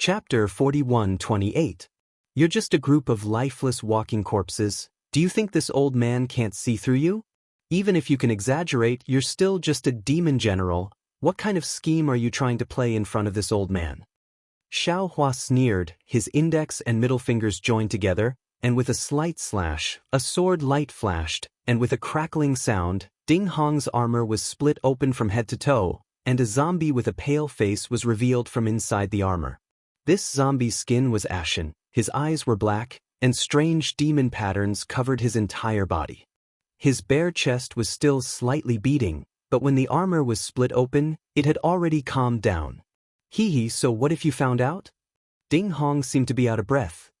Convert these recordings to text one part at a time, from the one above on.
Chapter 41:28. You're just a group of lifeless walking corpses. Do you think this old man can't see through you? Even if you can exaggerate, you're still just a demon general. What kind of scheme are you trying to play in front of this old man? Xiaohua sneered, his index and middle fingers joined together, and with a slight slash, a sword light flashed, and with a crackling sound, Ding Hong's armor was split open from head to toe, and a zombie with a pale face was revealed from inside the armor. This zombie's skin was ashen, his eyes were black, and strange demon patterns covered his entire body. His bare chest was still slightly beating, but when the armor was split open, it had already calmed down. So what if you found out? Ding Hong seemed to be out of breath.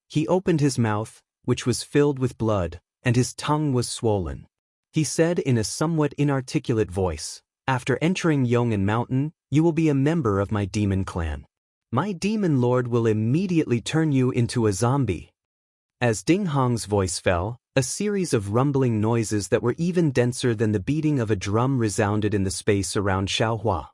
He opened his mouth, which was filled with blood, and his tongue was swollen. He said in a somewhat inarticulate voice, "After entering Yong and Mountain, you will be a member of my demon clan. My demon lord will immediately turn you into a zombie." As Ding Hong's voice fell, a series of rumbling noises that were even denser than the beating of a drum resounded in the space around Xiaohua.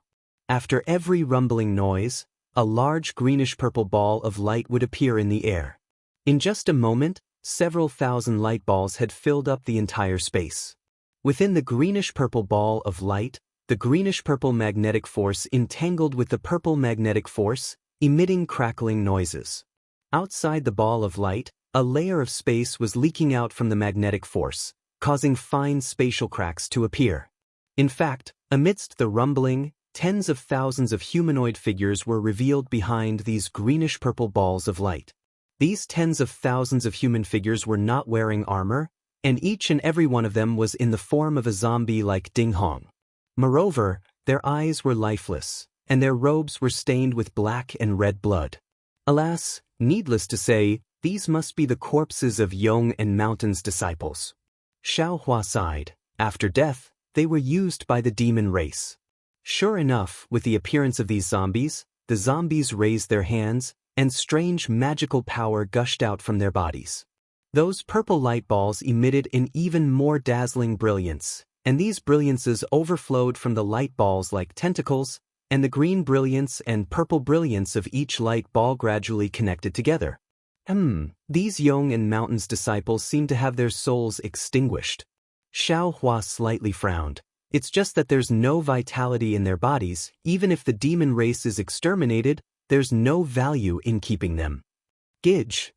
After every rumbling noise, a large greenish-purple ball of light would appear in the air. In just a moment, several thousand light balls had filled up the entire space. Within the greenish-purple ball of light, the greenish-purple magnetic force entangled with the purple magnetic force, emitting crackling noises. Outside the ball of light, a layer of space was leaking out from the magnetic force, causing fine spatial cracks to appear. In fact, amidst the rumbling, tens of thousands of humanoid figures were revealed behind these greenish-purple balls of light. These tens of thousands of human figures were not wearing armor, and each and every one of them was in the form of a zombie like Ding Hong. Moreover, their eyes were lifeless, and their robes were stained with black and red blood. Alas, needless to say, these must be the corpses of Yong and Mountain's disciples. Xiaohua sighed. After death, they were used by the demon race. Sure enough, with the appearance of these zombies, the zombies raised their hands, and strange magical power gushed out from their bodies. Those purple light balls emitted an even more dazzling brilliance, and these brilliances overflowed from the light balls like tentacles, and the green brilliance and purple brilliance of each light ball gradually connected together. These Yong and Mountain's disciples seem to have their souls extinguished. Xiaohua slightly frowned. It's just that there's no vitality in their bodies. Even if the demon race is exterminated, there's no value in keeping them. Gidge.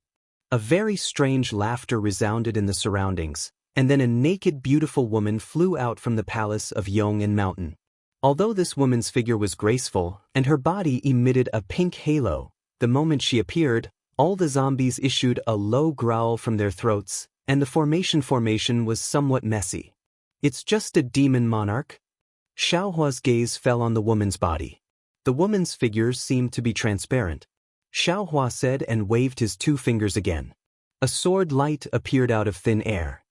A very strange laughter resounded in the surroundings, and then a naked beautiful woman flew out from the palace of Yong and Mountain. Although this woman's figure was graceful, and her body emitted a pink halo, the moment she appeared, all the zombies issued a low growl from their throats, and the formation was somewhat messy. It's just a demon monarch? Xiaohua's gaze fell on the woman's body. The woman's figures seemed to be transparent. Xiaohua said and waved his two fingers again. A sword light appeared out of thin air.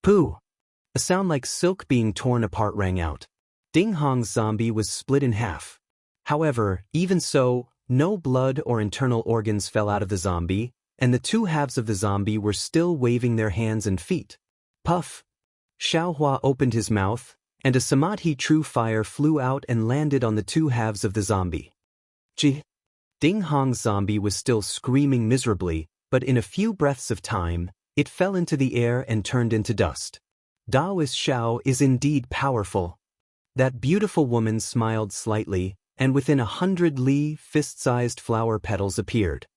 Pooh! A sound like silk being torn apart rang out. Ding Hong's zombie was split in half. However, even so, no blood or internal organs fell out of the zombie, and the two halves of the zombie were still waving their hands and feet. Puff! Xiaohua opened his mouth, and a samadhi true fire flew out and landed on the two halves of the zombie. Gee! Ding Hong's zombie was still screaming miserably, but in a few breaths of time, it fell into the air and turned into dust. Daoist Xiao is indeed powerful. That beautiful woman smiled slightly, and within 100 li, fist-sized flower petals appeared.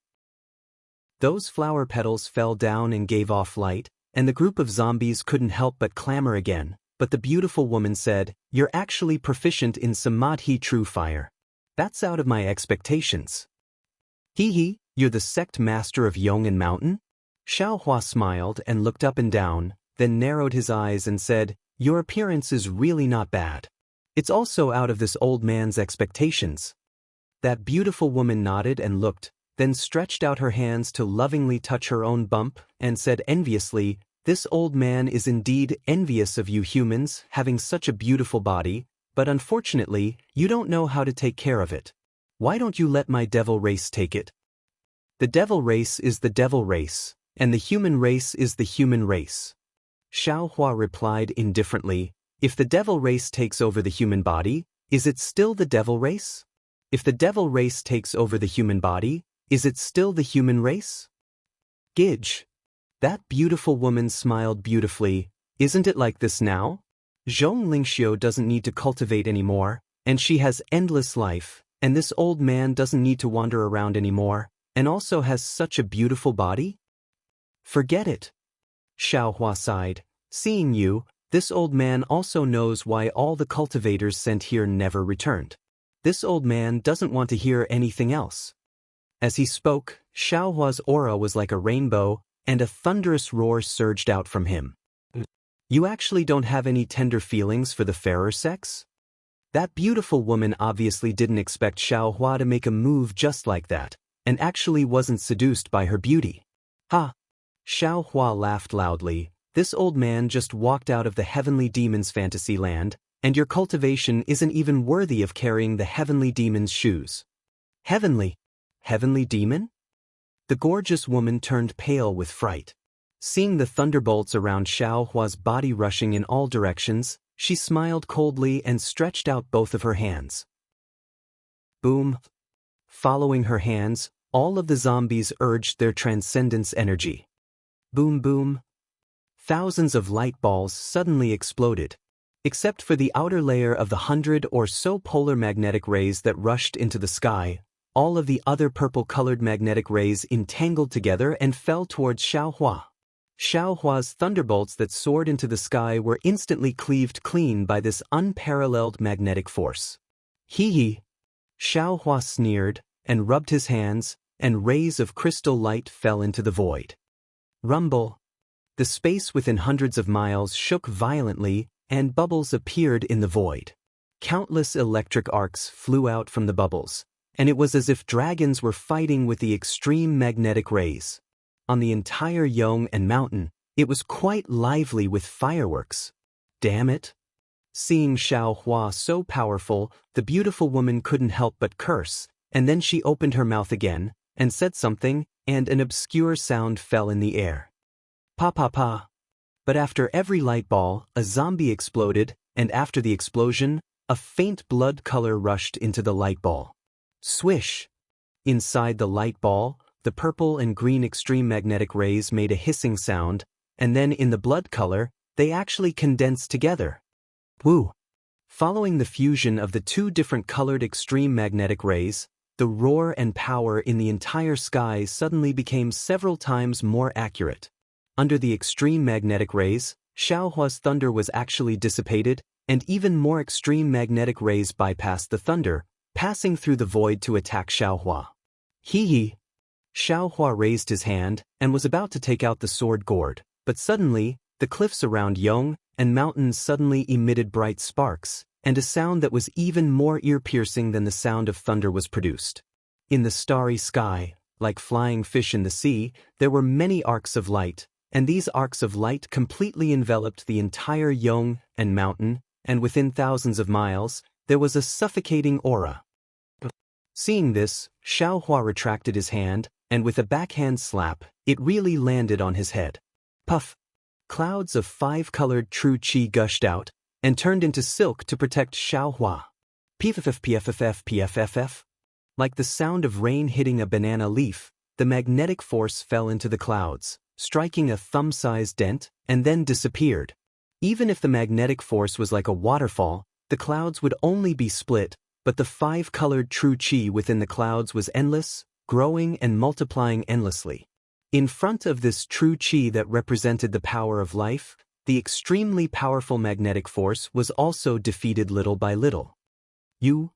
Those flower petals fell down and gave off light, and the group of zombies couldn't help but clamor again, but the beautiful woman said, "You're actually proficient in Samadhi True Fire. That's out of my expectations." You're the sect master of Yong and Mountain? Xiaohua smiled and looked up and down, then narrowed his eyes and said, "Your appearance is really not bad. It's also out of this old man's expectations." That beautiful woman nodded and looked, then stretched out her hands to lovingly touch her own bump, and said enviously, "This old man is indeed envious of you humans having such a beautiful body, but unfortunately, you don't know how to take care of it. Why don't you let my devil race take it?" The devil race is the devil race, and the human race is the human race. Xiaohua replied indifferently, "If the devil race takes over the human body, is it still the devil race?" If the devil race takes over the human body, is it still the human race? Gidge. That beautiful woman smiled beautifully. Isn't it like this now? Zhong Lingxiu doesn't need to cultivate anymore, and she has endless life, and this old man doesn't need to wander around anymore, and also has such a beautiful body? Forget it. Xiaohua sighed. Seeing you, this old man also knows why all the cultivators sent here never returned. This old man doesn't want to hear anything else. As he spoke, Xiaohua's aura was like a rainbow, and a thunderous roar surged out from him. You actually don't have any tender feelings for the fairer sex? That beautiful woman obviously didn't expect Xiaohua to make a move just like that, and actually wasn't seduced by her beauty. Ha! Xiaohua laughed loudly. This old man just walked out of the heavenly demon's fantasy land, and your cultivation isn't even worthy of carrying the heavenly demon's shoes. Heavenly? Heavenly demon? The gorgeous woman turned pale with fright. Seeing the thunderbolts around Xiaohua's body rushing in all directions, she smiled coldly and stretched out both of her hands. Boom. Following her hands, all of the zombies urged their transcendence energy. Boom boom. Thousands of light balls suddenly exploded. Except for the outer layer of the 100 or so polar magnetic rays that rushed into the sky, all of the other purple-colored magnetic rays entangled together and fell towards Xiaohua. Xiaohua's thunderbolts that soared into the sky were instantly cleaved clean by this unparalleled magnetic force. Hee hee. Xiaohua sneered and rubbed his hands, and rays of crystal light fell into the void. Rumble. The space within hundreds of miles shook violently, and bubbles appeared in the void. Countless electric arcs flew out from the bubbles, and it was as if dragons were fighting with the extreme magnetic rays. On the entire Yong and mountain, it was quite lively with fireworks. Damn it! Seeing Xiaohua so powerful, the beautiful woman couldn't help but curse, and then she opened her mouth again, and said something, and an obscure sound fell in the air. Pa pa pa. But after every light ball, a zombie exploded, and after the explosion, a faint blood color rushed into the light ball. Swish! Inside the light ball, the purple and green extreme magnetic rays made a hissing sound, and then in the blood color, they actually condensed together. Woo! Following the fusion of the two different colored extreme magnetic rays, the roar and power in the entire sky suddenly became several times more accurate. Under the extreme magnetic rays, Xiaohua's thunder was actually dissipated, and even more extreme magnetic rays bypassed the thunder, passing through the void to attack Xiaohua. Hee hee. Xiaohua raised his hand and was about to take out the sword gourd, but suddenly, the cliffs around Yong and mountains suddenly emitted bright sparks, and a sound that was even more ear-piercing than the sound of thunder was produced. In the starry sky, like flying fish in the sea, there were many arcs of light, and these arcs of light completely enveloped the entire Yong and mountain, and within thousands of miles, there was a suffocating aura. Seeing this, Xiaohua retracted his hand, and with a backhand slap, it really landed on his head. Puff! Clouds of five-colored true qi gushed out, and turned into silk to protect Xiaohua. Pff. Like the sound of rain hitting a banana leaf, the magnetic force fell into the clouds, striking a thumb-sized dent, and then disappeared. Even if the magnetic force was like a waterfall, the clouds would only be split, but the five-colored true qi within the clouds was endless, growing and multiplying endlessly. In front of this true qi that represented the power of life, the extremely powerful magnetic force was also defeated little by little.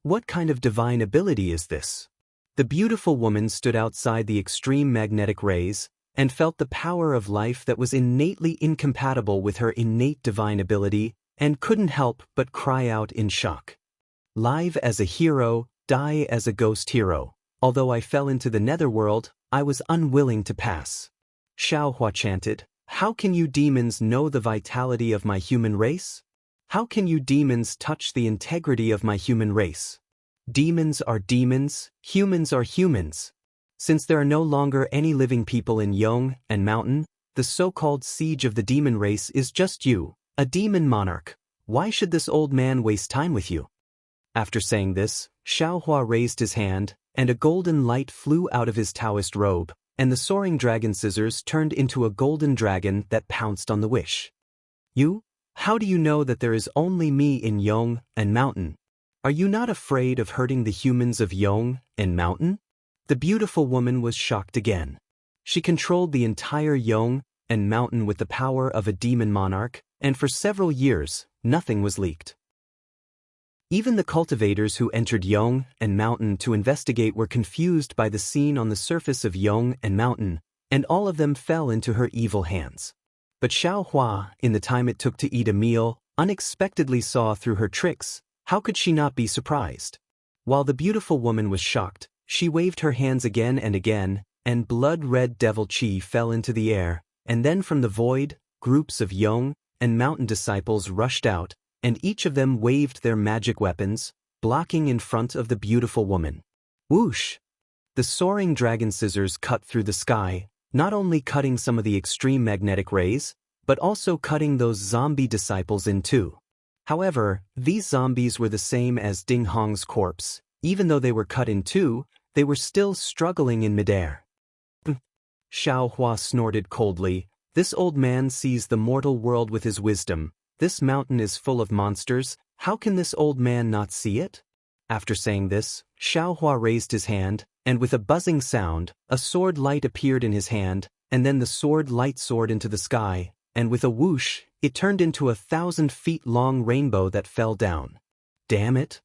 What kind of divine ability is this? The beautiful woman stood outside the extreme magnetic rays, and felt the power of life that was innately incompatible with her innate divine ability, and couldn't help but cry out in shock. Live as a hero, die as a ghost hero. Although I fell into the netherworld, I was unwilling to pass. Xiaohua chanted, "How can you demons know the vitality of my human race? How can you demons touch the integrity of my human race? Demons are demons, humans are humans. Since there are no longer any living people in Yong and Mountain, the so-called siege of the demon race is just you, a demon monarch. Why should this old man waste time with you?" After saying this, Xiaohua raised his hand, and a golden light flew out of his Daoist robe, and the soaring dragon scissors turned into a golden dragon that pounced on the wish. You? How do you know that there is only me in Yong and Mountain? Are you not afraid of hurting the humans of Yong and Mountain? The beautiful woman was shocked again. She controlled the entire Yong and Mountain with the power of a demon monarch, and for several years, nothing was leaked. Even the cultivators who entered Yong and Mountain to investigate were confused by the scene on the surface of Yong and Mountain, and all of them fell into her evil hands. But Xiaohua, in the time it took to eat a meal, unexpectedly saw through her tricks. How could she not be surprised? While the beautiful woman was shocked, she waved her hands again, and blood-red devil chi fell into the air, and then from the void, groups of Yong and Mountain disciples rushed out, and each of them waved their magic weapons, blocking in front of the beautiful woman. Whoosh! The soaring dragon scissors cut through the sky, not only cutting some of the extreme magnetic rays, but also cutting those zombie disciples in two. However, these zombies were the same as Ding Hong's corpse. Even though they were cut in two, they were still struggling in midair. Xiaohua snorted coldly. This old man sees the mortal world with his wisdom. This mountain is full of monsters. How can this old man not see it? After saying this, Xiaohua raised his hand, and with a buzzing sound, a sword light appeared in his hand, and then the sword light soared into the sky, and with a whoosh, it turned into 1,000 feet long rainbow that fell down. Damn it!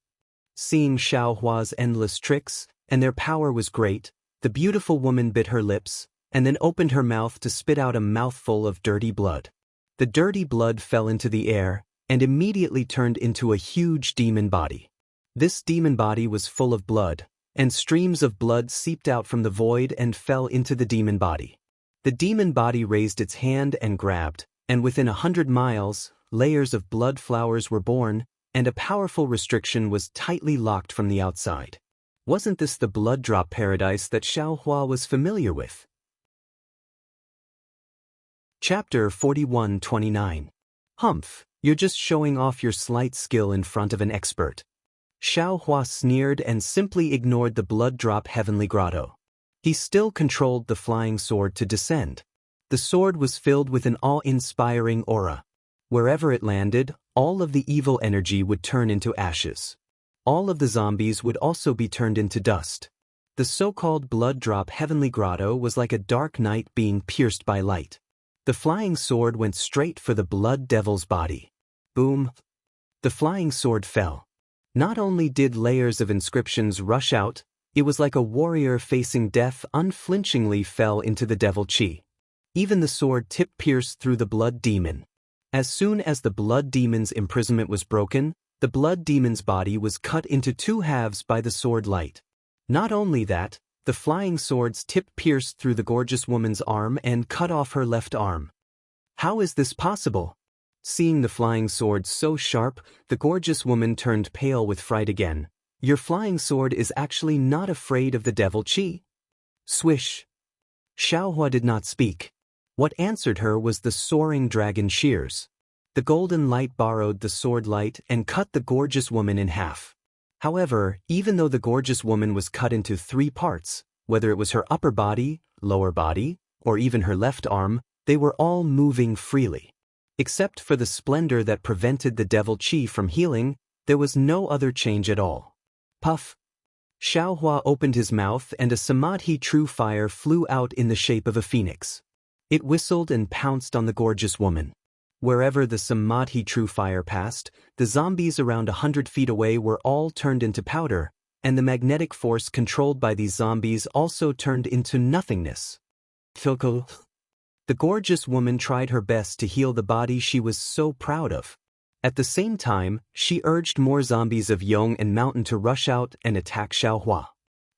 Seeing Xiaohua's endless tricks, and their power was great, the beautiful woman bit her lips, and then opened her mouth to spit out a mouthful of dirty blood. The dirty blood fell into the air, and immediately turned into a huge demon body. This demon body was full of blood, and streams of blood seeped out from the void and fell into the demon body. The demon body raised its hand and grabbed, and within 100 miles, layers of blood flowers were born, and a powerful restriction was tightly locked from the outside. Wasn't this the blood drop paradise that Xiaohua was familiar with? Chapter 41-29. Humph, you're just showing off your slight skill in front of an expert. Xiaohua sneered and simply ignored the blood drop heavenly grotto. He still controlled the flying sword to descend. The sword was filled with an awe-inspiring aura. Wherever it landed, all of the evil energy would turn into ashes. All of the zombies would also be turned into dust. The so-called blood drop heavenly grotto was like a dark night being pierced by light. The flying sword went straight for the blood devil's body. Boom! The flying sword fell. Not only did layers of inscriptions rush out, it was like a warrior facing death unflinchingly fell into the devil chi. Even the sword tip pierced through the blood demon. As soon as the blood demon's imprisonment was broken, the blood demon's body was cut into two halves by the sword light. Not only that, the flying sword's tip pierced through the gorgeous woman's arm and cut off her left arm. How is this possible? Seeing the flying sword so sharp, the gorgeous woman turned pale with fright again. Your flying sword is actually not afraid of the devil chi? Swish! Xiaohua did not speak. What answered her was the soaring dragon shears. The golden light borrowed the sword light and cut the gorgeous woman in half. However, even though the gorgeous woman was cut into 3 parts, whether it was her upper body, lower body, or even her left arm, they were all moving freely. Except for the splendor that prevented the devil chi from healing, there was no other change at all. Puff! Xiaohua opened his mouth and a samadhi true fire flew out in the shape of a phoenix. It whistled and pounced on the gorgeous woman. Wherever the samadhi true fire passed, the zombies around 100 feet away were all turned into powder, and the magnetic force controlled by these zombies also turned into nothingness. The gorgeous woman tried her best to heal the body she was so proud of. At the same time, she urged more zombies of Yong and Mountain to rush out and attack Xiaohua.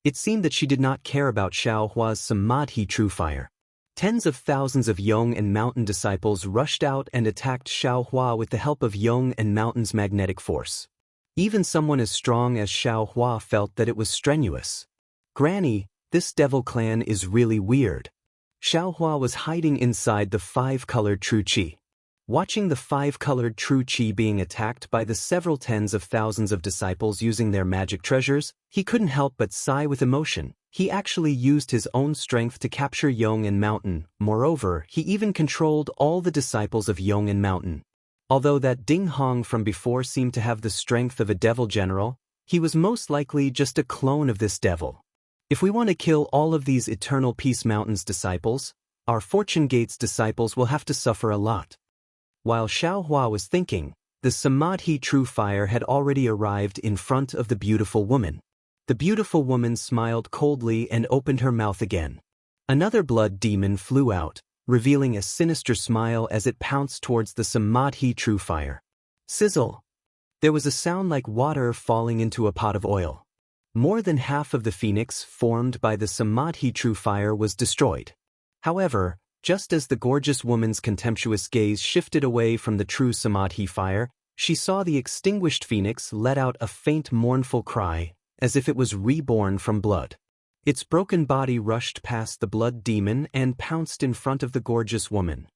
It seemed that she did not care about Xiaohua's samadhi true fire. Tens of thousands of Yong and Mountain disciples rushed out and attacked Xiaohua with the help of Yong and Mountain's magnetic force. Even someone as strong as Xiaohua felt that it was strenuous. Granny, this devil clan is really weird. Xiaohua was hiding inside the 5-colored true chi. Watching the five-colored true qi being attacked by the several tens of thousands of disciples using their magic treasures, he couldn't help but sigh with emotion. He actually used his own strength to capture Yong and Mountain. Moreover, he even controlled all the disciples of Yong and Mountain. Although that Ding Hong from before seemed to have the strength of a devil general, he was most likely just a clone of this devil. If we want to kill all of these Eternal Peace Mountain's disciples, our Fortune Gate's disciples will have to suffer a lot. While Xiao Hua was thinking, the Samadhi True Fire had already arrived in front of the beautiful woman. The beautiful woman smiled coldly and opened her mouth again. Another blood demon flew out, revealing a sinister smile as it pounced towards the Samadhi True Fire. Sizzle! There was a sound like water falling into a pot of oil. More than half of the phoenix formed by the Samadhi True Fire was destroyed. However, just as the gorgeous woman's contemptuous gaze shifted away from the true Samadhi fire, she saw the extinguished phoenix let out a faint mournful cry, as if it was reborn from blood. Its broken body rushed past the blood demon and pounced in front of the gorgeous woman.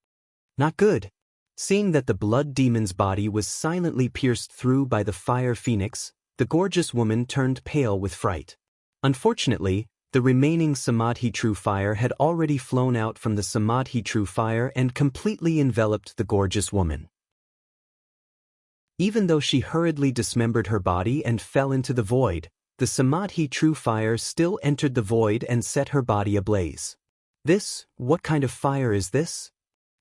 Not good. Seeing that the blood demon's body was silently pierced through by the fire phoenix, the gorgeous woman turned pale with fright. Unfortunately, the remaining Samadhi True Fire had already flown out from the Samadhi True Fire and completely enveloped the gorgeous woman. Even though she hurriedly dismembered her body and fell into the void, the Samadhi True Fire still entered the void and set her body ablaze. What kind of fire is this?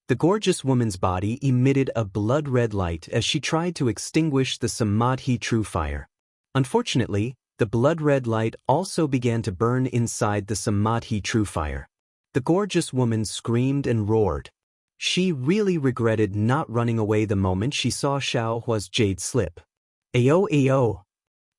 The gorgeous woman's body emitted a blood-red light as she tried to extinguish the Samadhi True Fire. Unfortunately, the blood-red light also began to burn inside the Samadhi True Fire. The gorgeous woman screamed and roared. She really regretted not running away the moment she saw Xiao Hua's jade slip. Ayo ayo!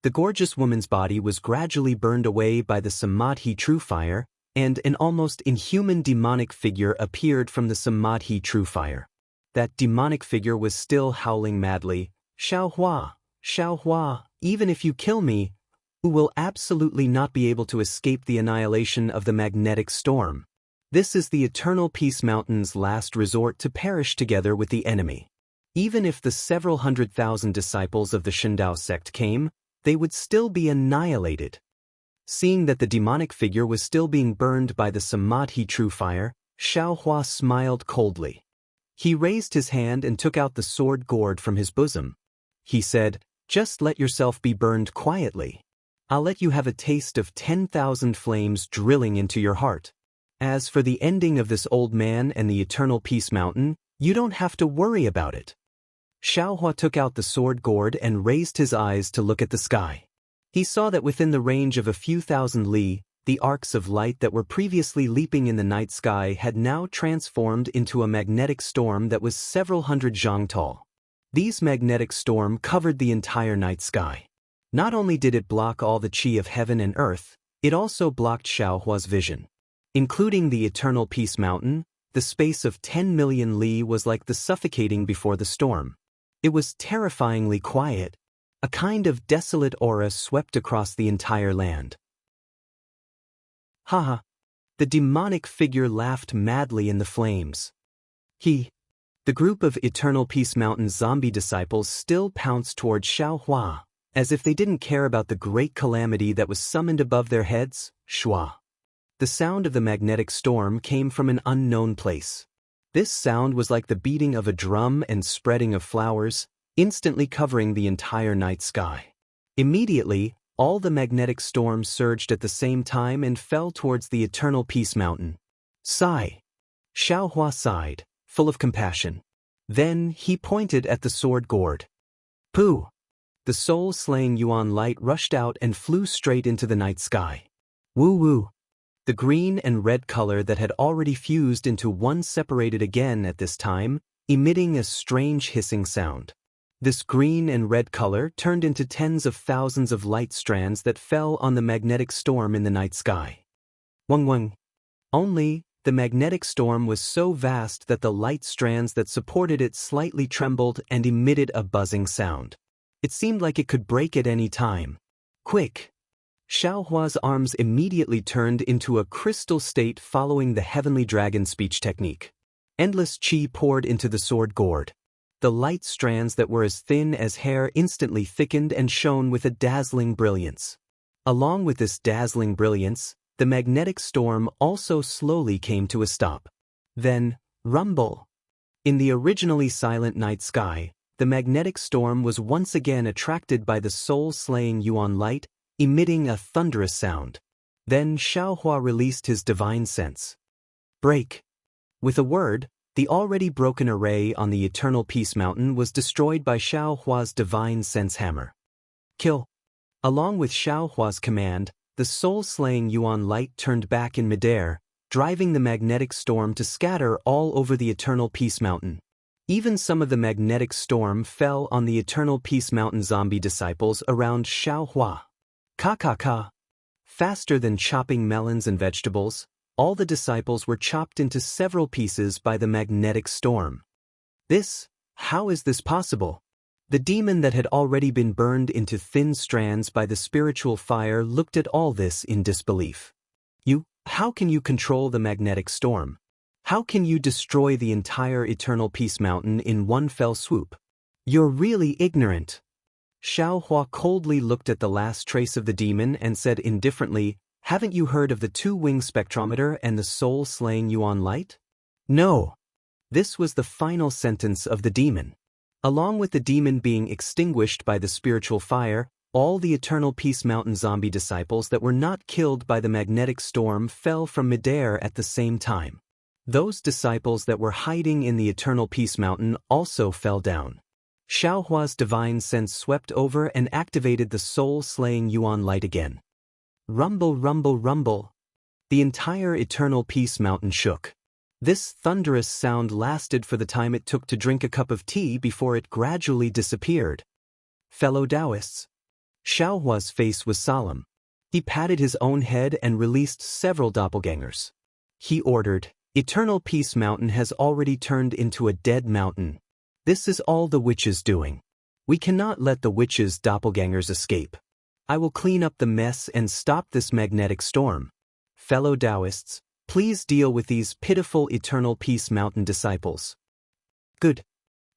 The gorgeous woman's body was gradually burned away by the Samadhi True Fire, and an almost inhuman demonic figure appeared from the Samadhi True Fire. That demonic figure was still howling madly. Xiao Hua, even if you kill me, you will absolutely not be able to escape the annihilation of the magnetic storm. This is the Eternal Peace Mountain's last resort to perish together with the enemy. Even if the several 100,000 disciples of the Shindao sect came, they would still be annihilated. Seeing that the demonic figure was still being burned by the Samadhi True Fire, Xiao Hua smiled coldly. He raised his hand and took out the sword gourd from his bosom. He said, "Just let yourself be burned quietly. I'll let you have a taste of 10,000 flames drilling into your heart. As for the ending of this old man and the Eternal Peace Mountain, you don't have to worry about it." Xiao Hua took out the sword gourd and raised his eyes to look at the sky. He saw that within the range of a few thousand li, the arcs of light that were previously leaping in the night sky had now transformed into a magnetic storm that was several hundred zhang tall. These magnetic storm covered the entire night sky. Not only did it block all the qi of heaven and earth, it also blocked Xiao Hua's vision. Including the Eternal Peace Mountain, the space of 10 million li was like the suffocating before the storm. It was terrifyingly quiet. A kind of desolate aura swept across the entire land. Haha! The demonic figure laughed madly in the flames. The group of Eternal Peace Mountain zombie disciples still pounced toward Xiao Hua, as if they didn't care about the great calamity that was summoned above their heads. Shua. The sound of the magnetic storm came from an unknown place. This sound was like the beating of a drum and spreading of flowers, instantly covering the entire night sky. Immediately, all the magnetic storms surged at the same time and fell towards the Eternal Peace Mountain. Sigh. Xiao Hua sighed, full of compassion. Then he pointed at the sword gourd. Pooh! The soul-slaying Yuan light rushed out and flew straight into the night sky. Woo-woo! The green and red color that had already fused into one separated again at this time, emitting a strange hissing sound. This green and red color turned into tens of thousands of light strands that fell on the magnetic storm in the night sky. Wang. Only, the magnetic storm was so vast that the light strands that supported it slightly trembled and emitted a buzzing sound. It seemed like it could break at any time. Quick! Xiao Hua's arms immediately turned into a crystal state following the heavenly dragon speech technique. Endless qi poured into the sword gourd. The light strands that were as thin as hair instantly thickened and shone with a dazzling brilliance. Along with this dazzling brilliance, the magnetic storm also slowly came to a stop. Then, rumble. In the originally silent night sky, the magnetic storm was once again attracted by the soul-slaying Yuan light, emitting a thunderous sound. Then Xiaohua released his divine sense. Break. With a word, the already broken array on the Eternal Peace Mountain was destroyed by Xiaohua's divine sense hammer. Kill. Along with Xiaohua's command, the soul-slaying Yuan light turned back in midair, driving the magnetic storm to scatter all over the Eternal Peace Mountain. Even some of the magnetic storm fell on the Eternal Peace Mountain zombie disciples around Xiaohua. Ka. Faster than chopping melons and vegetables, all the disciples were chopped into several pieces by the magnetic storm. How is this possible? The demon that had already been burned into thin strands by the spiritual fire looked at all this in disbelief. How can you control the magnetic storm? How can you destroy the entire Eternal Peace Mountain in one fell swoop? You're really ignorant. Xiaohua coldly looked at the last trace of the demon and said indifferently, haven't you heard of the two-wing spectrometer and the soul-slaying Yuan light? No. This was the final sentence of the demon. Along with the demon being extinguished by the spiritual fire, all the Eternal Peace Mountain zombie disciples that were not killed by the magnetic storm fell from midair at the same time. Those disciples that were hiding in the Eternal Peace Mountain also fell down. Xiaohua's divine sense swept over and activated the soul-slaying Yuan light again. Rumble, rumble, rumble. The entire Eternal Peace Mountain shook. This thunderous sound lasted for the time it took to drink a cup of tea before it gradually disappeared. Fellow Daoists. Xiaohua's face was solemn. He patted his own head and released several doppelgangers. He ordered, Eternal Peace Mountain has already turned into a dead mountain. This is all the witches doing. We cannot let the witches' doppelgangers escape. I will clean up the mess and stop this magnetic storm. Fellow Daoists, please deal with these pitiful Eternal Peace Mountain disciples. Good.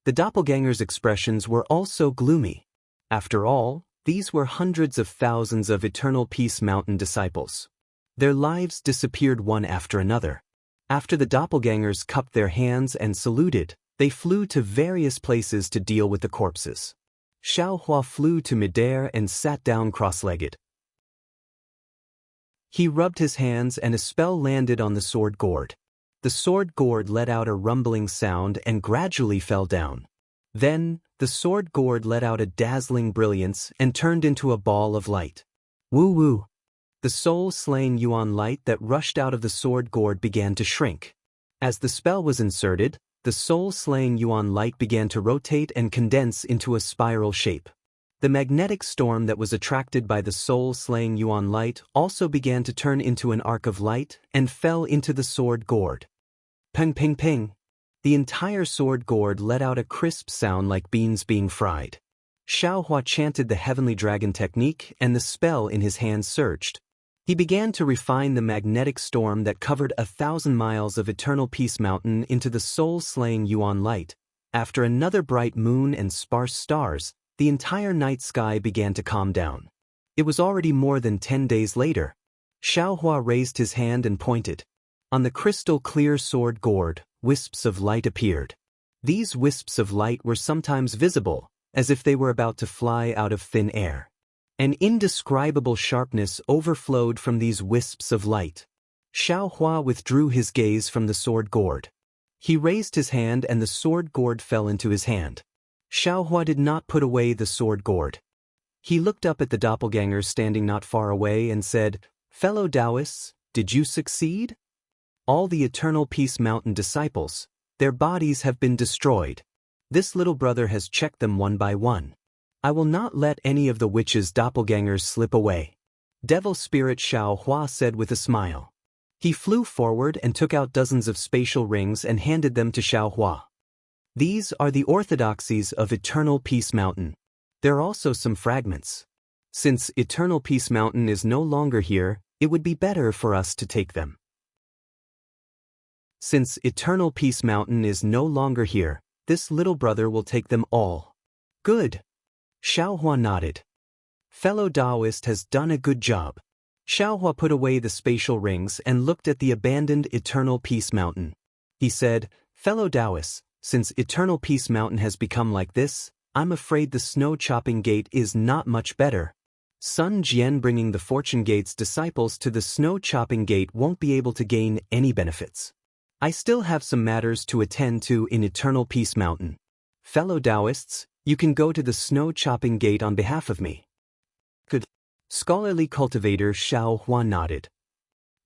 The doppelgangers' expressions were also gloomy. After all, these were hundreds of thousands of Eternal Peace Mountain disciples. Their lives disappeared one after another. After the doppelgangers cupped their hands and saluted, they flew to various places to deal with the corpses. Xiaohua flew to midair and sat down cross-legged. He rubbed his hands and a spell landed on the sword gourd. The sword gourd let out a rumbling sound and gradually fell down. Then, the sword gourd let out a dazzling brilliance and turned into a ball of light. Woo-woo! The soul-slaying Yuan light that rushed out of the sword gourd began to shrink. As the spell was inserted, the soul-slaying Yuan light began to rotate and condense into a spiral shape. The magnetic storm that was attracted by the soul-slaying Yuan light also began to turn into an arc of light and fell into the sword gourd. Ping ping ping. The entire sword gourd let out a crisp sound like beans being fried. Xiaohua chanted the heavenly dragon technique and the spell in his hand surged. He began to refine the magnetic storm that covered 1,000 miles of Eternal Peace Mountain into the soul-slaying Yuan light. After another bright moon and sparse stars, the entire night sky began to calm down. It was already more than 10 days later. Xiaohua raised his hand and pointed. On the crystal-clear sword gourd, wisps of light appeared. These wisps of light were sometimes visible, as if they were about to fly out of thin air. An indescribable sharpness overflowed from these wisps of light. Xiaohua withdrew his gaze from the sword gourd. He raised his hand and the sword gourd fell into his hand. Xiaohua did not put away the sword gourd. He looked up at the doppelgangers standing not far away and said, Fellow Daoists, did you succeed? All the Eternal Peace Mountain disciples, their bodies have been destroyed. This little brother has checked them one by one. I will not let any of the witches' doppelgangers slip away. Devil Spirit Xiaohua said with a smile. He flew forward and took out dozens of spatial rings and handed them to Xiaohua. These are the orthodoxies of Eternal Peace Mountain. There are also some fragments. Since Eternal Peace Mountain is no longer here, it would be better for us to take them. Since Eternal Peace Mountain is no longer here, this little brother will take them all. Good. Xiaohua nodded. Fellow Daoist has done a good job. Xiaohua put away the spatial rings and looked at the abandoned Eternal Peace Mountain. He said, Fellow Daoists, since Eternal Peace Mountain has become like this, I'm afraid the Snow Chopping Gate is not much better. Sun Jian bringing the Fortune Gate's disciples to the Snow Chopping Gate won't be able to gain any benefits. I still have some matters to attend to in Eternal Peace Mountain. Fellow Daoists, you can go to the Snow Chopping Gate on behalf of me. Good. Scholarly cultivator Xiao Hua nodded.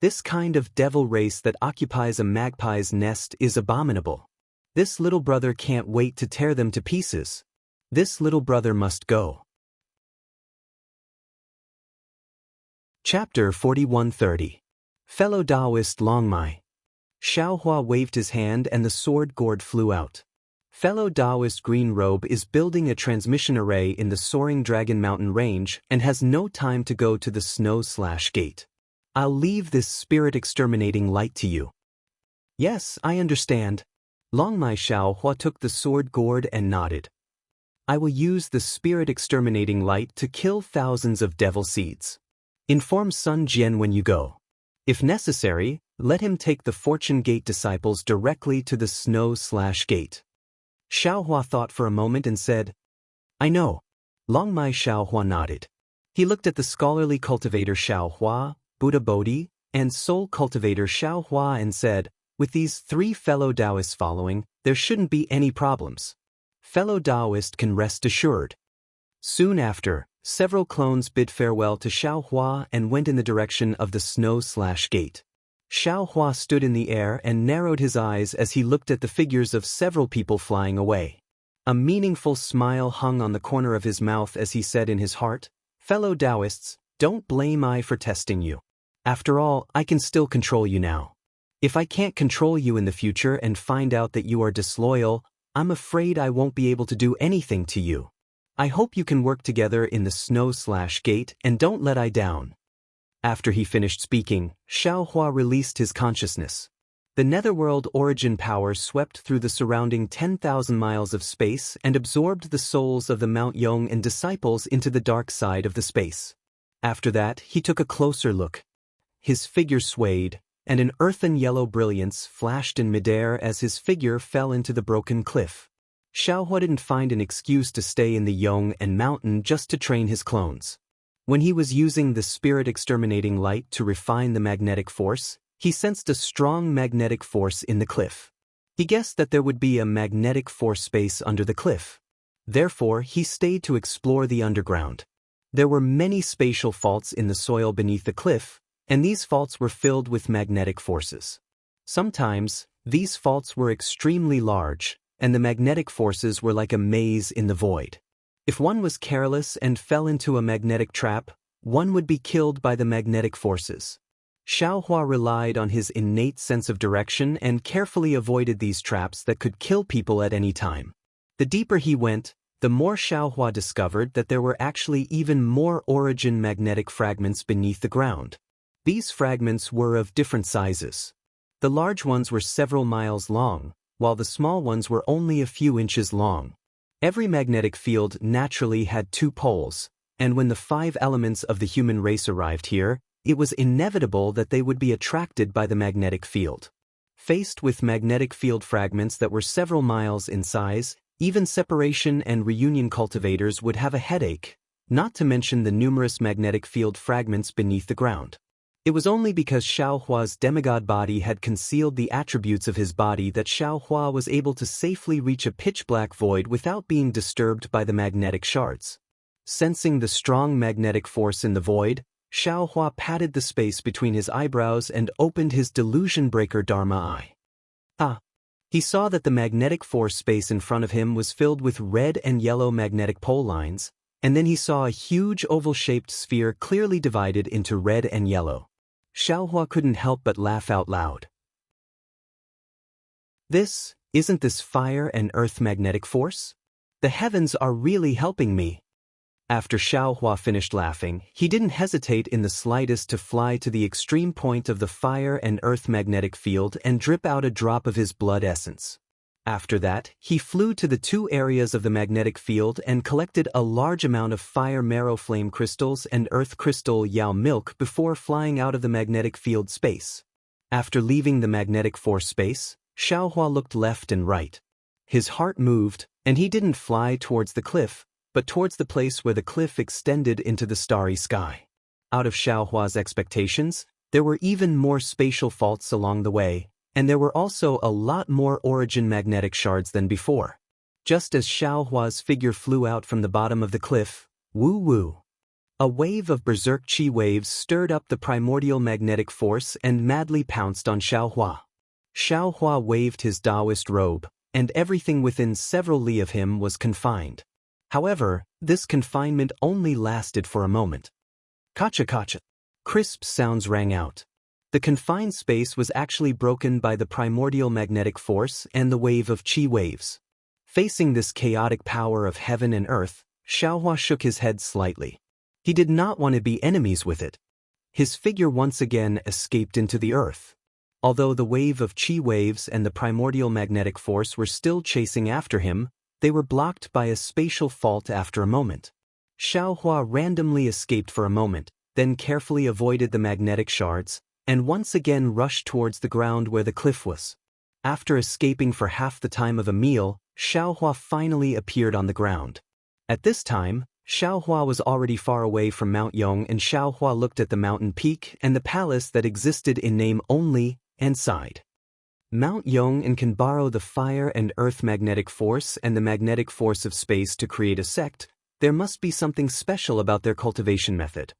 This kind of devil race that occupies a magpie's nest is abominable. This little brother can't wait to tear them to pieces. This little brother must go. Chapter 4130. Fellow Daoist Longmai. Xiaohua waved his hand and the sword gourd flew out. Fellow Daoist Green Robe is building a transmission array in the Soaring Dragon Mountain range and has no time to go to the Snow/Gate. I'll leave this spirit exterminating light to you. Yes, I understand. Longmai Xiaohua took the sword gourd and nodded. I will use the spirit exterminating light to kill thousands of devil seeds. Inform Sun Jian when you go. If necessary, let him take the Fortune Gate disciples directly to the Snow/Gate. Xiaohua thought for a moment and said, I know. Longmai Xiaohua nodded. He looked at the scholarly cultivator Xiaohua, Buddha Bodhi, and soul cultivator Xiaohua and said, with these three fellow Daoists following, there shouldn't be any problems. Fellow Daoist can rest assured. Soon after, several clones bid farewell to Xiaohua and went in the direction of the Snow/Gate. Xiaohua stood in the air and narrowed his eyes as he looked at the figures of several people flying away. A meaningful smile hung on the corner of his mouth as he said in his heart, Fellow Daoists, don't blame I for testing you. After all, I can still control you now. If I can't control you in the future and find out that you are disloyal, I'm afraid I won't be able to do anything to you. I hope you can work together in the Snow/Gate and don't let I down. After he finished speaking, Xiaohua released his consciousness. The netherworld origin power swept through the surrounding 10,000 miles of space and absorbed the souls of the Mount Yong and disciples into the dark side of the space. After that, he took a closer look. His figure swayed, and an earthen yellow brilliance flashed in midair as his figure fell into the broken cliff. Xiaohua didn't find an excuse to stay in the Yong and mountain just to train his clones. When he was using the spirit exterminating light to refine the magnetic force, he sensed a strong magnetic force in the cliff. He guessed that there would be a magnetic force space under the cliff. Therefore, he stayed to explore the underground. There were many spatial faults in the soil beneath the cliff, and these faults were filled with magnetic forces. Sometimes, these faults were extremely large, and the magnetic forces were like a maze in the void. If one was careless and fell into a magnetic trap, one would be killed by the magnetic forces. Xiaohua relied on his innate sense of direction and carefully avoided these traps that could kill people at any time. The deeper he went, the more Xiaohua discovered that there were actually even more origin magnetic fragments beneath the ground. These fragments were of different sizes. The large ones were several miles long, while the small ones were only a few inches long. Every magnetic field naturally had two poles, and when the 5 elements of the human race arrived here, it was inevitable that they would be attracted by the magnetic field. Faced with magnetic field fragments that were several miles in size, even separation and reunion cultivators would have a headache, not to mention the numerous magnetic field fragments beneath the ground. It was only because Xiaohua's demigod body had concealed the attributes of his body that Xiaohua was able to safely reach a pitch-black void without being disturbed by the magnetic shards. Sensing the strong magnetic force in the void, Xiaohua patted the space between his eyebrows and opened his delusion breaker Dharma eye. He saw that the magnetic force space in front of him was filled with red and yellow magnetic pole lines, and then he saw a huge oval-shaped sphere clearly divided into red and yellow. Xiaohua couldn't help but laugh out loud. Isn't this fire and earth magnetic force? The heavens are really helping me. After Xiaohua finished laughing, he didn't hesitate in the slightest to fly to the extreme point of the fire and earth magnetic field and drip out a drop of his blood essence. After that, he flew to the two areas of the magnetic field and collected a large amount of fire marrow flame crystals and earth crystal yao milk before flying out of the magnetic field space. After leaving the magnetic force space, Xiaohua looked left and right. His heart moved, and he didn't fly towards the cliff, but towards the place where the cliff extended into the starry sky. Out of Xiaohua's expectations, there were even more spatial faults along the way, and there were also a lot more origin magnetic shards than before. Just as Xiaohua's figure flew out from the bottom of the cliff, woo-woo! A wave of berserk chi waves stirred up the primordial magnetic force and madly pounced on Xiaohua. Xiaohua waved his Daoist robe, and everything within several li of him was confined. However, this confinement only lasted for a moment. Kacha-kacha. Crisp sounds rang out. The confined space was actually broken by the primordial magnetic force and the wave of chi waves. Facing this chaotic power of heaven and earth, Xiaohua shook his head slightly. He did not want to be enemies with it. His figure once again escaped into the earth. Although the wave of chi waves and the primordial magnetic force were still chasing after him, they were blocked by a spatial fault after a moment. Xiaohua randomly escaped for a moment, then carefully avoided the magnetic shards, and once again rushed towards the ground where the cliff was. After escaping for half the time of a meal, Xiaohua finally appeared on the ground. At this time, Xiaohua was already far away from Mount Yong, and Xiaohua looked at the mountain peak and the palace that existed in name only and sighed. Mount Yong can borrow the fire and earth magnetic force and the magnetic force of space to create a sect. There must be something special about their cultivation method.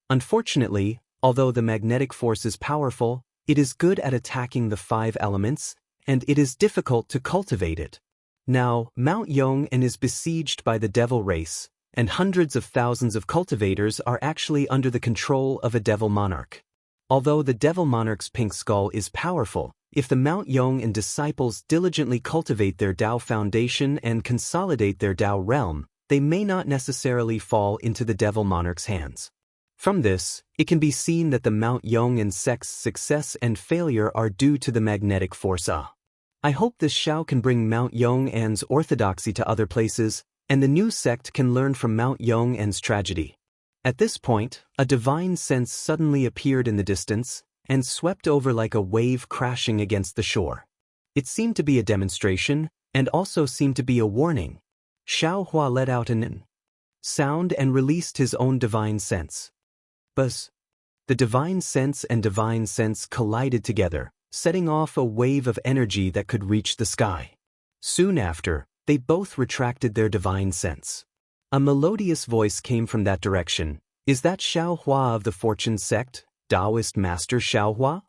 Unfortunately, although the magnetic force is powerful, it is good at attacking the 5 elements, and it is difficult to cultivate it. Now, Mount Yong is besieged by the devil race, and hundreds of thousands of cultivators are actually under the control of a devil monarch. Although the devil monarch's pink skull is powerful, if the Mount Yong disciples diligently cultivate their Dao foundation and consolidate their Dao realm, they may not necessarily fall into the devil monarch's hands. From this, it can be seen that the Mount Yong sect's success and failure are due to the magnetic force. I hope this Xiao can bring Mount Yong's orthodoxy to other places, and the new sect can learn from Mount Yong's tragedy. At this point, a divine sense suddenly appeared in the distance and swept over like a wave crashing against the shore. It seemed to be a demonstration and also seemed to be a warning. Xiaohua let out an sound and released his own divine sense. Buzz. The divine sense and divine sense collided together, setting off a wave of energy that could reach the sky. Soon after, they both retracted their divine sense. A melodious voice came from that direction. Is that Xiaohua of the Fortune sect, Daoist master Xiaohua?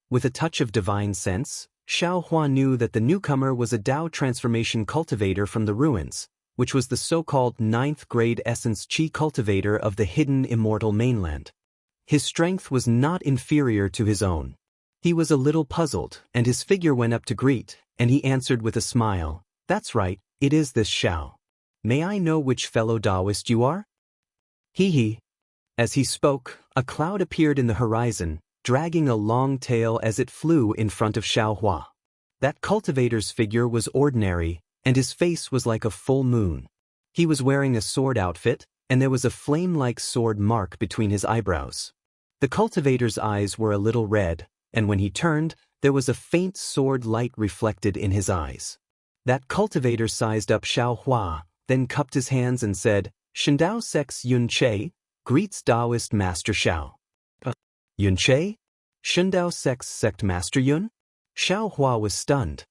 With a touch of divine sense, Xiaohua knew that the newcomer was a Dao transformation cultivator from the ruins, which was the so-called 9th grade essence chi cultivator of the hidden immortal mainland. His strength was not inferior to his own. He was a little puzzled, and his figure went up to greet, and he answered with a smile, "That's right, it is this Xiao. May I know which fellow Daoist you are?" He. As he spoke, a cloud appeared in the horizon, dragging a long tail as it flew in front of Xiaohua. That cultivator's figure was ordinary, and his face was like a full moon. He was wearing a sword outfit, and there was a flame-like sword mark between his eyebrows. The cultivator's eyes were a little red, and when he turned, there was a faint sword light reflected in his eyes. That cultivator sized up Xiaohua, then cupped his hands and said, "Shendao Sex Yun Che, greets Daoist Master Xiao." Yun Che? Shendao Sex Sect Master Yun? Xiaohua was stunned.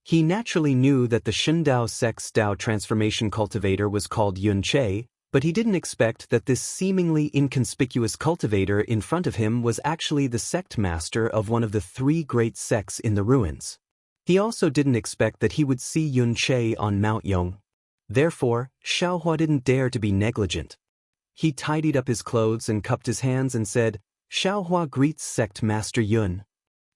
He naturally knew that the Shendao Sex Dao transformation cultivator was called Yun Che, but he didn't expect that this seemingly inconspicuous cultivator in front of him was actually the sect master of one of the 3 great sects in the ruins. He also didn't expect that he would see Yun Che on Mount Yong. Therefore, Xiaohua didn't dare to be negligent. He tidied up his clothes and cupped his hands and said, "Xiaohua greets Sect Master Yun.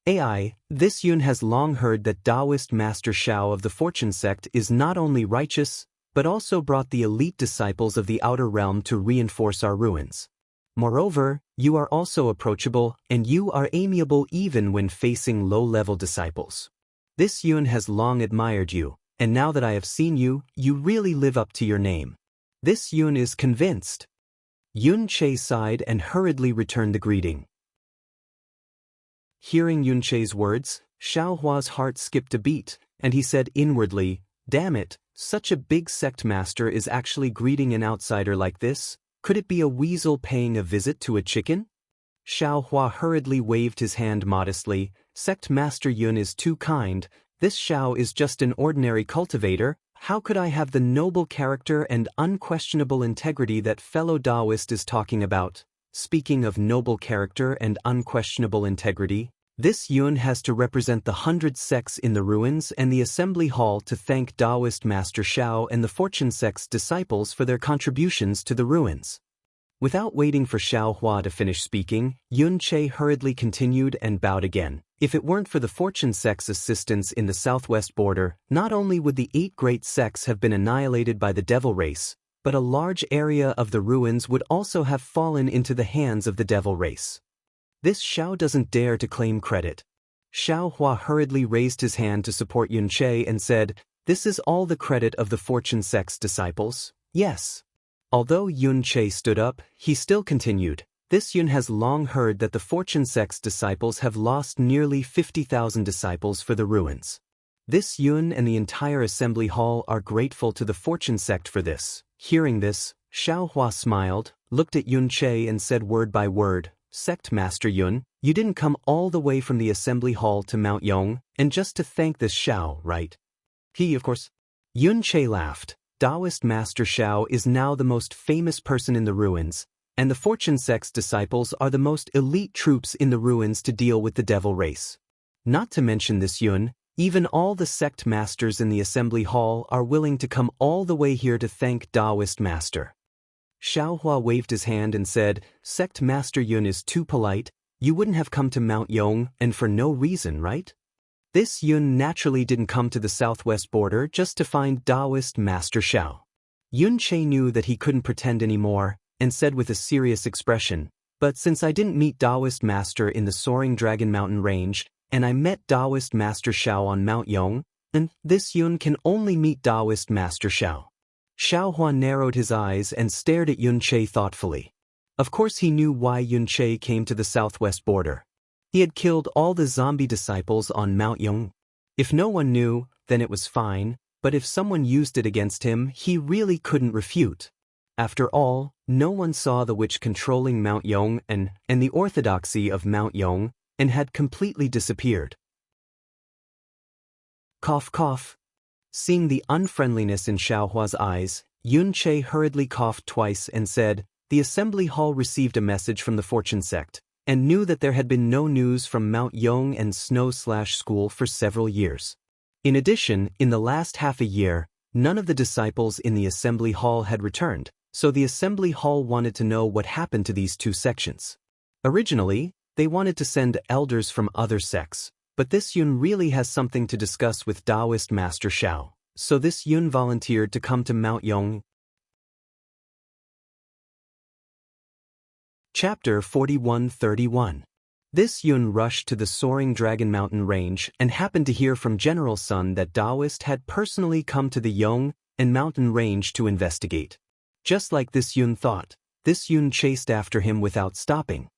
This Yun has long heard that Daoist Master Xiao of the Fortune sect is not only righteous, but also brought the elite disciples of the outer realm to reinforce our ruins. Moreover, you are also approachable, and you are amiable even when facing low-level disciples. This Yun has long admired you, and now that I have seen you, you really live up to your name. This Yun is convinced. Yun Che sighed and hurriedly returned the greeting. Hearing Yun Che's words, Xiao Hua's heart skipped a beat, and he said inwardly, "Damn it, such a big sect master is actually greeting an outsider like this? Could it be a weasel paying a visit to a chicken?" Xiao Hua hurriedly waved his hand modestly. "Sect Master Yun is too kind. This Xiao is just an ordinary cultivator. How could I have the noble character and unquestionable integrity that fellow Daoist is talking about?" Speaking of noble character and unquestionable integrity, this Yun has to represent the 100 sects in the ruins and the assembly hall to thank Daoist Master Xiao and the Fortune sect's disciples for their contributions to the ruins. Without waiting for Xiao Hua to finish speaking, Yun Che hurriedly continued and bowed again. If it weren't for the Fortune sect's assistance in the southwest border, not only would the 8 great sects have been annihilated by the devil race, but a large area of the ruins would also have fallen into the hands of the devil race. This Xiao doesn't dare to claim credit. Xiao Hua hurriedly raised his hand to support Yun Che and said, "This is all the credit of the Fortune sect's disciples?" "Yes." Although Yun Che stood up, he still continued, "This Yun has long heard that the Fortune sect's disciples have lost nearly 50,000 disciples for the ruins. This Yun and the entire assembly hall are grateful to the Fortune sect for this." Hearing this, Xiao Hua smiled, looked at Yun Che and said word by word, "Sect Master Yun, you didn't come all the way from the assembly hall to Mount Yong, and just to thank this Xiao, right?" "He, of course." Yun Che laughed. "Daoist Master Xiao is now the most famous person in the ruins, and the Fortune sect's disciples are the most elite troops in the ruins to deal with the devil race. Not to mention this Yun, even all the sect masters in the assembly hall are willing to come all the way here to thank Daoist Master." Xiao Hua waved his hand and said, "Sect Master Yun is too polite. You wouldn't have come to Mount Yong, and for no reason, right? This Yun naturally didn't come to the southwest border just to find Daoist Master Xiao." Yun Che knew that he couldn't pretend anymore, and said with a serious expression, "But since I didn't meet Daoist Master in the Soaring Dragon Mountain range, and I met Daoist Master Xiao on Mount Yong, and this Yun can only meet Daoist Master Xiao." Xiao Hua narrowed his eyes and stared at Yun Che thoughtfully. Of course he knew why Yun Che came to the southwest border. He had killed all the zombie disciples on Mount Yong. If no one knew, then it was fine, but if someone used it against him, he really couldn't refute. After all, no one saw the witch controlling Mount Yong and the orthodoxy of Mount Yong, and had completely disappeared. Cough cough. Seeing the unfriendliness in Xiao Hua's eyes, Yun Che hurriedly coughed twice and said, "The assembly hall received a message from the Fortune sect, and knew that there had been no news from Mount Yong and Snow/School for several years. In addition, in the last half a year, none of the disciples in the assembly hall had returned, so the assembly hall wanted to know what happened to these 2 sections. Originally, they wanted to send elders from other sects, but this Yun really has something to discuss with Daoist Master Xiao, so this Yun volunteered to come to Mount Yong." Chapter 41-31. This Yun rushed to the Soaring Dragon Mountain range and happened to hear from General Sun that Daoist had personally come to the Yong and Mountain range to investigate. Just like this Yun thought, this Yun chased after him without stopping.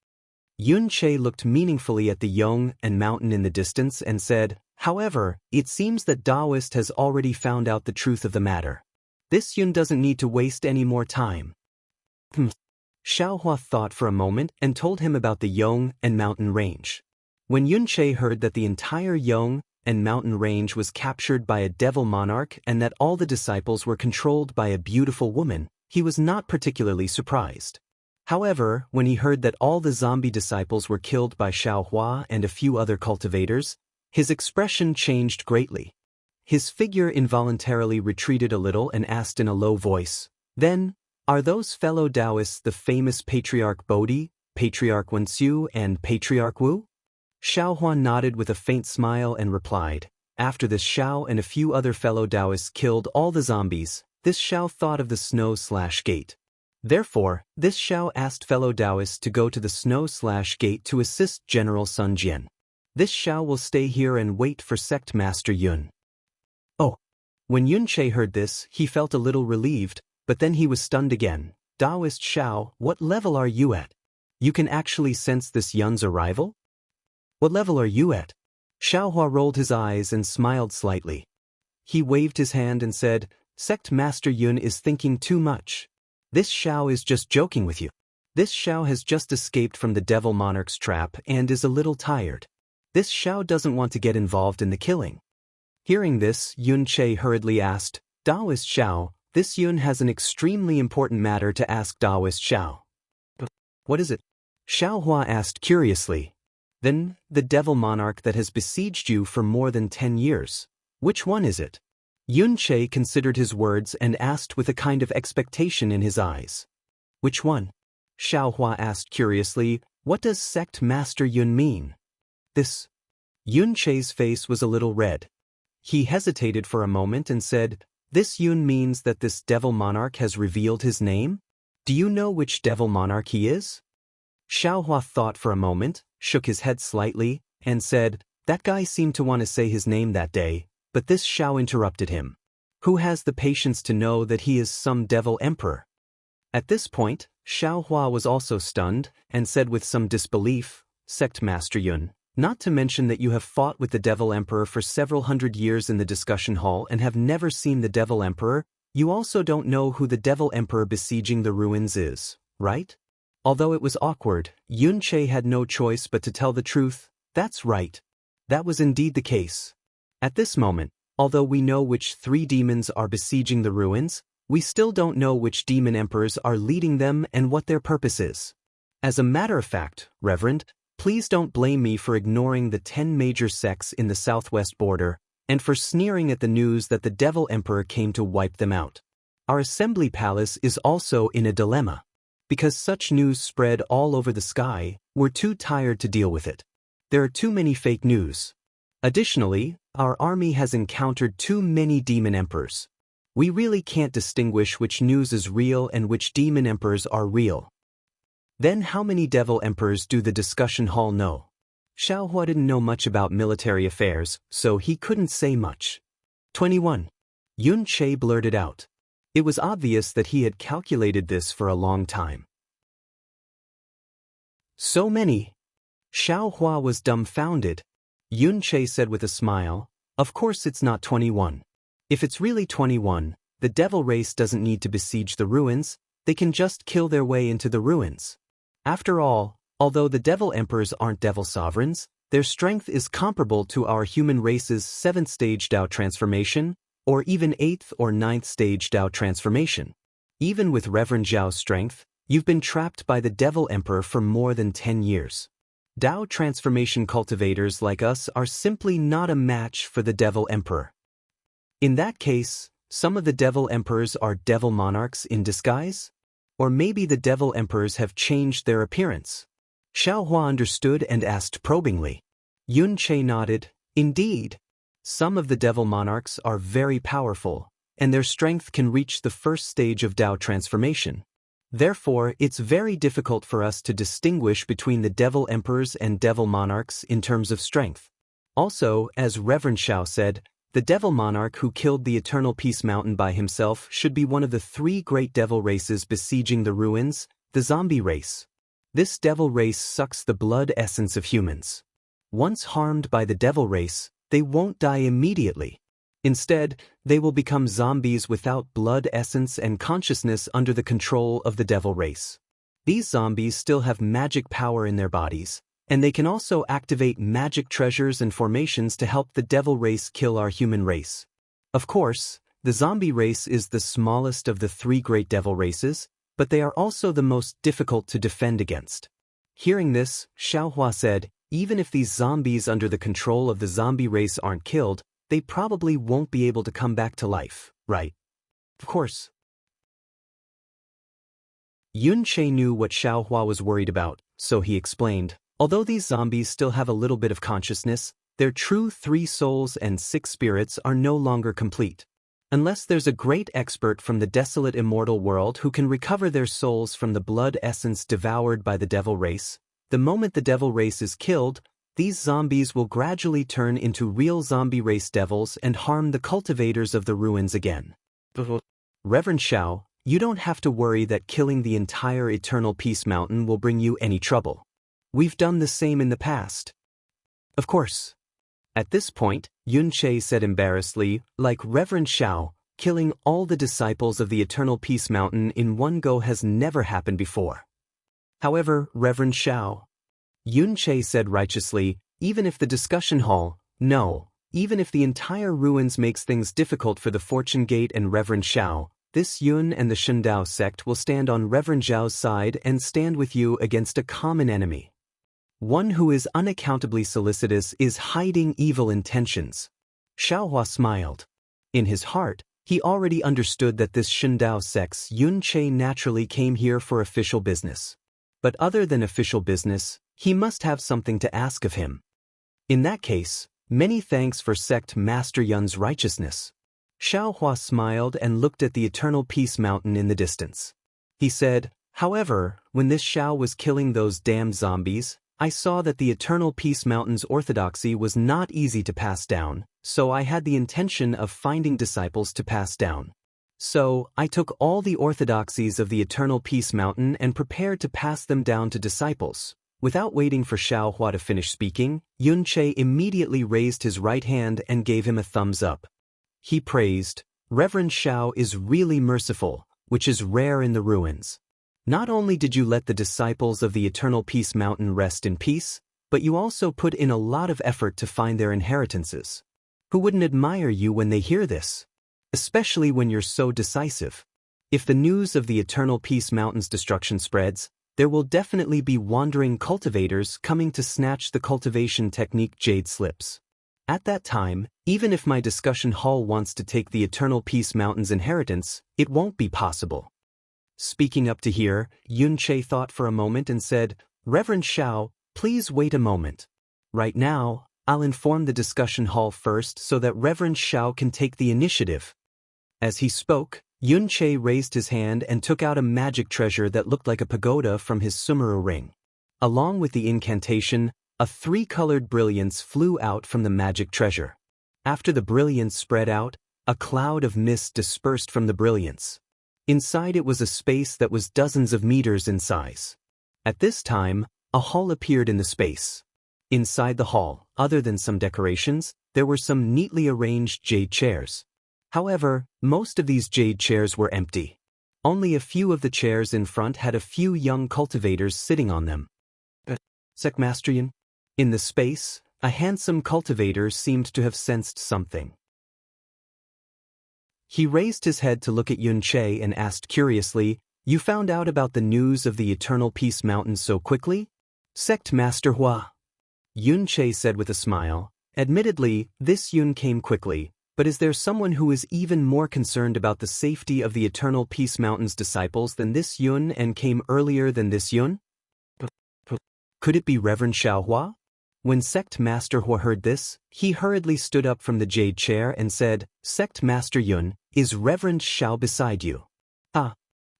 Yun Che looked meaningfully at the Yong and Mountain in the distance and said, "However, it seems that Daoist has already found out the truth of the matter. This Yun doesn't need to waste any more time." Xiao Hua thought for a moment and told him about the Yong and Mountain range. When Yun Che heard that the entire Yong and Mountain range was captured by a devil monarch and that all the disciples were controlled by a beautiful woman, he was not particularly surprised. However, when he heard that all the zombie disciples were killed by Xiao Hua and a few other cultivators, his expression changed greatly. His figure involuntarily retreated a little and asked in a low voice, "Then, are those fellow Daoists the famous Patriarch Bodhi, Patriarch Wenxiu, and Patriarch Wu?" Xiao Hua nodded with a faint smile and replied, "After this Xiao and a few other fellow Daoists killed all the zombies, this Xiao thought of the snow/gate. Therefore, this Xiao asked fellow Daoists to go to the snow/gate to assist General Sun Jian. This Xiao will stay here and wait for Sect Master Yun. Oh. When Yun Che heard this, he felt a little relieved, but then he was stunned again. Daoist Xiao, what level are you at? You can actually sense this Yun's arrival? What level are you at? Xiaohua rolled his eyes and smiled slightly. He waved his hand and said, Sect Master Yun is thinking too much. This Xiao is just joking with you. This Xiao has just escaped from the Devil Monarch's trap and is a little tired. This Xiao doesn't want to get involved in the killing. Hearing this, Yun Che hurriedly asked, Daoist Xiao, this Yun has an extremely important matter to ask Daoist Xiao. What is it? Xiaohua asked curiously. Then, the Devil Monarch that has besieged you for more than 10 years. Which one is it? Yun Che considered his words and asked with a kind of expectation in his eyes. Which one? Xiaohua asked curiously, what does Sect Master Yun mean? This. Yun Che's face was a little red. He hesitated for a moment and said, this Yun means that this Devil Monarch has revealed his name? Do you know which Devil Monarch he is? Xiaohua thought for a moment, shook his head slightly, and said, that guy seemed to want to say his name that day, but this Xiao interrupted him. Who has the patience to know that he is some Devil Emperor? At this point, Xiaohua was also stunned, and said with some disbelief, Sect Master Yun, not to mention that you have fought with the Devil Emperor for several hundred years in the discussion hall and have never seen the Devil Emperor, you also don't know who the Devil Emperor besieging the ruins is, right? Although it was awkward, Yun Che had no choice but to tell the truth. That's right. That was indeed the case. At this moment, although we know which 3 demons are besieging the ruins, we still don't know which demon emperors are leading them and what their purpose is. As a matter of fact, Reverend, please don't blame me for ignoring the 10 major sects in the southwest border, and for sneering at the news that the Devil Emperor came to wipe them out. Our assembly palace is also in a dilemma. Because such news spread all over the sky, we're too tired to deal with it. There are too many fake news. Additionally, our army has encountered too many demon emperors. We really can't distinguish which news is real and which demon emperors are real. Then how many devil emperors do the discussion hall know? Xiaohua didn't know much about military affairs, so he couldn't say much. 21. Yun Che blurted out. It was obvious that he had calculated this for a long time. So many. Xiaohua was dumbfounded. Yun Che said with a smile, of course it's not 21. If it's really 21, the devil race doesn't need to besiege the ruins, they can just kill their way into the ruins. After all, although the devil emperors aren't devil sovereigns, their strength is comparable to our human race's 7th stage Dao transformation, or even 8th or 9th stage Dao transformation. Even with Reverend Zhao's strength, you've been trapped by the Devil Emperor for more than 10 years. Dao transformation cultivators like us are simply not a match for the Devil Emperor. In that case, some of the Devil Emperors are Devil Monarchs in disguise? Or maybe the Devil Emperors have changed their appearance. Xiaohua understood and asked probingly. Yun Che nodded, indeed. Some of the Devil Monarchs are very powerful, and their strength can reach the 1st stage of Dao transformation. Therefore, it's very difficult for us to distinguish between the Devil Emperors and Devil Monarchs in terms of strength. Also, as Reverend Xiao said, the Devil Monarch who killed the Eternal Peace Mountain by himself should be one of the 3 great devil races besieging the ruins, the zombie race. This devil race sucks the blood essence of humans. Once harmed by the devil race, they won't die immediately. Instead, they will become zombies without blood essence and consciousness under the control of the devil race. These zombies still have magic power in their bodies, and they can also activate magic treasures and formations to help the devil race kill our human race. Of course, the zombie race is the smallest of the 3 great devil races, but they are also the most difficult to defend against. Hearing this, Xiaohua said, even if these zombies under the control of the zombie race aren't killed, they probably won't be able to come back to life, right? Of course. Yun Che knew what Xiaohua was worried about, so he explained, although these zombies still have a little bit of consciousness, their true 3 souls and 6 spirits are no longer complete. Unless there's a great expert from the desolate immortal world who can recover their souls from the blood essence devoured by the devil race, the moment the devil race is killed, these zombies will gradually turn into real zombie race devils and harm the cultivators of the ruins again. Reverend Xiao, you don't have to worry that killing the entire Eternal Peace Mountain will bring you any trouble. We've done the same in the past. Of course. At this point, Yun Che said embarrassedly, like Reverend Xiao, killing all the disciples of the Eternal Peace Mountain in one go has never happened before. However, Reverend Xiao, Yun Che said righteously, even if the discussion hall, no, even if the entire ruins makes things difficult for the Fortune Gate and Reverend Xiao, this Yun and the Shundao sect will stand on Reverend Zhao's side and stand with you against a common enemy. One who is unaccountably solicitous is hiding evil intentions. Xiaohua smiled. In his heart, he already understood that this Shundao sect's Yun Che naturally came here for official business. But other than official business, he must have something to ask of him. In that case, many thanks for sect Master Yun's righteousness. Xiaohua smiled and looked at the Eternal Peace Mountain in the distance. He said, however, when this Xiao was killing those damned zombies, I saw that the Eternal Peace Mountain's orthodoxy was not easy to pass down, so I had the intention of finding disciples to pass down. So, I took all the orthodoxies of the Eternal Peace Mountain and prepared to pass them down to disciples. Without waiting for Xiaohua to finish speaking, Yun Che immediately raised his right hand and gave him a thumbs up. He praised, Reverend Xiao is really merciful, which is rare in the ruins. Not only did you let the disciples of the Eternal Peace Mountain rest in peace, but you also put in a lot of effort to find their inheritances. Who wouldn't admire you when they hear this? Especially when you're so decisive. If the news of the Eternal Peace Mountain's destruction spreads, there will definitely be wandering cultivators coming to snatch the cultivation technique Jade Slips. At that time, even if my discussion hall wants to take the Eternal Peace Mountain's inheritance, it won't be possible. Speaking up to here, Yun Che thought for a moment and said, Reverend Xiao, please wait a moment. Right now, I'll inform the discussion hall first so that Reverend Xiao can take the initiative. As he spoke, Yun Che raised his hand and took out a magic treasure that looked like a pagoda from his Sumeru ring. Along with the incantation, a three-colored brilliance flew out from the magic treasure. After the brilliance spread out, a cloud of mist dispersed from the brilliance. Inside it was a space that was dozens of meters in size. At this time, a hall appeared in the space. Inside the hall, other than some decorations, there were some neatly arranged jade chairs. However, most of these jade chairs were empty. Only a few of the chairs in front had a few young cultivators sitting on them. Secmastrian? In the space, a handsome cultivator seemed to have sensed something. He raised his head to look at Yun Che and asked curiously, You found out about the news of the Eternal Peace Mountain so quickly? Sect Master Hua. Yun Che said with a smile, Admittedly, this Yun came quickly, but is there someone who is even more concerned about the safety of the Eternal Peace Mountain's disciples than this Yun and came earlier than this Yun? Could it be Reverend Xiaohua? When Sect Master Hua heard this, he hurriedly stood up from the jade chair and said, Sect Master Yun, is Reverend Xiao beside you? Ah.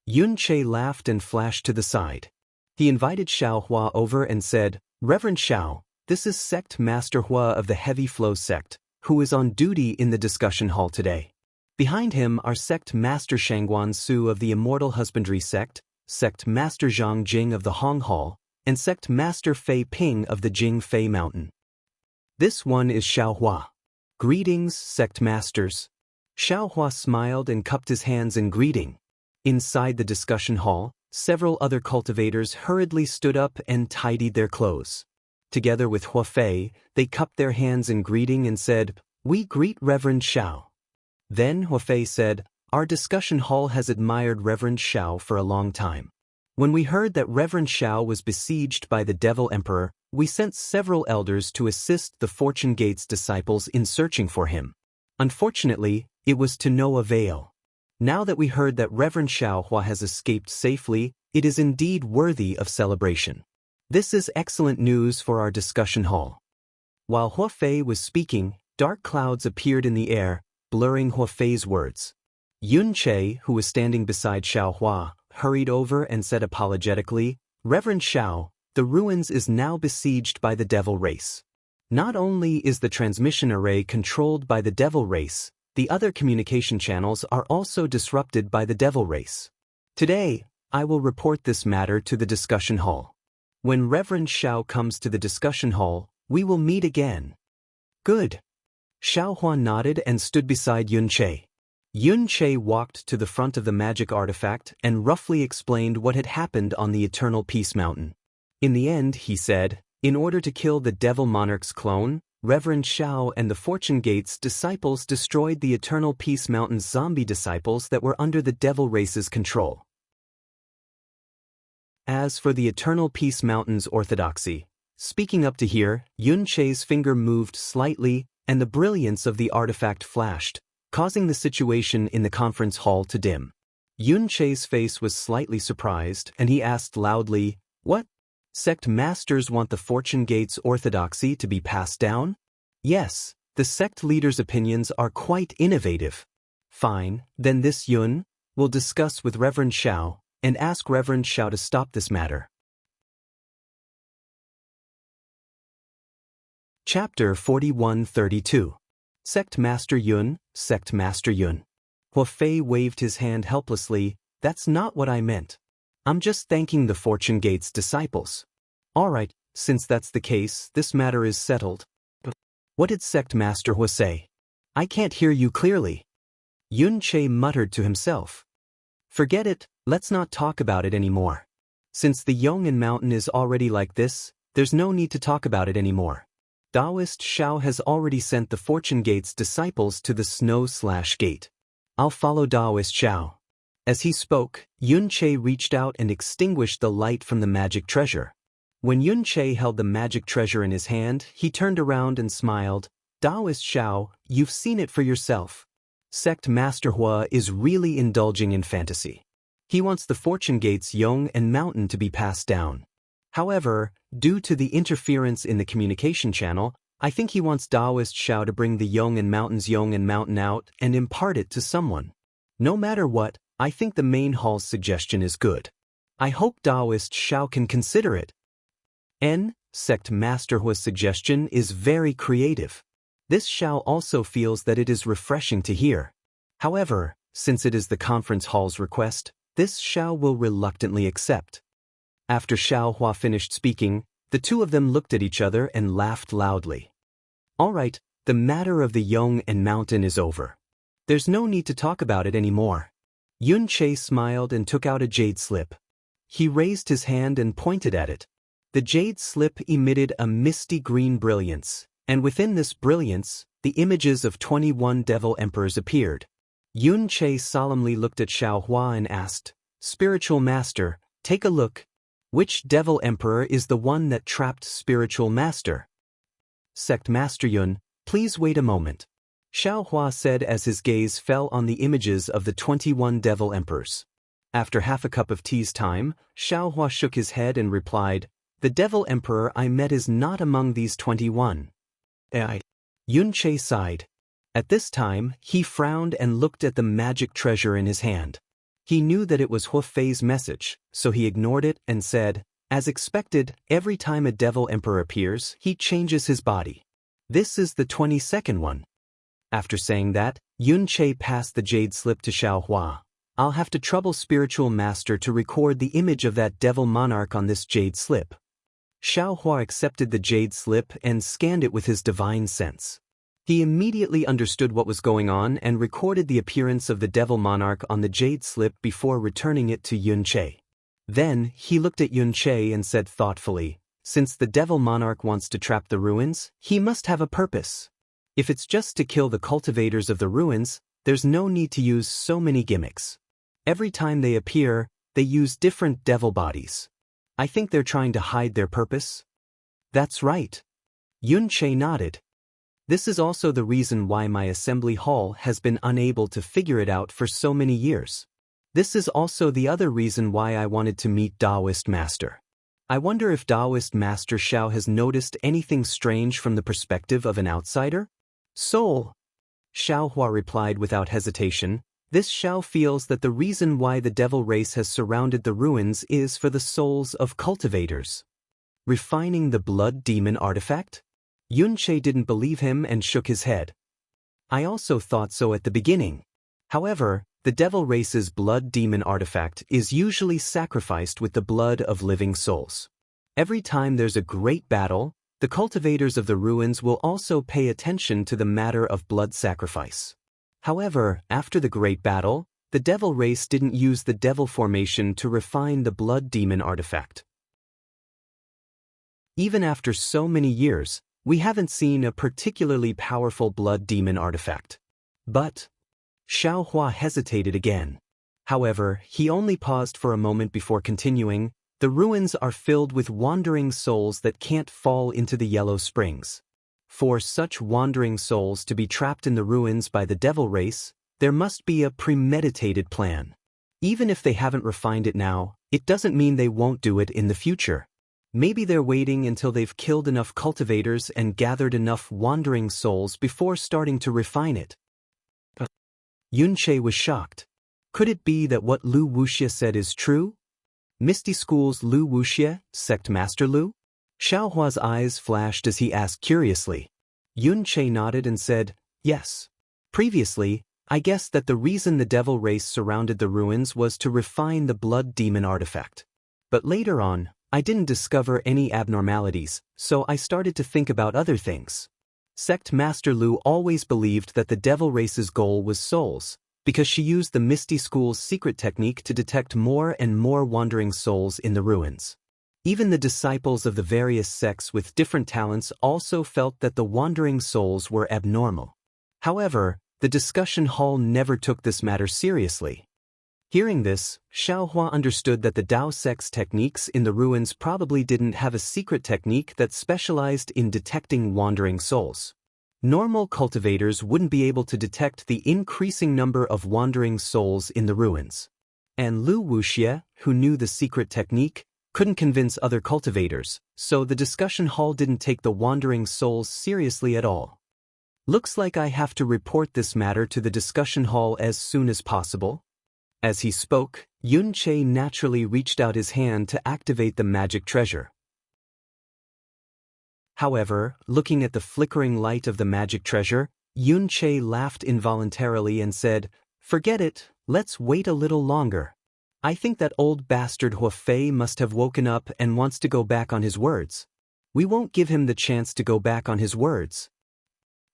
Yun Che laughed and flashed to the side. He invited Xiaohua over and said, Reverend Xiao, this is Sect Master Hua of the Heavy Flow sect, who is on duty in the discussion hall today. Behind him are Sect Master Shangguan Su of the Immortal Husbandry sect, Sect Master Zhang Jing of the Hong Hall, and Sect Master Fei Ping of the Jing Fei Mountain. This one is Xiaohua. Greetings, Sect Masters. Xiaohua smiled and cupped his hands in greeting. Inside the discussion hall, several other cultivators hurriedly stood up and tidied their clothes. Together with Hua Fei, they cupped their hands in greeting and said, We greet Reverend Xiao. Then Hua Fei said, Our discussion hall has admired Reverend Xiao for a long time. When we heard that Reverend Xiao was besieged by the Devil Emperor, we sent several elders to assist the Fortune Gate's disciples in searching for him. Unfortunately, it was to no avail. Now that we heard that Reverend Xiaohua has escaped safely, it is indeed worthy of celebration. This is excellent news for our discussion hall. While Hua Fei was speaking, dark clouds appeared in the air, blurring Huafei's words. Yun Che, who was standing beside Xiao Hua, hurried over and said apologetically, "Reverend Xiao, the ruins is now besieged by the devil race. Not only is the transmission array controlled by the devil race, the other communication channels are also disrupted by the devil race. Today, I will report this matter to the discussion hall. When Reverend Xiao comes to the discussion hall, we will meet again." "Good." Xiao Hua nodded and stood beside Yun Che. Yun Che walked to the front of the magic artifact and roughly explained what had happened on the Eternal Peace Mountain. In the end, he said, in order to kill the Devil Monarch's clone, Reverend Xiao and the Fortune Gate's disciples destroyed the Eternal Peace Mountain's zombie disciples that were under the Devil Race's control. As for the Eternal Peace Mountain's orthodoxy, speaking up to here, Yun Che's finger moved slightly and the brilliance of the artifact flashed, causing the situation in the conference hall to dim. Yun Che's face was slightly surprised and he asked loudly, "What? Sect masters want the Fortune Gate's orthodoxy to be passed down?" "Yes, the sect leaders' opinions are quite innovative." "Fine, then this Yun will discuss with Reverend Xiao and ask Reverend Xiao to stop this matter." Chapter 4132. Sect Master Yun, Sect Master Yun. Huafei waved his hand helplessly. "That's not what I meant. I'm just thanking the Fortune Gate's disciples." "All right, since that's the case, this matter is settled." "What did Sect Master Hua say? I can't hear you clearly." Yun Che muttered to himself. "Forget it, let's not talk about it anymore. Since the Yong'an Mountain is already like this, there's no need to talk about it anymore. Daoist Xiao has already sent the Fortune Gate's disciples to the Snow/Gate. I'll follow Daoist Xiao." As he spoke, Yun Che reached out and extinguished the light from the magic treasure. When Yun Che held the magic treasure in his hand, he turned around and smiled. "Daoist Xiao, you've seen it for yourself. Sect Master Hua is really indulging in fantasy. He wants the Fortune Gate's Yong'an Mountain to be passed down. However, due to the interference in the communication channel, I think he wants Daoist Xiao to bring the Yong'an Mountain out and impart it to someone. No matter what, I think the main hall's suggestion is good. I hope Daoist Xiao can consider it." Sect Master Hua's suggestion is very creative. This Xiao also feels that it is refreshing to hear. However, since it is the conference hall's request, this Xiao will reluctantly accept. After Xiao Hua finished speaking, the two of them looked at each other and laughed loudly. "All right, the matter of the Yong'an Mountain is over. There's no need to talk about it anymore." Yun Che smiled and took out a jade slip. He raised his hand and pointed at it. The jade slip emitted a misty green brilliance, and within this brilliance, the images of 21 devil emperors appeared. Yun Che solemnly looked at Xiao Hua and asked, "Spiritual Master, take a look. Which devil emperor is the one that trapped Spiritual Master?" "Sect Master Yun, please wait a moment," Xiao Hua said as his gaze fell on the images of the 21 devil emperors. After half a cup of tea's time, Xiao Hua shook his head and replied, "The devil emperor I met is not among these 21. Yun Che sighed. At this time, he frowned and looked at the magic treasure in his hand. He knew that it was Huafei's message, so he ignored it and said, "As expected, every time a devil emperor appears, he changes his body. This is the 22nd one." After saying that, Yun Che passed the jade slip to Xiao Hua. "I'll have to trouble Spiritual Master to record the image of that devil monarch on this jade slip." Xiao Hua accepted the jade slip and scanned it with his divine sense. He immediately understood what was going on and recorded the appearance of the devil monarch on the jade slip before returning it to Yun Che. Then, he looked at Yun Che and said thoughtfully, "Since the devil monarch wants to trap the ruins, he must have a purpose. If it's just to kill the cultivators of the ruins, there's no need to use so many gimmicks. Every time they appear, they use different devil bodies. I think they're trying to hide their purpose." "That's right." Yun Che nodded. "This is also the reason why my assembly hall has been unable to figure it out for so many years. This is also the other reason why I wanted to meet Daoist Master. I wonder if Daoist Master Xiao has noticed anything strange from the perspective of an outsider?" "Soul." Xiaohua replied without hesitation. This Xiao feels that the reason why the devil race has surrounded the ruins is for the souls of cultivators. Refining the blood demon artifact? Yunche didn't believe him and shook his head. I also thought so at the beginning. However, the devil race's blood demon artifact is usually sacrificed with the blood of living souls. Every time there's a great battle, the cultivators of the ruins will also pay attention to the matter of blood sacrifice. However, after the great battle, the devil race didn't use the devil formation to refine the blood demon artifact. Even after so many years, we haven't seen a particularly powerful blood demon artifact. But Xiaohua hesitated again. However, he only paused for a moment before continuing. The ruins are filled with wandering souls that can't fall into the yellow springs. For such wandering souls to be trapped in the ruins by the devil race, there must be a premeditated plan. Even if they haven't refined it now, it doesn't mean they won't do it in the future. Maybe they're waiting until they've killed enough cultivators and gathered enough wandering souls before starting to refine it. Yunche was shocked. Could it be that what Lu Wuxia said is true? Misty School's Lu Wuxia, Sect Master Lu? Xiaohua's eyes flashed as he asked curiously. Yunche nodded and said, yes. Previously, I guessed that the reason the devil race surrounded the ruins was to refine the blood demon artifact. But later on, I didn't discover any abnormalities, so I started to think about other things. Sect Master Lu always believed that the devil race's goal was souls, because she used the Misty School's secret technique to detect more and more wandering souls in the ruins. Even the disciples of the various sects with different talents also felt that the wandering souls were abnormal. However, the discussion hall never took this matter seriously. Hearing this, Xiaohua understood that the Dao sect's techniques in the ruins probably didn't have a secret technique that specialized in detecting wandering souls. Normal cultivators wouldn't be able to detect the increasing number of wandering souls in the ruins. And Lu Wuxia, who knew the secret technique, couldn't convince other cultivators, so the discussion hall didn't take the wandering souls seriously at all. Looks like I have to report this matter to the discussion hall as soon as possible. As he spoke, Yunche naturally reached out his hand to activate the magic treasure. However, looking at the flickering light of the magic treasure, Yunche laughed involuntarily and said, "Forget it, let's wait a little longer. I think that old bastard Huafei must have woken up and wants to go back on his words. We won't give him the chance to go back on his words."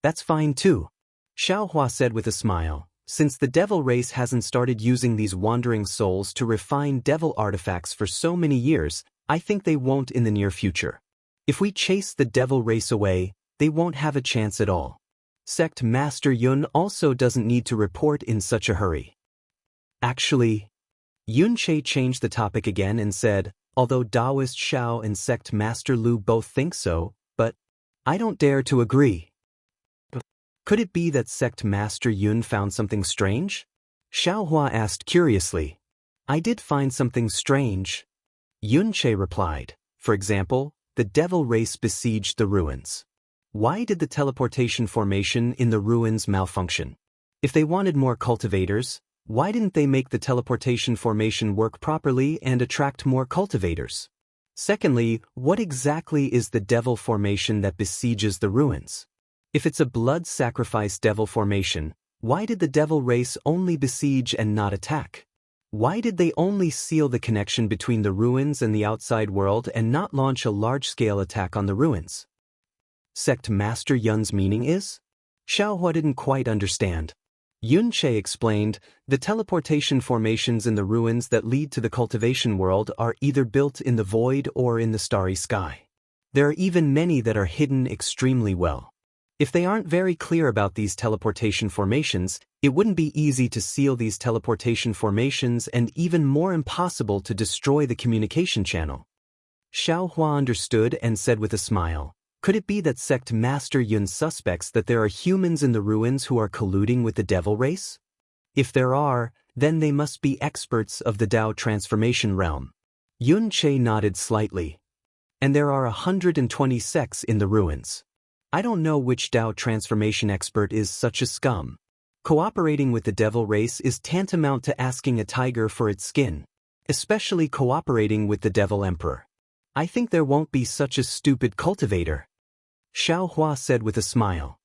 "That's fine too," Xiaohua said with a smile. Since the devil race hasn't started using these wandering souls to refine devil artifacts for so many years, I think they won't in the near future. If we chase the devil race away, they won't have a chance at all. Sect Master Yun also doesn't need to report in such a hurry. Actually, Yunche changed the topic again and said, although Daoist Xiao and Sect Master Lu both think so, but I don't dare to agree. Could it be that Sect Master Yun found something strange? Xiaohua asked curiously. I did find something strange, Yunche replied. For example, the devil race besieged the ruins. Why did the teleportation formation in the ruins malfunction? If they wanted more cultivators, why didn't they make the teleportation formation work properly and attract more cultivators? Secondly, what exactly is the devil formation that besieges the ruins? If it's a blood sacrifice devil formation, why did the devil race only besiege and not attack? Why did they only seal the connection between the ruins and the outside world and not launch a large-scale attack on the ruins? Sect Master Yun's meaning is? Xiaohua didn't quite understand. Yunche explained, the teleportation formations in the ruins that lead to the cultivation world are either built in the void or in the starry sky. There are even many that are hidden extremely well. If they aren't very clear about these teleportation formations, it wouldn't be easy to seal these teleportation formations and even more impossible to destroy the communication channel. Xiaohua understood and said with a smile, could it be that Sect Master Yun suspects that there are humans in the ruins who are colluding with the devil race? If there are, then they must be experts of the Dao transformation realm. Yunche nodded slightly. And there are 120 sects in the ruins. I don't know which Dao transformation expert is such a scum. Cooperating with the devil race is tantamount to asking a tiger for its skin, especially cooperating with the devil emperor. I think there won't be such a stupid cultivator. Xiao Hua said with a smile.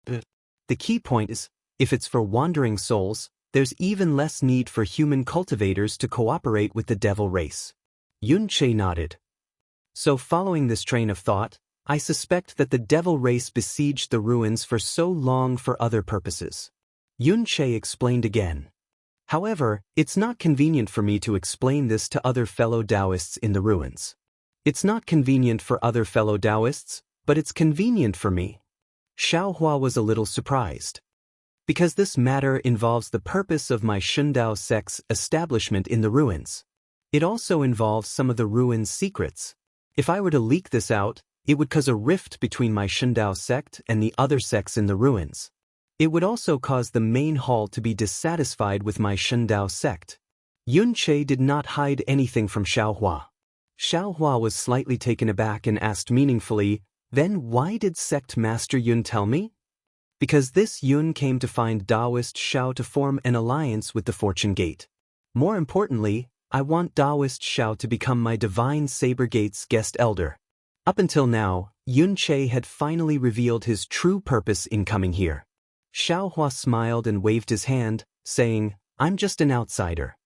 The key point is, if it's for wandering souls, there's even less need for human cultivators to cooperate with the devil race. Yun Che nodded. So following this train of thought, I suspect that the devil race besieged the ruins for so long for other purposes. Yun Che explained again. However, it's not convenient for me to explain this to other fellow Daoists in the ruins. It's not convenient for other fellow Daoists, but it's convenient for me. Xiao Hua was a little surprised. Because this matter involves the purpose of my Shundao sect's establishment in the ruins. It also involves some of the ruins' secrets. If I were to leak this out, it would cause a rift between my Shundao sect and the other sects in the ruins. It would also cause the main hall to be dissatisfied with my Shundao sect. Yun Che did not hide anything from Xiao Hua. Xiao Hua was slightly taken aback and asked meaningfully, "Then why did Sect Master Yun tell me?" Because this Yun came to find Daoist Xiao to form an alliance with the Fortune Gate. More importantly, I want Daoist Xiao to become my Divine Saber Gate's guest elder. Up until now, Yun Che had finally revealed his true purpose in coming here. Xiao Hua smiled and waved his hand, saying, "I'm just an outsider.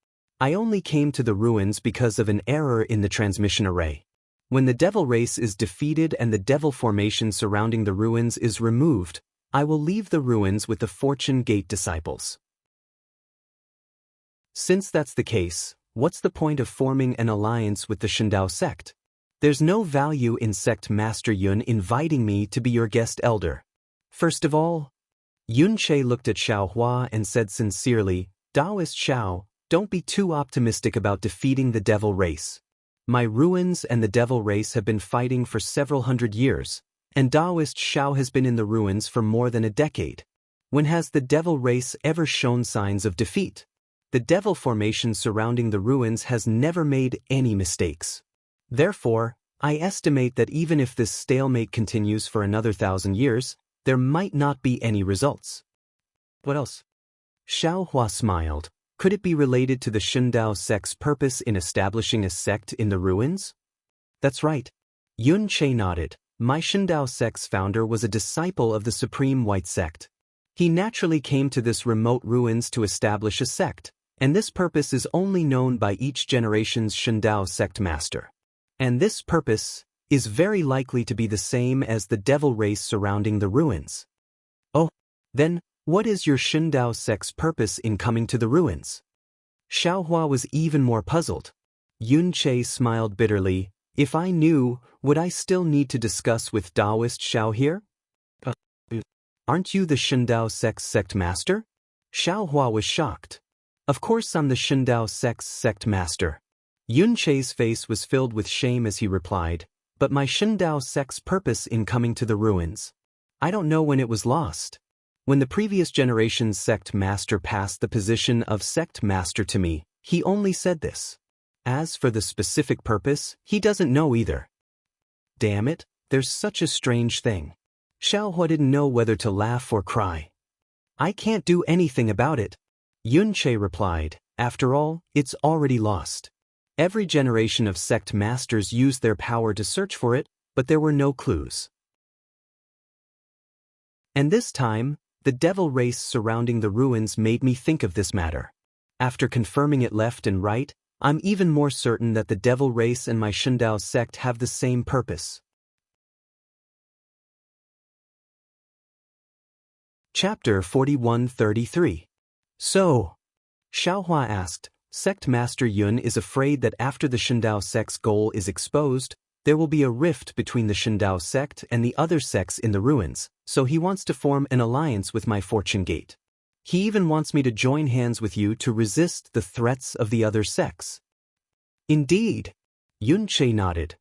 I only came to the ruins because of an error in the transmission array. When the devil race is defeated and the devil formation surrounding the ruins is removed, I will leave the ruins with the Fortune Gate disciples. Since that's the case, what's the point of forming an alliance with the Shundao sect? There's no value in Sect Master Yun inviting me to be your guest elder. First of all," Yun Che looked at Xiao Hua and said sincerely, "Daoist Xiao, don't be too optimistic about defeating the devil race. My ruins and the devil race have been fighting for several hundred years, and Daoist Xiao has been in the ruins for more than a decade. When has the devil race ever shown signs of defeat? The devil formation surrounding the ruins has never made any mistakes. Therefore, I estimate that even if this stalemate continues for another 1,000 years, there might not be any results." "What else?" Xiao Hua smiled. "Could it be related to the Shundao sect's purpose in establishing a sect in the ruins?" "That's right." Yun Che nodded. "My Shundao sect's founder was a disciple of the Supreme White Sect. He naturally came to this remote ruins to establish a sect, and this purpose is only known by each generation's Shundao sect master. And this purpose is very likely to be the same as the devil race surrounding the ruins." "Oh, then, what is your Shundao sect's purpose in coming to the ruins?" Xiao Hua was even more puzzled. Yun Che smiled bitterly. "If I knew, would I still need to discuss with Daoist Xiao here?" "Aren't you the Shundao sect's sect master?" Xiao Hua was shocked. "Of course I'm the Shundao sect's sect master." Yun Che's face was filled with shame as he replied, "But my Shundao sect's purpose in coming to the ruins, I don't know when it was lost. When the previous generation's sect master passed the position of sect master to me, he only said this. As for the specific purpose, he doesn't know either." "Damn it, there's such a strange thing." Xiao Hua didn't know whether to laugh or cry. "I can't do anything about it," Yun Che replied. "After all, it's already lost. Every generation of sect masters used their power to search for it, but there were no clues. And this time, the devil race surrounding the ruins made me think of this matter. After confirming it left and right, I'm even more certain that the devil race and my Shundao sect have the same purpose." Chapter 4133. "So," Xiao Hua asked, "Sect Master Yun is afraid that after the Shundao sect's goal is exposed, there will be a rift between the Shundao sect and the other sects in the ruins, so he wants to form an alliance with my Fortune Gate. He even wants me to join hands with you to resist the threats of the other sects." "Indeed," Yun Che nodded.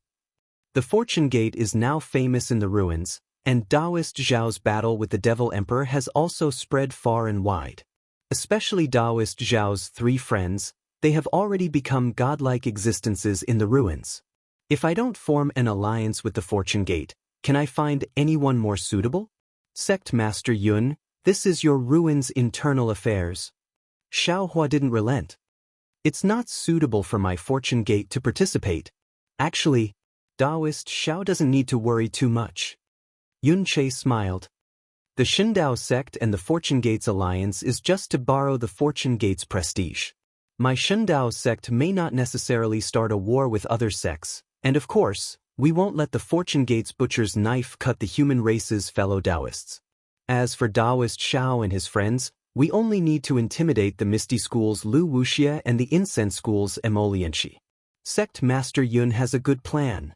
"The Fortune Gate is now famous in the ruins, and Daoist Zhao's battle with the Devil Emperor has also spread far and wide. Especially Daoist Zhao's 3 friends, they have already become godlike existences in the ruins. If I don't form an alliance with the Fortune Gate, Can I find anyone more suitable? Sect Master Yun, this is your ruin's internal affairs. Xiaohua didn't relent. It's not suitable for my fortune gate to participate. Actually, Daoist Xiao doesn't need to worry too much. Yun Che smiled. The Shindao sect and the Fortune Gates alliance is just to borrow the Fortune Gates prestige. My Shindao sect may not necessarily start a war with other sects, and of course, we won't let the Fortune Gates butcher's knife cut the human race's fellow Daoists. As for Daoist Xiao and his friends, we only need to intimidate the Misty School's Lu Wuxia and the Incense School's Emolianshi. Sect Master Yun has a good plan.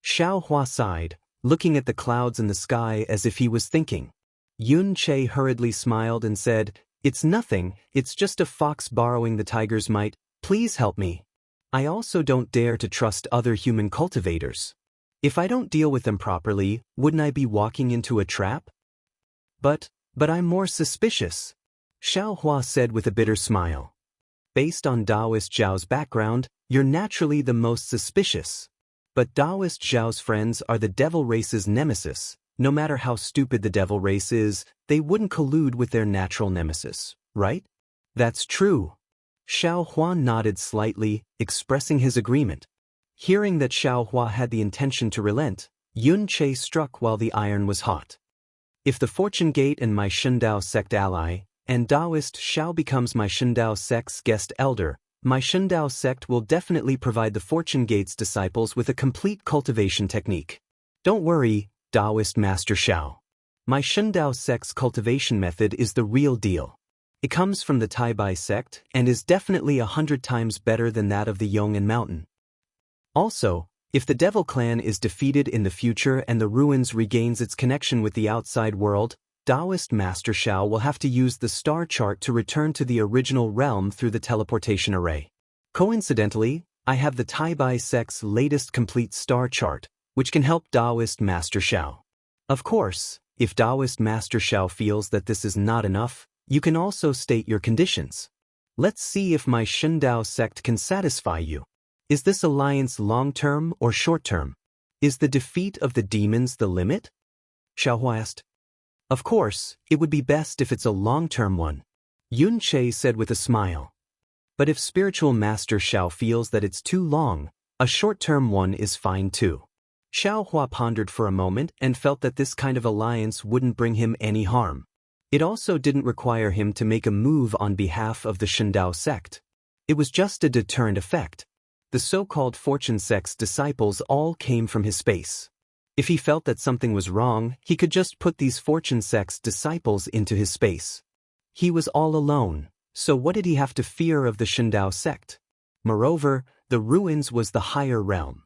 Xiaohua sighed, looking at the clouds in the sky as if he was thinking. Yun Che hurriedly smiled and said, "It's nothing, it's just a fox borrowing the tiger's might, please help me. I also don't dare to trust other human cultivators. If I don't deal with them properly, wouldn't I be walking into a trap?" But I'm more suspicious," Xiaohua said with a bitter smile. "Based on Daoist Zhao's background, you're naturally the most suspicious. But Daoist Zhao's friends are the devil race's nemesis. No matter how stupid the devil race is, they wouldn't collude with their natural nemesis, right?" "That's true." Xiaohua nodded slightly, expressing his agreement. Hearing that Xiaohua had the intention to relent, Yun Che struck while the iron was hot. "If the Fortune Gate and my Shindao sect ally, and Daoist Xiao becomes my Shindao sect's guest elder, my Shindao sect will definitely provide the Fortune Gate's disciples with a complete cultivation technique. Don't worry, Daoist Master Xiao. My Shindao sect's cultivation method is the real deal. It comes from the Taibai sect and is definitely 100 times better than that of the Yong'an Mountain. Also, if the Devil Clan is defeated in the future and the ruins regains its connection with the outside world, Daoist Master Xiao will have to use the star chart to return to the original realm through the teleportation array. Coincidentally, I have the Taibai sect's latest complete star chart, which can help Daoist Master Xiao. Of course, if Daoist Master Xiao feels that this is not enough, you can also state your conditions. Let's see if my Shindao sect can satisfy you. Is this alliance long-term or short-term? Is the defeat of the demons the limit?" Xiaohua asked. "Of course, it would be best if it's a long-term one," Yun Che said with a smile. "But if Spiritual Master Xiao feels that it's too long, a short-term one is fine too." Xiaohua pondered for a moment and felt that this kind of alliance wouldn't bring him any harm. It also didn't require him to make a move on behalf of the Shindao sect. It was just a deterrent effect. The so-called Fortune sect's disciples all came from his space. If he felt that something was wrong, he could just put these Fortune sect's disciples into his space. He was all alone, so what did he have to fear of the Shindao sect? Moreover, the ruins was the higher realm.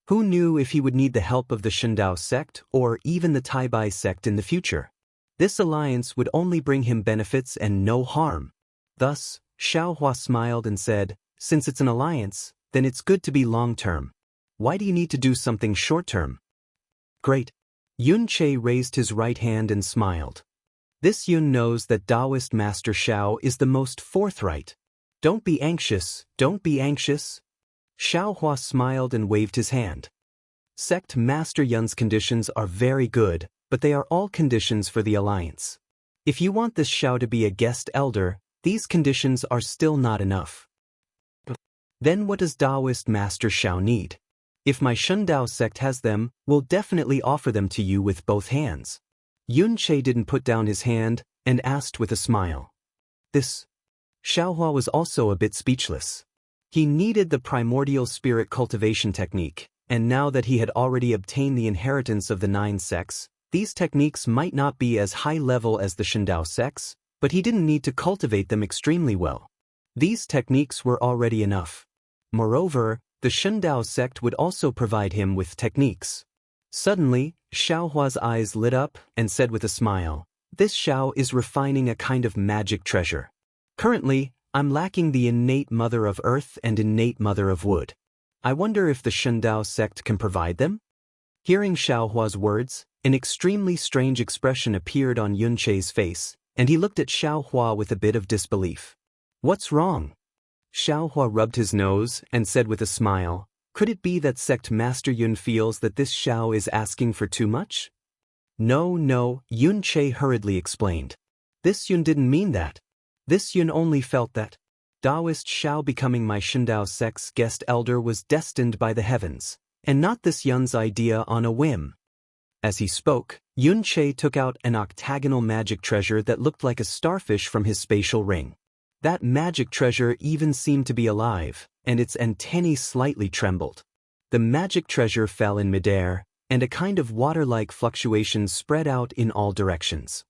Who knew if he would need the help of the Shindao sect or even the Taibai sect in the future? This alliance would only bring him benefits and no harm. Thus, Xiaohua smiled and said, "Since it's an alliance, then it's good to be long-term. Why do you need to do something short-term?" "Great." Yun Che raised his right hand and smiled. This Yun knows that Daoist Master Xiao is the most forthright. Don't be anxious, don't be anxious." Xiaohua smiled and waved his hand. Sect Master Yun's conditions are very good, but they are all conditions for the alliance. If you want this Xiao to be a guest elder, these conditions are still not enough. Then what does Daoist Master Xiao need? If my Shundao sect has them, we'll definitely offer them to you with both hands. Yun Che didn't put down his hand and asked with a smile. This. Xiaohua was also a bit speechless. He needed the primordial spirit cultivation technique, and now that he had already obtained the inheritance of the 9 sects, these techniques might not be as high level as the Shindao sects, but he didn't need to cultivate them extremely well. These techniques were already enough. Moreover, the Shindao sect would also provide him with techniques. Suddenly, Xiaohua's eyes lit up and said with a smile, "This Xiao is refining a kind of magic treasure. Currently, I'm lacking the innate mother of earth and innate mother of wood. I wonder if the Shindao sect can provide them?" Hearing Xiaohua's words, an extremely strange expression appeared on Yun Che's face, and he looked at Xiaohua with a bit of disbelief. "What's wrong?" Xiaohua rubbed his nose and said with a smile, Could it be that sect Master Yun feels that this Xiao is asking for too much? No, Yun Che hurriedly explained. This Yun didn't mean that. This Yun only felt that Daoist Xiao becoming my Shindao sect's guest elder was destined by the heavens, and not this Yun's idea on a whim. As he spoke, Yun Che took out an octagonal magic treasure that looked like a starfish from his spatial ring. That magic treasure even seemed to be alive, and its antennae slightly trembled. The magic treasure fell in midair, and a kind of water-like fluctuation spread out in all directions.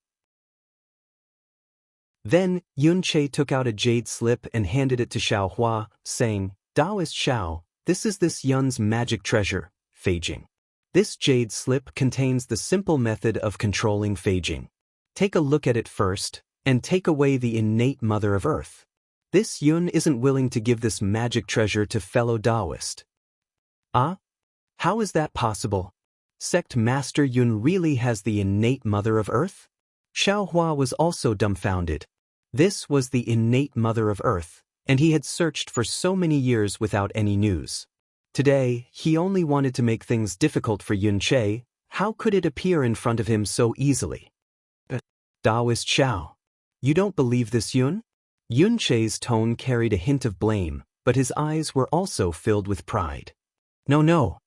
Then, Yun Che took out a jade slip and handed it to Xiao Hua, saying, Daoist Xiao, this is this Yun's magic treasure, Feijing. This jade slip contains the simple method of controlling Feijing. Take a look at it first, and take away the innate Mother of Earth. This Yun isn't willing to give this magic treasure to fellow Daoist. Ah? How is that possible? Sect Master Yun really has the innate Mother of Earth? Xiao Hua was also dumbfounded. This was the innate Mother of Earth, and he had searched for so many years without any news. Today, he only wanted to make things difficult for Yun Che. How could it appear in front of him so easily? Daoist Xiao. You don't believe this Yun? Yun Che's tone carried a hint of blame, but his eyes were also filled with pride. No.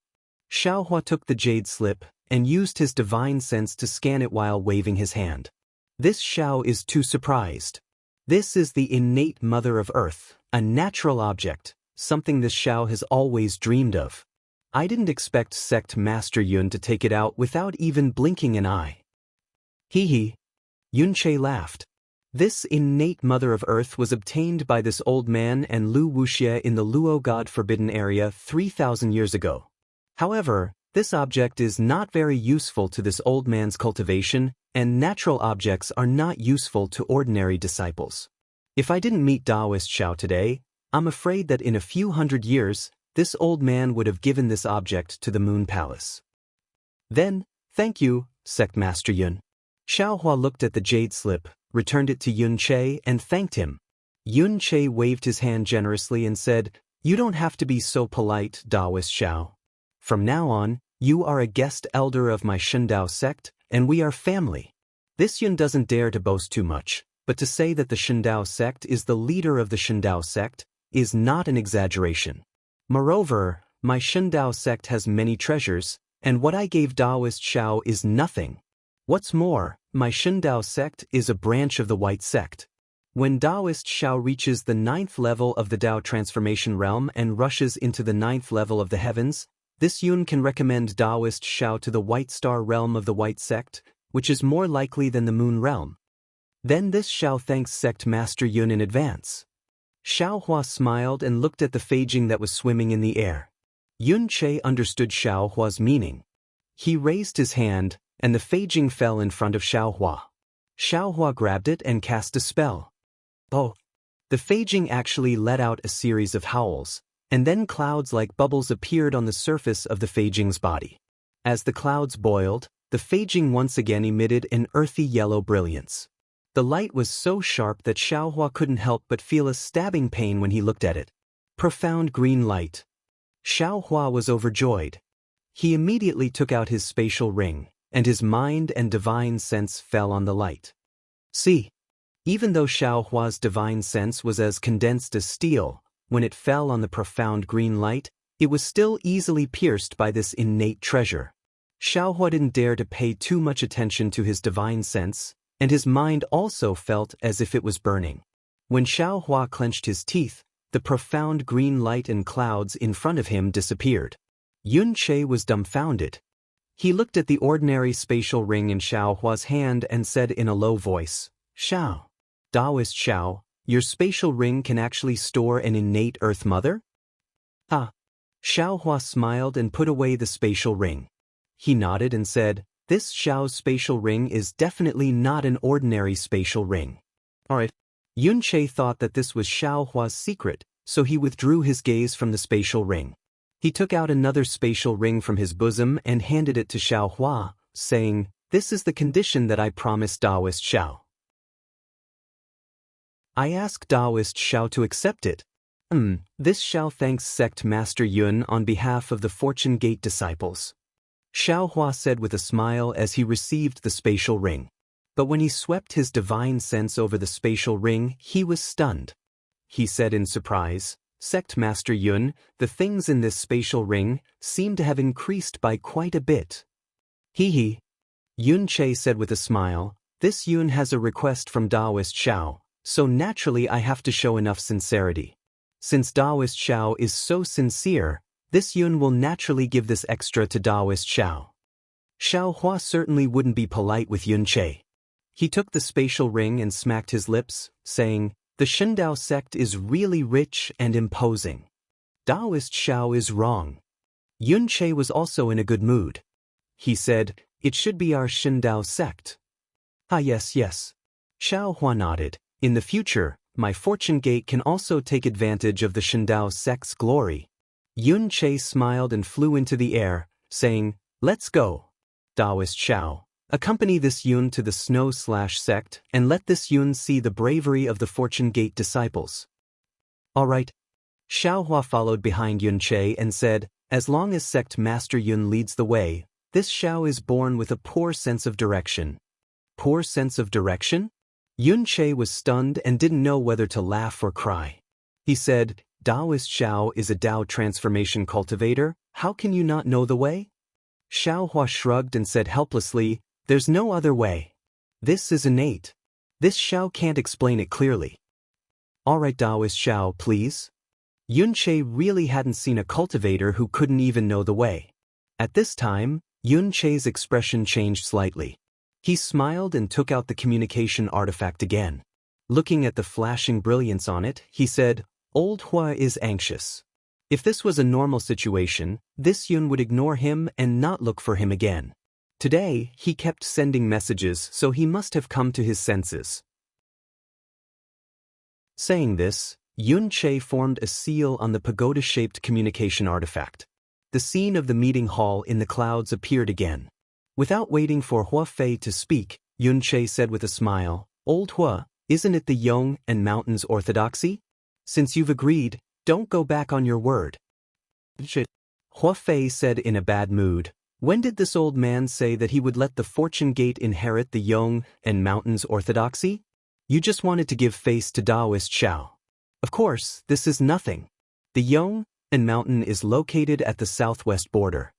Xiao Hua took the jade slip and used his divine sense to scan it while waving his hand. This Xiao is too surprised. This is the innate Mother of Earth, a natural object, something this Xiao has always dreamed of. I didn't expect Sect Master Yun to take it out without even blinking an eye. Hee. Yun Che laughed. This innate Mother of Earth was obtained by this old man and Lu Wuxia in the Luo God Forbidden area 3,000 years ago. However, this object is not very useful to this old man's cultivation, and natural objects are not useful to ordinary disciples. If I didn't meet Daoist Xiao today, I'm afraid that in a few hundred years, this old man would have given this object to the Moon Palace. Then, thank you, Sect Master Yun. Xiao Hua looked at the jade slip, returned it to Yun Che, and thanked him. Yun Che waved his hand generously and said, You don't have to be so polite, Daoist Xiao. From now on, you are a guest elder of my Shindao sect, and we are family. This Yun doesn't dare to boast too much, but to say that the Shindao sect is the leader of the Shindao sect is not an exaggeration. Moreover, my Shindao sect has many treasures, and what I gave Daoist Xiao is nothing. What's more, my Shindao sect is a branch of the White sect. When Daoist Xiao reaches the 9th level of the Dao transformation realm and rushes into the 9th level of the heavens, this Yun can recommend Daoist Xiao to the White Star realm of the White sect, which is more likely than the Moon realm. Then this Xiao thanks Sect Master Yun in advance. Xiao Hua smiled and looked at the Feijing that was swimming in the air. Yun Che understood Xiao Hua's meaning. He raised his hand, and the Feijing fell in front of Xiao Hua. Xiao Hua grabbed it and cast a spell. Oh! The Feijing actually let out a series of howls, and then clouds like bubbles appeared on the surface of the Feijing's body. As the clouds boiled, the Feijing once again emitted an earthy yellow brilliance. The light was so sharp that Xiao Hua couldn't help but feel a stabbing pain when he looked at it. Profound green light. Xiao Hua was overjoyed. He immediately took out his spatial ring, and his mind and divine sense fell on the light. See, even though Xiao Hua's divine sense was as condensed as steel, when it fell on the profound green light, it was still easily pierced by this innate treasure. Xiao Hua didn't dare to pay too much attention to his divine sense, and his mind also felt as if it was burning. When Xiao Hua clenched his teeth, the profound green light and clouds in front of him disappeared. Yun Che was dumbfounded. He looked at the ordinary spatial ring in Xiao Hua's hand and said in a low voice, Xiao, Daoist Xiao, your spatial ring can actually store an innate Earth Mother? Ah. Xiao Hua smiled and put away the spatial ring. He nodded and said, This Xiao's spatial ring is definitely not an ordinary spatial ring. Alright. Yun Che thought that this was Xiao Hua's secret, so he withdrew his gaze from the spatial ring. He took out another spatial ring from his bosom and handed it to Xiao Hua, saying, This is the condition that I promised Daoist Xiao. I asked Daoist Xiao to accept it. This Xiao thanks sect Master Yun on behalf of the Fortune Gate disciples. Xiao Hua said with a smile as he received the spatial ring. But when he swept his divine sense over the spatial ring, he was stunned. He said in surprise, Sect Master Yun, the things in this spatial ring seem to have increased by quite a bit. Hee. Yun Che said with a smile, this Yun has a request from Daoist Xiao, so naturally I have to show enough sincerity. Since Daoist Xiao is so sincere, this Yun will naturally give this extra to Daoist Xiao. Xiao Hua certainly wouldn't be polite with Yun Che. He took the spatial ring and smacked his lips, saying, the Shindao sect is really rich and imposing. Daoist Xiao is wrong. Yun Che was also in a good mood. He said, it should be our Shindao sect. Ah yes. Xiao Hua nodded. In the future, my Fortune Gate can also take advantage of the Shindao sect's glory. Yun Che smiled and flew into the air, saying, let's go. Daoist Xiao, accompany this Yun to the Snow/sect and let this Yun see the bravery of the Fortune Gate disciples. All right. Xiao Hua followed behind Yun Che and said, as long as sect Master Yun leads the way, this Xiao is born with a poor sense of direction. Poor sense of direction? Yun Che was stunned and didn't know whether to laugh or cry. He said, Daoist Xiao is a Dao transformation cultivator, how can you not know the way? Xiao Hua shrugged and said helplessly, there's no other way. This is innate. This Xiao can't explain it clearly. All right, Daoist Xiao, please. Yun Che really hadn't seen a cultivator who couldn't even know the way. At this time, Yun Che's expression changed slightly. He smiled and took out the communication artifact again. Looking at the flashing brilliance on it, he said, Old Hua is anxious. If this was a normal situation, this Yun would ignore him and not look for him again. Today, he kept sending messages, so he must have come to his senses. Saying this, Yun Che formed a seal on the pagoda-shaped communication artifact. The scene of the meeting hall in the clouds appeared again. Without waiting for Hua Fei to speak, Yun Che said with a smile, Old Hua, isn't it the Yong and Mountains orthodoxy? Since you've agreed, don't go back on your word. Hua Fei said in a bad mood, when did this old man say that he would let the Fortune Gate inherit the Yong and Mountains orthodoxy? You just wanted to give face to Daoist Xiao. Of course, this is nothing. The Yong and Mountain is located at the southwest border.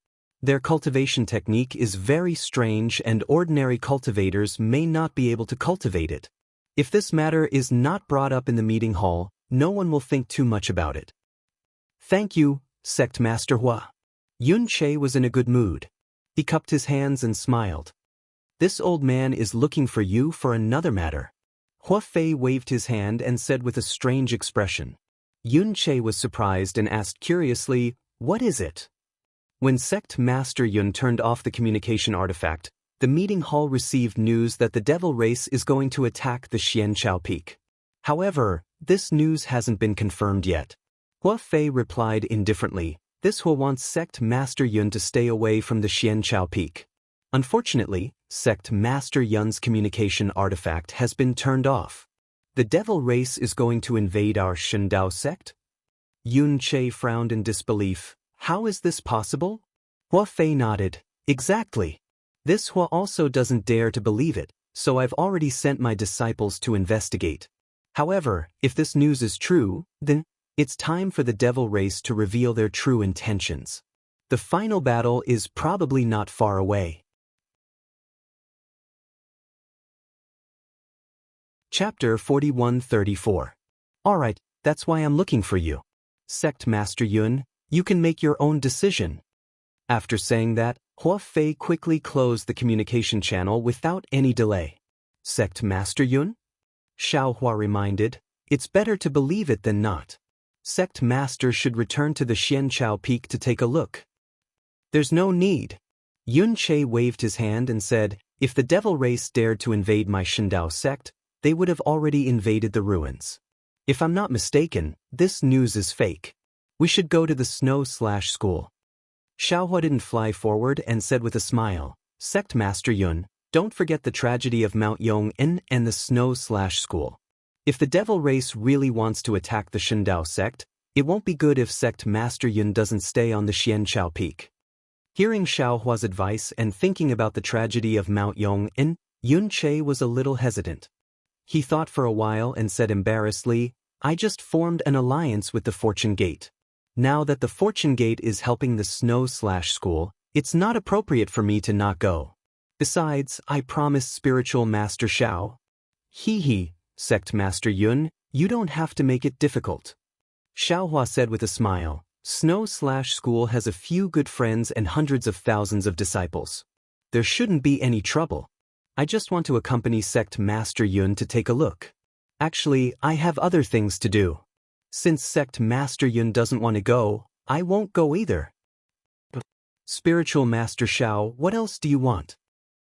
Their cultivation technique is very strange and ordinary cultivators may not be able to cultivate it. If this matter is not brought up in the meeting hall, no one will think too much about it. Thank you, Sect Master Hua. Yun Che was in a good mood. He cupped his hands and smiled. This old man is looking for you for another matter. Hua Fei waved his hand and said with a strange expression. Yun Che was surprised and asked curiously, what is it? When Sect Master Yun turned off the communication artifact, the meeting hall received news that the devil race is going to attack the Xianchao Peak. However, this news hasn't been confirmed yet. Hua Fei replied indifferently, this Hua wants Sect Master Yun to stay away from the Xianchao Peak. Unfortunately, Sect Master Yun's communication artifact has been turned off. The devil race is going to invade our Shindao sect? Yun Che frowned in disbelief. How is this possible? Hua Fei nodded. Exactly. This Hua also doesn't dare to believe it, so I've already sent my disciples to investigate. However, if this news is true, then it's time for the devil race to reveal their true intentions. The final battle is probably not far away. Chapter 41-34. Alright, that's why I'm looking for you. Sect Master Yun, you can make your own decision. After saying that, Hua Fei quickly closed the communication channel without any delay. Sect Master Yun? Xiao Hua reminded, it's better to believe it than not. Sect Master should return to the Xianchao Peak to take a look. There's no need. Yun Che waved his hand and said, if the devil race dared to invade my Shindao sect, they would have already invaded the ruins. If I'm not mistaken, this news is fake. We should go to the Snow/School. Xiao Hua didn't fly forward and said with a smile, Sect Master Yun, don't forget the tragedy of Mount Yong'an and the Snow/School. If the devil race really wants to attack the Shindao sect, It won't be good if Sect Master Yun doesn't stay on the Xianchao Peak. Hearing Xiaohua's advice and thinking about the tragedy of Mount Yong'an, Yun Che was a little hesitant. He thought for a while and said embarrassedly, I just formed an alliance with the Fortune Gate. Now that the Fortune Gate is helping the Snow/School, it's not appropriate for me to not go. Besides, I promised Spiritual Master Xiao. Hee, Sect Master Yun, you don't have to make it difficult. Xiaohua said with a smile, Snow/School has a few good friends and hundreds of thousands of disciples. There shouldn't be any trouble. I just want to accompany Sect Master Yun to take a look. Actually, I have other things to do. Since Sect Master Yun doesn't want to go, I won't go either. Spiritual Master Xiao, what else do you want?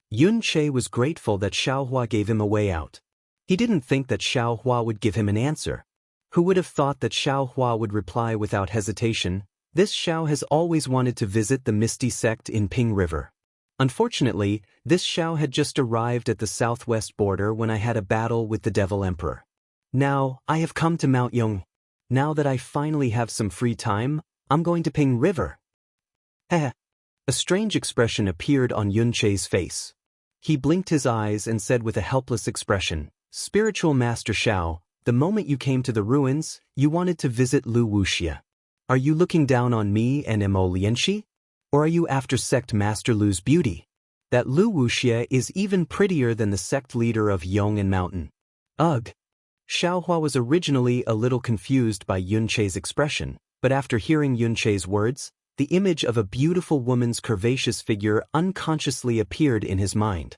Yun Che was grateful that Xiaohua gave him a way out. He didn't think that Xiaohua would give him an answer. Who would have thought that Xiaohua would reply without hesitation? This Xiao has always wanted to visit the Misty Sect in Ping River. Unfortunately, this Xiao had just arrived at the southwest border when I had a battle with the Devil Emperor. Now, I have come to Mount Yong. Now that I finally have some free time, I'm going to Ping River. Heh. A strange expression appeared on Yun Che's face. He blinked his eyes and said with a helpless expression, Spiritual Master Xiao, the moment you came to the ruins, you wanted to visit Lu Wuxia. Are you looking down on me and Lianxi? Or are you after Sect Master Lu's beauty? That Lu Wuxia is even prettier than the sect leader of Yong'an Mountain. Ugh. Xiaohua was originally a little confused by Yun Che's expression, but after hearing Yun Che's words, the image of a beautiful woman's curvaceous figure unconsciously appeared in his mind.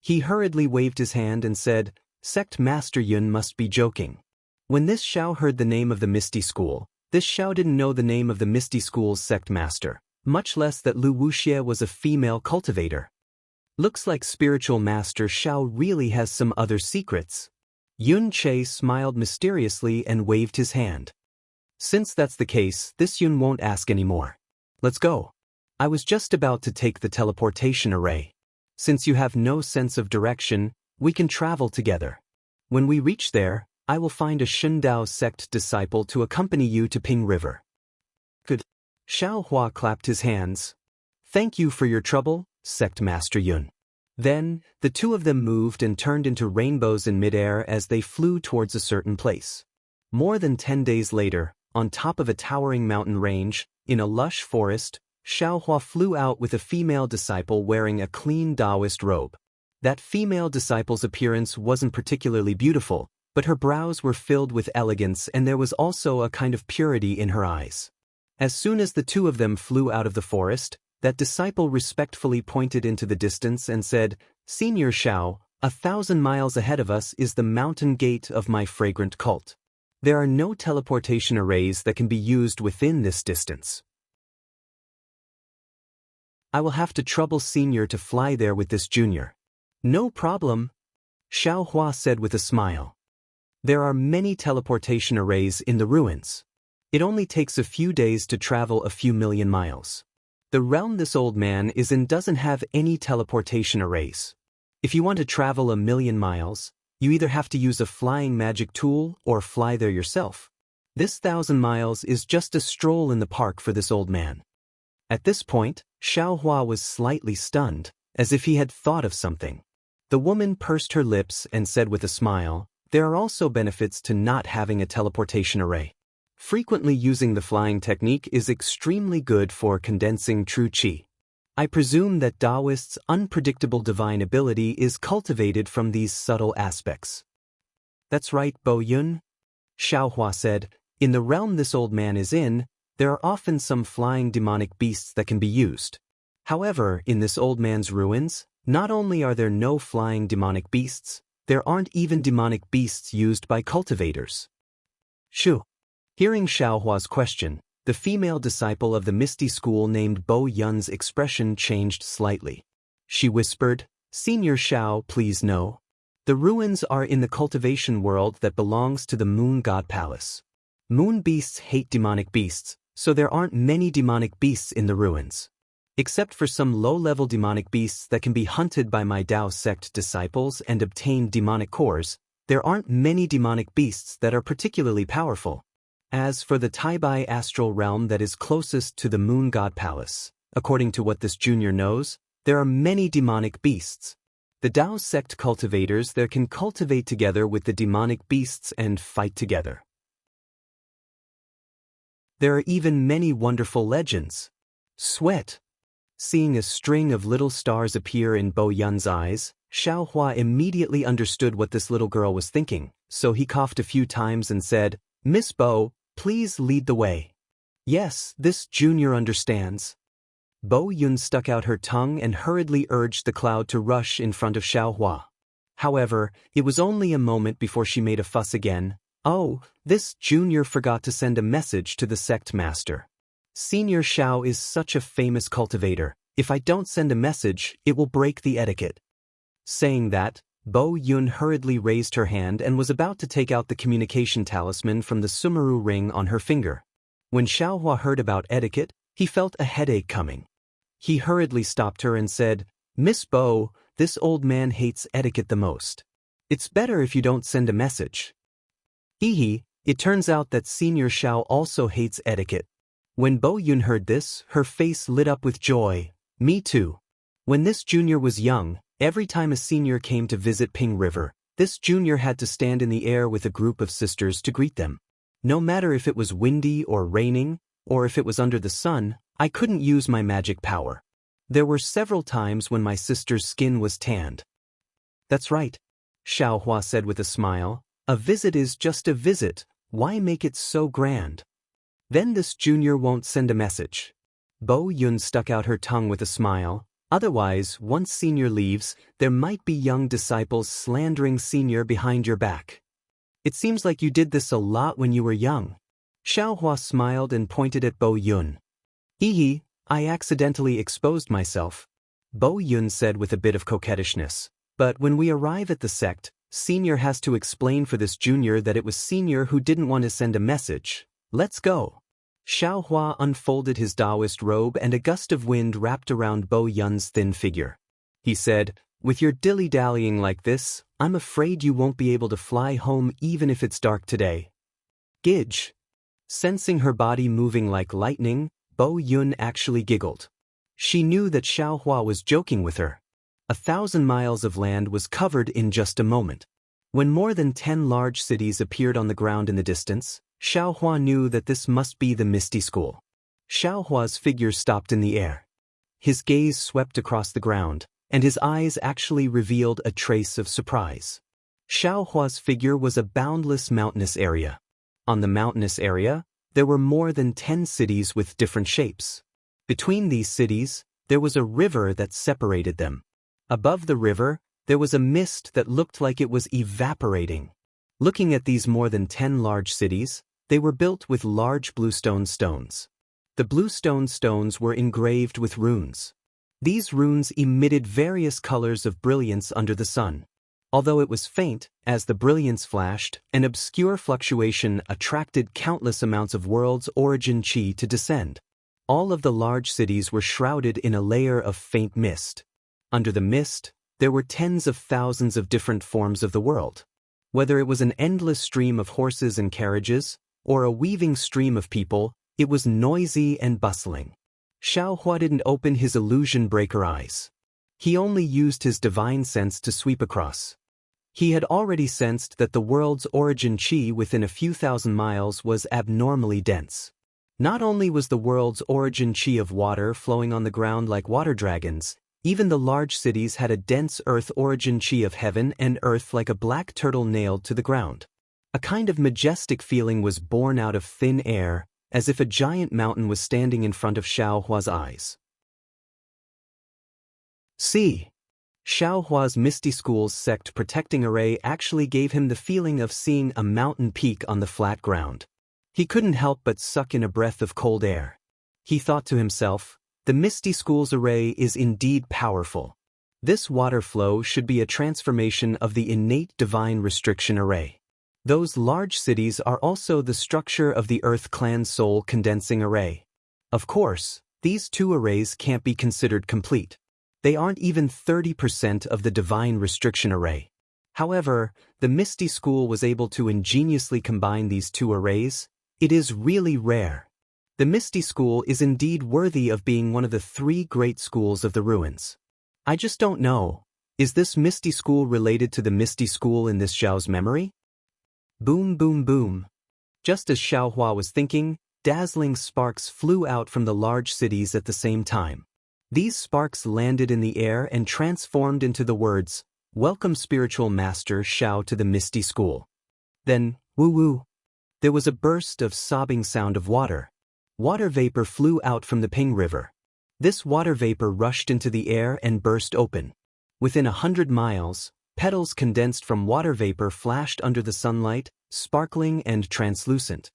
He hurriedly waved his hand and said, Sect Master Yun must be joking. When this Xiao heard the name of the Misty School, this Xiao didn't know the name of the Misty School's sect master, much less that Lu Wuxia was a female cultivator. Looks like Spiritual Master Xiao really has some other secrets. Yun Che smiled mysteriously and waved his hand. Since that's the case, this Yun won't ask anymore. Let's go. I was just about to take the teleportation array. Since you have no sense of direction, we can travel together. When we reach there, I will find a Shundao sect disciple to accompany you to Ping River. Good. Xiaohua clapped his hands. Thank you for your trouble, Sect Master Yun. Then, the two of them moved and turned into rainbows in midair as they flew towards a certain place. More than 10 days later, on top of a towering mountain range, in a lush forest, Xiaohua flew out with a female disciple wearing a clean Daoist robe. That female disciple's appearance wasn't particularly beautiful, but her brows were filled with elegance and there was also a kind of purity in her eyes. As soon as the two of them flew out of the forest, that disciple respectfully pointed into the distance and said, Senior Xiao, 1,000 miles ahead of us is the mountain gate of my fragrant cult. There are no teleportation arrays that can be used within this distance. I will have to trouble Senior to fly there with this junior. No problem, Xiaohua said with a smile. There are many teleportation arrays in the ruins. It only takes a few days to travel a few million miles. The realm this old man is in doesn't have any teleportation arrays. If you want to travel 1,000,000 miles, you either have to use a flying magic tool or fly there yourself. This 1,000 miles is just a stroll in the park for this old man. At this point, Xiaohua was slightly stunned, as if he had thought of something. The woman pursed her lips and said with a smile, there are also benefits to not having a teleportation array. Frequently using the flying technique is extremely good for condensing true qi. I presume that Daoist's unpredictable divine ability is cultivated from these subtle aspects. That's right, Bo Yun, Xiaohua said. In the realm this old man is in, there are often some flying demonic beasts that can be used. However, in this old man's ruins, not only are there no flying demonic beasts, there aren't even demonic beasts used by cultivators. Shoo. Hearing Xiaohua's question, the female disciple of the Misty School named Bo Yun's expression changed slightly. She whispered, Senior Xiao, please know. The ruins are in the cultivation world that belongs to the Moon God Palace. Moon beasts hate demonic beasts, so there aren't many demonic beasts in the ruins. Except for some low-level demonic beasts that can be hunted by my Dao sect disciples and obtain demonic cores, there aren't many demonic beasts that are particularly powerful. As for the Taibai astral realm that is closest to the Moon God Palace, according to what this junior knows, there are many demonic beasts. The Dao sect cultivators there can cultivate together with the demonic beasts and fight together. There are even many wonderful legends. Sweat. Seeing a string of little stars appear in Bo Yun's eyes, Xiaohua immediately understood what this little girl was thinking, so he coughed a few times and said, "Miss Bo, please lead the way." Yes, this junior understands. Bo Yun stuck out her tongue and hurriedly urged the cloud to rush in front of Xiaohua. However, it was only a moment before she made a fuss again. Oh, this junior forgot to send a message to the sect master. Senior Xiao is such a famous cultivator. If I don't send a message, it will break the etiquette. Saying that, Bo Yun hurriedly raised her hand and was about to take out the communication talisman from the Sumeru ring on her finger. When Xiaohua heard about etiquette, he felt a headache coming. He hurriedly stopped her and said, "Miss Bo, this old man hates etiquette the most. It's better if you don't send a message." It turns out that Senior Xiao also hates etiquette. When Bo Yun heard this, her face lit up with joy. Me too. When this junior was young, every time a senior came to visit Ping River, this junior had to stand in the air with a group of sisters to greet them. No matter if it was windy or raining, or if it was under the sun, I couldn't use my magic power. There were several times when my sister's skin was tanned. That's right, Xiaohua said with a smile. A visit is just a visit, why make it so grand? Then this junior won't send a message. Bo Yun stuck out her tongue with a smile. Otherwise, once senior leaves, there might be young disciples slandering senior behind your back. It seems like you did this a lot when you were young. Xiaohua smiled and pointed at Bo Yun. I accidentally exposed myself, Bo Yun said with a bit of coquettishness. But when we arrive at the sect, senior has to explain for this junior that it was senior who didn't want to send a message. Let's go. Xiaohua unfolded his Daoist robe and a gust of wind wrapped around Bo Yun's thin figure. He said, "With your dilly-dallying like this, I'm afraid you won't be able to fly home even if it's dark today." Gidge. Sensing her body moving like lightning, Bo Yun actually giggled. She knew that Xiaohua was joking with her. 1,000 miles of land was covered in just a moment. When more than 10 large cities appeared on the ground in the distance, Xiaohua knew that this must be the Misty School. Xiaohua's figure stopped in the air. His gaze swept across the ground, and his eyes actually revealed a trace of surprise. Xiaohua's figure was a boundless mountainous area. On the mountainous area, there were more than 10 cities with different shapes. Between these cities, there was a river that separated them. Above the river, there was a mist that looked like it was evaporating. Looking at these more than 10 large cities, they were built with large bluestone stones. The bluestone stones were engraved with runes. These runes emitted various colors of brilliance under the sun. Although it was faint, as the brilliance flashed, an obscure fluctuation attracted countless amounts of world's origin chi to descend. All of the large cities were shrouded in a layer of faint mist. Under the mist, there were tens of thousands of different forms of the world. Whether it was an endless stream of horses and carriages, or a weaving stream of people, it was noisy and bustling. Xiaohua didn't open his illusion breaker eyes. He only used his divine sense to sweep across. He had already sensed that the world's origin chi within a few thousand miles was abnormally dense. Not only was the world's origin chi of water flowing on the ground like water dragons, even the large cities had a dense earth origin chi of heaven and earth like a black turtle nailed to the ground. A kind of majestic feeling was born out of thin air, as if a giant mountain was standing in front of Xiaohua's eyes. See. Xiaohua's Misty School's sect protecting array actually gave him the feeling of seeing a mountain peak on the flat ground. He couldn't help but suck in a breath of cold air. He thought to himself, the Misty School's array is indeed powerful. This water flow should be a transformation of the innate divine restriction array. Those large cities are also the structure of the Earth Clan Soul Condensing Array. Of course, these two arrays can't be considered complete. They aren't even 30% of the Divine Restriction Array. However, the Misty School was able to ingeniously combine these two arrays, It is really rare. The Misty School is indeed worthy of being one of the 3 great schools of the ruins. I just don't know. Is this Misty School related to the Misty School in this Xiao's memory? Boom boom boom. Just as Xiao Hua was thinking, dazzling sparks flew out from the large cities at the same time. These sparks landed in the air and transformed into the words, "Welcome Spiritual Master Xiao to the Misty School." Then, woo-woo. There was a burst of sobbing sound of water. Water vapor flew out from the Ping River. This water vapor rushed into the air and burst open. Within 100 miles, petals condensed from water vapor flashed under the sunlight, sparkling and translucent.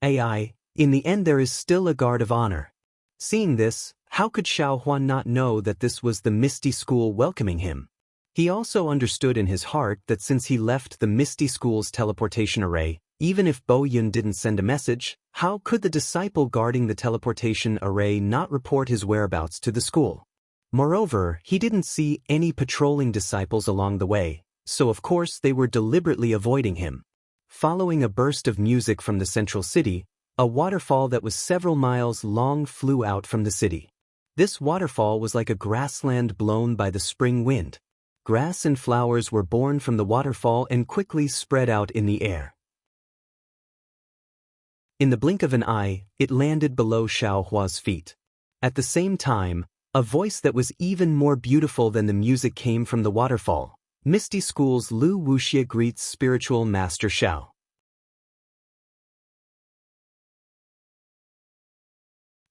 In the end there is still a guard of honor. Seeing this, how could Xiao Huan not know that this was the Misty School welcoming him? He also understood in his heart that since he left the Misty School's teleportation array, even if Bo Yun didn't send a message, how could the disciple guarding the teleportation array not report his whereabouts to the school? Moreover, he didn't see any patrolling disciples along the way, so of course they were deliberately avoiding him. Following a burst of music from the central city, a waterfall that was several miles long flew out from the city. This waterfall was like a grassland blown by the spring wind. Grass and flowers were born from the waterfall and quickly spread out in the air. In the blink of an eye, it landed below Xiao Hua's feet. At the same time, a voice that was even more beautiful than the music came from the waterfall. Misty School's Lu Wuxia greets Spiritual Master Xiao.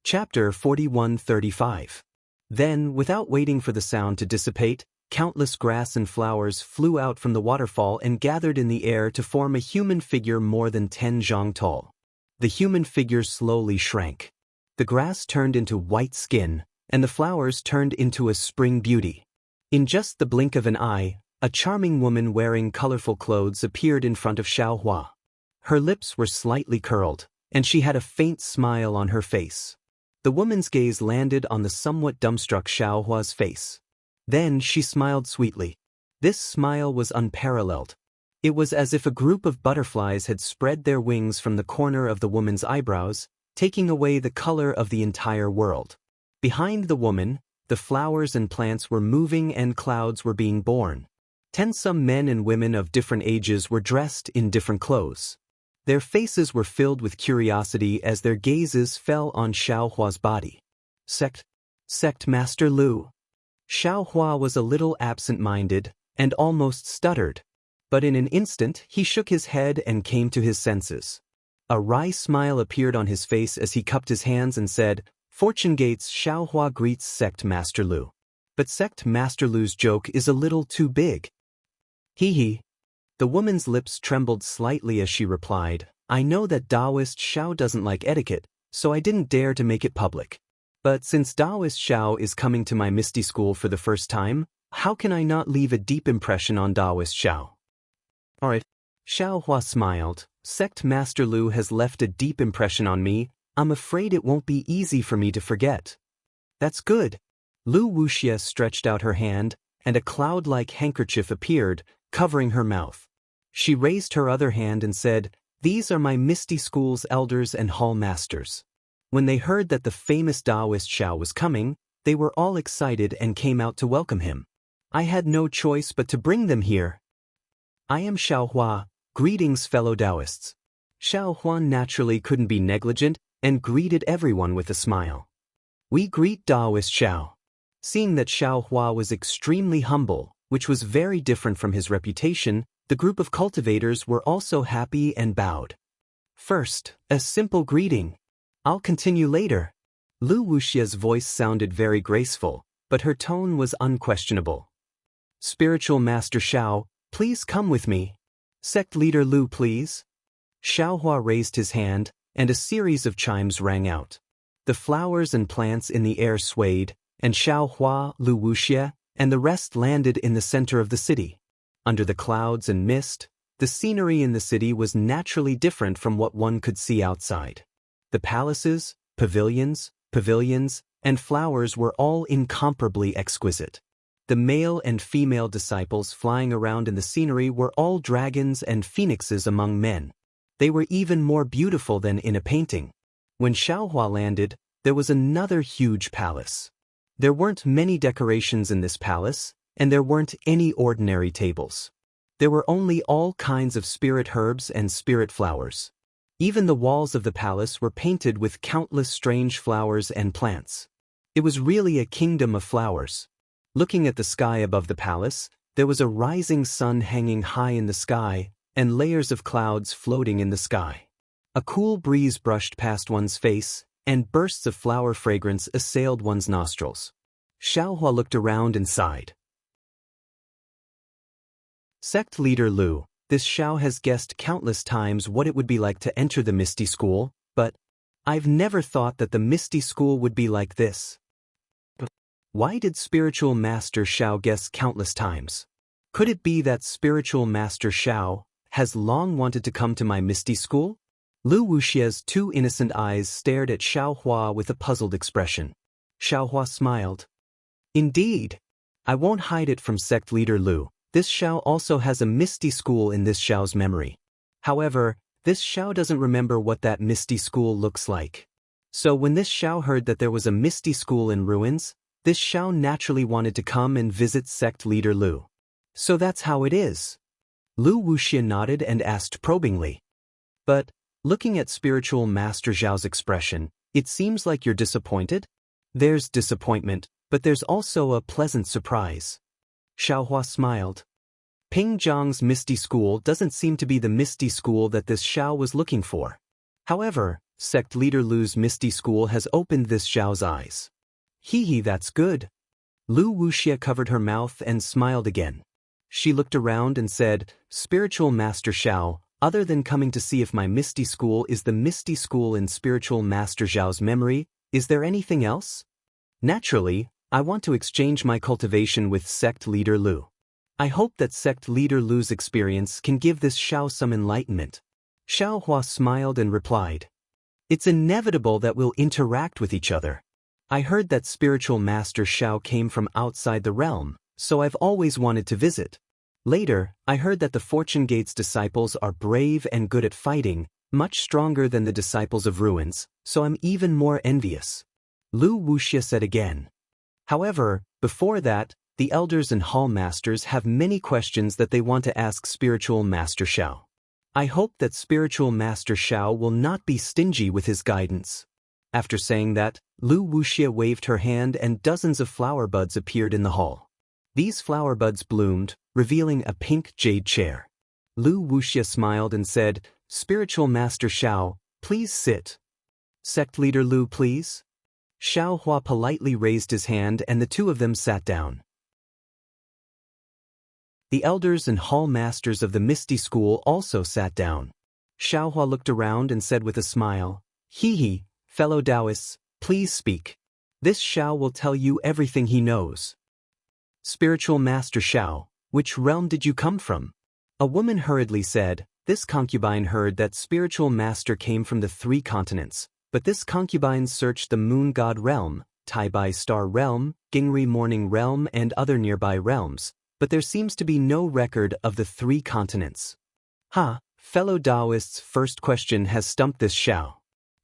Chapter 41-35. Then, without waiting for the sound to dissipate, countless grass and flowers flew out from the waterfall and gathered in the air to form a human figure more than 10 zhang tall. The human figure slowly shrank. The grass turned into white skin, and the flowers turned into a spring beauty. In just the blink of an eye, a charming woman wearing colorful clothes appeared in front of Xiao Hua. Her lips were slightly curled, and she had a faint smile on her face. The woman's gaze landed on the somewhat dumbstruck Xiao Hua's face. Then she smiled sweetly. This smile was unparalleled. It was as if a group of butterflies had spread their wings from the corner of the woman's eyebrows, taking away the color of the entire world. Behind the woman, the flowers and plants were moving and clouds were being born. Some men and women of different ages were dressed in different clothes. Their faces were filled with curiosity as their gazes fell on Xiao Hua's body. Sect Master Lu. Xiao Hua was a little absent-minded and almost stuttered, but in an instant he shook his head and came to his senses. A wry smile appeared on his face as he cupped his hands and said, "Fortune Gates Xiao Hua greets Sect Master Lu. But Sect Master Lu's joke is a little too big." Hee. The woman's lips trembled slightly as she replied, "I know that Daoist Xiao doesn't like etiquette, so I didn't dare to make it public. But since Daoist Xiao is coming to my Misty School for the first time, how can I not leave a deep impression on Daoist Xiao?" "Alright." Xiao Hua smiled. "Sect Master Lu has left a deep impression on me. I'm afraid it won't be easy for me to forget." "That's good." Lu Wuxia stretched out her hand, and a cloud-like handkerchief appeared, covering her mouth. She raised her other hand and said, "These are my Misty School's elders and hall masters." When they heard that the famous Daoist Xiao was coming, they were all excited and came out to welcome him. I had no choice but to bring them here. "I am Xiao Hua. Greetings, fellow Daoists." Xiao Huan naturally couldn't be negligent and greeted everyone with a smile. "We greet Daoist Xiao." Seeing that Xiao Hua was extremely humble, which was very different from his reputation, the group of cultivators were also happy and bowed. "First, a simple greeting. I'll continue later." Lu Wuxia's voice sounded very graceful, but her tone was unquestionable. "Spiritual Master Xiao, please come with me." "Sect Leader Lu, please." Xiao Hua raised his hand, and a series of chimes rang out. The flowers and plants in the air swayed, and Xiao Hua, Lu Wuxia, and the rest landed in the center of the city. Under the clouds and mist, the scenery in the city was naturally different from what one could see outside. The palaces, pavilions, and flowers were all incomparably exquisite. The male and female disciples flying around in the scenery were all dragons and phoenixes among men. They were even more beautiful than in a painting. When Xiaohua landed, there was another huge palace. There weren't many decorations in this palace, and there weren't any ordinary tables. There were only all kinds of spirit herbs and spirit flowers. Even the walls of the palace were painted with countless strange flowers and plants. It was really a kingdom of flowers. Looking at the sky above the palace, there was a rising sun hanging high in the sky, and layers of clouds floating in the sky. A cool breeze brushed past one's face, and bursts of flower fragrance assailed one's nostrils. Xiaohua looked around and sighed. Sect leader Lu, this Xiao has guessed countless times what it would be like to enter the Misty School, but I've never thought that the Misty School would be like this. Why did Spiritual Master Xiao guess countless times? Could it be that Spiritual Master Xiao has long wanted to come to my Misty School? Lu Wuxia's two innocent eyes stared at Xiaohua with a puzzled expression. Xiaohua smiled. Indeed. I won't hide it from sect leader Lu. This Xiao also has a Misty School in this Xiao's memory. However, this Xiao doesn't remember what that Misty School looks like. So when this Xiao heard that there was a Misty School in ruins, this Xiao naturally wanted to come and visit sect leader Lu. So that's how it is. Lu Wuxia nodded and asked probingly. But, looking at Spiritual Master Zhao's expression, it seems like you're disappointed? There's disappointment, but there's also a pleasant surprise. Xiaohua smiled. Ping Zhang's Misty School doesn't seem to be the Misty School that this Xiao was looking for. However, sect leader Lu's Misty School has opened this Xiao's eyes. Hee, that's good. Lu Wuxia covered her mouth and smiled again. She looked around and said, Spiritual Master Xiao, other than coming to see if my Misty School is the Misty School in Spiritual Master Zhao's memory, is there anything else? Naturally, I want to exchange my cultivation with sect leader Lu. I hope that sect leader Lu's experience can give this Xiao some enlightenment. Xiaohua smiled and replied. It's inevitable that we'll interact with each other. I heard that Spiritual Master Xiao came from outside the realm, so I've always wanted to visit. Later, I heard that the Fortune Gate's disciples are brave and good at fighting, much stronger than the disciples of ruins, so I'm even more envious. Lu Wuxia said again. However, before that, the elders and hall masters have many questions that they want to ask Spiritual Master Xiao. I hope that Spiritual Master Xiao will not be stingy with his guidance. After saying that, Lu Wuxia waved her hand and dozens of flower buds appeared in the hall. These flower buds bloomed, revealing a pink jade chair. Lu Wuxia smiled and said, Spiritual Master Xiao, please sit. Sect leader Lu, please. Xiaohua politely raised his hand and the two of them sat down. The elders and hall masters of the Misty School also sat down. Xiaohua looked around and said with a smile, Hee, fellow Daoists, please speak. This Xiao will tell you everything he knows. Spiritual Master Xiao, which realm did you come from? A woman hurriedly said. This concubine heard that Spiritual Master came from the 3 continents, but this concubine searched the Moon God realm, Taibai Star realm, Gingri Morning realm and other nearby realms, but there seems to be no record of the 3 continents. Fellow Daoist's first question has stumped this Xiao.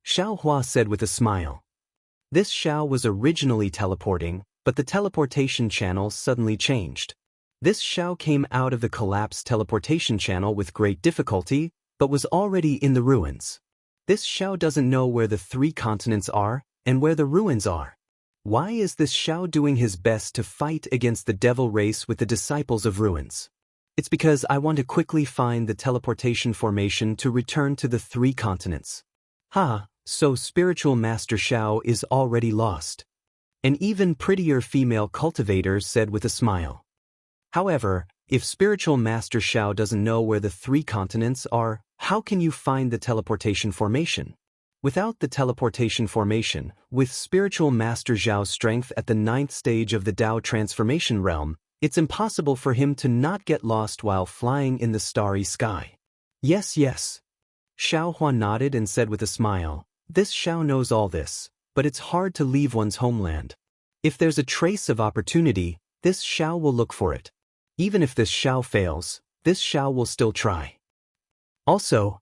Xiaohua said with a smile. This Xiao was originally teleporting, but the teleportation channel suddenly changed. This Xiao came out of the collapsed teleportation channel with great difficulty, but was already in the ruins. This Xiao doesn't know where the 3 continents are, and where the ruins are. Why is this Xiao doing his best to fight against the devil race with the disciples of ruins? It's because I want to quickly find the teleportation formation to return to the 3 continents. So Spiritual Master Xiao is already lost. An even prettier female cultivator said with a smile. However, if Spiritual Master Xiao doesn't know where the 3 continents are, how can you find the teleportation formation? Without the teleportation formation, with Spiritual Master Zhao's strength at the 9th stage of the Dao transformation realm, it's impossible for him to not get lost while flying in the starry sky. Yes. Xiaohua nodded and said with a smile, this Xiao knows all this, but it's hard to leave one's homeland. If there's a trace of opportunity, this Xiao will look for it. Even if this Xiao fails, this Xiao will still try. Also,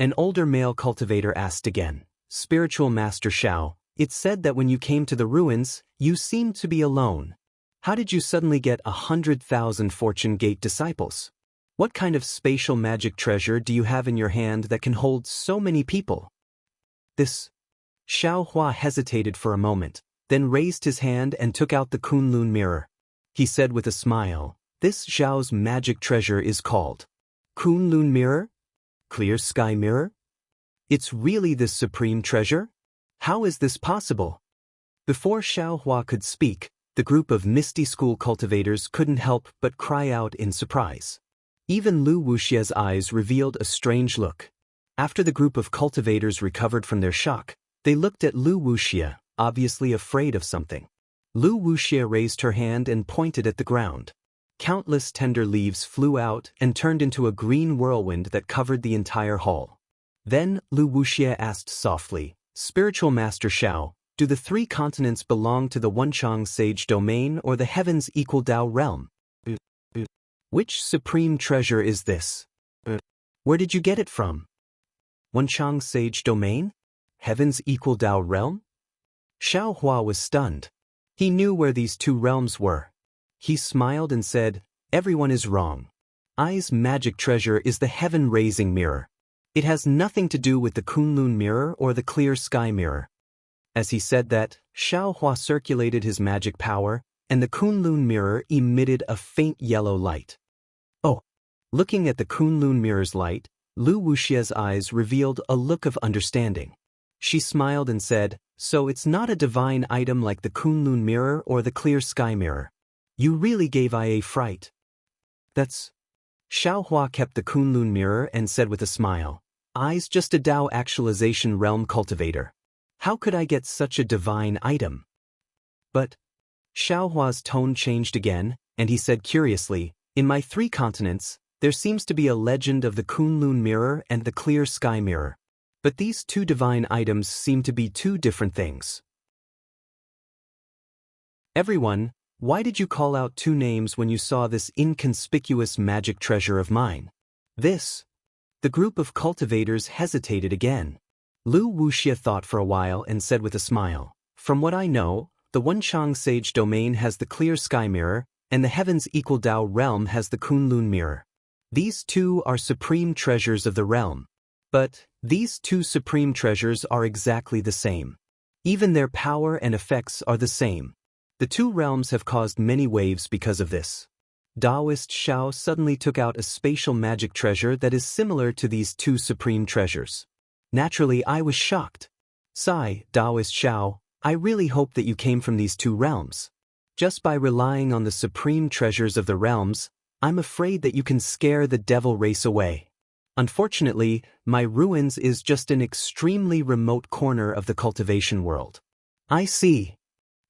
An older male cultivator asked again. Spiritual Master Xiao, it's said that when you came to the ruins, you seemed to be alone. How did you suddenly get 100,000 Fortune Gate disciples? What kind of spatial magic treasure do you have in your hand that can hold so many people? This. Xiao Hua hesitated for a moment, then raised his hand and took out the Kunlun mirror. He said with a smile, this Xiao's magic treasure is called Kunlun mirror? Clear sky mirror? It's really this supreme treasure? How is this possible? Before Xiao Hua could speak, the group of Misty School cultivators couldn't help but cry out in surprise. Even Lu Wuxia's eyes revealed a strange look. After the group of cultivators recovered from their shock, they looked at Lu Wuxia, obviously afraid of something. Lu Wuxia raised her hand and pointed at the ground. Countless tender leaves flew out and turned into a green whirlwind that covered the entire hall. Then Lu Wuxia asked softly, Spiritual Master Xiao, do the 3 continents belong to the Wenchang Sage Domain or the Heaven's Equal Dao Realm? Which supreme treasure is this? Where did you get it from? Wenchang Sage Domain? Heaven's Equal Dao Realm? Xiao Hua was stunned. He knew where these 2 realms were. He smiled and said, everyone is wrong. I's magic treasure is the heaven-raising mirror. It has nothing to do with the Kunlun mirror or the clear sky mirror. As he said that, Xiao Hua circulated his magic power, and the Kunlun mirror emitted a faint yellow light. Oh! Looking at the Kunlun mirror's light, Lu Wuxia's eyes revealed a look of understanding. She smiled and said, so it's not a divine item like the Kunlun mirror or the clear sky mirror. You really gave I a fright. That's... Xiao Hua kept the Kunlun mirror and said with a smile, I's just a Dao actualization realm cultivator. How could I get such a divine item? But... Xiao Hua's tone changed again, and he said curiously, in my 3 continents, there seems to be a legend of the Kunlun mirror and the clear sky mirror. But these 2 divine items seem to be 2 different things. Everyone, why did you call out 2 names when you saw this inconspicuous magic treasure of mine? This. The group of cultivators hesitated again. Lu Wuxia thought for a while and said with a smile, from what I know, the Wenchang Sage Domain has the clear sky mirror, and the Heaven's Equal Dao Realm has the Kunlun mirror. These 2 are supreme treasures of the realm. But these 2 supreme treasures are exactly the same. Even their power and effects are the same. The 2 realms have caused many waves because of this. Daoist Xiao suddenly took out a spatial magic treasure that is similar to these 2 supreme treasures. Naturally, I was shocked. Sigh, Daoist Xiao, I really hope that you came from these 2 realms. Just by relying on the supreme treasures of the realms, I'm afraid that you can scare the devil race away. Unfortunately, my ruins is just an extremely remote corner of the cultivation world. I see.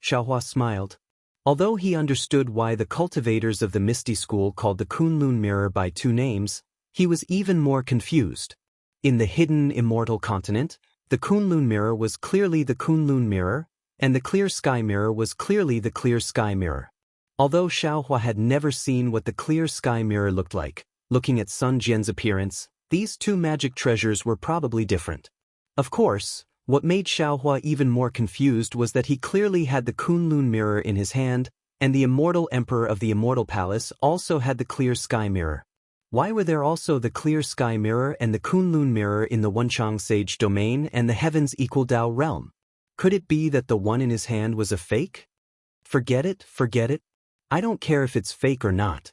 Xiao Hua smiled. Although he understood why the cultivators of the Misty School called the Kunlun mirror by 2 names, he was even more confused. In the hidden Immortal continent, the Kunlun mirror was clearly the Kunlun mirror, and the clear sky mirror was clearly the clear sky mirror. Although Xiao Hua had never seen what the clear sky mirror looked like, looking at Sun Jian's appearance, these 2 magic treasures were probably different. Of course, what made Xiao Hua even more confused was that he clearly had the Kunlun mirror in his hand, and the immortal emperor of the Immortal Palace also had the clear sky mirror. Why were there also the clear sky mirror and the Kunlun mirror in the Wenchang Sage Domain and the Heaven's Equal Dao Realm? Could it be that the one in his hand was a fake? Forget it, forget it. I don't care if it's fake or not.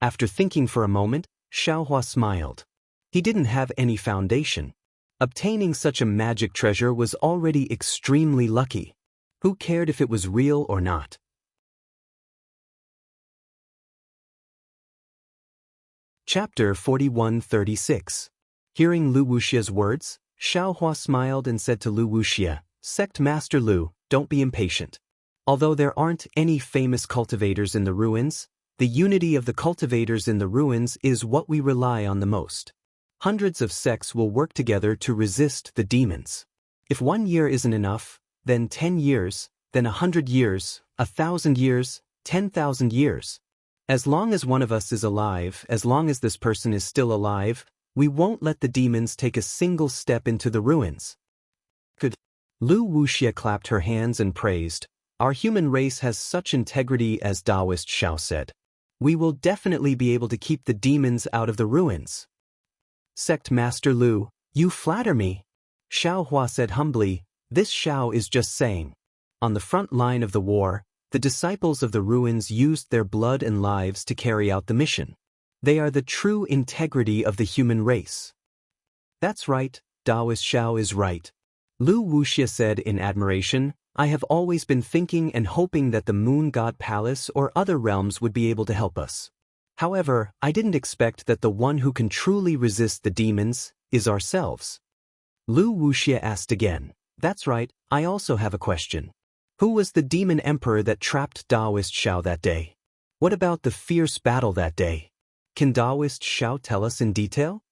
After thinking for a moment, Xiao Hua smiled. He didn't have any foundation. Obtaining such a magic treasure was already extremely lucky. Who cared if it was real or not? Chapter 41-36. Hearing Lu Wuxia's words, Xiao Hua smiled and said to Lu Wuxia, Sect Master Lu, don't be impatient. Although there aren't any famous cultivators in the ruins, the unity of the cultivators in the ruins is what we rely on the most. Hundreds of sects will work together to resist the demons. If 1 year isn't enough, then 10 years, then 100 years, 1,000 years, 10,000 years. As long as one of us is alive, as long as this person is still alive, We won't let the demons take a single step into the ruins. Good. Lu Wuxia clapped her hands and praised, "Our human race has such integrity," as Daoist Xiao said. "We will definitely be able to keep the demons out of the ruins." Sect Master Lu, you flatter me. Xiao Hua said humbly, "This Xiao is just saying." On the front line of the war, the disciples of the ruins used their blood and lives to carry out the mission. They are the true integrity of the human race. That's right, Daoist Xiao is right. Lu Wuxia said in admiration, "I have always been thinking and hoping that the Moon God Palace or other realms would be able to help us. However, I didn't expect that the one who can truly resist the demons is ourselves." Lu Wuxia asked again, "That's right, I also have a question. Who was the demon emperor that trapped Daoist Xiao that day? What about the fierce battle that day? Can Daoist Xiao tell us in detail?"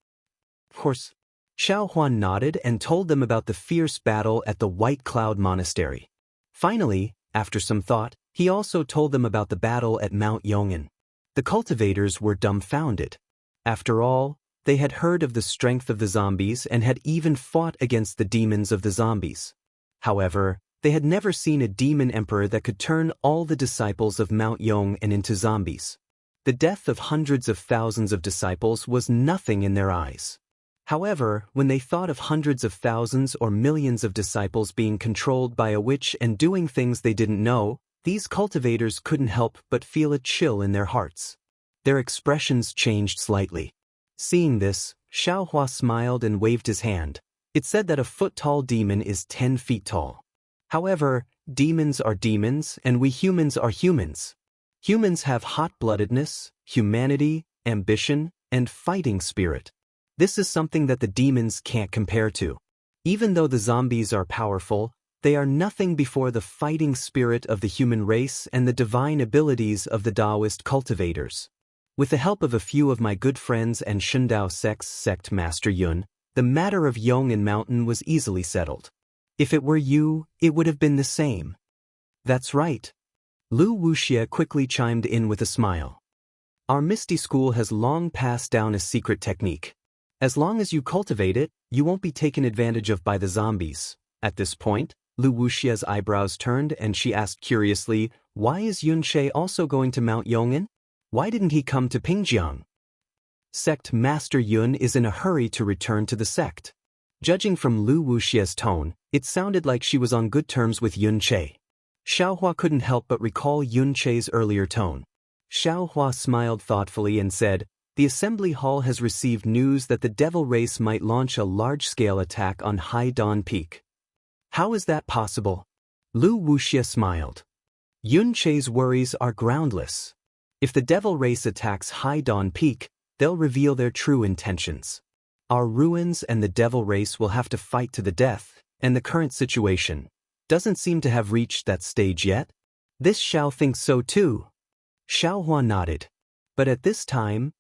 Of course. Xiao Huan nodded and told them about the fierce battle at the White Cloud Monastery. Finally, after some thought, he also told them about the battle at Mount Yong'an. The cultivators were dumbfounded. After all, they had heard of the strength of the zombies and had even fought against the demons of the zombies. However, they had never seen a demon emperor that could turn all the disciples of Mount Yong'an into zombies. The death of hundreds of thousands of disciples was nothing in their eyes. However, when they thought of hundreds of thousands or millions of disciples being controlled by a witch and doing things they didn't know, these cultivators couldn't help but feel a chill in their hearts. Their expressions changed slightly. Seeing this, Xiao Hua smiled and waved his hand. It said that a foot-tall demon is 10 feet tall. However, demons are demons and we humans are humans. Humans have hot-bloodedness, humanity, ambition, and fighting spirit. This is something that the demons can't compare to. Even though the zombies are powerful, they are nothing before the fighting spirit of the human race and the divine abilities of the Daoist cultivators. With the help of a few of my good friends and Shundao Sect's sect Master Yun, the matter of Yong'an Mountain was easily settled. If it were you, it would have been the same. That's right. Lu Wuxia quickly chimed in with a smile. Our Misty School has long passed down a secret technique. As long as you cultivate it, you won't be taken advantage of by the zombies. At this point, Lu Wuxia's eyebrows turned and she asked curiously, "Why is Yun Che also going to Mount Yong'an? Why didn't he come to Pingjiang?" Sect Master Yun is in a hurry to return to the sect. Judging from Lu Wuxia's tone, it sounded like she was on good terms with Yun Che. Xiao Hua couldn't help but recall Yun Che's earlier tone. Xiao Hua smiled thoughtfully and said, "The Assembly Hall has received news that the Devil Race might launch a large-scale attack on Hai Dan Peak." "How is that possible?" Lu Wuxia smiled. "Yun Che's worries are groundless. If the Devil Race attacks Hai Dan Peak, they'll reveal their true intentions. Our ruins and the Devil Race will have to fight to the death, and the current situation doesn't seem to have reached that stage yet. This Xiao thinks so too." Xiao Hua nodded. But at this time,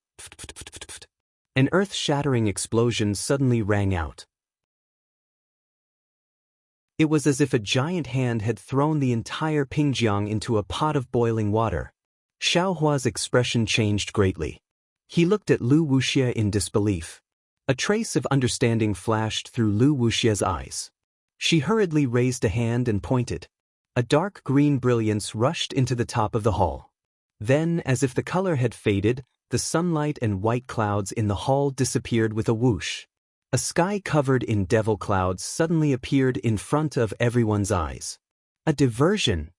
an earth-shattering explosion suddenly rang out. It was as if a giant hand had thrown the entire Pingjiang into a pot of boiling water. Xiao Hua's expression changed greatly. He looked at Lu Wuxia in disbelief. A trace of understanding flashed through Lu Wuxia's eyes. She hurriedly raised a hand and pointed. A dark green brilliance rushed into the top of the hall. Then, as if the color had faded, the sunlight and white clouds in the hall disappeared with a whoosh. A sky covered in devil clouds suddenly appeared in front of everyone's eyes. A diversion.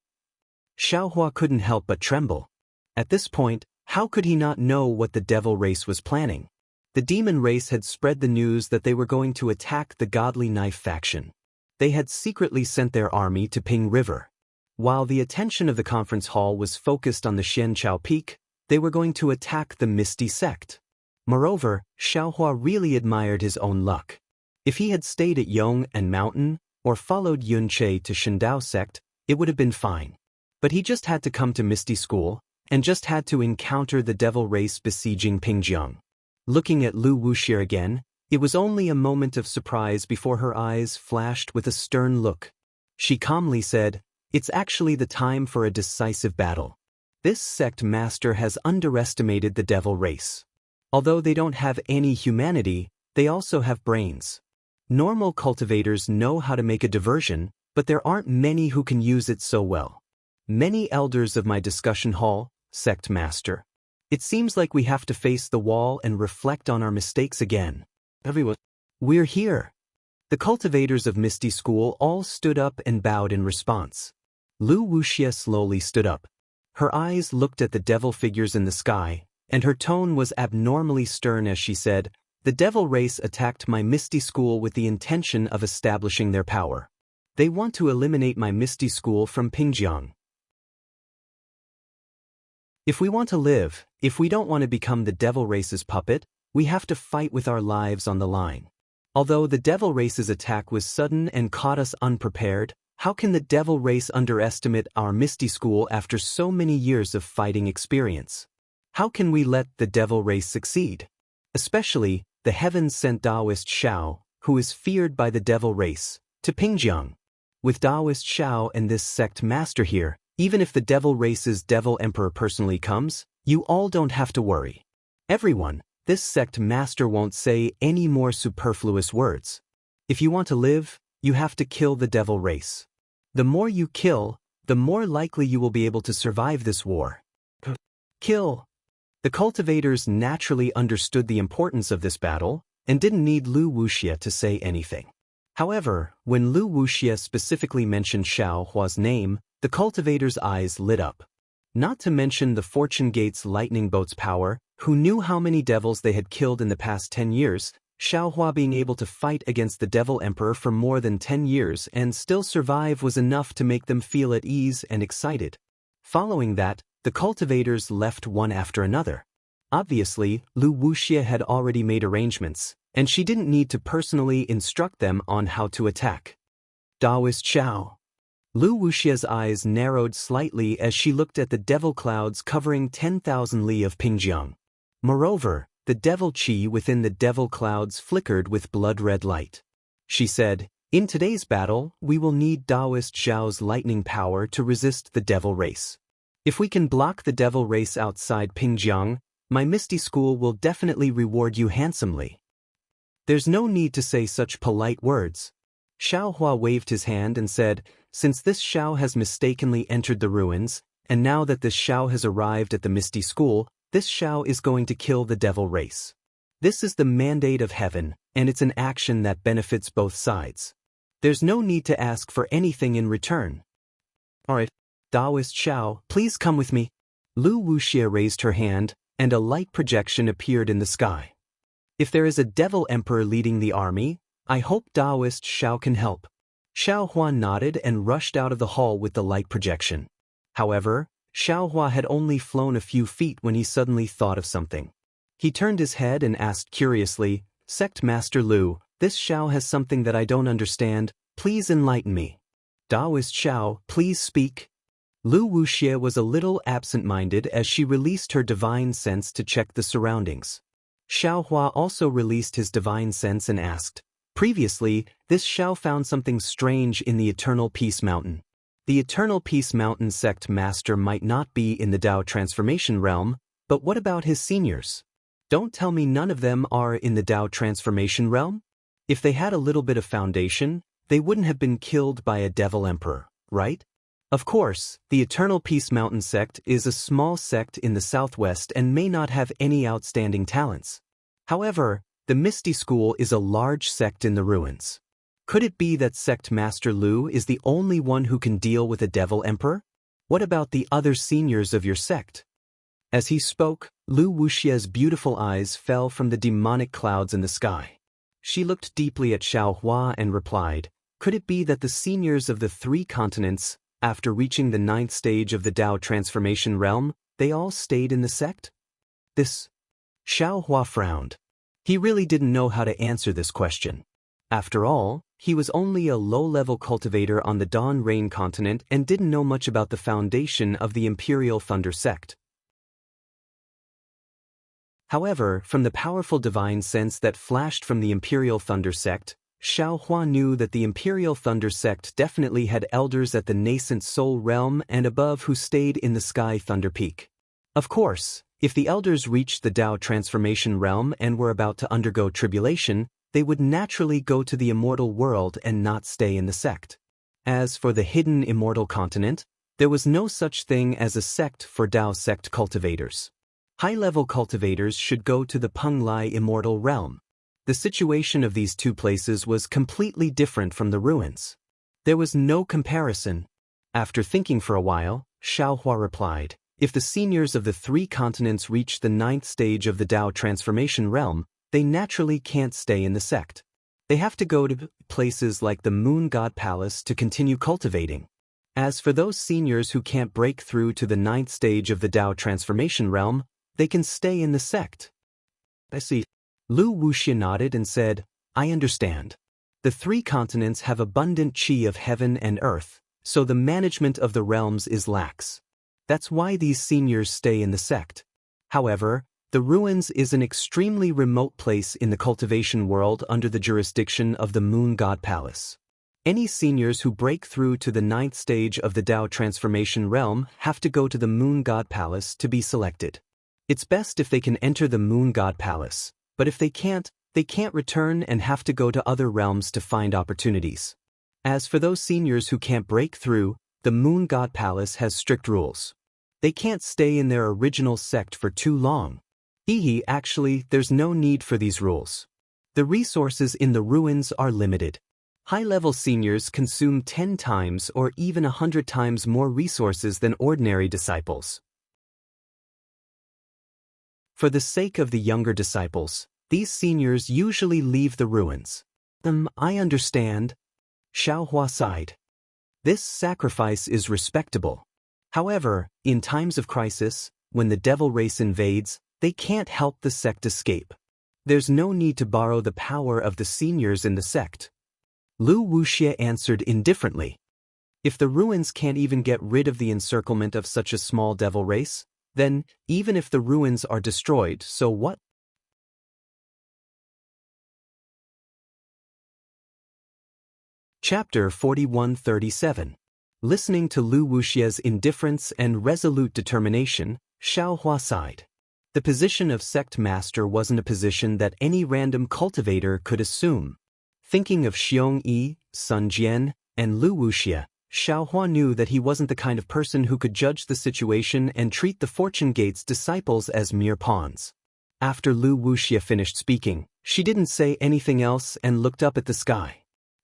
Xiao Hua couldn't help but tremble. At this point, how could he not know what the Devil Race was planning? The demon race had spread the news that they were going to attack the Godly Knife faction. They had secretly sent their army to Ping River. While the attention of the conference hall was focused on the Xianchao Peak, they were going to attack the Misty Sect. Moreover, Xiao Hua really admired his own luck. If he had stayed at Yong'an Mountain, or followed Yun Che to Shundao Sect, it would have been fine. But he just had to come to Misty School, and just had to encounter the Devil Race besieging Pingjiang. Looking at Lu Wuxia again, it was only a moment of surprise before her eyes flashed with a stern look. She calmly said, "It's actually the time for a decisive battle. This sect master has underestimated the Devil Race. Although they don't have any humanity, they also have brains. Normal cultivators know how to make a diversion, but there aren't many who can use it so well. Many elders of my discussion hall, sect master. It seems like we have to face the wall and reflect on our mistakes again. Everyone. We're here. The cultivators of Misty School all stood up and bowed in response. Lu Wuxia slowly stood up. Her eyes looked at the devil figures in the sky, and her tone was abnormally stern as she said, "The devil race attacked my Misty School with the intention of establishing their power. They want to eliminate my Misty School from Pingjiang. If we want to live, if we don't want to become the devil race's puppet, we have to fight with our lives on the line. Although the devil race's attack was sudden and caught us unprepared, how can the devil race underestimate our Misty School after so many years of fighting experience? How can we let the devil race succeed? Especially, the heavens sent Daoist Xiao, who is feared by the devil race, to Pingjiang. With Daoist Xiao and this sect master here, even if the devil race's devil emperor personally comes, you all don't have to worry. Everyone, this sect master won't say any more superfluous words. If you want to live, you have to kill the devil race. The more you kill, the more likely you will be able to survive this war. Kill. The cultivators naturally understood the importance of this battle, and didn't need Lu Wuxia to say anything. However, when Lu Wuxia specifically mentioned Xiao Hua's name, the cultivators' eyes lit up. Not to mention the Fortune Gate's lightning boat's power, who knew how many devils they had killed in the past 10 years, Xiao Hua being able to fight against the Devil Emperor for more than 10 years and still survive was enough to make them feel at ease and excited. Following that, the cultivators left one after another. Obviously, Lu Wuxia had already made arrangements, and she didn't need to personally instruct them on how to attack. Daoist Xiao. Lu Wuxia's eyes narrowed slightly as she looked at the devil clouds covering 10,000 li of Pingjiang. Moreover, the devil chi within the devil clouds flickered with blood-red light. She said, "In today's battle, we will need Daoist Xiao's lightning power to resist the devil race. If we can block the devil race outside Pingjiang, my Misty School will definitely reward you handsomely." There's no need to say such polite words. Xiao Hua waved his hand and said, "Since this Xiao has mistakenly entered the ruins, and now that this Xiao has arrived at the Misty School, this Xiao is going to kill the devil race. This is the mandate of heaven, and it's an action that benefits both sides. There's no need to ask for anything in return." "Alright, Daoist Xiao, please come with me." Lu Wuxia raised her hand, and a light projection appeared in the sky. "If there is a devil emperor leading the army, I hope Daoist Xiao can help." Xiao Hua nodded and rushed out of the hall with the light projection. However, Xiao Hua had only flown a few feet when he suddenly thought of something. He turned his head and asked curiously, "Sect Master Lu, this Xiao has something that I don't understand, please enlighten me." "Daoist Xiao, please speak." Lu Wuxia was a little absent-minded as she released her divine sense to check the surroundings. Xiao Hua also released his divine sense and asked, "Previously, this Xiao found something strange in the Eternal Peace Mountain. The Eternal Peace Mountain sect master might not be in the Dao transformation realm, but what about his seniors? Don't tell me none of them are in the Dao transformation realm? If they had a little bit of foundation, they wouldn't have been killed by a devil emperor, right? Of course, the Eternal Peace Mountain sect is a small sect in the southwest and may not have any outstanding talents. However, the Misty School is a large sect in the ruins. Could it be that Sect Master Lu is the only one who can deal with a devil emperor? What about the other seniors of your sect?" As he spoke, Lu Wuxia's beautiful eyes fell from the demonic clouds in the sky. She looked deeply at Xiao Hua and replied, "Could it be that the seniors of the 3 continents, after reaching the 9th stage of the Dao transformation realm, they all stayed in the sect?" This. Xiao Hua frowned. He really didn't know how to answer this question. After all, he was only a low-level cultivator on the Dawn Rain continent and didn't know much about the foundation of the Imperial Thunder sect. However, from the powerful divine sense that flashed from the Imperial Thunder sect, Xiao Hua knew that the Imperial Thunder sect definitely had elders at the nascent Soul realm and above who stayed in the Sky Thunder Peak. Of course, If the elders reached the Tao transformation realm and were about to undergo tribulation, they would naturally go to the immortal world and not stay in the sect. As for the hidden immortal continent, there was no such thing as a sect for Tao sect cultivators. High-level cultivators should go to the Penglai immortal realm. The situation of these two places was completely different from the ruins. There was no comparison. After thinking for a while, Xiaohua replied, if the seniors of the 3 continents reach the 9th stage of the Tao transformation realm, they naturally can't stay in the sect. They have to go to places like the Moon God Palace to continue cultivating. As for those seniors who can't break through to the 9th stage of the Tao transformation realm, they can stay in the sect. I see. Lu Wuxia nodded and said, I understand. The 3 continents have abundant qi of heaven and earth, so the management of the realms is lax. That's why these seniors stay in the sect. However, the ruins is an extremely remote place in the cultivation world under the jurisdiction of the Moon God Palace. Any seniors who break through to the 9th stage of the Tao transformation realm have to go to the Moon God Palace to be selected. It's best if they can enter the Moon God Palace, but if they can't return and have to go to other realms to find opportunities. As for those seniors who can't break through, the Moon God Palace has strict rules. They can't stay in their original sect for too long. Actually, there's no need for these rules. The resources in the ruins are limited. High-level seniors consume 10 times or even 100 times more resources than ordinary disciples. For the sake of the younger disciples, these seniors usually leave the ruins. I understand. Xiaohua sighed. This sacrifice is respectable. However, in times of crisis, when the devil race invades, they can't help the sect escape. There's no need to borrow the power of the seniors in the sect. Lu Wuxia answered indifferently. If the ruins can't even get rid of the encirclement of such a small devil race, then, even if the ruins are destroyed, so what? Chapter 4137. Listening to Lu Wuxia's indifference and resolute determination, Xiaohua sighed. The position of sect master wasn't a position that any random cultivator could assume. Thinking of Xiong Yi, Sun Jian, and Lu Wuxia, Xiaohua knew that he wasn't the kind of person who could judge the situation and treat the Fortune Gate's disciples as mere pawns. After Lu Wuxia finished speaking, she didn't say anything else and looked up at the sky.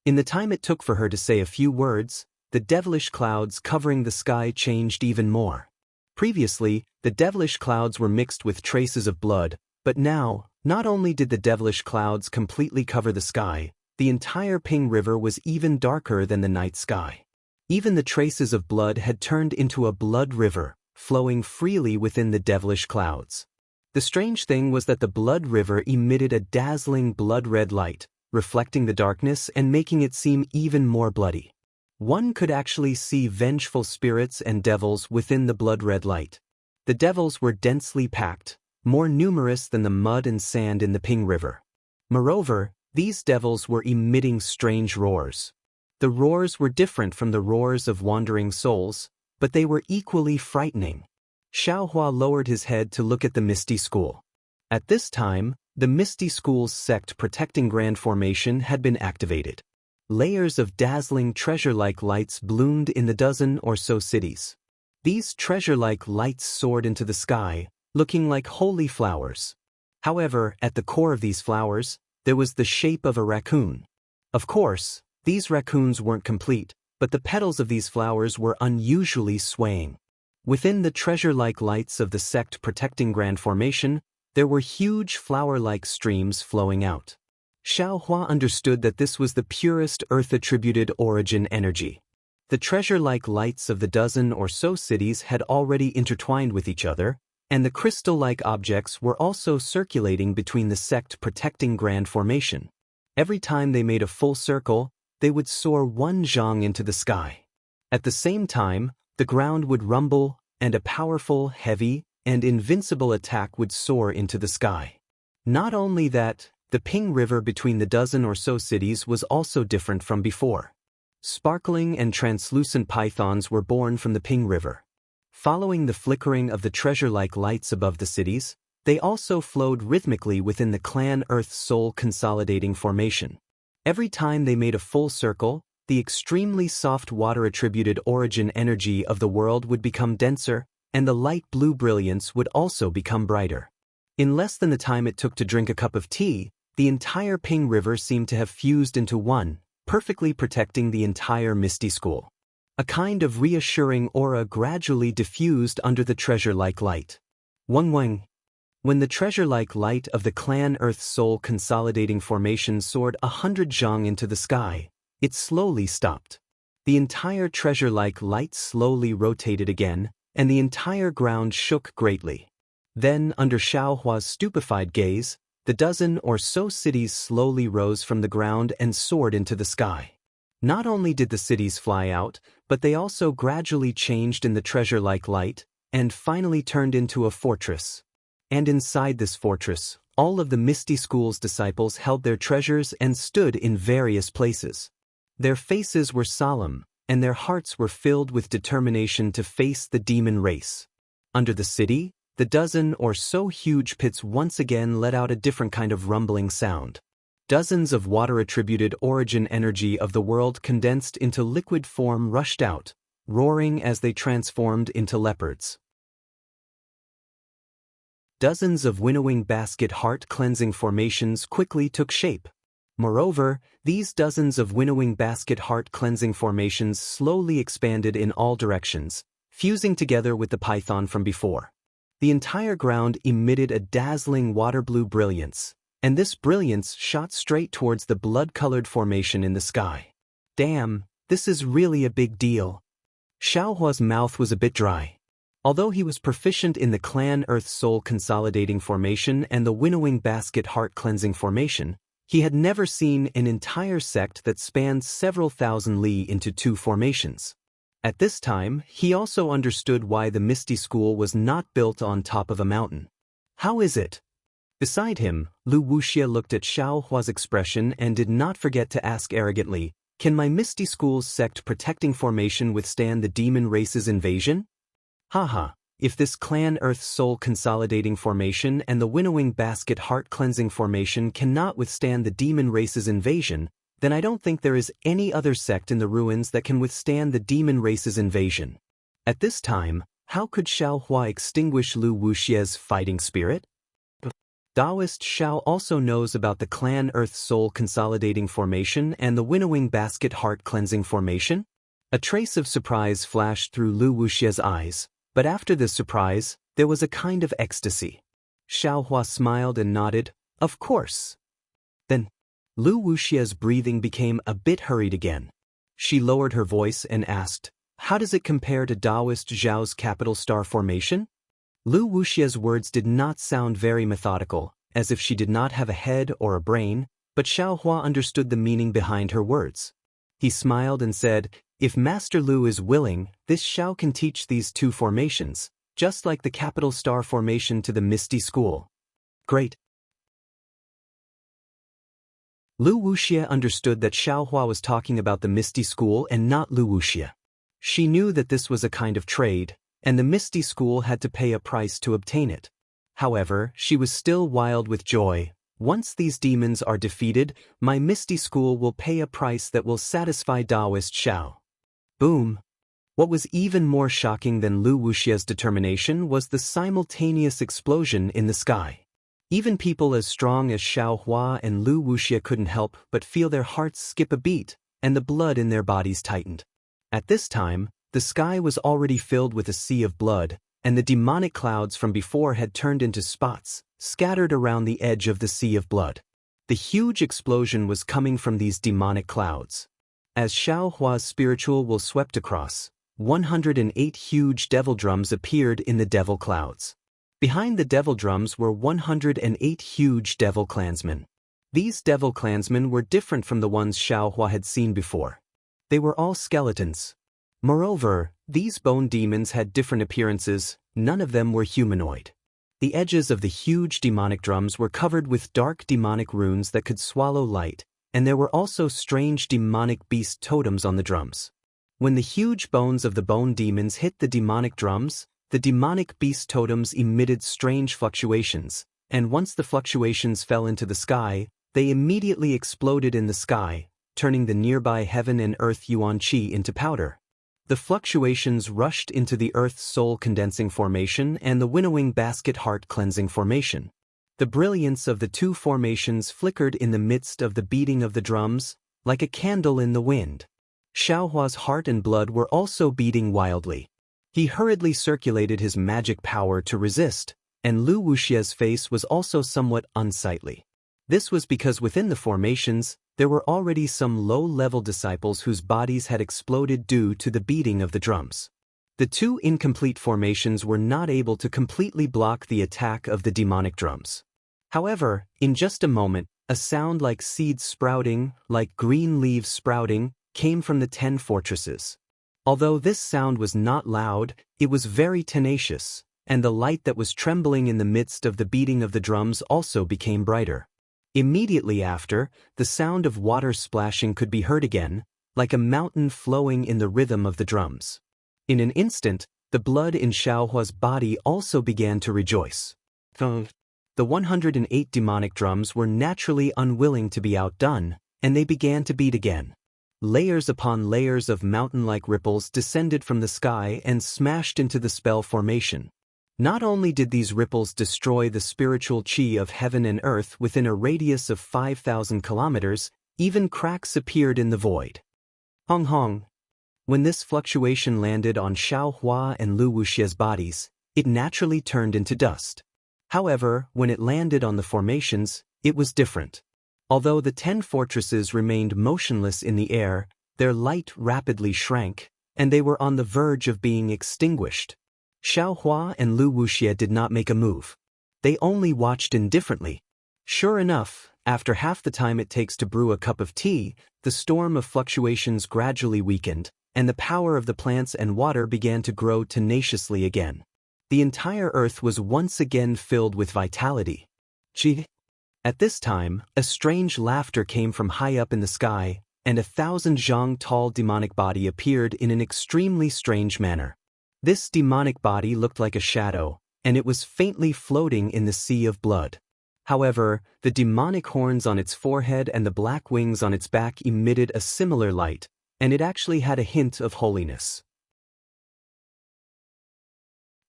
In the time it took for her to say a few words, the devilish clouds covering the sky changed even more. Previously, the devilish clouds were mixed with traces of blood, but now, not only did the devilish clouds completely cover the sky, the entire Ping River was even darker than the night sky. Even the traces of blood had turned into a blood river, flowing freely within the devilish clouds. The strange thing was that the blood river emitted a dazzling blood-red light, reflecting the darkness and making it seem even more bloody. One could actually see vengeful spirits and devils within the blood-red light. The devils were densely packed, more numerous than the mud and sand in the Ping River. Moreover, these devils were emitting strange roars. The roars were different from the roars of wandering souls, but they were equally frightening. Xiaohua lowered his head to look at the Misty School. At this time, the Misty School's sect protecting Grand Formation had been activated. Layers of dazzling treasure-like lights bloomed in the dozen or so cities. These treasure-like lights soared into the sky, looking like holy flowers. However, at the core of these flowers, there was the shape of a raccoon. Of course, these raccoons weren't complete, but the petals of these flowers were unusually swaying. Within the treasure-like lights of the sect protecting Grand Formation, there were huge flower-like streams flowing out. Xiaohua understood that this was the purest earth-attributed origin energy. The treasure-like lights of the dozen or so cities had already intertwined with each other, and the crystal-like objects were also circulating between the sect protecting Grand Formation. Every time they made a full circle, they would soar 1 zhang into the sky. At the same time, the ground would rumble, and a powerful, heavy, and invincible attack would soar into the sky. Not only that, the Ping River between the dozen or so cities was also different from before. Sparkling and translucent pythons were born from the Ping River. Following the flickering of the treasure-like lights above the cities, they also flowed rhythmically within the clan Earth's soul consolidating formation. Every time they made a full circle, the extremely soft water-attributed origin energy of the world would become denser, and the light blue brilliance would also become brighter. In less than the time it took to drink a cup of tea, the entire Ping River seemed to have fused into one, perfectly protecting the entire Misty School. A kind of reassuring aura gradually diffused under the treasure-like light. Wang. When the treasure-like light of the clan Earth's soul consolidating formation soared 100 zhang into the sky, it slowly stopped. The entire treasure-like light slowly rotated again, and the entire ground shook greatly. Then, under Xiaohua's stupefied gaze, the dozen or so cities slowly rose from the ground and soared into the sky. Not only did the cities fly out, but they also gradually changed in the treasure-like light, and finally turned into a fortress. And inside this fortress, all of the Misty School's disciples held their treasures and stood in various places. Their faces were solemn, and their hearts were filled with determination to face the demon race. Under the city, the dozen or so huge pits once again let out a different kind of rumbling sound. Dozens of water-attributed origin energy of the world condensed into liquid form rushed out, roaring as they transformed into leopards. Dozens of winnowing basket heart-cleansing formations quickly took shape. Moreover, these dozens of winnowing basket heart-cleansing formations slowly expanded in all directions, fusing together with the python from before. The entire ground emitted a dazzling water-blue brilliance, and this brilliance shot straight towards the blood-colored formation in the sky. Damn, this is really a big deal. Xiaohua's mouth was a bit dry. Although he was proficient in the clan Earth Soul Consolidating Formation and the Winnowing Basket Heart Cleansing Formation, he had never seen an entire sect that spanned several thousand li into two formations. At this time, he also understood why the Misty School was not built on top of a mountain. How is it? Beside him, Lu Wuxia looked at Xiaohua's expression and did not forget to ask arrogantly, "Can my Misty School's sect protecting formation withstand the demon race's invasion?" Haha, if this clan Earth Soul Consolidating Formation and the Winnowing Basket Heart Cleansing Formation cannot withstand the demon race's invasion, then I don't think there is any other sect in the ruins that can withstand the demon race's invasion. At this time, how could Xiaohua extinguish Lu Wuxia's fighting spirit? Daoist Xiao also knows about the clan Earth Soul Consolidating Formation and the Winnowing Basket Heart Cleansing Formation? A trace of surprise flashed through Lu Wuxia's eyes, but after this surprise, there was a kind of ecstasy. Xiaohua smiled and nodded, "Of course." Then, Lu Wuxia's breathing became a bit hurried again. She lowered her voice and asked, "How does it compare to Daoist Zhao's capital star formation?" Lu Wuxia's words did not sound very methodical, as if she did not have a head or a brain, but Xiaohua understood the meaning behind her words. He smiled and said, "If Master Lu is willing, this Xiao can teach these two formations, just like the capital star formation to the Misty School." Great. Lu Wuxia understood that Xiaohua was talking about the Misty School and not Lu Wuxia. She knew that this was a kind of trade, and the Misty School had to pay a price to obtain it. However, she was still wild with joy. "Once these demons are defeated, my Misty School will pay a price that will satisfy Daoist Xiao." Boom! What was even more shocking than Lu Wuxia's determination was the simultaneous explosion in the sky. Even people as strong as Xiaohua and Lu Wuxia couldn't help but feel their hearts skip a beat, and the blood in their bodies tightened. At this time, the sky was already filled with a sea of blood, and the demonic clouds from before had turned into spots, scattered around the edge of the sea of blood. The huge explosion was coming from these demonic clouds. As Xiaohua's spiritual will swept across, 108 huge devil drums appeared in the devil clouds. Behind the devil drums were 108 huge devil clansmen. These devil clansmen were different from the ones Xiaohua had seen before. They were all skeletons. Moreover, these bone demons had different appearances, none of them were humanoid. The edges of the huge demonic drums were covered with dark demonic runes that could swallow light, and there were also strange demonic beast totems on the drums. When the huge bones of the bone demons hit the demonic drums, the demonic beast totems emitted strange fluctuations, and once the fluctuations fell into the sky, they immediately exploded in the sky, turning the nearby heaven and earth yuan qi into powder. The fluctuations rushed into the Earth's soul condensing formation and the winnowing basket heart cleansing formation. The brilliance of the two formations flickered in the midst of the beating of the drums, like a candle in the wind. Xiaohua's heart and blood were also beating wildly. He hurriedly circulated his magic power to resist, and Lu Wuxia's face was also somewhat unsightly. This was because within the formations, there were already some low-level disciples whose bodies had exploded due to the beating of the drums. The two incomplete formations were not able to completely block the attack of the demonic drums. However, in just a moment, a sound like seeds sprouting, like green leaves sprouting, came from the 10 fortresses. Although this sound was not loud, it was very tenacious, and the light that was trembling in the midst of the beating of the drums also became brighter. Immediately after, the sound of water splashing could be heard again, like a mountain flowing in the rhythm of the drums. In an instant, the blood in Xiaohua's body also began to rejoice. The 108 demonic drums were naturally unwilling to be outdone, and they began to beat again. Layers upon layers of mountain-like ripples descended from the sky and smashed into the spell formation. Not only did these ripples destroy the spiritual qi of heaven and earth within a radius of 5,000 kilometers, even cracks appeared in the void. Hong Hong. When this fluctuation landed on Xiaohua and Lu Wuxia's bodies, it naturally turned into dust. However, when it landed on the formations, it was different. Although the 10 fortresses remained motionless in the air, their light rapidly shrank, and they were on the verge of being extinguished. Xiaohua and Lu Wuxia did not make a move. They only watched indifferently. Sure enough, after half the time it takes to brew a cup of tea, the storm of fluctuations gradually weakened, and the power of the plants and water began to grow tenaciously again. The entire earth was once again filled with vitality. Qi. At this time, a strange laughter came from high up in the sky, and a 1,000 zhang tall demonic body appeared in an extremely strange manner. This demonic body looked like a shadow, and it was faintly floating in the sea of blood. However, the demonic horns on its forehead and the black wings on its back emitted a similar light, and it actually had a hint of holiness.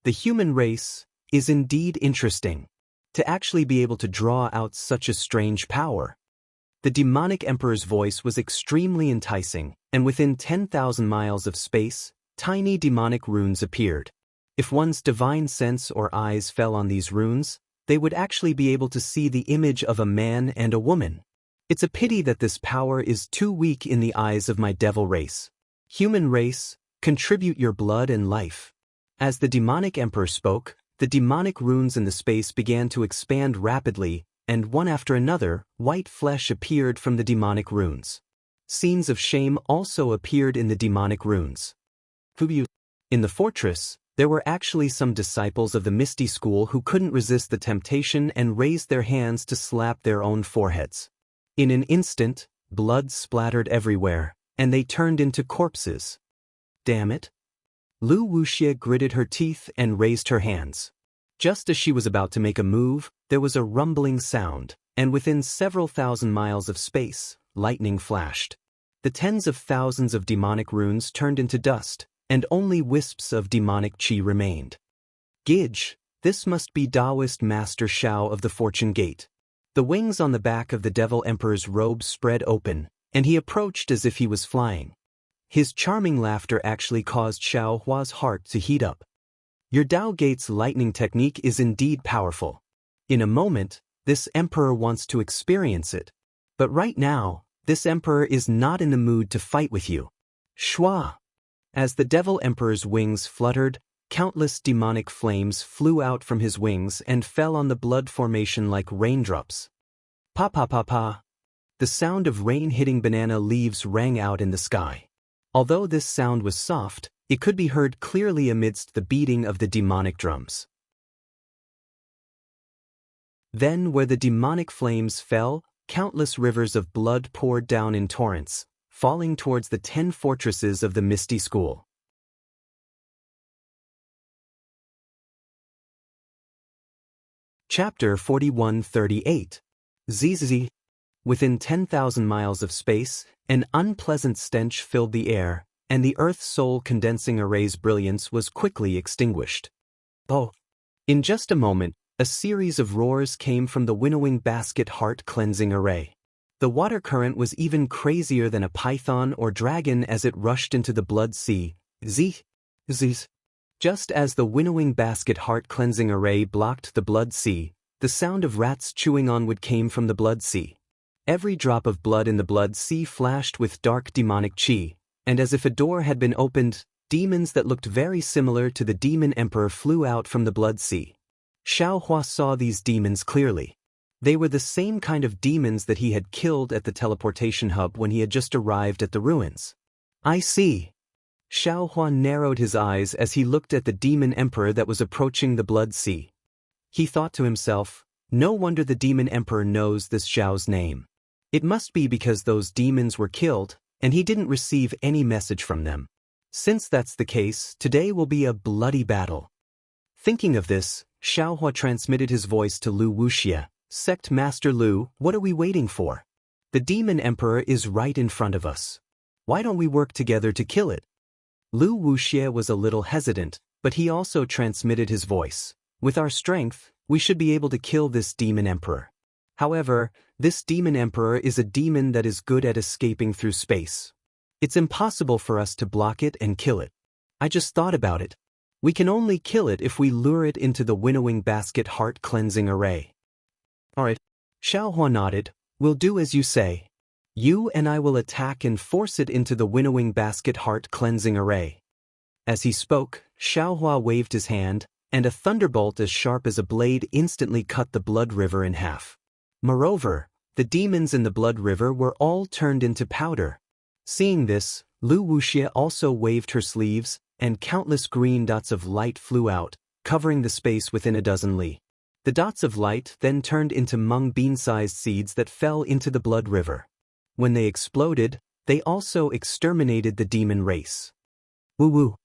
The human race is indeed interesting. To actually be able to draw out such a strange power. The demonic emperor's voice was extremely enticing, and within 10,000 miles of space, tiny demonic runes appeared. If one's divine sense or eyes fell on these runes, they would actually be able to see the image of a man and a woman. It's a pity that this power is too weak in the eyes of my devil race. Human race, contribute your blood and life. As the demonic emperor spoke, the demonic runes in the space began to expand rapidly, and one after another, white flesh appeared from the demonic runes. Scenes of shame also appeared in the demonic runes. In the fortress, there were actually some disciples of the Misty School who couldn't resist the temptation and raised their hands to slap their own foreheads. In an instant, blood splattered everywhere, and they turned into corpses. Damn it. Lu Wuxia gritted her teeth and raised her hands. Just as she was about to make a move, there was a rumbling sound, and within several thousand miles of space, lightning flashed. The tens of thousands of demonic runes turned into dust, and only wisps of demonic qi remained. Gidge, this must be Daoist Master Shao of the Fortune Gate. The wings on the back of the Devil Emperor's robe spread open, and he approached as if he was flying. His charming laughter actually caused Xiaohua's heart to heat up. Your Dao Gate's lightning technique is indeed powerful. In a moment, this emperor wants to experience it. But right now, this emperor is not in the mood to fight with you. Shua! As the Devil Emperor's wings fluttered, countless demonic flames flew out from his wings and fell on the blood formation like raindrops. Pa pa pa pa! The sound of rain hitting banana leaves rang out in the sky. Although this sound was soft, it could be heard clearly amidst the beating of the demonic drums. Then where the demonic flames fell, countless rivers of blood poured down in torrents, falling towards the 10 fortresses of the Misty School. Chapter 4138. ZZZ. Within 10,000 miles of space, an unpleasant stench filled the air, and the Earth's soul condensing array's brilliance was quickly extinguished. Oh! In just a moment, a series of roars came from the winnowing basket heart cleansing array. The water current was even crazier than a python or dragon as it rushed into the blood sea. Zzz. Just as the winnowing basket heart cleansing array blocked the blood sea, the sound of rats chewing on wood came from the blood sea. Every drop of blood in the blood sea flashed with dark demonic chi, and as if a door had been opened, demons that looked very similar to the demon emperor flew out from the blood sea. Xiaohua saw these demons clearly. They were the same kind of demons that he had killed at the teleportation hub when he had just arrived at the ruins. I see. Xiaohua narrowed his eyes as he looked at the demon emperor that was approaching the blood sea. He thought to himself, no wonder the demon emperor knows this Xiao's name. It must be because those demons were killed, and he didn't receive any message from them. Since that's the case, today will be a bloody battle. Thinking of this, Xiaohua transmitted his voice to Lu Wuxia. Sect Master Lu, what are we waiting for? The demon emperor is right in front of us. Why don't we work together to kill it? Lu Wuxia was a little hesitant, but he also transmitted his voice. With our strength, we should be able to kill this demon emperor. However, this demon emperor is a demon that is good at escaping through space. It's impossible for us to block it and kill it. I just thought about it. We can only kill it if we lure it into the winnowing basket heart cleansing array. Alright. Xiaohua nodded. We'll do as you say. You and I will attack and force it into the winnowing basket heart cleansing array. As he spoke, Xiaohua waved his hand, and a thunderbolt as sharp as a blade instantly cut the blood river in half. Moreover, the demons in the blood river were all turned into powder. Seeing this, Lu Wuxia also waved her sleeves, and countless green dots of light flew out, covering the space within a dozen li. The dots of light then turned into mung bean-sized seeds that fell into the blood river. When they exploded, they also exterminated the demon race. Woo-woo.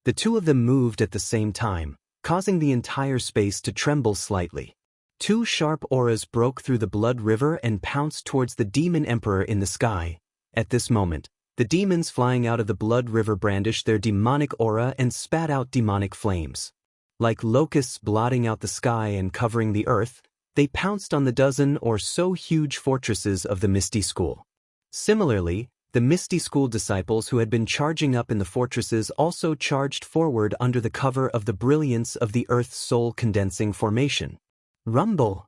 The two of them moved at the same time, causing the entire space to tremble slightly. Two sharp auras broke through the blood river and pounced towards the demon emperor in the sky. At this moment, the demons flying out of the blood river brandished their demonic aura and spat out demonic flames. Like locusts blotting out the sky and covering the earth, they pounced on the dozen or so huge fortresses of the Misty School. Similarly, the Misty School disciples who had been charging up in the fortresses also charged forward under the cover of the brilliance of the Earth's soul condensing formation. Rumble!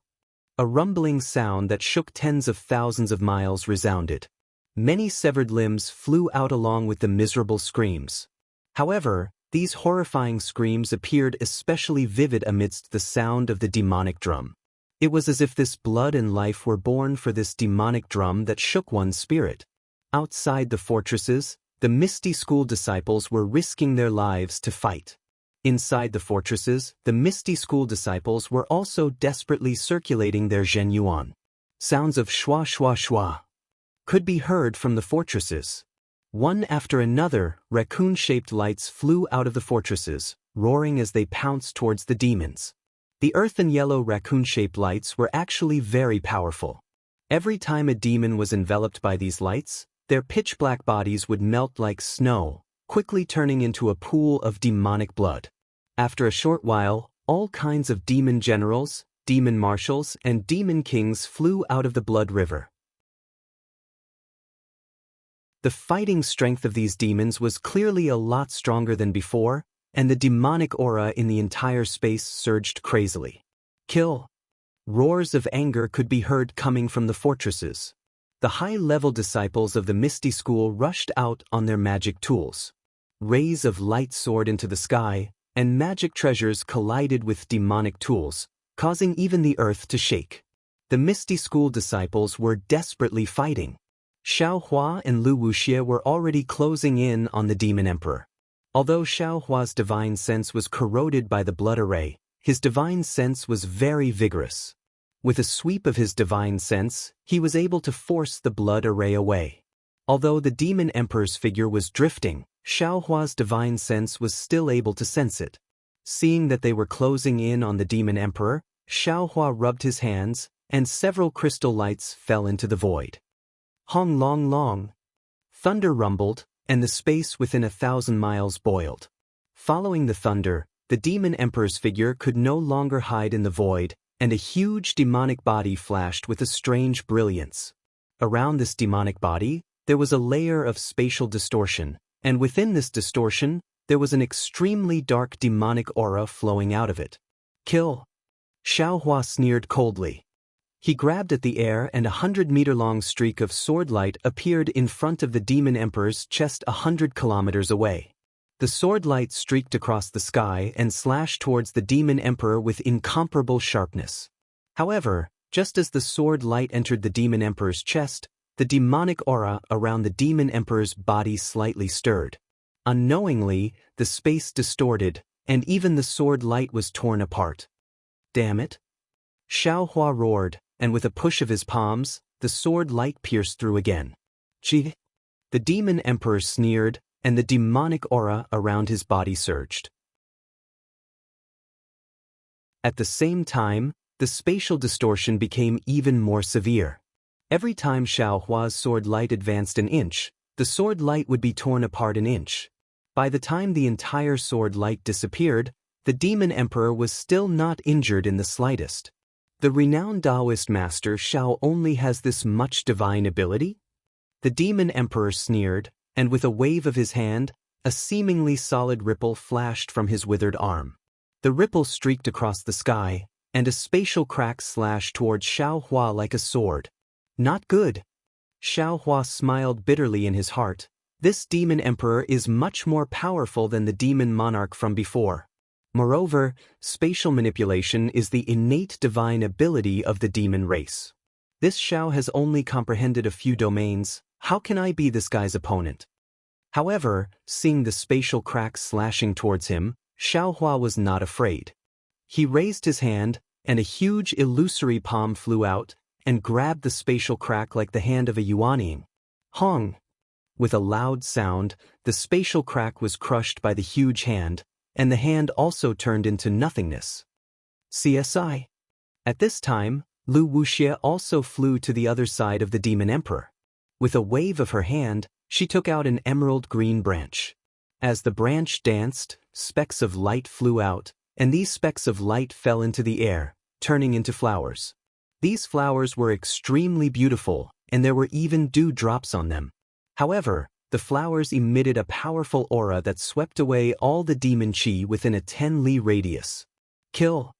A rumbling sound that shook tens of thousands of miles resounded. Many severed limbs flew out along with the miserable screams. However, these horrifying screams appeared especially vivid amidst the sound of the demonic drum. It was as if this blood and life were born for this demonic drum that shook one's spirit. Outside the fortresses, the Misty School disciples were risking their lives to fight. Inside the fortresses, the Misty School disciples were also desperately circulating their zhenyuan. Sounds of shwa shwa shwa could be heard from the fortresses. One after another, raccoon-shaped lights flew out of the fortresses, roaring as they pounced towards the demons. The earthen yellow raccoon-shaped lights were actually very powerful. Every time a demon was enveloped by these lights, their pitch-black bodies would melt like snow, quickly turning into a pool of demonic blood. After a short while, all kinds of demon generals, demon marshals, and demon kings flew out of the blood river. The fighting strength of these demons was clearly a lot stronger than before, and the demonic aura in the entire space surged crazily. Kill! Roars of anger could be heard coming from the fortresses. The high-level disciples of the Misty School rushed out on their magic tools. Rays of light soared into the sky, and magic treasures collided with demonic tools, causing even the earth to shake. The Misty School disciples were desperately fighting. Xiaohua and Lu Wuxia were already closing in on the demon emperor. Although Xiaohua's divine sense was corroded by the blood array, his divine sense was very vigorous. With a sweep of his divine sense, he was able to force the blood array away. Although the demon emperor's figure was drifting, Xiaohua's divine sense was still able to sense it. Seeing that they were closing in on the demon emperor, Xiaohua rubbed his hands, and several crystal lights fell into the void. Hong long long. Thunder rumbled, and the space within 1,000 miles boiled. Following the thunder, the demon emperor's figure could no longer hide in the void, and a huge demonic body flashed with a strange brilliance. Around this demonic body, there was a layer of spatial distortion, and within this distortion, there was an extremely dark demonic aura flowing out of it. Kill! Xiaohua sneered coldly. He grabbed at the air, and a 100-meter-long streak of sword light appeared in front of the demon emperor's chest 100 kilometers away. The sword light streaked across the sky and slashed towards the demon emperor with incomparable sharpness. However, just as the sword light entered the demon emperor's chest, the demonic aura around the demon emperor's body slightly stirred. Unknowingly, the space distorted, and even the sword light was torn apart. Damn it! Xiaohua roared, and with a push of his palms, the sword light pierced through again. Gee! The demon emperor sneered, and the demonic aura around his body surged. At the same time, the spatial distortion became even more severe. Every time Xiaohua's sword light advanced an inch, the sword light would be torn apart an inch. By the time the entire sword light disappeared, the demon emperor was still not injured in the slightest. The renowned Daoist master Xiao only has this much divine ability? The demon emperor sneered, and with a wave of his hand, a seemingly solid ripple flashed from his withered arm. The ripple streaked across the sky, and a spatial crack slashed towards Xiaohua like a sword. Not good. Xiaohua smiled bitterly in his heart. This demon emperor is much more powerful than the demon monarch from before. Moreover, spatial manipulation is the innate divine ability of the demon race. This Xiao has only comprehended a few domains. How can I be this guy's opponent? However, seeing the spatial cracks slashing towards him, Xiaohua was not afraid. He raised his hand, and a huge illusory palm flew out, and grabbed the spatial crack like the hand of a yuanying. Hong! With a loud sound, the spatial crack was crushed by the huge hand, and the hand also turned into nothingness. CSI. At this time, Lu Wuxia also flew to the other side of the demon emperor. With a wave of her hand, she took out an emerald green branch. As the branch danced, specks of light flew out, and these specks of light fell into the air, turning into flowers. These flowers were extremely beautiful, and there were even dewdrops on them. However, the flowers emitted a powerful aura that swept away all the demon qi within a 10-li radius. Kill!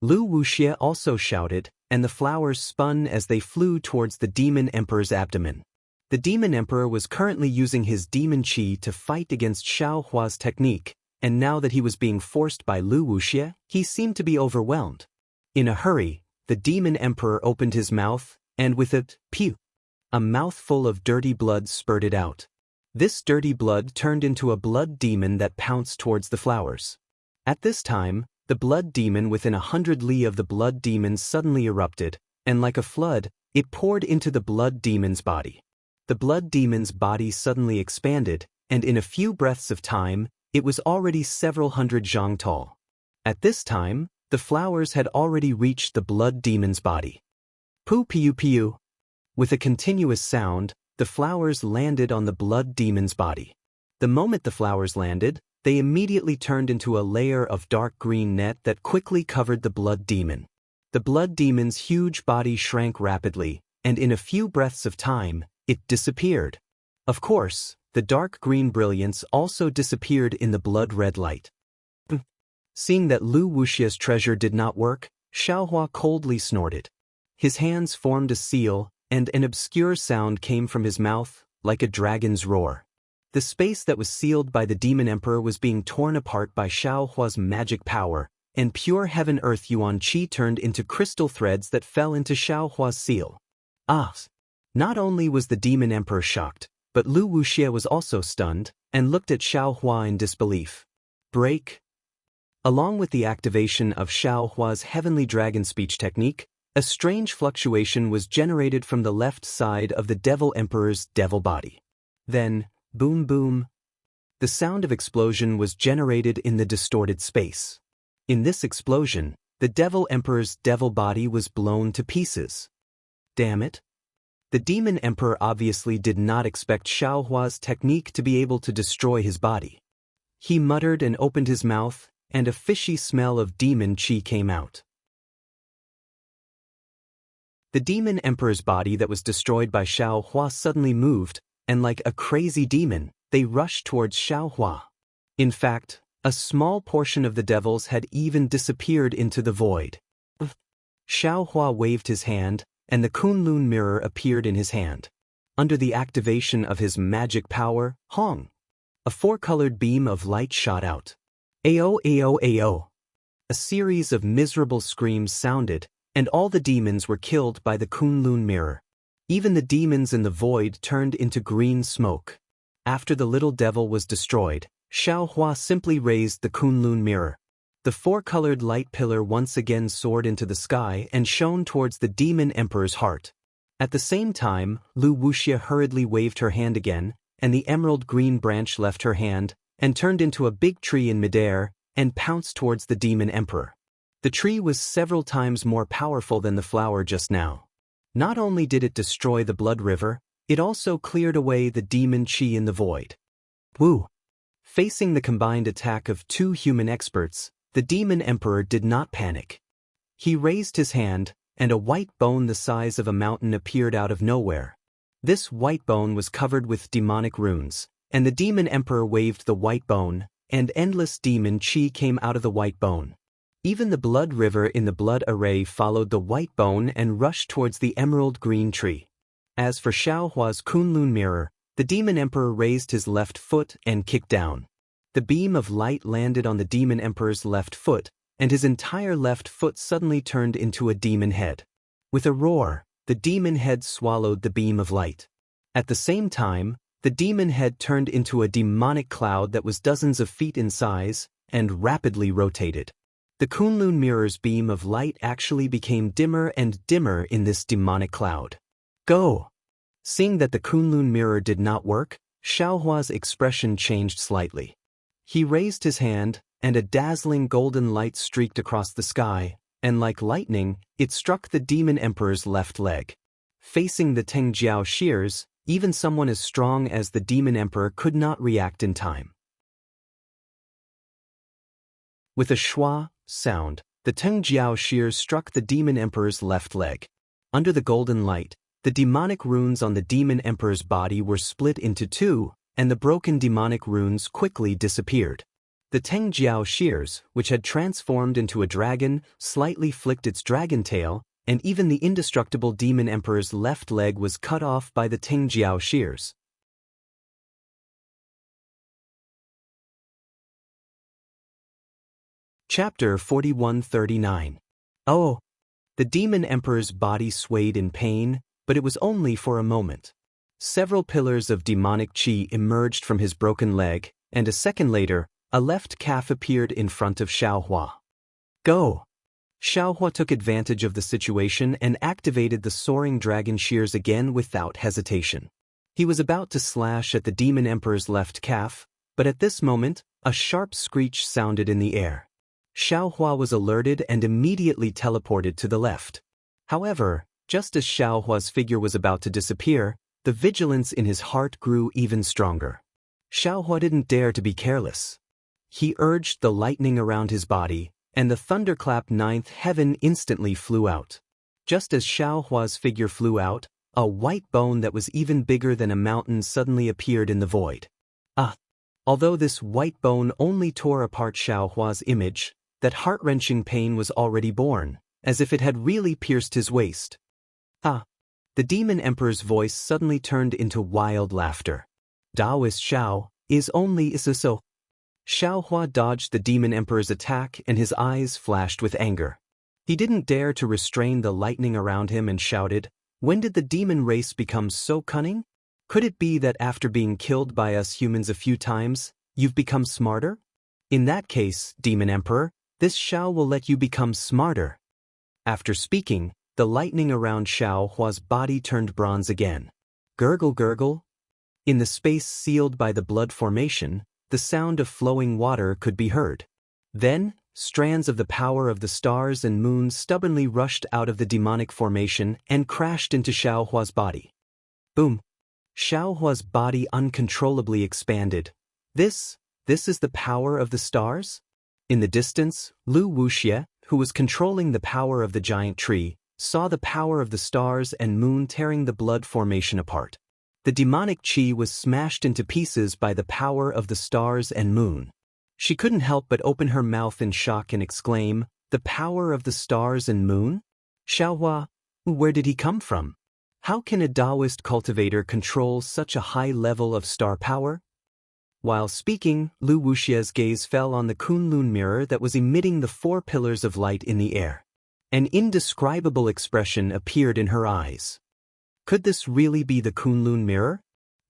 Lu Wuxia also shouted, and the flowers spun as they flew towards the demon emperor's abdomen. The demon emperor was currently using his demon qi to fight against Xiaohua's technique, and now that he was being forced by Lu Wuxia, he seemed to be overwhelmed. In a hurry, the demon emperor opened his mouth, and with it, pew! A mouthful of dirty blood spurted out. This dirty blood turned into a blood demon that pounced towards the flowers. At this time, the blood demon within 100 li of the blood demon suddenly erupted, and like a flood, it poured into the blood demon's body. The blood demon's body suddenly expanded, and in a few breaths of time, it was already several hundred zhang tall. At this time, the flowers had already reached the blood demon's body. Pu piu piu. With a continuous sound, the flowers landed on the blood demon's body. The moment the flowers landed, they immediately turned into a layer of dark green net that quickly covered the blood demon. The blood demon's huge body shrank rapidly, and in a few breaths of time, it disappeared. Of course, the dark green brilliance also disappeared in the blood-red light. Seeing that Lu Wuxia's treasure did not work, Xiaohua coldly snorted. His hands formed a seal, and an obscure sound came from his mouth, like a dragon's roar. The space that was sealed by the demon emperor was being torn apart by Xiaohua's magic power, and pure heaven-earth yuan qi turned into crystal threads that fell into Xiaohua's seal. Ah! Not only was the demon emperor shocked, but Lu Wuxia was also stunned, and looked at Xiaohua in disbelief. Break. Along with the activation of Xiaohua's heavenly dragon speech technique, a strange fluctuation was generated from the left side of the devil emperor's devil body. Then, boom boom. The sound of explosion was generated in the distorted space. In this explosion, the Devil Emperor's devil body was blown to pieces. Damn it. The Demon Emperor obviously did not expect Xiaohua's technique to be able to destroy his body. He muttered and opened his mouth, and a fishy smell of demon qi came out. The Demon Emperor's body that was destroyed by Xiaohua suddenly moved, and like a crazy demon, they rushed towards Xiaohua. In fact, a small portion of the devils had even disappeared into the void. Xiaohua waved his hand, and the Kunlun mirror appeared in his hand. Under the activation of his magic power, Hong, a four-colored beam of light shot out. Ao ao ao. A series of miserable screams sounded, and all the demons were killed by the Kunlun mirror. Even the demons in the void turned into green smoke. After the little devil was destroyed, Xiaohua simply raised the Kunlun mirror. The four-colored light pillar once again soared into the sky and shone towards the Demon Emperor's heart. At the same time, Lu Wuxia hurriedly waved her hand again, and the emerald green branch left her hand, and turned into a big tree in midair, and pounced towards the Demon Emperor. The tree was several times more powerful than the flower just now. Not only did it destroy the blood river, it also cleared away the demon qi in the void. Woo! Facing the combined attack of two human experts, the Demon Emperor did not panic. He raised his hand, and a white bone the size of a mountain appeared out of nowhere. This white bone was covered with demonic runes, and the Demon Emperor waved the white bone, and endless demon qi came out of the white bone. Even the blood river in the blood array followed the white bone and rushed towards the emerald green tree. As for Xiaohua's Kunlun mirror, the Demon Emperor raised his left foot and kicked down. The beam of light landed on the Demon Emperor's left foot, and his entire left foot suddenly turned into a demon head. With a roar, the demon head swallowed the beam of light. At the same time, the demon head turned into a demonic cloud that was dozens of feet in size, and rapidly rotated. The Kunlun mirror's beam of light actually became dimmer and dimmer in this demonic cloud. Go! Seeing that the Kunlun mirror did not work, Xiaohua's expression changed slightly. He raised his hand, and a dazzling golden light streaked across the sky, and like lightning, it struck the Demon Emperor's left leg. Facing the Tengjiao shears, even someone as strong as the Demon Emperor could not react in time. With a schwa sound, the Tengjiao shears struck the Demon Emperor's left leg. Under the golden light, the demonic runes on the Demon Emperor's body were split into two, and the broken demonic runes quickly disappeared. The Tengjiao shears, which had transformed into a dragon, slightly flicked its dragon tail, and even the indestructible Demon Emperor's left leg was cut off by the Tengjiao shears. Chapter 4139. Oh! The Demon Emperor's body swayed in pain, but it was only for a moment. Several pillars of demonic qi emerged from his broken leg, and a second later, a left calf appeared in front of Xiaohua. Go! Xiaohua took advantage of the situation and activated the soaring dragon shears again without hesitation. He was about to slash at the Demon Emperor's left calf, but at this moment, a sharp screech sounded in the air. Xiaohua was alerted and immediately teleported to the left. However, just as Xiaohua's figure was about to disappear, the vigilance in his heart grew even stronger. Xiaohua didn't dare to be careless. He urged the lightning around his body, and the thunderclap ninth heaven instantly flew out. Just as Xiaohua's figure flew out, a white bone that was even bigger than a mountain suddenly appeared in the void. Although this white bone only tore apart Xiaohua's image, that heart-wrenching pain was already born, as if it had really pierced his waist. The Demon Emperor's voice suddenly turned into wild laughter. Daoist Xiao is only so. Xiaohua dodged the Demon Emperor's attack and his eyes flashed with anger. He didn't dare to restrain the lightning around him and shouted, "When did the demon race become so cunning? Could it be that after being killed by us humans a few times, you've become smarter? In that case, Demon Emperor, this Xiao will let you become smarter." After speaking, the lightning around Xiaohua's body turned bronze again. Gurgle gurgle. In the space sealed by the blood formation, the sound of flowing water could be heard. Then, strands of the power of the stars and moons stubbornly rushed out of the demonic formation and crashed into Xiaohua's body. Boom! Xiaohua's body uncontrollably expanded. This is the power of the stars? In the distance, Lu Wuxia, who was controlling the power of the giant tree, saw the power of the stars and moon tearing the blood formation apart. The demonic qi was smashed into pieces by the power of the stars and moon. She couldn't help but open her mouth in shock and exclaim, "The power of the stars and moon? Xiaohua, where did he come from? How can a Daoist cultivator control such a high level of star power?" While speaking, Lu Wuxia's gaze fell on the Kunlun mirror that was emitting the 4 pillars of light in the air. An indescribable expression appeared in her eyes. Could this really be the Kunlun mirror?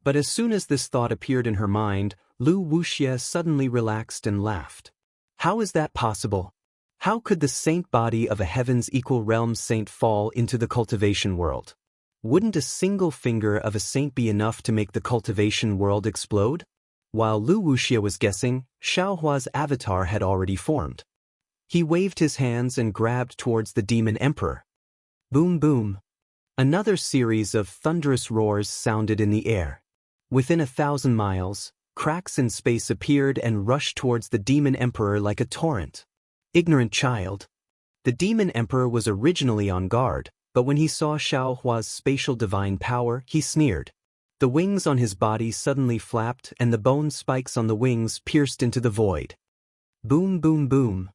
But as soon as this thought appeared in her mind, Lu Wuxia suddenly relaxed and laughed. How is that possible? How could the saint body of a heaven's equal realm saint fall into the cultivation world? Wouldn't a single finger of a saint be enough to make the cultivation world explode? While Lu Wuxia was guessing, Xiaohua's avatar had already formed. He waved his hands and grabbed towards the demon emperor. Boom boom. Another series of thunderous roars sounded in the air. Within 1,000 miles, cracks in space appeared and rushed towards the demon emperor like a torrent. Ignorant child. The demon emperor was originally on guard, but when he saw Xiaohua's spatial divine power, he sneered. The wings on his body suddenly flapped and the bone spikes on the wings pierced into the void. Boom boom boom.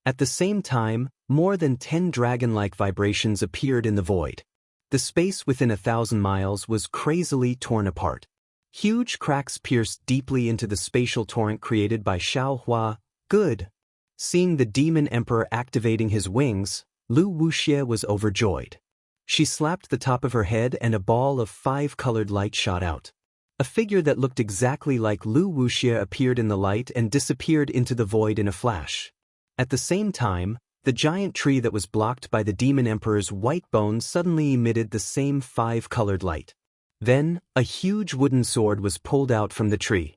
At the same time, more than 10 dragon-like vibrations appeared in the void. The space within 1,000 miles was crazily torn apart. Huge cracks pierced deeply into the spatial torrent created by Xiaohua. Good. Seeing the demon emperor activating his wings, Lu Wuxia was overjoyed. She slapped the top of her head and a ball of 5-colored light shot out. A figure that looked exactly like Lu Wuxia appeared in the light and disappeared into the void in a flash. At the same time, the giant tree that was blocked by the demon emperor's white bones suddenly emitted the same 5-colored light. Then, a huge wooden sword was pulled out from the tree.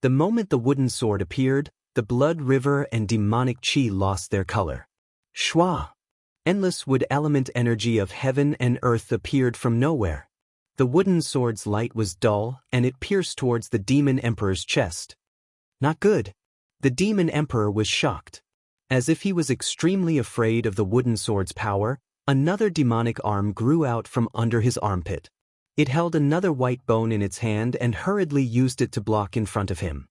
The moment the wooden sword appeared, the blood river and demonic qi lost their color. Shwa! Endless wood element energy of heaven and earth appeared from nowhere. The wooden sword's light was dull, and it pierced towards the demon emperor's chest. Not good. The demon emperor was shocked. As if he was extremely afraid of the wooden sword's power, another demonic arm grew out from under his armpit. It held another white bone in its hand and hurriedly used it to block in front of him.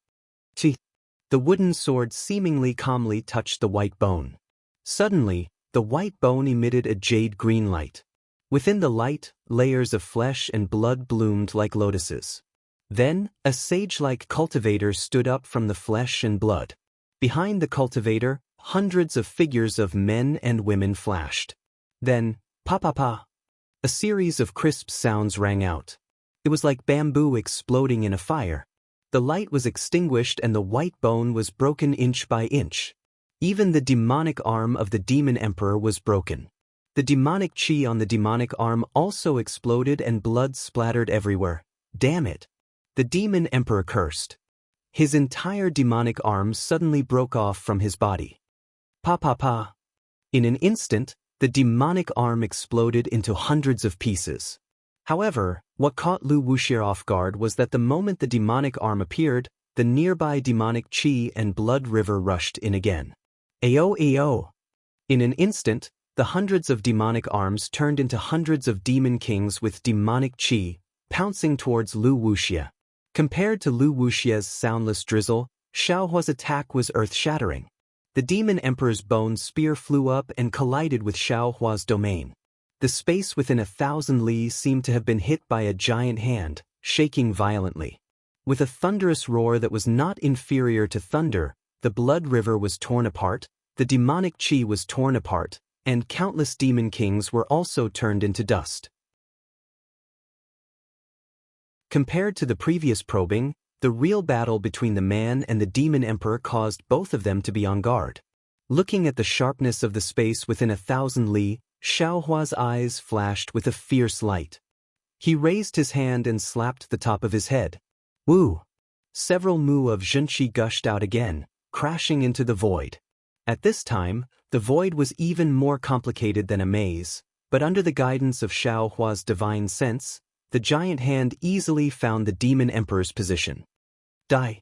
The wooden sword seemingly calmly touched the white bone. Suddenly, the white bone emitted a jade-green light. Within the light, layers of flesh and blood bloomed like lotuses. Then, a sage-like cultivator stood up from the flesh and blood. Behind the cultivator, hundreds of figures of men and women flashed. Then, pa-pa-pa. A series of crisp sounds rang out. It was like bamboo exploding in a fire. The light was extinguished and the white bone was broken inch by inch. Even the demonic arm of the demon emperor was broken. The demonic qi on the demonic arm also exploded and blood splattered everywhere. Damn it! The demon emperor cursed. His entire demonic arm suddenly broke off from his body. Pa-pa-pa. In an instant, the demonic arm exploded into hundreds of pieces. However, what caught Lu Wuxia off guard was that the moment the demonic arm appeared, the nearby demonic qi and blood river rushed in again. Ayo ayo. In an instant, the hundreds of demonic arms turned into hundreds of demon kings with demonic qi, pouncing towards Lu Wuxia. Compared to Lu Wuxia's soundless drizzle, Xiaohua's attack was earth-shattering. The demon emperor's bone spear flew up and collided with Xiaohua's domain. The space within 1,000 li seemed to have been hit by a giant hand, shaking violently. With a thunderous roar that was not inferior to thunder, the blood river was torn apart, the demonic qi was torn apart, and countless demon kings were also turned into dust. Compared to the previous probing, the real battle between the man and the demon emperor caused both of them to be on guard. Looking at the sharpness of the space within 1,000 li, Xiaohua's eyes flashed with a fierce light. He raised his hand and slapped the top of his head. Woo! Several mu of Xianxia gushed out again, crashing into the void. At this time, the void was even more complicated than a maze, but under the guidance of Xiaohua's divine sense, the giant hand easily found the Demon Emperor's position. Die!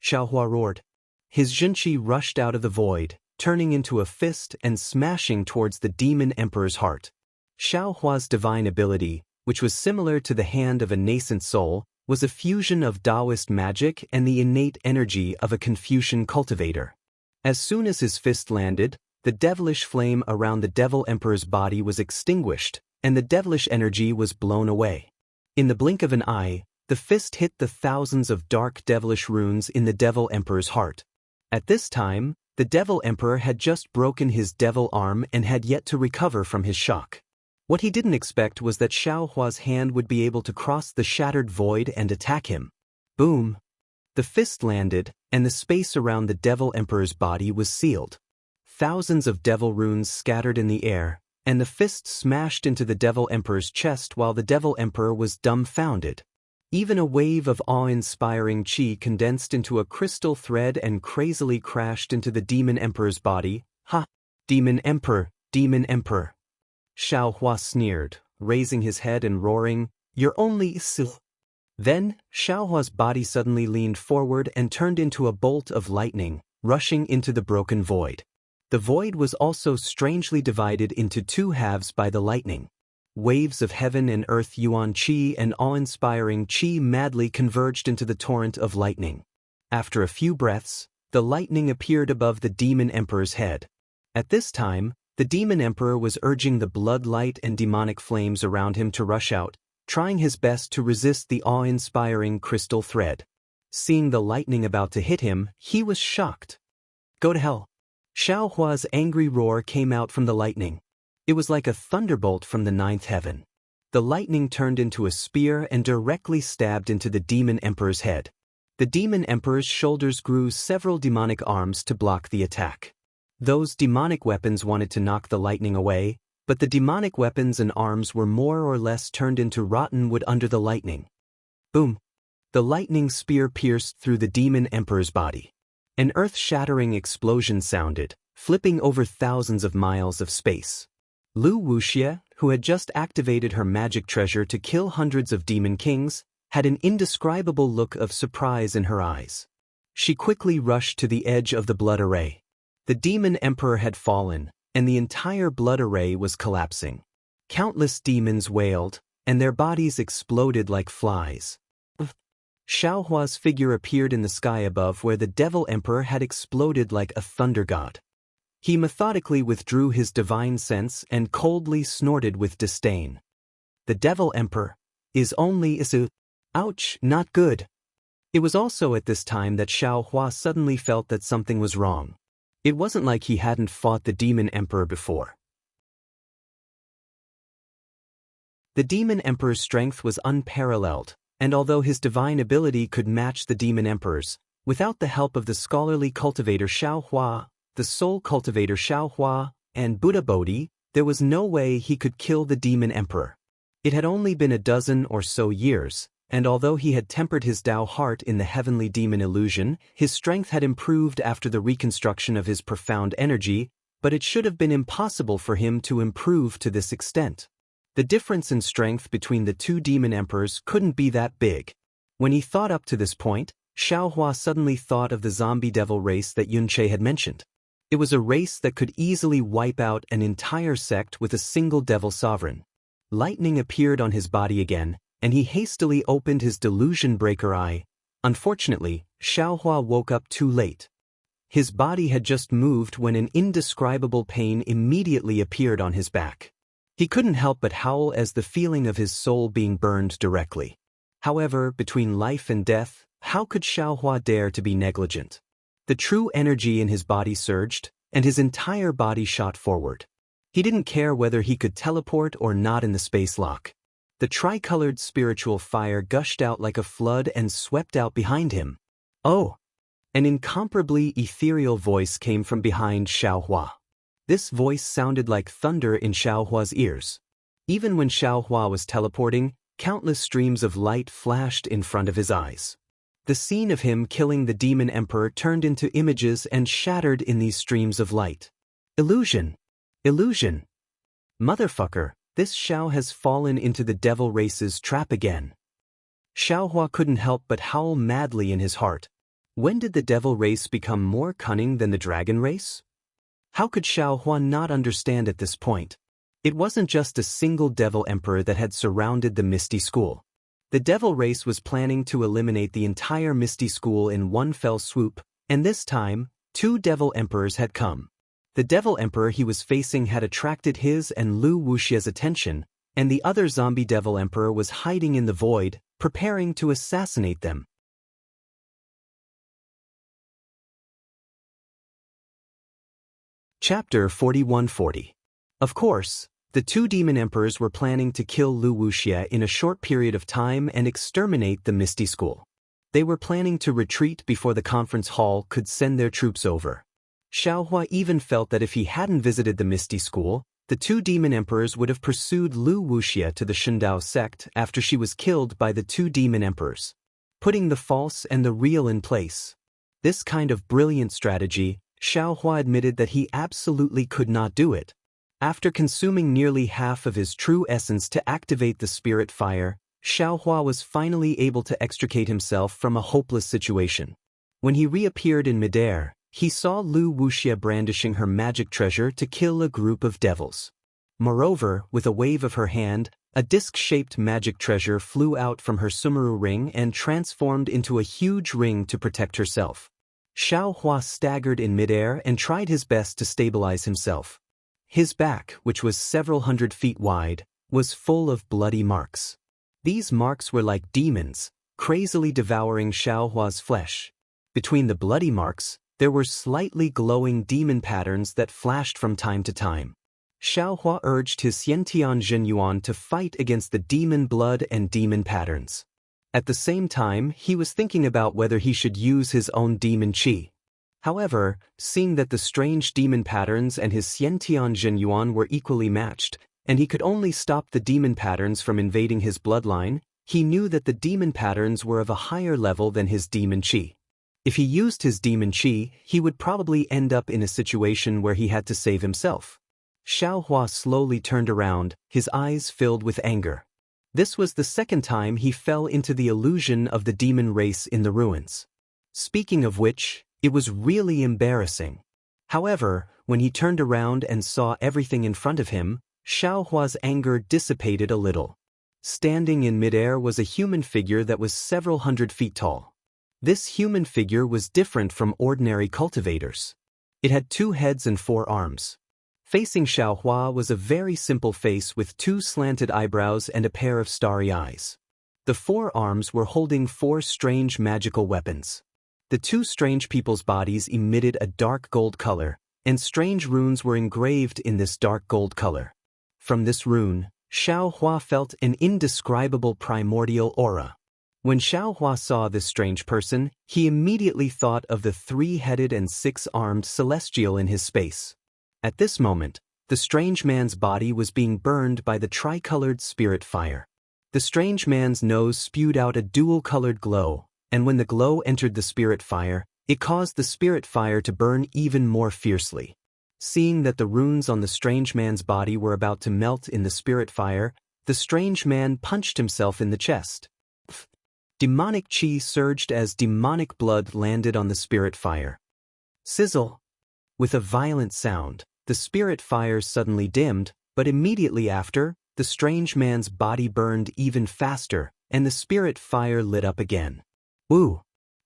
Xiaohua roared. His Xianxia rushed out of the void, turning into a fist and smashing towards the Demon Emperor's heart. Xiaohua's divine ability, which was similar to the hand of a nascent soul, was a fusion of Daoist magic and the innate energy of a Confucian cultivator. As soon as his fist landed, the devilish flame around the Devil Emperor's body was extinguished, and the devilish energy was blown away. In the blink of an eye, the fist hit the thousands of dark devilish runes in the Devil Emperor's heart. At this time, the Devil Emperor had just broken his devil arm and had yet to recover from his shock. What he didn't expect was that Xiaohua's hand would be able to cross the shattered void and attack him. Boom! The fist landed, and the space around the Devil Emperor's body was sealed. Thousands of devil runes scattered in the air, and the fist smashed into the Devil Emperor's chest while the Devil Emperor was dumbfounded. Even a wave of awe-inspiring qi condensed into a crystal thread and crazily crashed into the Demon Emperor's body. Ha! Demon Emperor! Demon Emperor! Xiaohua sneered, raising his head and roaring, "You're only sil." Then, Xiaohua's body suddenly leaned forward and turned into a bolt of lightning, rushing into the broken void. The void was also strangely divided into two halves by the lightning. Waves of heaven and earth yuan qi and awe-inspiring qi madly converged into the torrent of lightning. After a few breaths, the lightning appeared above the Demon Emperor's head. At this time, the Demon Emperor was urging the blood light and demonic flames around him to rush out, trying his best to resist the awe-inspiring crystal thread. Seeing the lightning about to hit him, he was shocked. Go to hell! Xiaohua's angry roar came out from the lightning. It was like a thunderbolt from the ninth heaven. The lightning turned into a spear and directly stabbed into the Demon Emperor's head. The Demon Emperor's shoulders grew several demonic arms to block the attack. Those demonic weapons wanted to knock the lightning away, but the demonic weapons and arms were more or less turned into rotten wood under the lightning. Boom! The lightning spear pierced through the Demon Emperor's body. An earth-shattering explosion sounded, flipping over thousands of miles of space. Wuxia, who had just activated her magic treasure to kill hundreds of demon kings, had an indescribable look of surprise in her eyes. She quickly rushed to the edge of the blood array. The Demon Emperor had fallen, and the entire blood array was collapsing. Countless demons wailed, and their bodies exploded like flies. Xiaohua's figure appeared in the sky above where the Devil Emperor had exploded like a thunder god. He methodically withdrew his divine sense and coldly snorted with disdain. The Devil Emperor is only a... Ouch, not good. It was also at this time that Xiaohua suddenly felt that something was wrong. It wasn't like he hadn't fought the Demon Emperor before. The Demon Emperor's strength was unparalleled, and although his divine ability could match the Demon Emperor's, without the help of the scholarly cultivator Xiaohua, the soul cultivator Xiaohua, and Buddha Bodhi, there was no way he could kill the Demon Emperor. It had only been a dozen or so years, and although he had tempered his Tao heart in the heavenly demon illusion, his strength had improved after the reconstruction of his profound energy, but it should have been impossible for him to improve to this extent. The difference in strength between the two demon emperors couldn't be that big. When he thought up to this point, Xiaohua suddenly thought of the zombie devil race that Yunche had mentioned. It was a race that could easily wipe out an entire sect with a single devil sovereign. Lightning appeared on his body again, and he hastily opened his delusion breaker eye. Unfortunately, Xiaohua woke up too late. His body had just moved when an indescribable pain immediately appeared on his back. He couldn't help but howl as the feeling of his soul being burned directly. However, between life and death, how could Xiaohua dare to be negligent? The true energy in his body surged, and his entire body shot forward. He didn't care whether he could teleport or not in the space lock. The tricolored spiritual fire gushed out like a flood and swept out behind him. Oh! An incomparably ethereal voice came from behind Xiaohua. This voice sounded like thunder in Xiaohua's ears. Even when Xiaohua was teleporting, Countless streams of light flashed in front of his eyes. The scene of him killing the demon emperor turned into images and shattered in these streams of light. Illusion! Illusion! Motherfucker, this Xiao has fallen into the devil race's trap again. Xiaohua couldn't help but howl madly in his heart. When did the devil race become more cunning than the dragon race? How could Xiaohua not understand at this point? It wasn't just a single devil emperor that had surrounded the Misty School. The devil race was planning to eliminate the entire Misty School in one fell swoop, and this time, 2 devil emperors had come. The devil emperor he was facing had attracted his and Lu Wuxia's attention, and the other zombie devil emperor was hiding in the void, preparing to assassinate them. Chapter 4140. Of course, the 2 demon emperors were planning to kill Lu Wuxia in a short period of time and exterminate the Misty School. They were planning to retreat before the conference hall could send their troops over. Xiaohua even felt that if he hadn't visited the Misty School, the 2 demon emperors would have pursued Lu Wuxia to the Shindao sect after she was killed by the 2 demon emperors, putting the false and the real in place. This kind of brilliant strategy, Xiaohua admitted that he absolutely could not do it. After consuming nearly half of his true essence to activate the spirit fire, Xiaohua was finally able to extricate himself from a hopeless situation. When he reappeared in midair, he saw Lu Wuxia brandishing her magic treasure to kill a group of devils. Moreover, with a wave of her hand, a disc-shaped magic treasure flew out from her Sumeru ring and transformed into a huge ring to protect herself. Xiaohua staggered in midair and tried his best to stabilize himself. His back, which was several hundred feet wide, was full of bloody marks. These marks were like demons, crazily devouring Xiaohua's flesh. Between the bloody marks, there were slightly glowing demon patterns that flashed from time to time. Xiaohua urged his Xiantian Zhenyuan to fight against the demon blood and demon patterns. At the same time, he was thinking about whether he should use his own demon qi. However, seeing that the strange demon patterns and his Xiantian Zhenyuan were equally matched, and he could only stop the demon patterns from invading his bloodline, he knew that the demon patterns were of a higher level than his demon qi. If he used his demon qi, he would probably end up in a situation where he had to save himself. Xiaohua slowly turned around, his eyes filled with anger. This was the second time he fell into the illusion of the demon race in the ruins. Speaking of which, it was really embarrassing. However, when he turned around and saw everything in front of him, Xiaohua's anger dissipated a little. Standing in midair was a human figure that was several hundred feet tall. This human figure was different from ordinary cultivators. It had 2 heads and 4 arms. Facing Xiaohua was a very simple face with 2 slanted eyebrows and a pair of starry eyes. The 4 arms were holding 4 strange magical weapons. The 2 strange people's bodies emitted a dark gold color, and strange runes were engraved in this dark gold color. From this rune, Xiaohua felt an indescribable primordial aura. When Xiaohua saw this strange person, he immediately thought of the 3-headed and 6-armed celestial in his space. At this moment, the strange man's body was being burned by the tricolored spirit fire. The strange man's nose spewed out a dual-colored glow, and when the glow entered the spirit fire, it caused the spirit fire to burn even more fiercely. Seeing that the runes on the strange man's body were about to melt in the spirit fire, the strange man punched himself in the chest. Demonic qi surged as demonic blood landed on the spirit fire. Sizzle! With a violent sound, the spirit fire suddenly dimmed, but immediately after, the strange man's body burned even faster, and the spirit fire lit up again. Woo!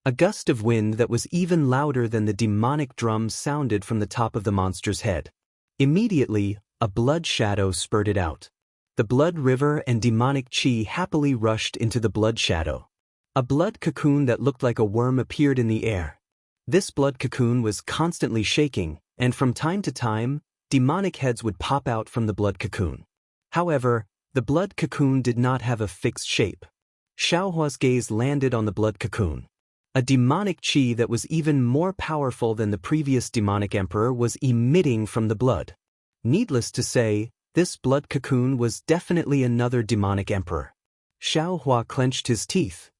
A gust of wind that was even louder than the demonic drum sounded from the top of the monster's head. Immediately, a blood shadow spurted out. The blood river and demonic qi happily rushed into the blood shadow. A blood cocoon that looked like a worm appeared in the air. This blood cocoon was constantly shaking, and from time to time, demonic heads would pop out from the blood cocoon. However, the blood cocoon did not have a fixed shape. Xiaohua's gaze landed on the blood cocoon. A demonic qi that was even more powerful than the previous demonic emperor was emitting from the blood. Needless to say, this blood cocoon was definitely another demonic emperor. Xiaohua clenched his teeth.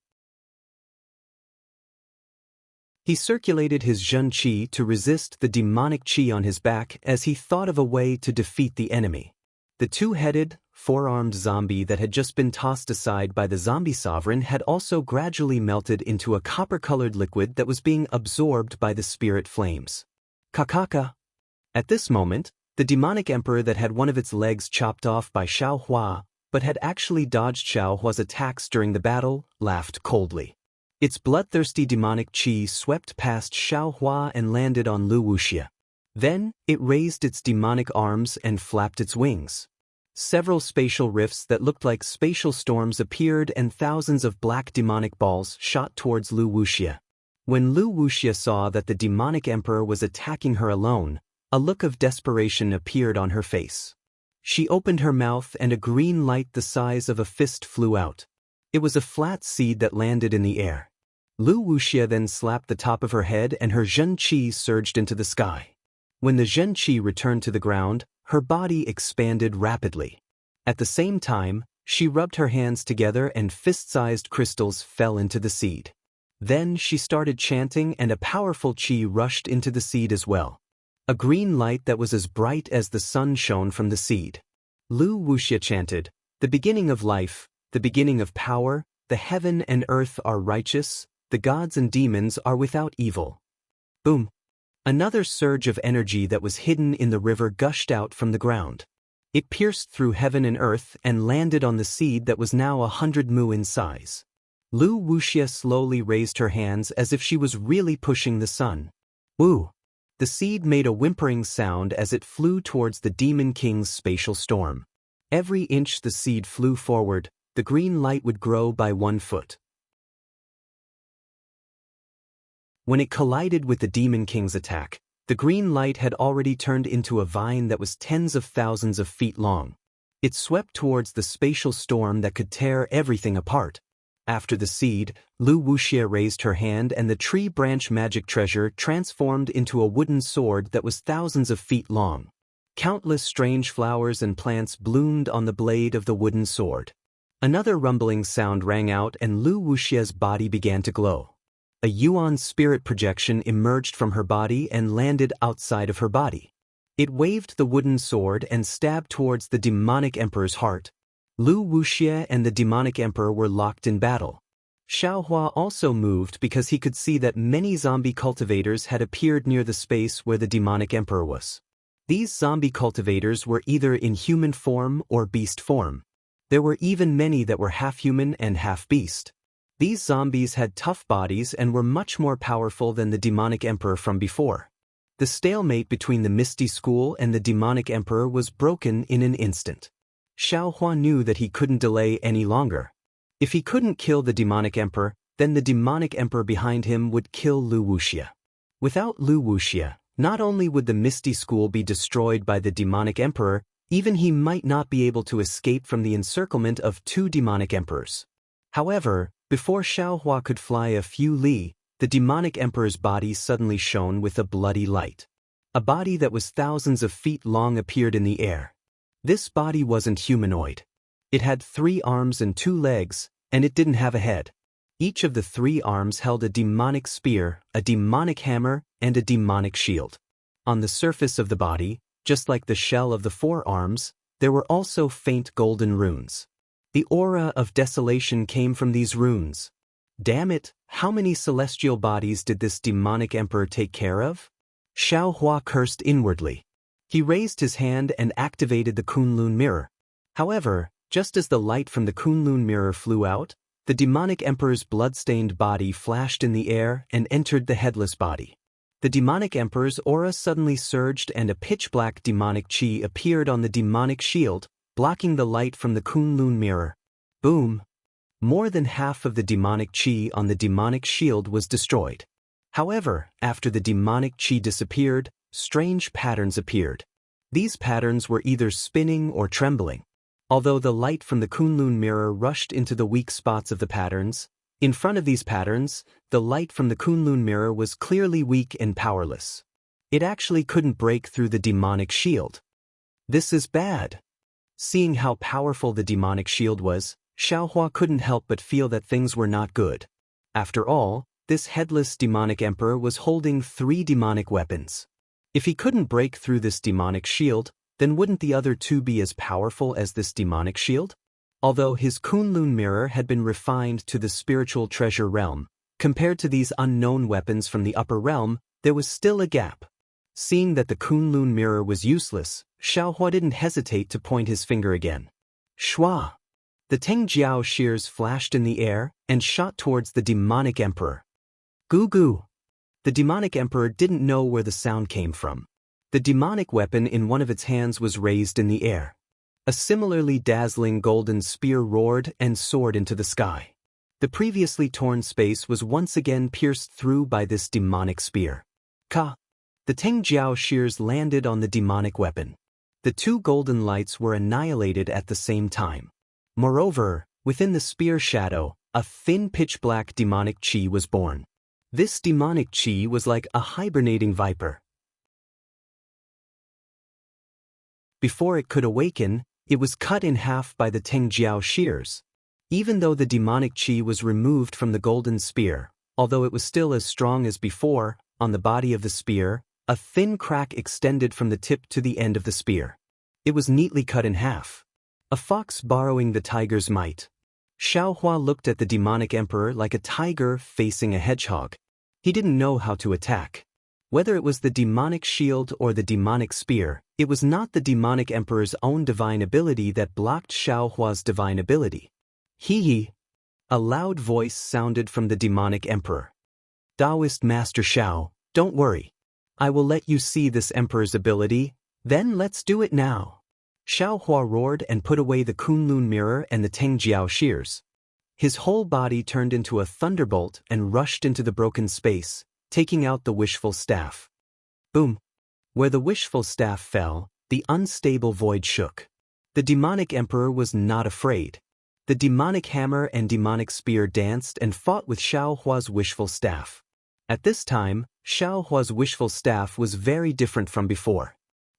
He circulated his Zhen Qi to resist the demonic Qi on his back as he thought of a way to defeat the enemy. The two-headed, four-armed zombie that had just been tossed aside by the zombie sovereign had also gradually melted into a copper-colored liquid that was being absorbed by the spirit flames. Kakaka. At this moment, the demonic emperor that had one of its legs chopped off by Xiaohua, but had actually dodged Xiaohua's attacks during the battle, laughed coldly. Its bloodthirsty demonic qi swept past Xiaohua and landed on Lu Wuxia. Then, it raised its demonic arms and flapped its wings. Several spatial rifts that looked like spatial storms appeared and thousands of black demonic balls shot towards Lu Wuxia. When Lu Wuxia saw that the demonic emperor was attacking her alone, a look of desperation appeared on her face. She opened her mouth and a green light the size of a fist flew out. It was a flat seed that landed in the air. Lu Wuxia then slapped the top of her head and her Zhen Qi surged into the sky. When the Zhen Qi returned to the ground, her body expanded rapidly. At the same time, she rubbed her hands together and fist-sized crystals fell into the seed. Then she started chanting and a powerful qi rushed into the seed as well. A green light that was as bright as the sun shone from the seed. Lu Wuxia chanted, "The beginning of life, the beginning of power, the heaven and earth are righteous, the gods and demons are without evil." Boom! Another surge of energy that was hidden in the river gushed out from the ground. It pierced through heaven and earth and landed on the seed that was now 100 mu in size. Lu Wuxia slowly raised her hands as if she was really pushing the sun. Woo! The seed made a whimpering sound as it flew towards the Demon King's spatial storm. Every inch the seed flew forward, the green light would grow by 1 foot. When it collided with the Demon King's attack, the green light had already turned into a vine that was tens of thousands of feet long. It swept towards the spatial storm that could tear everything apart. After the seed, Lu Wuxia raised her hand and the tree branch magic treasure transformed into a wooden sword that was thousands of feet long. Countless strange flowers and plants bloomed on the blade of the wooden sword. Another rumbling sound rang out and Lu Wuxia's body began to glow. A Yuan spirit projection emerged from her body and landed outside of her body. It waved the wooden sword and stabbed towards the demonic emperor's heart. Lu Wuxia and the demonic emperor were locked in battle. Xiaohua also moved because he could see that many zombie cultivators had appeared near the space where the demonic emperor was. These zombie cultivators were either in human form or beast form. There were even many that were half human and half beast. These zombies had tough bodies and were much more powerful than the demonic emperor from before. The stalemate between the Misty School and the demonic emperor was broken in an instant. Xiaohua knew that he couldn't delay any longer. If he couldn't kill the demonic emperor, then the demonic emperor behind him would kill Lu Wuxia. Without Lu Wuxia, not only would the Misty School be destroyed by the demonic emperor, even he might not be able to escape from the encirclement of 2 demonic emperors. However, before Xiaohua could fly a few li, the demonic emperor's body suddenly shone with a bloody light. A body that was thousands of feet long appeared in the air. This body wasn't humanoid. It had 3 arms and 2 legs, and it didn't have a head. Each of the 3 arms held a demonic spear, a demonic hammer, and a demonic shield. On the surface of the body, just like the shell of the 4 arms, there were also faint golden runes. The aura of desolation came from these runes. Damn it, how many celestial bodies did this demonic emperor take care of? Xiaohua cursed inwardly. He raised his hand and activated the Kunlun mirror. However, just as the light from the Kunlun mirror flew out, the demonic emperor's blood-stained body flashed in the air and entered the headless body. The demonic emperor's aura suddenly surged and a pitch-black demonic qi appeared on the demonic shield, blocking the light from the Kunlun mirror. Boom! More than half of the demonic qi on the demonic shield was destroyed. However, after the demonic qi disappeared, strange patterns appeared. These patterns were either spinning or trembling. Although the light from the Kunlun mirror rushed into the weak spots of the patterns, in front of these patterns, the light from the Kunlun mirror was clearly weak and powerless. It actually couldn't break through the demonic shield. This is bad. Seeing how powerful the demonic shield was, Xiaohua couldn't help but feel that things were not good. After all, this headless demonic emperor was holding 3 demonic weapons. If he couldn't break through this demonic shield, then wouldn't the other 2 be as powerful as this demonic shield? Although his Kunlun mirror had been refined to the spiritual treasure realm, compared to these unknown weapons from the upper realm, there was still a gap. Seeing that the Kunlun mirror was useless, Xiaohua didn't hesitate to point his finger again. Shua! The Tengjiao shears flashed in the air and shot towards the demonic emperor. Goo goo! The demonic emperor didn't know where the sound came from. The demonic weapon in one of its hands was raised in the air. A similarly dazzling golden spear roared and soared into the sky. The previously torn space was once again pierced through by this demonic spear. Ka! The Tengjiao shears landed on the demonic weapon. The 2 golden lights were annihilated at the same time. Moreover, within the spear shadow, a thin pitch-black demonic chi was born. This demonic chi was like a hibernating viper. Before it could awaken, it was cut in half by the Tengjiao shears. Even though the demonic chi was removed from the golden spear, although it was still as strong as before, on the body of the spear, a thin crack extended from the tip to the end of the spear. It was neatly cut in half. A fox borrowing the tiger's might. Xiaohua looked at the demonic emperor like a tiger facing a hedgehog. He didn't know how to attack. Whether it was the demonic shield or the demonic spear, it was not the demonic emperor's own divine ability that blocked Xiaohua's divine ability. Hee! A loud voice sounded from the demonic emperor. Daoist Master Xiao, don't worry. I will let you see this emperor's ability, then let's do it now. Xiaohua roared and put away the Kunlun mirror and the Tengjiao shears. His whole body turned into a thunderbolt and rushed into the broken space, taking out the wishful staff. Boom! Where the wishful staff fell, the unstable void shook. The demonic emperor was not afraid. The demonic hammer and demonic spear danced and fought with Xiaohua's wishful staff. At this time, Xiaohua's wishful staff was very different from before.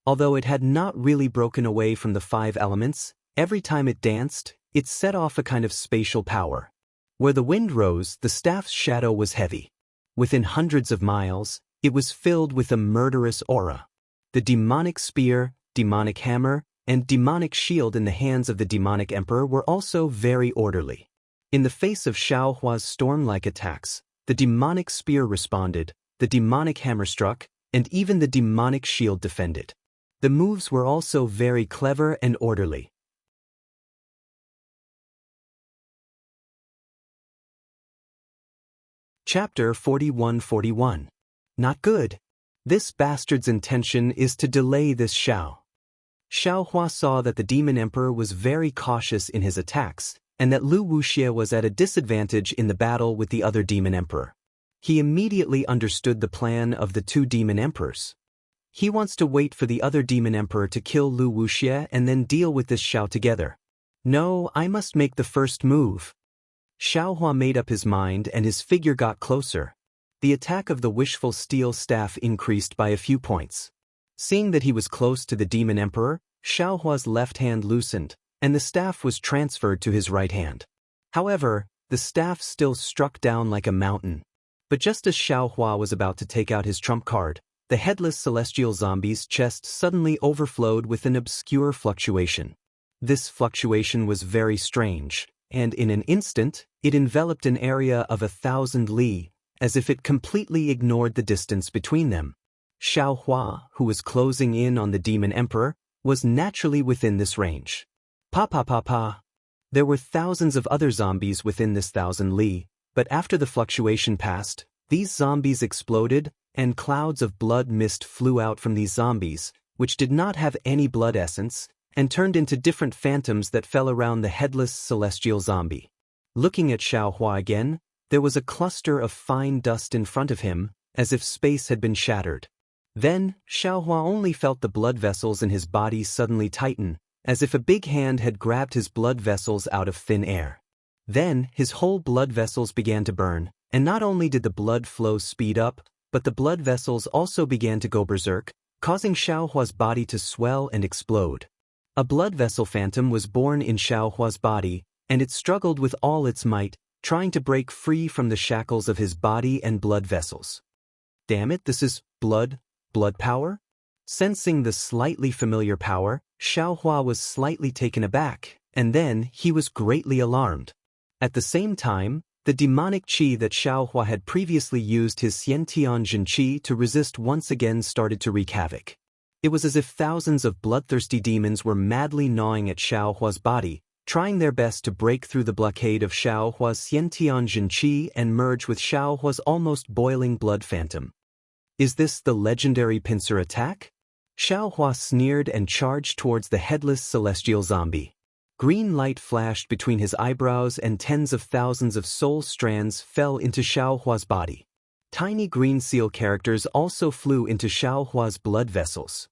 Although it had not really broken away from the 5 elements, every time it danced, it set off a kind of spatial power. Where the wind rose, the staff's shadow was heavy. Within hundreds of miles, it was filled with a murderous aura. The demonic spear, demonic hammer, and demonic shield in the hands of the demonic emperor were also very orderly. In the face of Xiaohua's storm-like attacks, the demonic spear responded, the demonic hammer struck, and even the demonic shield defended. The moves were also very clever and orderly. Chapter 41-41. Not good. This bastard's intention is to delay this Xiao. Xiaohua saw that the demon emperor was very cautious in his attacks, and that Lu Wuxia was at a disadvantage in the battle with the other demon emperor. He immediately understood the plan of the 2 demon emperors. He wants to wait for the other demon emperor to kill Lu Wuxia and then deal with this Xiao together. No, I must make the first move. Xiaohua made up his mind and his figure got closer. The attack of the wishful steel staff increased by a few points. Seeing that he was close to the demon emperor, Xiaohua's left hand loosened, and the staff was transferred to his right hand. However, the staff still struck down like a mountain. But just as Xiaohua was about to take out his trump card, the headless celestial zombie's chest suddenly overflowed with an obscure fluctuation. This fluctuation was very strange, and in an instant, it enveloped an area of 1,000 li, as if it completely ignored the distance between them. Xiaohua, who was closing in on the demon emperor, was naturally within this range. Pa. There were thousands of other zombies within this 1,000 li, but after the fluctuation passed, these zombies exploded, and clouds of blood mist flew out from these zombies, which did not have any blood essence, and turned into different phantoms that fell around the headless celestial zombie. Looking at Xiaohua again, there was a cluster of fine dust in front of him, as if space had been shattered. Then, Xiaohua only felt the blood vessels in his body suddenly tighten, as if a big hand had grabbed his blood vessels out of thin air. Then, his whole blood vessels began to burn, and not only did the blood flow speed up, but the blood vessels also began to go berserk, causing Xiaohua's body to swell and explode. A blood vessel phantom was born in Xiaohua's body, and it struggled with all its might, trying to break free from the shackles of his body and blood vessels. Damn it, this is blood power? Sensing the slightly familiar power, Xiaohua was slightly taken aback, and then he was greatly alarmed. At the same time, the demonic qi that Xiaohua had previously used his Xiantianjin qi to resist once again started to wreak havoc. It was as if thousands of bloodthirsty demons were madly gnawing at Xiaohua's body, trying their best to break through the blockade of Xiaohua's Xiantianjin qi and merge with Xiaohua's almost boiling blood phantom. Is this the legendary pincer attack? Xiaohua sneered and charged towards the headless celestial zombie. Green light flashed between his eyebrows and tens of thousands of soul strands fell into Xiaohua's body. Tiny green seal characters also flew into Xiaohua's blood vessels.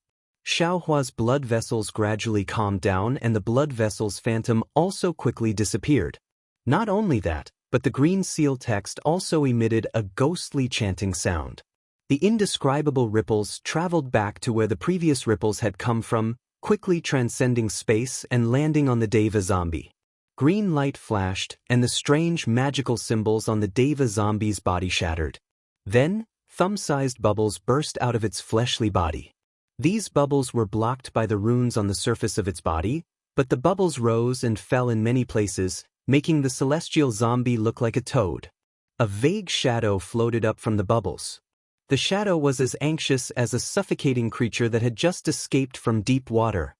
Xiaohua's blood vessels gradually calmed down and the blood vessels phantom also quickly disappeared. Not only that, but the green seal text also emitted a ghostly chanting sound. The indescribable ripples traveled back to where the previous ripples had come from, quickly transcending space and landing on the Deva zombie. Green light flashed, and the strange magical symbols on the Deva zombie's body shattered. Then, thumb-sized bubbles burst out of its fleshly body. These bubbles were blocked by the runes on the surface of its body, but the bubbles rose and fell in many places, making the celestial zombie look like a toad. A vague shadow floated up from the bubbles. The shadow was as anxious as a suffocating creature that had just escaped from deep water.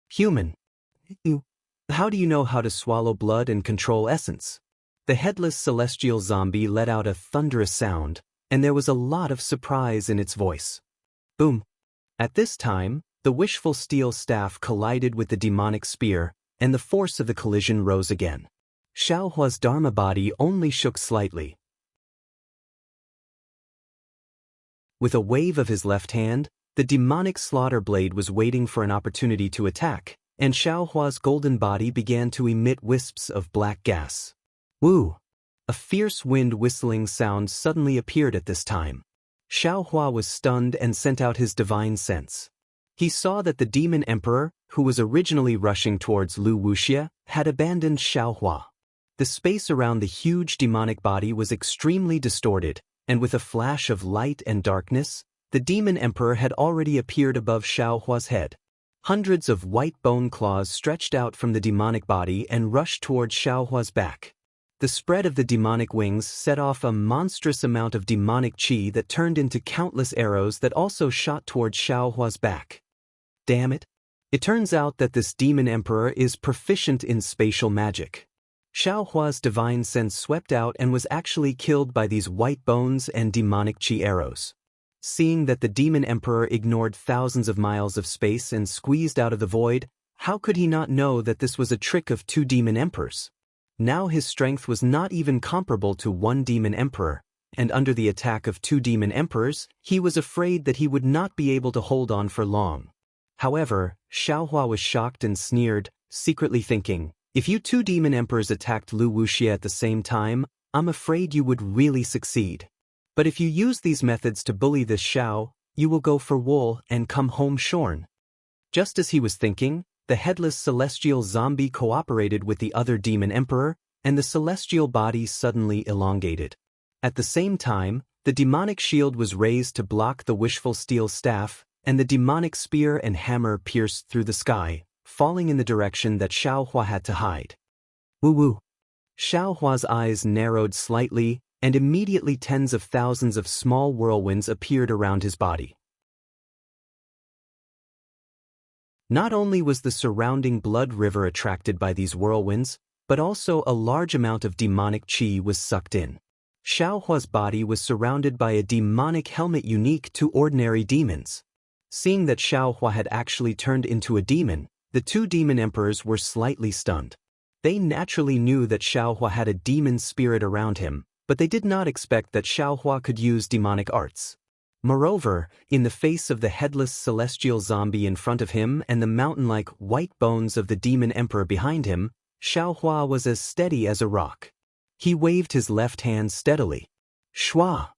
Human. How do you know how to swallow blood and control essence? The headless celestial zombie let out a thunderous sound, and there was a lot of surprise in its voice. Boom. At this time, the wishful steel staff collided with the demonic spear, and the force of the collision rose again. Xiaohua's Dharma body only shook slightly. With a wave of his left hand, the demonic slaughter blade was waiting for an opportunity to attack, and Xiaohua's golden body began to emit wisps of black gas. Woo! A fierce wind whistling sound suddenly appeared at this time. Xiaohua was stunned and sent out his divine sense. He saw that the demon emperor, who was originally rushing towards Wuxia, had abandoned Xiaohua. The space around the huge demonic body was extremely distorted, and with a flash of light and darkness, the demon emperor had already appeared above Xiaohua's head. Hundreds of white bone claws stretched out from the demonic body and rushed towards Xiaohua's back. The spread of the demonic wings set off a monstrous amount of demonic qi that turned into countless arrows that also shot towards Xiaohua's back. Damn it! It turns out that this demon emperor is proficient in spatial magic. Xiaohua's divine sense swept out and was actually killed by these white bones and demonic qi arrows. Seeing that the demon emperor ignored thousands of miles of space and squeezed out of the void, how could he not know that this was a trick of two demon emperors? Now his strength was not even comparable to one demon emperor, and under the attack of two demon emperors, he was afraid that he would not be able to hold on for long. However, Xiaohua was shocked and sneered, secretly thinking, if you two demon emperors attacked Wuxia at the same time, I'm afraid you would really succeed. But if you use these methods to bully this Xiao, you will go for wool and come home shorn. Just as he was thinking, the headless celestial zombie cooperated with the other demon emperor, and the celestial body suddenly elongated. At the same time, the demonic shield was raised to block the wishful steel staff, and the demonic spear and hammer pierced through the sky, falling in the direction that Xiaohua had to hide. Woo-woo! Xiaohua's eyes narrowed slightly, and immediately tens of thousands of small whirlwinds appeared around his body. Not only was the surrounding blood river attracted by these whirlwinds, but also a large amount of demonic qi was sucked in. Xiaohua's body was surrounded by a demonic helmet unique to ordinary demons. Seeing that Xiaohua had actually turned into a demon, the two demon emperors were slightly stunned. They naturally knew that Xiaohua had a demon spirit around him, but they did not expect that Xiaohua could use demonic arts. Moreover, in the face of the headless celestial zombie in front of him and the mountain-like white bones of the demon emperor behind him, Xiaohua was as steady as a rock. He waved his left hand steadily. Shua!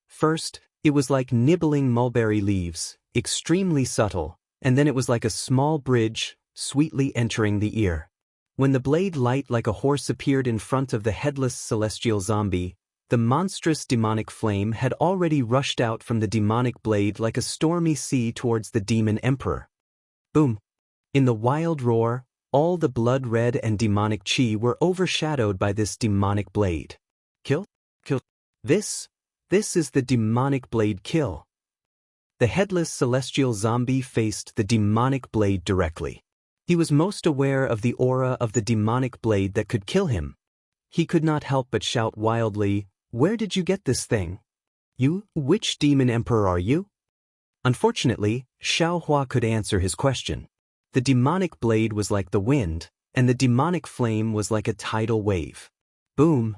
First, it was like nibbling mulberry leaves, extremely subtle, and then it was like a small bridge, sweetly entering the ear. When the blade light like a horse appeared in front of the headless celestial zombie, the monstrous demonic flame had already rushed out from the demonic blade like a stormy sea towards the demon emperor. Boom! In the wild roar, all the blood-red and demonic chi were overshadowed by this demonic blade. Kill? Kill. This is the demonic blade kill. The headless celestial zombie faced the demonic blade directly. He was most aware of the aura of the demonic blade that could kill him. He could not help but shout wildly, "Where did you get this thing? You, which demon emperor are you?" Unfortunately, Xiaohua could answer his question. The demonic blade was like the wind, and the demonic flame was like a tidal wave. Boom!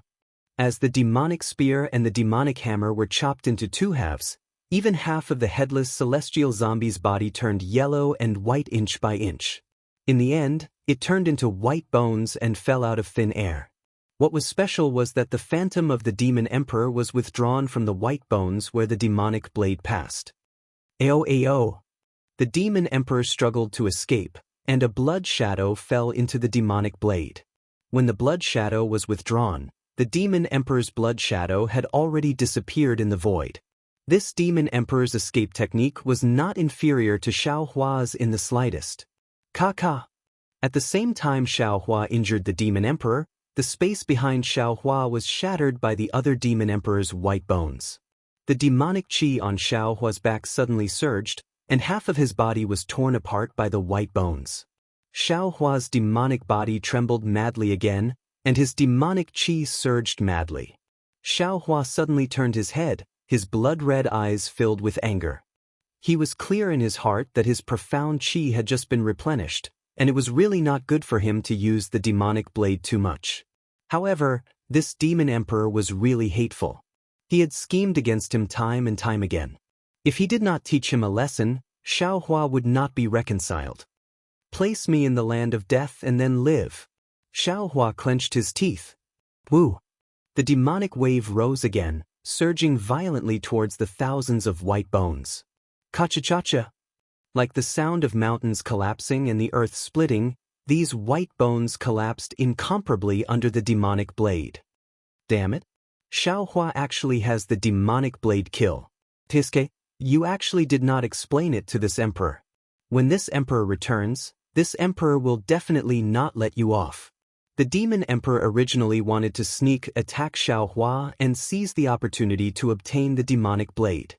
As the demonic spear and the demonic hammer were chopped into two halves, even half of the headless celestial zombie's body turned yellow and white inch by inch. In the end, it turned into white bones and fell out of thin air. What was special was that the phantom of the demon emperor was withdrawn from the white bones where the demonic blade passed. Ao. The demon emperor struggled to escape, and a blood shadow fell into the demonic blade. When the blood shadow was withdrawn, the demon emperor's blood shadow had already disappeared in the void. This demon emperor's escape technique was not inferior to Xiaohua's in the slightest. Ka. At the same time Xiaohua injured the demon emperor, the space behind Xiaohua was shattered by the other demon emperor's white bones. The demonic chi on Xiaohua's back suddenly surged, and half of his body was torn apart by the white bones. Xiaohua's demonic body trembled madly again, and his demonic chi surged madly. Xiaohua suddenly turned his head, his blood-red eyes filled with anger. He was clear in his heart that his profound chi had just been replenished, and it was really not good for him to use the demonic blade too much. However, this demon emperor was really hateful. He had schemed against him time and time again. If he did not teach him a lesson, Xiaohua would not be reconciled. Place me in the land of death and then live. Xiaohua clenched his teeth. Woo! The demonic wave rose again, surging violently towards the thousands of white bones. Ka-cha-cha-cha! Like the sound of mountains collapsing and the earth splitting, these white bones collapsed incomparably under the demonic blade. Damn it! Xiaohua actually has the demonic blade kill. Tiske, you actually did not explain it to this emperor. When this emperor returns, this emperor will definitely not let you off. The demon emperor originally wanted to sneak attack Xiaohua and seize the opportunity to obtain the demonic blade.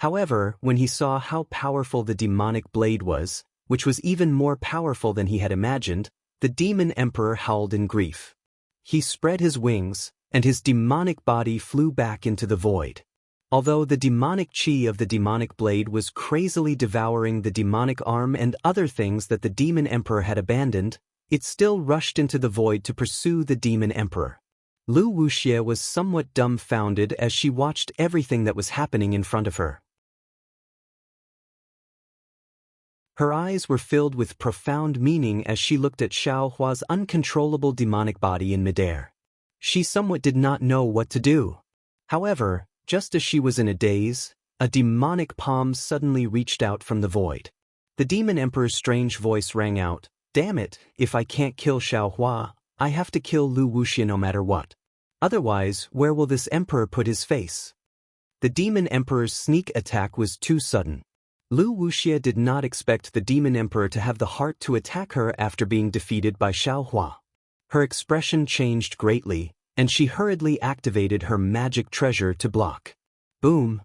However, when he saw how powerful the demonic blade was, which was even more powerful than he had imagined, the demon emperor howled in grief. He spread his wings, and his demonic body flew back into the void. Although the demonic chi of the demonic blade was crazily devouring the demonic arm and other things that the demon emperor had abandoned, it still rushed into the void to pursue the demon emperor. Wuxia was somewhat dumbfounded as she watched everything that was happening in front of her. Her eyes were filled with profound meaning as she looked at Xiaohua's uncontrollable demonic body in midair. She somewhat did not know what to do. However, just as she was in a daze, a demonic palm suddenly reached out from the void. The demon emperor's strange voice rang out, "Damn it, if I can't kill Xiaohua, I have to kill Wuxia no matter what. Otherwise, where will this emperor put his face?" The demon emperor's sneak attack was too sudden. Wuxia did not expect the demon emperor to have the heart to attack her after being defeated by Xiaohua. Her expression changed greatly, and she hurriedly activated her magic treasure to block. Boom!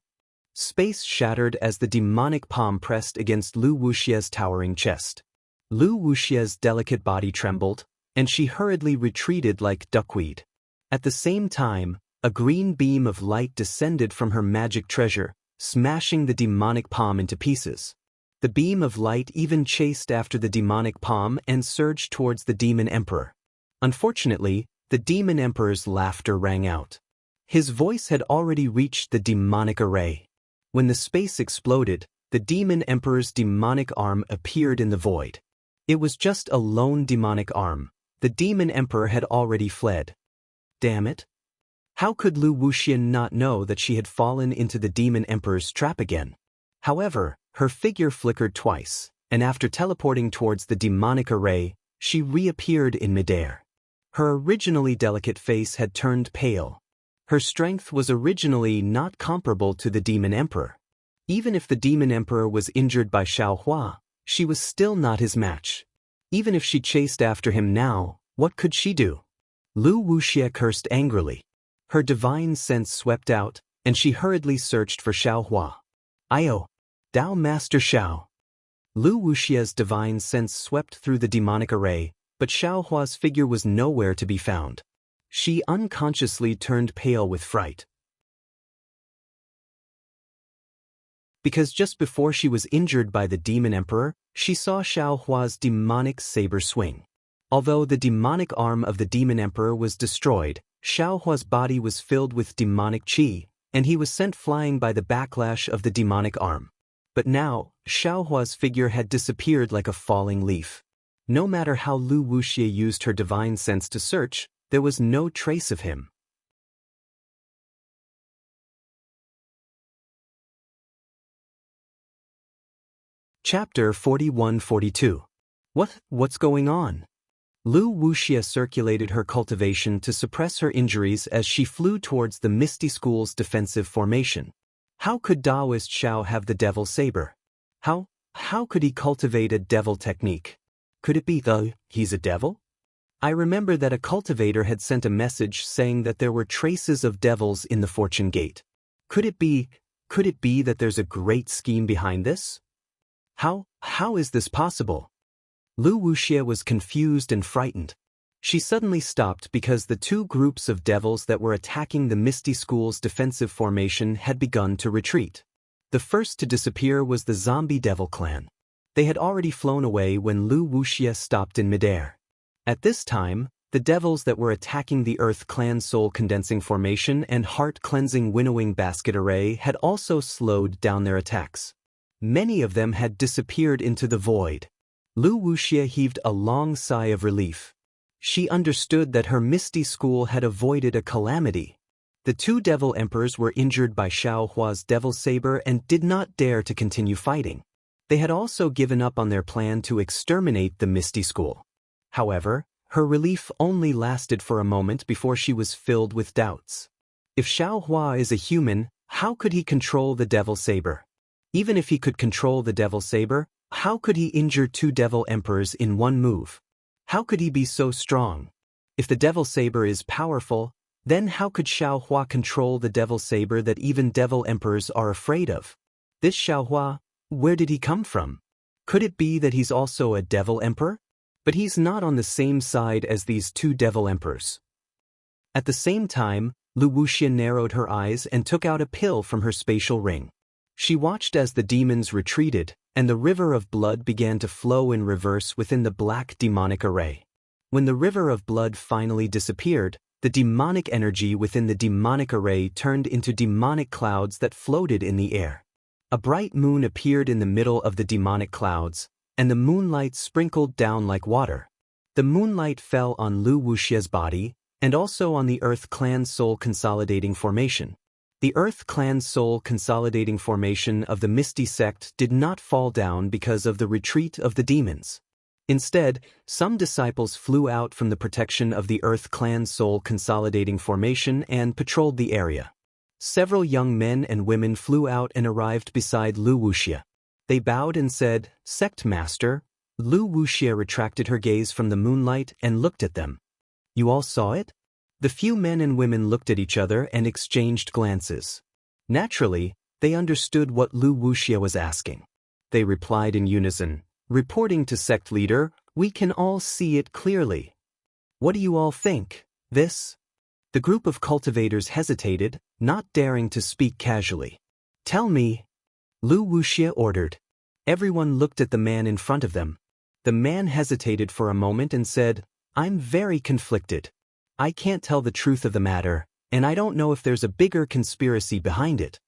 Space shattered as the demonic palm pressed against Wuxia's towering chest. Wuxia's delicate body trembled, and she hurriedly retreated like duckweed. At the same time, a green beam of light descended from her magic treasure, smashing the demonic palm into pieces. The beam of light even chased after the demonic palm and surged towards the demon emperor. Unfortunately, the demon emperor's laughter rang out. His voice had already reached the demonic array. When the space exploded, the demon emperor's demonic arm appeared in the void. It was just a lone demonic arm. The demon emperor had already fled. Damn it! How could Wuxia not know that she had fallen into the demon emperor's trap again? However, her figure flickered twice, and after teleporting towards the demonic array, she reappeared in midair. Her originally delicate face had turned pale. Her strength was originally not comparable to the Demon Emperor. Even if the Demon Emperor was injured by Xiaohua, she was still not his match. Even if she chased after him now, what could she do? Lu Wuxia cursed angrily. Her divine sense swept out, and she hurriedly searched for Xiaohua. Io! Dao Master Xiao! Lu Wuxia's divine sense swept through the demonic array, but Xiaohua's figure was nowhere to be found. She unconsciously turned pale with fright. Because just before she was injured by the Demon Emperor, she saw Xiaohua's demonic saber swing. Although the demonic arm of the Demon Emperor was destroyed, Xiaohua's body was filled with demonic qi, and he was sent flying by the backlash of the demonic arm. But now, Xiaohua's figure had disappeared like a falling leaf. No matter how Lu Wuxia used her divine sense to search, there was no trace of him. Chapter 41-42. What's going on? Lu Wuxia circulated her cultivation to suppress her injuries as she flew towards the Misty School's defensive formation. How could Daoist Xiao have the devil saber? How could he cultivate a devil technique? Could it be he's a devil? I remember that a cultivator had sent a message saying that there were traces of devils in the fortune gate. Could it be that there's a great scheme behind this? How is this possible? Lu Wuxia was confused and frightened. She suddenly stopped because the two groups of devils that were attacking the Misty School's defensive formation had begun to retreat. The first to disappear was the zombie devil clan. They had already flown away when Lu Wuxia stopped in midair. At this time, the devils that were attacking the Earth Clan Soul Condensing Formation and Heart Cleansing Winnowing Basket Array had also slowed down their attacks. Many of them had disappeared into the void. Lu Wuxia heaved a long sigh of relief. She understood that her Misty School had avoided a calamity. The two devil emperors were injured by Xiaohua's devil saber and did not dare to continue fighting. They had also given up on their plan to exterminate the Misty School. However, her relief only lasted for a moment before she was filled with doubts. If Xiaohua is a human, how could he control the devil saber? Even if he could control the devil saber, how could he injure two devil emperors in one move? How could he be so strong? If the devil saber is powerful, then how could Xiaohua control the devil saber that even devil emperors are afraid of? This Xiaohua, where did he come from? Could it be that he's also a devil emperor? But he's not on the same side as these two devil emperors. At the same time, Lu Wuxia narrowed her eyes and took out a pill from her spatial ring. She watched as the demons retreated, and the river of blood began to flow in reverse within the black demonic array. When the river of blood finally disappeared, the demonic energy within the demonic array turned into demonic clouds that floated in the air. A bright moon appeared in the middle of the demonic clouds, and the moonlight sprinkled down like water. The moonlight fell on Lu Wuxia's body, and also on the Earth Clan Soul Consolidating Formation. The Earth Clan Soul Consolidating Formation of the Misty Sect did not fall down because of the retreat of the demons. Instead, some disciples flew out from the protection of the Earth Clan Soul Consolidating Formation and patrolled the area. Several young men and women flew out and arrived beside Lu Wuxia. They bowed and said, "Sect Master." Lu Wuxia retracted her gaze from the moonlight and looked at them. "You all saw it?" The few men and women looked at each other and exchanged glances. Naturally, they understood what Lu Wuxia was asking. They replied in unison, "Reporting to sect leader, we can all see it clearly." "What do you all think? This?" The group of cultivators hesitated, not daring to speak casually. "Tell me," Lu Wuxia ordered. Everyone looked at the man in front of them. The man hesitated for a moment and said, "I'm very conflicted. I can't tell the truth of the matter, and I don't know if there's a bigger conspiracy behind it."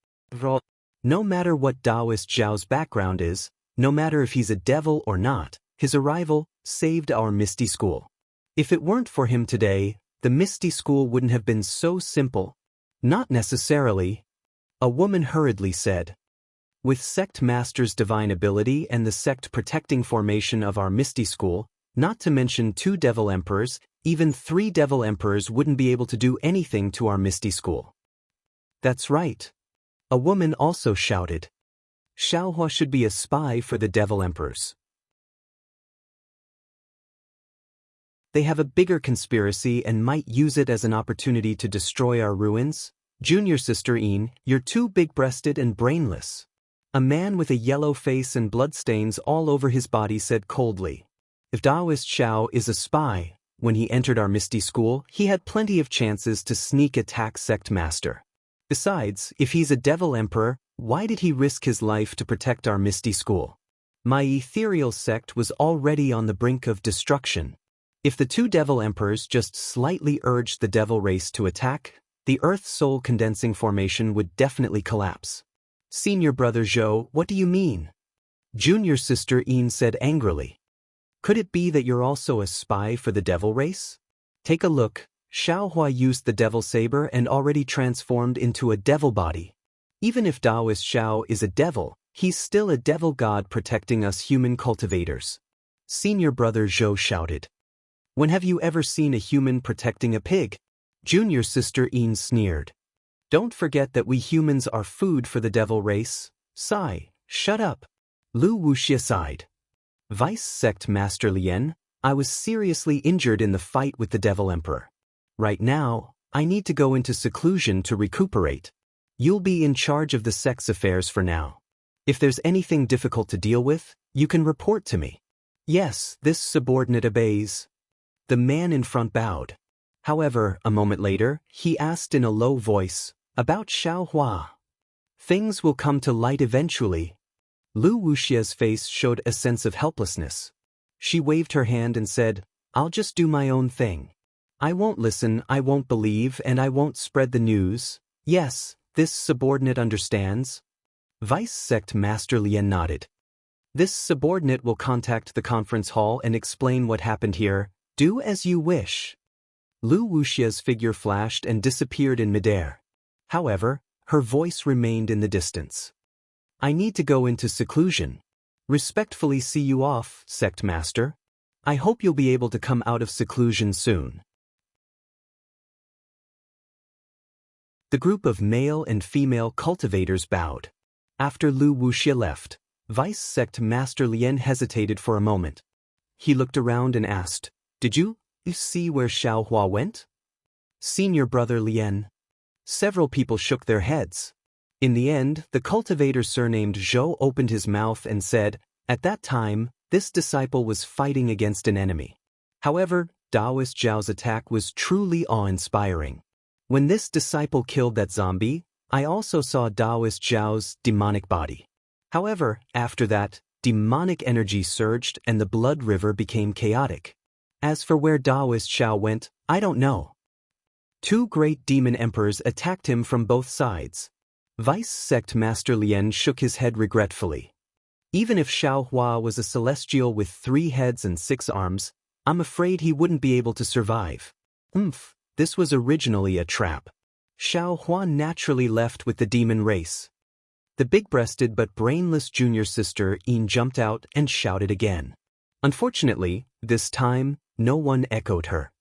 No matter what Daoist Zhao's background is, no matter if he's a devil or not, his arrival saved our Misty School. If it weren't for him today, the Misty School wouldn't have been so simple. "Not necessarily," a woman hurriedly said. "With Sect Master's divine ability and the sect protecting formation of our Misty School, Not to mention 2 devil emperors, even 3 devil emperors wouldn't be able to do anything to our misty school. That's right. A woman also shouted. Xiaohua should be a spy for the devil emperors. They have a bigger conspiracy and might use it as an opportunity to destroy our ruins. Junior sister Yin, you're too big-breasted and brainless. A man with a yellow face and bloodstains all over his body said coldly. If Daoist Xiao is a spy, when he entered our misty school, he had plenty of chances to sneak attack sect master. Besides, if he's a devil emperor, why did he risk his life to protect our misty school? My ethereal sect was already on the brink of destruction. If the 2 devil emperors just slightly urged the devil race to attack, the Earth's soul condensing formation would definitely collapse. Senior brother Zhou, what do you mean? Junior sister Yin said angrily. Could it be that you're also a spy for the devil race? Take a look. Xiaohua used the devil saber and already transformed into a devil body. Even if Daoist Xiao is a devil, he's still a devil god protecting us human cultivators. Senior brother Zhou shouted. When have you ever seen a human protecting a pig? Junior sister Yin sneered. Don't forget that we humans are food for the devil race. Sigh, shut up. Lu Wuxia sighed. Vice Sect Master Lien, I was seriously injured in the fight with the devil emperor. Right now, I need to go into seclusion to recuperate. You'll be in charge of the sect's affairs for now. If there's anything difficult to deal with, you can report to me. Yes, this subordinate obeys. The man in front bowed. However, a moment later, he asked in a low voice, about Xiaohua. Things will come to light eventually. Lu Wuxia's face showed a sense of helplessness. She waved her hand and said, I'll just do my own thing. I won't listen, I won't believe, and I won't spread the news. Yes, this subordinate understands. Vice Sect Master Lien nodded. This subordinate will contact the conference hall and explain what happened here. Do as you wish. Lu Wuxia's figure flashed and disappeared in midair. However, her voice remained in the distance. I need to go into seclusion. Respectfully see you off, Sect Master. I hope you'll be able to come out of seclusion soon. The group of male and female cultivators bowed. After Lu Wuxia left, Vice Sect Master Lien hesitated for a moment. He looked around and asked, Did you see where Xiaohua went? Senior brother Lien. Several people shook their heads. In the end, the cultivator surnamed Zhou opened his mouth and said, At that time, this disciple was fighting against an enemy. However, Daoist Zhao's attack was truly awe-inspiring. When this disciple killed that zombie, I also saw Daoist Zhao's demonic body. However, after that, demonic energy surged and the blood river became chaotic. As for where Daoist Xiao went, I don't know. 2 great demon emperors attacked him from both sides. Vice Sect Master Lien shook his head regretfully. Even if Xiaohua was a celestial with 3 heads and 6 arms, I'm afraid he wouldn't be able to survive. This was originally a trap. Xiaohua naturally left with the demon race. The big-breasted but brainless junior sister Yin jumped out and shouted again. Unfortunately, this time, no one echoed her.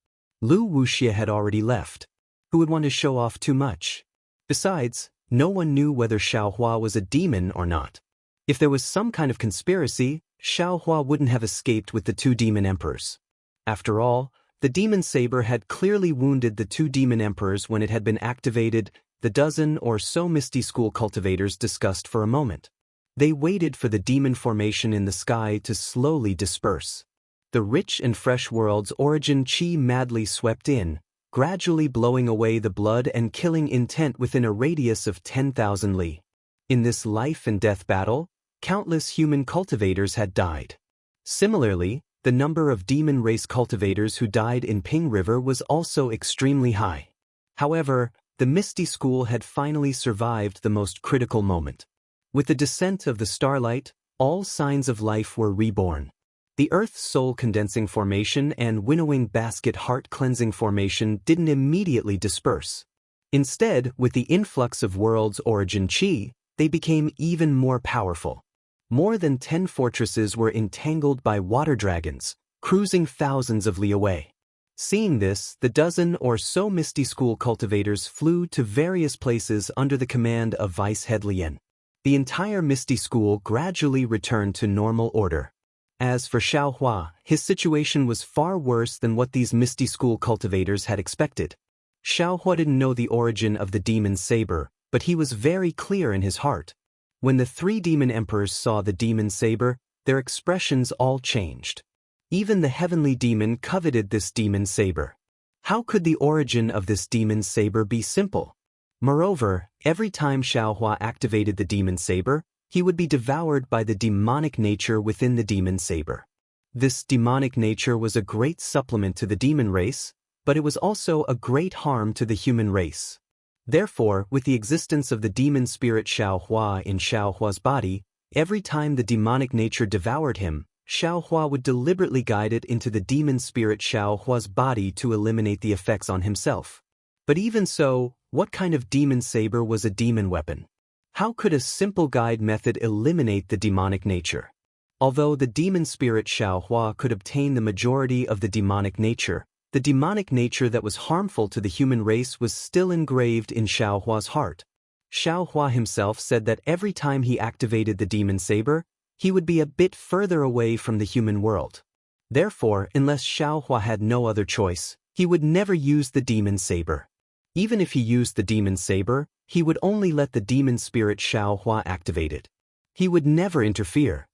Lu Wuxia had already left. Who would want to show off too much? Besides, no one knew whether Xiaohua was a demon or not. If there was some kind of conspiracy, Xiaohua wouldn't have escaped with the 2 demon emperors. After all, the demon saber had clearly wounded the 2 demon emperors when it had been activated. The dozen or so Misty School cultivators discussed for a moment. They waited for the demon formation in the sky to slowly disperse. The rich and fresh world's origin chi madly swept in, gradually blowing away the blood and killing intent within a radius of 10,000 li. In this life and death battle, countless human cultivators had died. Similarly, the number of demon race cultivators who died in Ping River was also extremely high. However, the Misty School had finally survived the most critical moment. With the descent of the starlight, all signs of life were reborn. The Earth's soul condensing formation and winnowing basket heart cleansing formation didn't immediately disperse. Instead, with the influx of world's origin chi, they became even more powerful. More than 10 fortresses were entangled by water dragons, cruising thousands of li away. Seeing this, the dozen or so Misty School cultivators flew to various places under the command of Vice Head Lien. The entire Misty School gradually returned to normal order. As for Xiaohua, his situation was far worse than what these Misty School cultivators had expected. Xiaohua didn't know the origin of the demon saber, but he was very clear in his heart. When the three demon emperors saw the demon saber, their expressions all changed. Even the heavenly demon coveted this demon saber. How could the origin of this demon saber be simple? Moreover, every time Xiaohua activated the demon saber, he would be devoured by the demonic nature within the demon saber. This demonic nature was a great supplement to the demon race, but it was also a great harm to the human race. Therefore, with the existence of the demon spirit Xiaohua in Xiaohua's body, every time the demonic nature devoured him, Xiaohua would deliberately guide it into the demon spirit Xiaohua's body to eliminate the effects on himself. But even so, what kind of demon saber was a demon weapon? How could a simple guide method eliminate the demonic nature? Although the demon spirit Xiaohua could obtain the majority of the demonic nature that was harmful to the human race was still engraved in Xiaohua's heart. Xiaohua himself said that every time he activated the demon saber, he would be a bit further away from the human world. Therefore, unless Xiaohua had no other choice, he would never use the demon saber. Even if he used the demon saber, he would only let the demon spirit Xiaohua activate it. He would never interfere.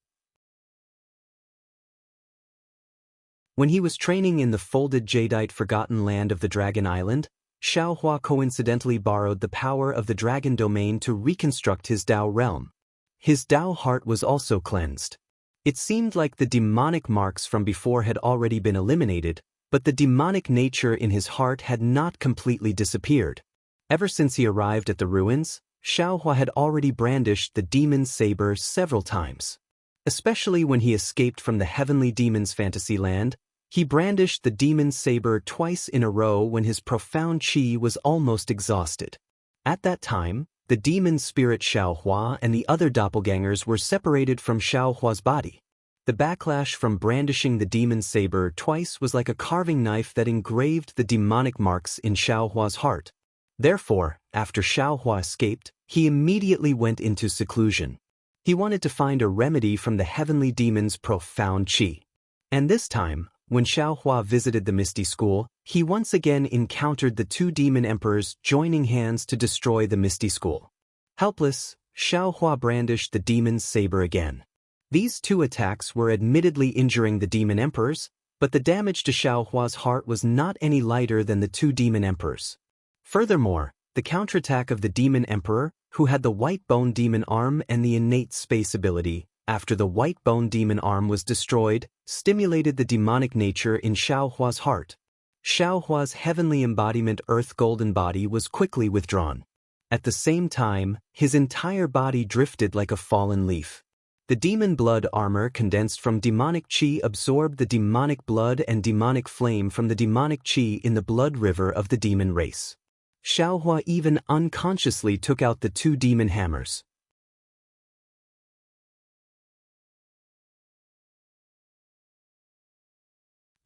When he was training in the folded jadeite forgotten land of the Dragon Island, Xiaohua coincidentally borrowed the power of the dragon domain to reconstruct his Dao realm. His Dao heart was also cleansed. It seemed like the demonic marks from before had already been eliminated, but the demonic nature in his heart had not completely disappeared. Ever since he arrived at the ruins, Xiaohua had already brandished the demon saber several times. Especially when he escaped from the heavenly demon's fantasy land, he brandished the demon saber twice in a row when his profound qi was almost exhausted. At that time, the demon spirit Xiaohua and the other doppelgangers were separated from Xiaohua's body. The backlash from brandishing the demon saber twice was like a carving knife that engraved the demonic marks in Xiaohua's heart. Therefore, after Xiaohua escaped, he immediately went into seclusion. He wanted to find a remedy from the heavenly demon's profound qi. And this time, when Xiaohua visited the Misty School, he once again encountered the two demon emperors joining hands to destroy the Misty School. Helpless, Xiaohua brandished the demon's saber again. These two attacks were admittedly injuring the demon emperors, but the damage to Xiaohua's heart was not any lighter than the two demon emperors. Furthermore, the counterattack of the demon emperor, who had the white bone demon arm and the innate space ability, after the white bone demon arm was destroyed, stimulated the demonic nature in Xiaohua's heart. Xiaohua's heavenly embodiment Earth Golden Body was quickly withdrawn. At the same time, his entire body drifted like a fallen leaf. The demon blood armor condensed from demonic qi absorbed the demonic blood and demonic flame from the demonic qi in the blood river of the demon race. Xiaohua even unconsciously took out the two demon hammers.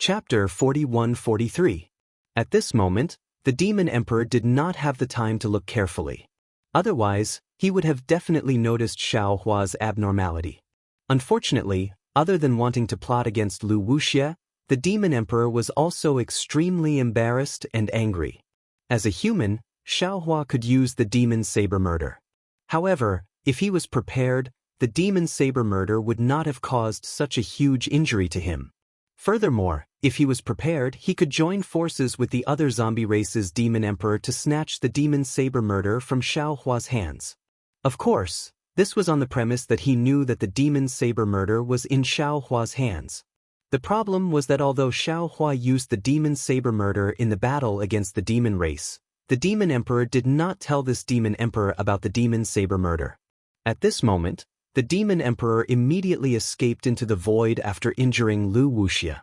Chapter 41-43. At this moment, the demon emperor did not have the time to look carefully. Otherwise, he would have definitely noticed Xiaohua's abnormality. Unfortunately, other than wanting to plot against Wuxia, the demon emperor was also extremely embarrassed and angry. As a human, Xiaohua could use the demon saber murder. However, if he was prepared, the demon saber murder would not have caused such a huge injury to him. Furthermore, if he was prepared, he could join forces with the other zombie race's demon emperor to snatch the demon saber murder from Xiaohua's hands. Of course, this was on the premise that he knew that the demon saber murder was in Xiaohua's hands. The problem was that although Xiaohua used the demon saber murder in the battle against the demon race, the demon emperor did not tell this demon emperor about the demon saber murder. At this moment, the demon emperor immediately escaped into the void after injuring Wuxia.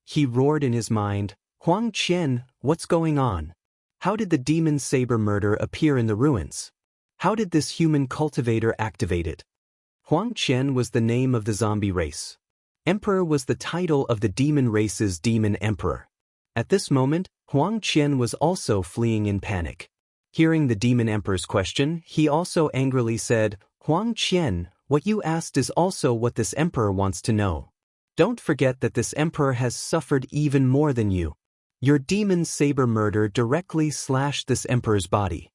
He roared in his mind, "Huang Qian, what's going on? How did the demon saber murder appear in the ruins? How did this human cultivator activate it?" Huang Qian was the name of the zombie race. Emperor was the title of the demon race's demon emperor. At this moment, Huang Qian was also fleeing in panic. Hearing the demon emperor's question, he also angrily said, "Huang Qian, what you asked is also what this emperor wants to know. Don't forget that this emperor has suffered even more than you. Your demon saber murder directly slashed this emperor's body.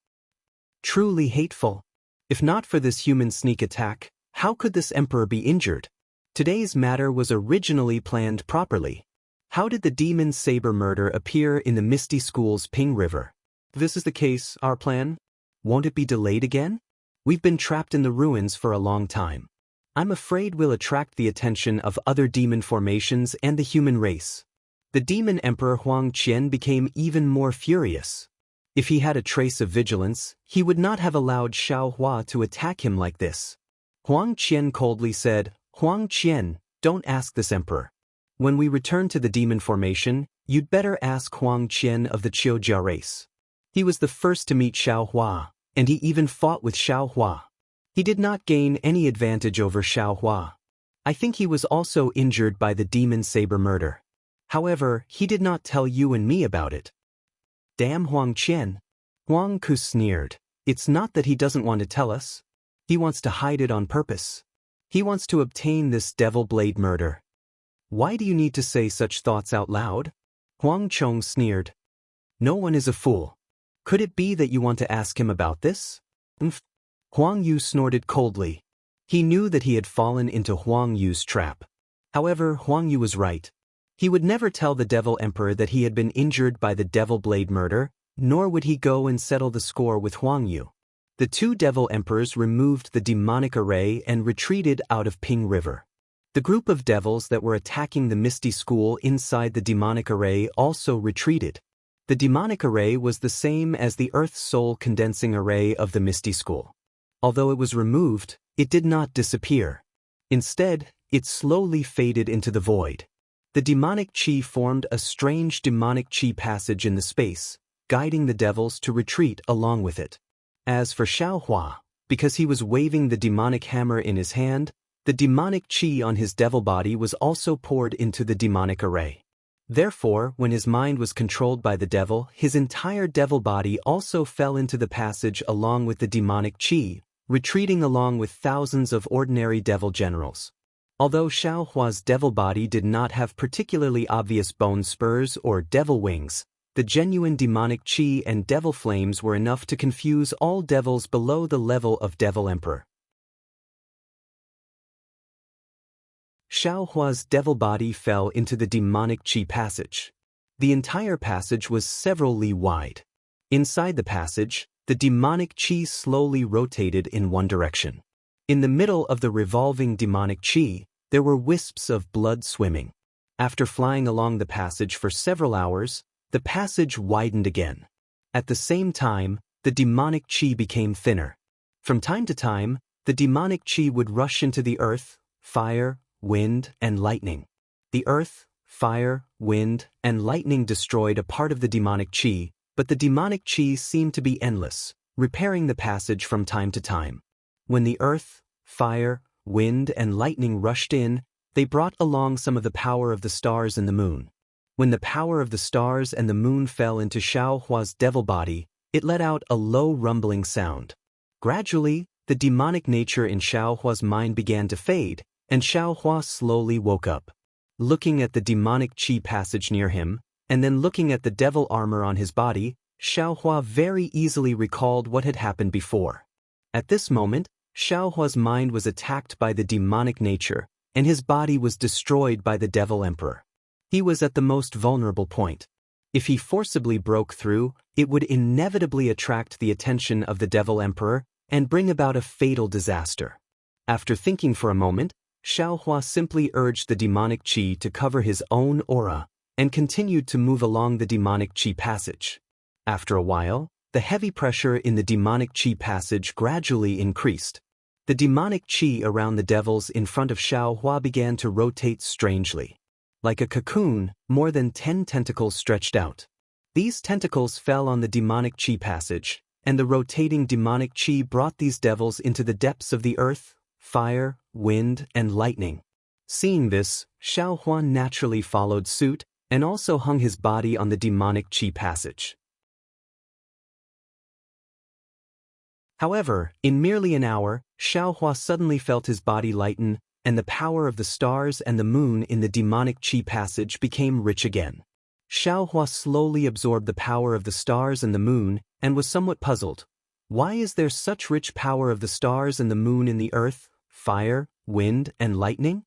Truly hateful. If not for this human sneak attack, how could this emperor be injured? Today's matter was originally planned properly. How did the demon saber murder appear in the Misty School's Ping River? If this is the case, our plan, won't it be delayed again? We've been trapped in the ruins for a long time. I'm afraid we'll attract the attention of other demon formations and the human race." The demon emperor Huang Qian became even more furious. If he had a trace of vigilance, he would not have allowed Xiao Hua to attack him like this. Huang Qian coldly said, "Huang Qian, don't ask this emperor. When we return to the demon formation, you'd better ask Huang Qian of the Qiujia race. He was the first to meet Xiao Hua, and he even fought with Xiao Hua. He did not gain any advantage over Xiao Hua. I think he was also injured by the demon saber murder. However, he did not tell you and me about it." "Damn Huang Qian." Huang Ku sneered. "It's not that he doesn't want to tell us. He wants to hide it on purpose. He wants to obtain this devil blade murder." "Why do you need to say such thoughts out loud?" Huang Chong sneered. "No one is a fool. Could it be that you want to ask him about this?" Huang Yu snorted coldly. He knew that he had fallen into Huang Yu's trap. However, Huang Yu was right. He would never tell the Devil Emperor that he had been injured by the Devil Blade murder, nor would he go and settle the score with Huang Yu. The two Devil Emperors removed the demonic array and retreated out of Ping River. The group of devils that were attacking the Misty School inside the demonic array also retreated. The demonic array was the same as the Earth Soul condensing array of the Misty School. Although it was removed, it did not disappear. Instead, it slowly faded into the void. The demonic chi formed a strange demonic chi passage in the space, guiding the devils to retreat along with it. As for Xiao Hua, because he was waving the demonic hammer in his hand, the demonic chi on his devil body was also poured into the demonic array. Therefore, when his mind was controlled by the devil, his entire devil body also fell into the passage along with the demonic chi, retreating along with thousands of ordinary devil generals. Although Xiao Hua's devil body did not have particularly obvious bone spurs or devil wings, the genuine demonic chi and devil flames were enough to confuse all devils below the level of Devil Emperor. Xiao Hua's devil body fell into the demonic chi passage. The entire passage was several li wide. Inside the passage, the demonic chi slowly rotated in one direction. In the middle of the revolving demonic chi, there were wisps of blood swimming. After flying along the passage for several hours, the passage widened again. At the same time, the demonic chi became thinner. From time to time, the demonic chi would rush into the earth, fire, wind, and lightning. The earth, fire, wind, and lightning destroyed a part of the demonic chi, but the demonic chi seemed to be endless, repairing the passage from time to time. When the earth, fire, wind, and lightning rushed in, they brought along some of the power of the stars and the moon. When the power of the stars and the moon fell into Xiao Hua's devil body, it let out a low rumbling sound. Gradually, the demonic nature in Xiao Hua's mind began to fade, and Xiao Hua slowly woke up. Looking at the demonic chi passage near him, and then looking at the devil armor on his body, Xiao Hua very easily recalled what had happened before. At this moment, Xiao Hua's mind was attacked by the demonic nature, and his body was destroyed by the Devil Emperor. He was at the most vulnerable point. If he forcibly broke through, it would inevitably attract the attention of the Devil Emperor and bring about a fatal disaster. After thinking for a moment, Xiao Hua simply urged the demonic chi to cover his own aura and continued to move along the demonic chi passage. After a while, the heavy pressure in the demonic chi passage gradually increased. The demonic chi around the devils in front of Xiao Hua began to rotate strangely. Like a cocoon, more than 10 tentacles stretched out. These tentacles fell on the demonic chi passage, and the rotating demonic chi brought these devils into the depths of the earth, fire, wind, and lightning. Seeing this, Xiao Huan naturally followed suit and also hung his body on the demonic qi passage. However, in merely an hour, Xiao Hua suddenly felt his body lighten, and the power of the stars and the moon in the demonic qi passage became rich again. Xiao Hua slowly absorbed the power of the stars and the moon, and was somewhat puzzled. Why is there such rich power of the stars and the moon in the earth, fire, wind, and lightning?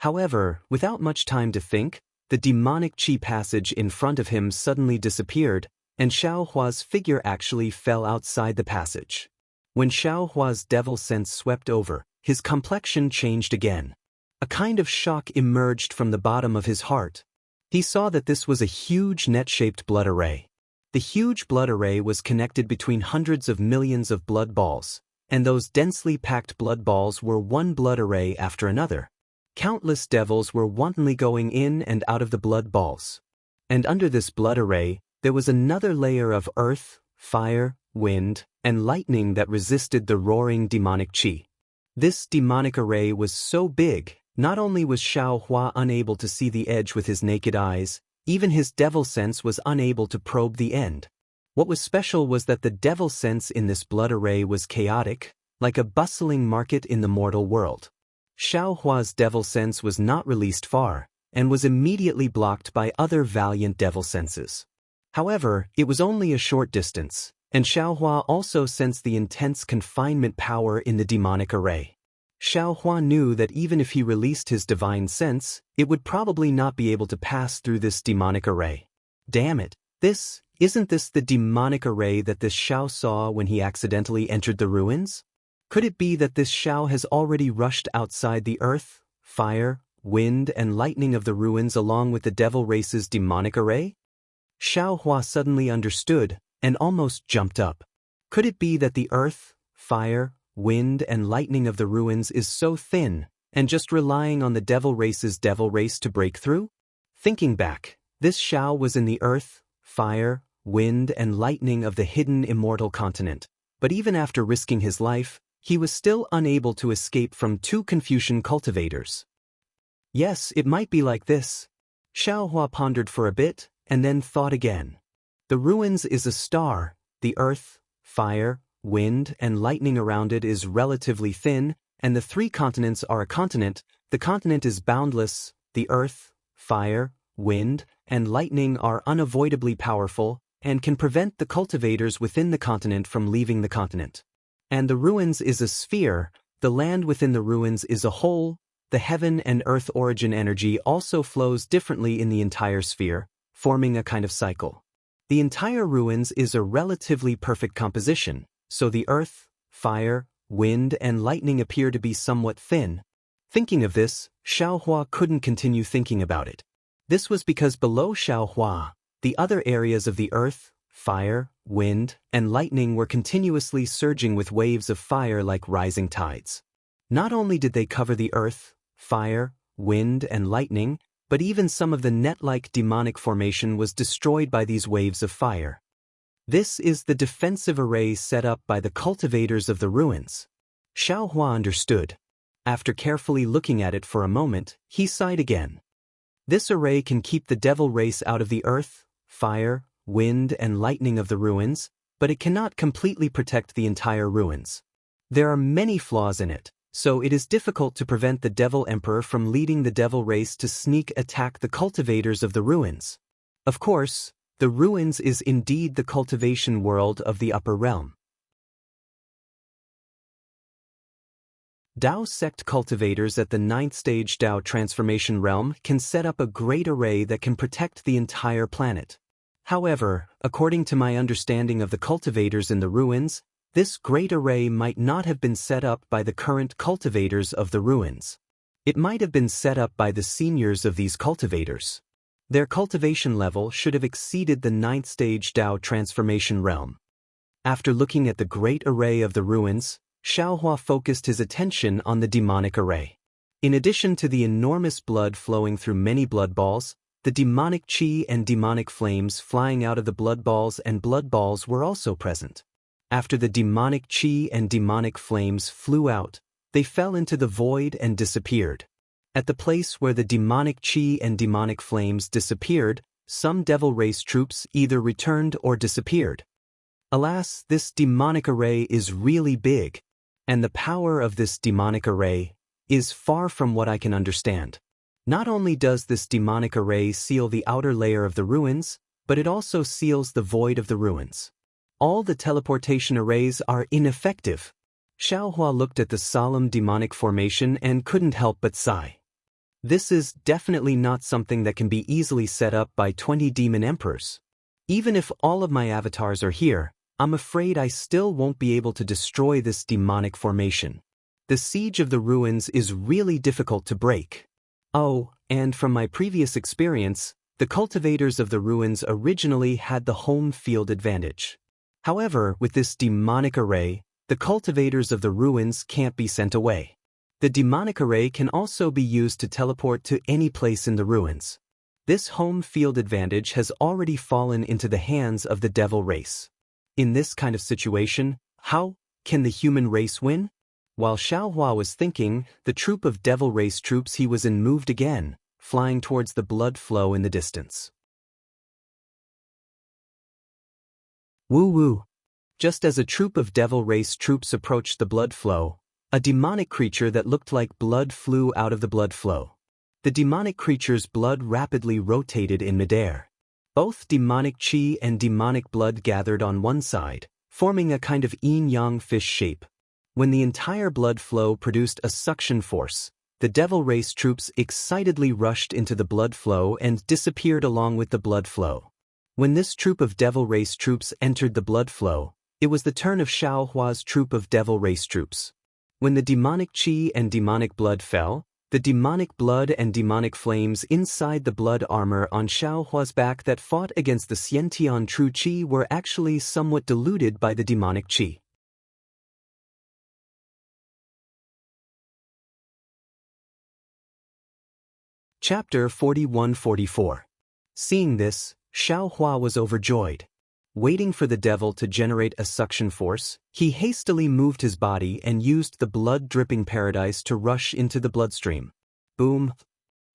However, without much time to think, the demonic qi passage in front of him suddenly disappeared, and Xiao Hua's figure actually fell outside the passage. When Xiao Hua's devil sense swept over, his complexion changed again. A kind of shock emerged from the bottom of his heart. He saw that this was a huge net-shaped blood array. The huge blood array was connected between hundreds of millions of blood balls, and those densely packed blood balls were one blood array after another. Countless devils were wantonly going in and out of the blood balls. And under this blood array, there was another layer of earth, fire, wind, and lightning that resisted the roaring demonic qi. This demonic array was so big, not only was Xiao Hua unable to see the edge with his naked eyes, even his devil sense was unable to probe the end. What was special was that the devil sense in this blood array was chaotic, like a bustling market in the mortal world. Xiao Hua's devil sense was not released far, and was immediately blocked by other valiant devil senses. However, it was only a short distance, and Xiao Hua also sensed the intense confinement power in the demonic array. Xiao Hua knew that even if he released his divine sense, it would probably not be able to pass through this demonic array. Damn it, isn't this the demonic array that this Xiao saw when he accidentally entered the ruins? Could it be that this Xiao has already rushed outside the earth, fire, wind, and lightning of the ruins along with the devil race's demonic array? Xiao Hua suddenly understood, and almost jumped up. Could it be that the earth, fire, wind, and lightning of the ruins is so thin, and just relying on the devil race's devil race to break through? Thinking back, this Xiao was in the earth, fire, wind, and lightning of the hidden immortal continent, but even after risking his life, he was still unable to escape from two Confucian cultivators. Yes, it might be like this. Xiao Hua pondered for a bit, and then thought again. The ruins is a star, the earth, fire, wind, and lightning around it is relatively thin, and the three continents are a continent. The continent is boundless, the earth, fire, wind, and lightning are unavoidably powerful, and can prevent the cultivators within the continent from leaving the continent. And the ruins is a sphere, the land within the ruins is a whole, the heaven and earth origin energy also flows differently in the entire sphere, forming a kind of cycle. The entire ruins is a relatively perfect composition, so the earth, fire, wind, and lightning appear to be somewhat thin. Thinking of this, Xiao Hua couldn't continue thinking about it. This was because below Xiao Hua, the other areas of the earth, fire, wind, and lightning were continuously surging with waves of fire like rising tides. Not only did they cover the earth, fire, wind, and lightning, but even some of the net-like demonic formation was destroyed by these waves of fire. This is the defensive array set up by the cultivators of the ruins. Xiao Hua understood. After carefully looking at it for a moment, he sighed again. This array can keep the devil race out of the earth, fire, wind, and lightning of the ruins, but it cannot completely protect the entire ruins. There are many flaws in it, so it is difficult to prevent the Devil Emperor from leading the devil race to sneak attack the cultivators of the ruins. Of course, the ruins is indeed the cultivation world of the upper realm. Dao sect cultivators at the 9th stage Dao transformation realm can set up a great array that can protect the entire planet. However, according to my understanding of the cultivators in the ruins, this great array might not have been set up by the current cultivators of the ruins. It might have been set up by the seniors of these cultivators. Their cultivation level should have exceeded the 9th stage Dao transformation realm. After looking at the great array of the ruins, Xiao Hua focused his attention on the demonic array. In addition to the enormous blood flowing through many blood balls, the demonic qi and demonic flames flying out of the blood balls and blood balls were also present. After the demonic qi and demonic flames flew out, they fell into the void and disappeared. At the place where the demonic chi and demonic flames disappeared, some devil race troops either returned or disappeared. Alas, this demonic array is really big, and the power of this demonic array is far from what I can understand. Not only does this demonic array seal the outer layer of the ruins, but it also seals the void of the ruins. All the teleportation arrays are ineffective. Xiaohua looked at the solemn demonic formation and couldn't help but sigh. This is definitely not something that can be easily set up by 20 demon emperors. Even if all of my avatars are here, I'm afraid I still won't be able to destroy this demonic formation. The siege of the ruins is really difficult to break. Oh, and from my previous experience, the cultivators of the ruins originally had the home field advantage. However, with this demonic array, the cultivators of the ruins can't be sent away. The demonic array can also be used to teleport to any place in the ruins. This home field advantage has already fallen into the hands of the devil race. In this kind of situation, how can the human race win? While Xiaohua was thinking, the troop of devil race troops he was in moved again, flying towards the blood flow in the distance. Woo-woo. Just as a troop of devil race troops approached the blood flow, a demonic creature that looked like blood flew out of the blood flow. The demonic creature's blood rapidly rotated in midair. Both demonic chi and demonic blood gathered on one side, forming a kind of yin-yang fish shape. When the entire blood flow produced a suction force, the devil race troops excitedly rushed into the blood flow and disappeared along with the blood flow. When this troop of devil race troops entered the blood flow, it was the turn of Xiaohua's troop of devil race troops. When the demonic chi and demonic blood fell, the demonic blood and demonic flames inside the blood armor on Xiaohua's back that fought against the Xiantian true chi were actually somewhat diluted by the demonic chi. Chapter 41-44. Seeing this, Xiaohua was overjoyed. Waiting for the devil to generate a suction force, he hastily moved his body and used the blood-dripping paradise to rush into the bloodstream. Boom!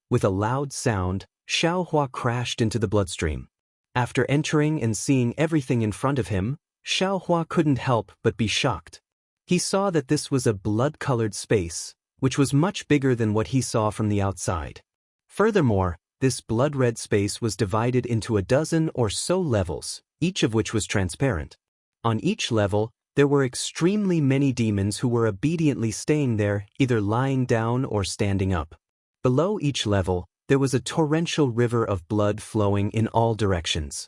With a loud sound, Xiaohua crashed into the bloodstream. After entering and seeing everything in front of him, Xiaohua couldn't help but be shocked. He saw that this was a blood-colored space, which was much bigger than what he saw from the outside. Furthermore, this blood-red space was divided into a dozen or so levels, each of which was transparent. On each level, there were extremely many demons who were obediently staying there, either lying down or standing up. Below each level, there was a torrential river of blood flowing in all directions.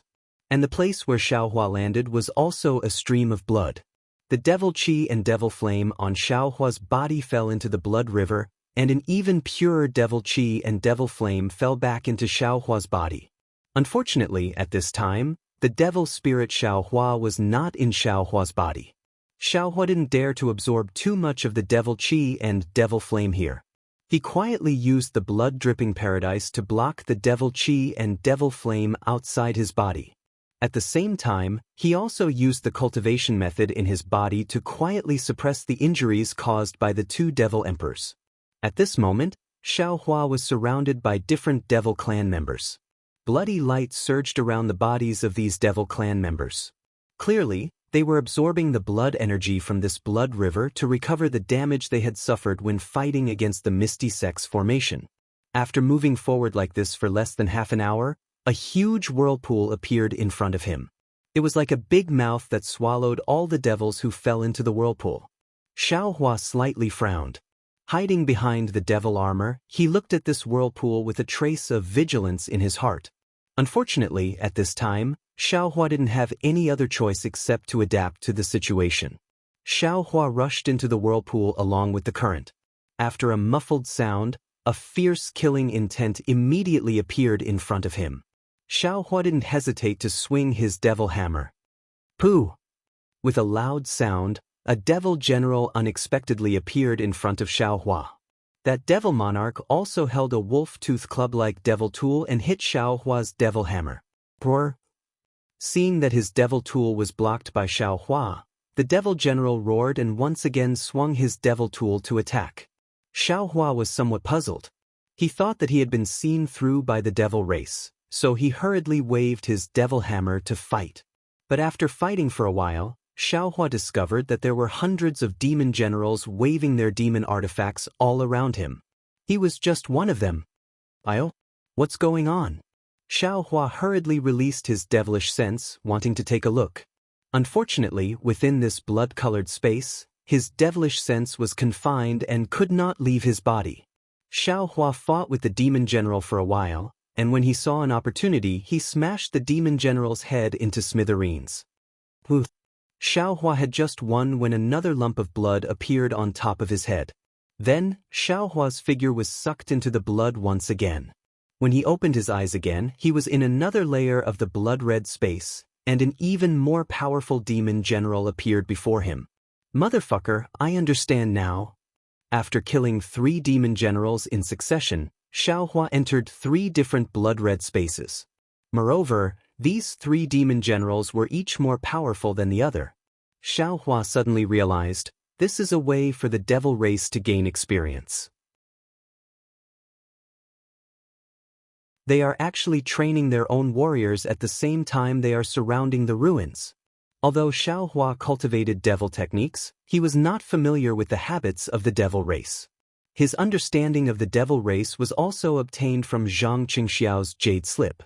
And the place where Xiaohua landed was also a stream of blood. The devil chi and devil flame on Xiaohua's body fell into the blood river, and an even purer devil chi and devil flame fell back into Xiaohua's body. Unfortunately, at this time, the devil spirit Xiaohua was not in Xiaohua's body. Xiaohua didn't dare to absorb too much of the devil chi and devil flame here. He quietly used the blood-dripping paradise to block the devil chi and devil flame outside his body. At the same time, he also used the cultivation method in his body to quietly suppress the injuries caused by the two devil emperors. At this moment, Xiaohua was surrounded by different devil clan members. Bloody light surged around the bodies of these devil clan members. Clearly, they were absorbing the blood energy from this blood river to recover the damage they had suffered when fighting against the Misty Sex formation. After moving forward like this for less than half an hour, a huge whirlpool appeared in front of him. It was like a big mouth that swallowed all the devils who fell into the whirlpool. Xiaohua slightly frowned. Hiding behind the devil armor, he looked at this whirlpool with a trace of vigilance in his heart. Unfortunately, at this time, Xiaohua didn't have any other choice except to adapt to the situation. Xiaohua rushed into the whirlpool along with the current. After a muffled sound, a fierce killing intent immediately appeared in front of him. Xiaohua didn't hesitate to swing his devil hammer. Pooh! With a loud sound, a devil general unexpectedly appeared in front of Xiaohua. That devil monarch also held a wolf-tooth club-like devil tool and hit Xiaohua's devil hammer. Roar! Seeing that his devil tool was blocked by Xiaohua, the devil general roared and once again swung his devil tool to attack. Xiaohua was somewhat puzzled. He thought that he had been seen through by the devil race, so he hurriedly waved his devil hammer to fight. But after fighting for a while, Xiaohua discovered that there were hundreds of demon generals waving their demon artifacts all around him. He was just one of them. What's going on? Xiaohua hurriedly released his devilish sense, wanting to take a look. Unfortunately, within this blood-colored space, his devilish sense was confined and could not leave his body. Xiaohua fought with the demon general for a while, and when he saw an opportunity, he smashed the demon general's head into smithereens. Xiaohua had just won when another lump of blood appeared on top of his head. Then, Xiaohua's figure was sucked into the blood once again. When he opened his eyes again, he was in another layer of the blood-red space, and an even more powerful demon general appeared before him. Motherfucker, I understand now. After killing 3 demon generals in succession, Xiaohua entered 3 different blood-red spaces. Moreover, these 3 demon generals were each more powerful than the other. Xiaohua suddenly realized, this is a way for the devil race to gain experience. They are actually training their own warriors at the same time they are surrounding the ruins. Although Xiaohua cultivated devil techniques, he was not familiar with the habits of the devil race. His understanding of the devil race was also obtained from Zhang Qingxiao's jade slip.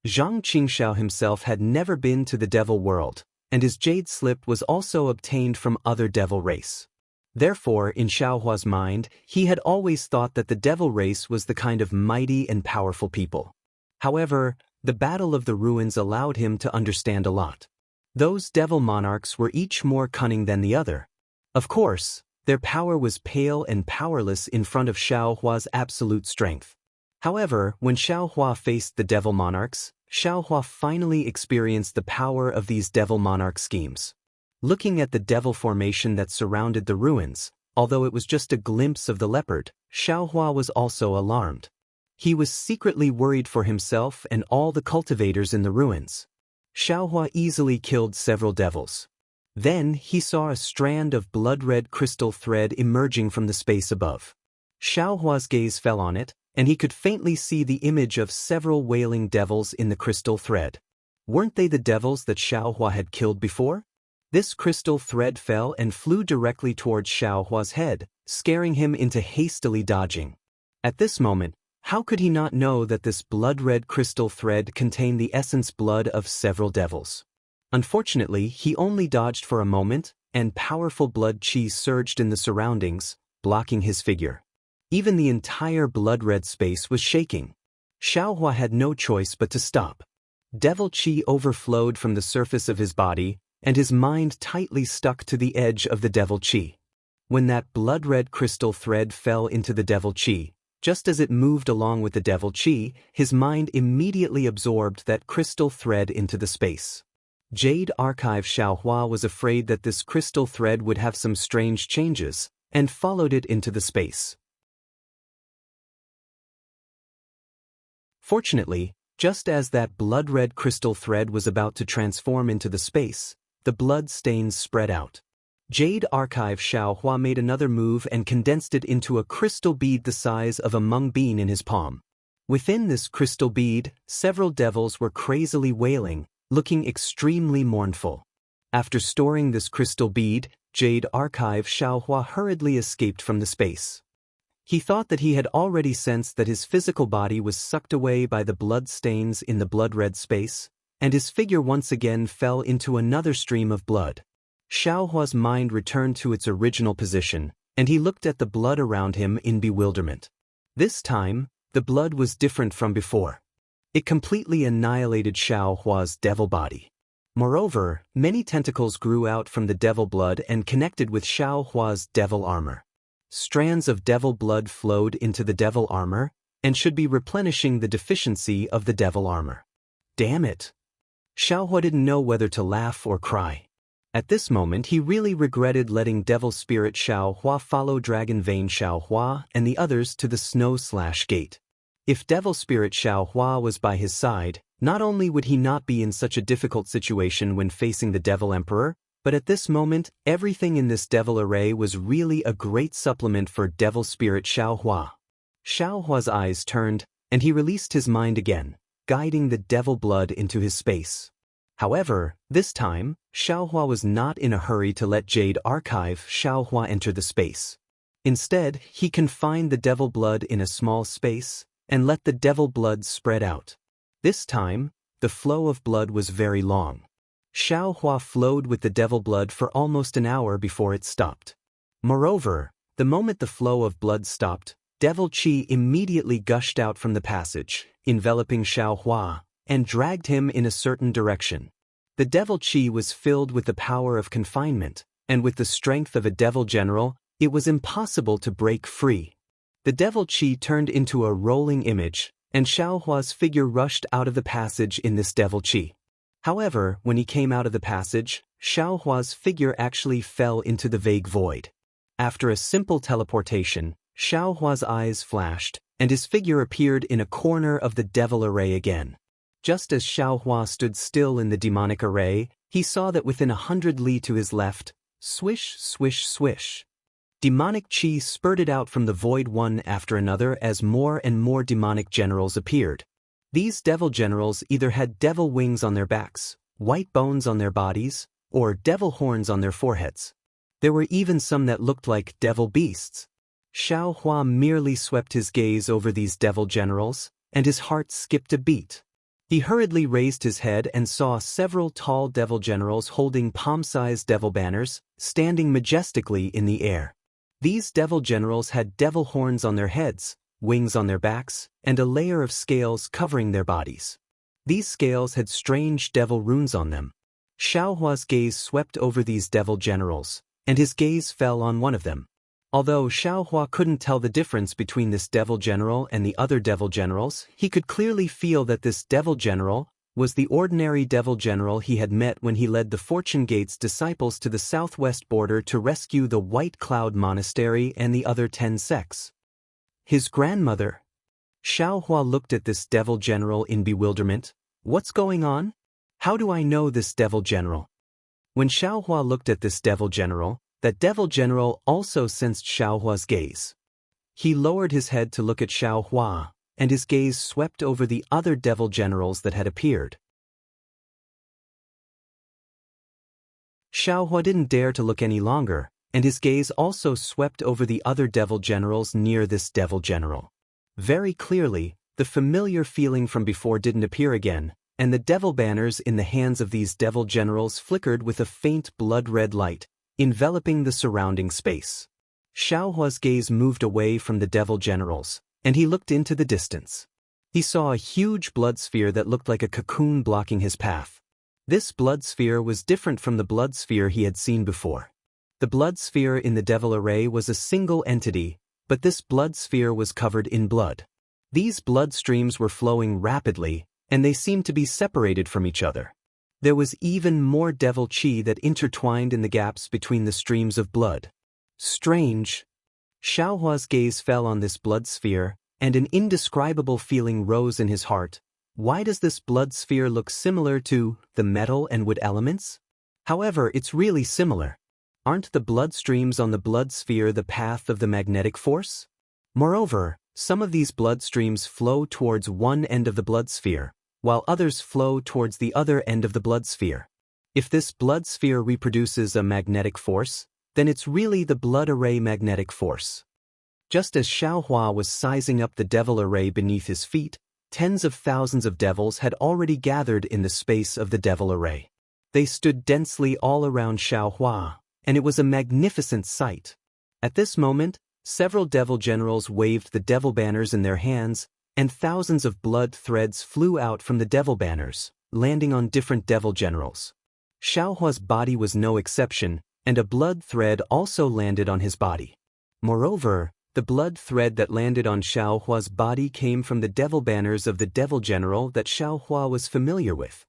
Zhang Qingxiao himself had never been to the devil world, and his jade slip was also obtained from other devil race. Therefore, in Xiaohua's mind, he had always thought that the devil race was the kind of mighty and powerful people. However, the Battle of the Ruins allowed him to understand a lot. Those devil monarchs were each more cunning than the other. Of course, their power was pale and powerless in front of Xiaohua's absolute strength. However, when Xiaohua faced the devil monarchs, Xiaohua finally experienced the power of these devil monarch schemes. Looking at the devil formation that surrounded the ruins, although it was just a glimpse of the leopard, Xiaohua was also alarmed. He was secretly worried for himself and all the cultivators in the ruins. Xiaohua easily killed several devils. Then he saw a strand of blood-red crystal thread emerging from the space above. Xiaohua's gaze fell on it, and he could faintly see the image of several wailing devils in the crystal thread. Weren't they the devils that Xiaohua had killed before? This crystal thread fell and flew directly towards Xiaohua's head, scaring him into hastily dodging. At this moment, how could he not know that this blood-red crystal thread contained the essence blood of several devils? Unfortunately, he only dodged for a moment, and powerful blood chi surged in the surroundings, blocking his figure. Even the entire blood-red space was shaking. Xiaohua had no choice but to stop. Devil chi overflowed from the surface of his body, and his mind tightly stuck to the edge of the devil chi. When that blood-red crystal thread fell into the devil chi, just as it moved along with the devil chi, his mind immediately absorbed that crystal thread into the space. Jade Archive Xiaohua was afraid that this crystal thread would have some strange changes, and followed it into the space. Fortunately, just as that blood-red crystal thread was about to transform into the space, the blood stains spread out. Jade Archive Xiaohua made another move and condensed it into a crystal bead the size of a mung bean in his palm. Within this crystal bead, several devils were crazily wailing, looking extremely mournful. After storing this crystal bead, Jade Archive Xiaohua hurriedly escaped from the space. He thought that he had already sensed that his physical body was sucked away by the blood stains in the blood-red space, and his figure once again fell into another stream of blood. Xiaohua's mind returned to its original position, and he looked at the blood around him in bewilderment. This time, the blood was different from before. It completely annihilated Xiaohua's devil body. Moreover, many tentacles grew out from the devil blood and connected with Xiaohua's devil armor. Strands of devil blood flowed into the devil armor, and should be replenishing the deficiency of the devil armor. Damn it! Xiaohua didn't know whether to laugh or cry. At this moment he really regretted letting Devil Spirit Xiaohua follow Dragon Vein Xiaohua and the others to the Snow/Gate. If Devil Spirit Xiaohua was by his side, not only would he not be in such a difficult situation when facing the Devil Emperor, but at this moment, everything in this devil array was really a great supplement for Devil Spirit Xiaohua. Xiaohua's eyes turned, and he released his mind again, guiding the devil blood into his space. However, this time, Xiaohua was not in a hurry to let Jade Archive Xiaohua enter the space. Instead, he confined the devil blood in a small space and let the devil blood spread out. This time, the flow of blood was very long. Xiaohua flowed with the devil blood for almost an hour before it stopped. Moreover, the moment the flow of blood stopped, devil qi immediately gushed out from the passage, enveloping Xiaohua, and dragged him in a certain direction. The devil qi was filled with the power of confinement, and with the strength of a devil general, it was impossible to break free. The devil qi turned into a rolling image, and Xiaohua's figure rushed out of the passage in this devil qi. However, when he came out of the passage, Xiaohua's figure actually fell into the vague void. After a simple teleportation, Xiaohua's eyes flashed, and his figure appeared in a corner of the devil array again. Just as Xiaohua stood still in the demonic array, he saw that within 100 li to his left, swish, swish, swish. Demonic qi spurted out from the void one after another as more and more demonic generals appeared. These devil generals either had devil wings on their backs, white bones on their bodies, or devil horns on their foreheads. There were even some that looked like devil beasts. Xiaohua merely swept his gaze over these devil generals, and his heart skipped a beat. He hurriedly raised his head and saw several tall devil generals holding palm-sized devil banners, standing majestically in the air. These devil generals had devil horns on their heads, wings on their backs, and a layer of scales covering their bodies. These scales had strange devil runes on them. Xiaohua's gaze swept over these devil generals, and his gaze fell on one of them. Although Xiaohua couldn't tell the difference between this devil general and the other devil generals, he could clearly feel that this devil general was the ordinary devil general he had met when he led the Fortune Gate's disciples to the southwest border to rescue the White Cloud Monastery and the other 10 sects. His grandmother? Xiaohua looked at this devil general in bewilderment. What's going on? How do I know this devil general? When Xiaohua looked at this devil general, that devil general also sensed Xiaohua's gaze. He lowered his head to look at Xiaohua, and his gaze swept over the other devil generals that had appeared. Xiaohua didn't dare to look any longer, and his gaze also swept over the other devil generals near this devil general. Very clearly, the familiar feeling from before didn't appear again, and the devil banners in the hands of these devil generals flickered with a faint blood-red light, enveloping the surrounding space. Xiaohua's gaze moved away from the devil generals, and he looked into the distance. He saw a huge blood sphere that looked like a cocoon blocking his path. This blood sphere was different from the blood sphere he had seen before. The blood sphere in the devil array was a single entity, but this blood sphere was covered in blood. These blood streams were flowing rapidly, and they seemed to be separated from each other. There was even more devil qi that intertwined in the gaps between the streams of blood. Strange. Xiaohua's gaze fell on this blood sphere, and an indescribable feeling rose in his heart. Why does this blood sphere look similar to the metal and wood elements? However, it's really similar. Aren't the blood streams on the blood sphere the path of the magnetic force? Moreover, some of these blood streams flow towards one end of the blood sphere, while others flow towards the other end of the blood sphere. If this blood sphere reproduces a magnetic force, then it's really the blood array magnetic force. Just as Xiaohua was sizing up the devil array beneath his feet, tens of thousands of devils had already gathered in the space of the devil array. They stood densely all around Xiaohua, and it was a magnificent sight. At this moment, several devil generals waved the devil banners in their hands, and thousands of blood threads flew out from the devil banners, landing on different devil generals. Xiaohua's body was no exception, and a blood thread also landed on his body. Moreover, the blood thread that landed on Xiaohua's body came from the devil banners of the devil general that Xiaohua was familiar with.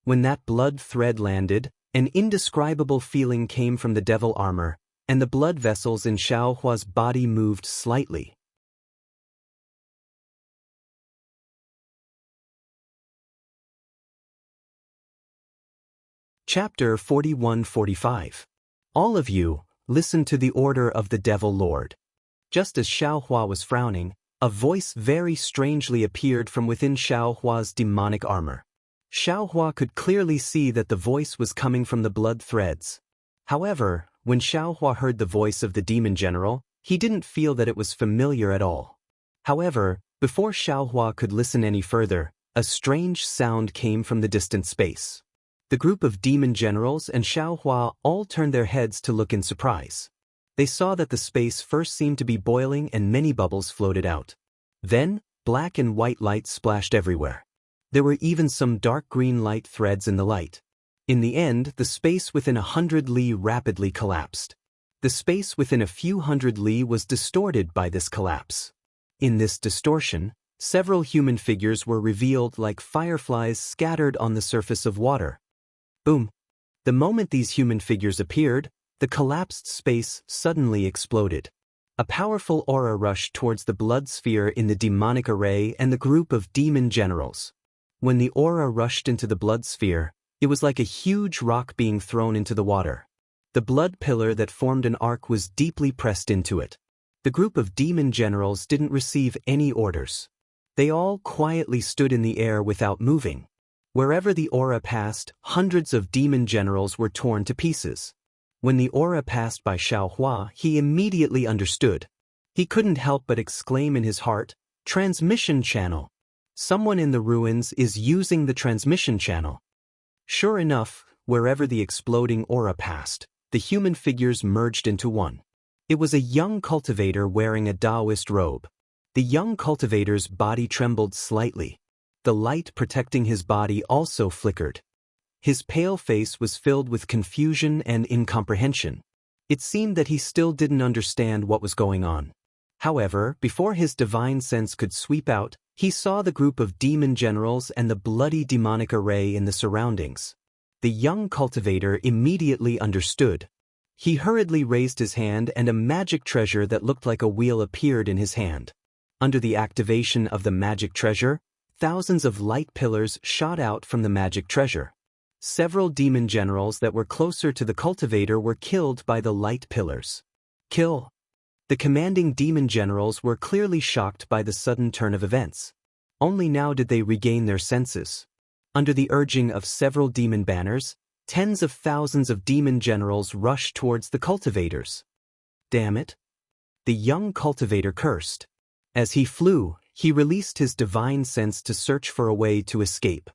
When that blood thread landed, an indescribable feeling came from the devil armor, and the blood vessels in Xiaohua's body moved slightly. Chapter 41-45. All of you, listen to the order of the Devil Lord. Just as Xiaohua was frowning, a voice very strangely appeared from within Xiaohua's demonic armor. Xiaohua could clearly see that the voice was coming from the blood threads. However, when Xiaohua heard the voice of the demon general, he didn't feel that it was familiar at all. However, before Xiaohua could listen any further, a strange sound came from the distant space. The group of demon generals and Xiaohua all turned their heads to look in surprise. They saw that the space first seemed to be boiling and many bubbles floated out. Then, black and white light splashed everywhere. There were even some dark green light threads in the light. In the end, the space within 100 li rapidly collapsed. The space within a few hundred li was distorted by this collapse. In this distortion, several human figures were revealed like fireflies scattered on the surface of water. Boom! The moment these human figures appeared, the collapsed space suddenly exploded. A powerful aura rushed towards the blood sphere in the demonic array and the group of demon generals. When the aura rushed into the blood sphere, it was like a huge rock being thrown into the water. The blood pillar that formed an arc was deeply pressed into it. The group of demon generals didn't receive any orders. They all quietly stood in the air without moving. Wherever the aura passed, hundreds of demon generals were torn to pieces. When the aura passed by Xiaohua, he immediately understood. He couldn't help but exclaim in his heart, "Transmission channel! Someone in the ruins is using the transmission channel." Sure enough, wherever the exploding aura passed, the human figures merged into one. It was a young cultivator wearing a Daoist robe. The young cultivator's body trembled slightly. The light protecting his body also flickered. His pale face was filled with confusion and incomprehension. It seemed that he still didn't understand what was going on. However, before his divine sense could sweep out, he saw the group of demon generals and the bloody demonic array in the surroundings. The young cultivator immediately understood. He hurriedly raised his hand and a magic treasure that looked like a wheel appeared in his hand. Under the activation of the magic treasure, thousands of light pillars shot out from the magic treasure. Several demon generals that were closer to the cultivator were killed by the light pillars. Kill! The commanding demon generals were clearly shocked by the sudden turn of events. Only now did they regain their senses. Under the urging of several demon banners, tens of thousands of demon generals rushed towards the cultivators. Damn it! The young cultivator cursed. As he flew, he released his divine sense to search for a way to escape.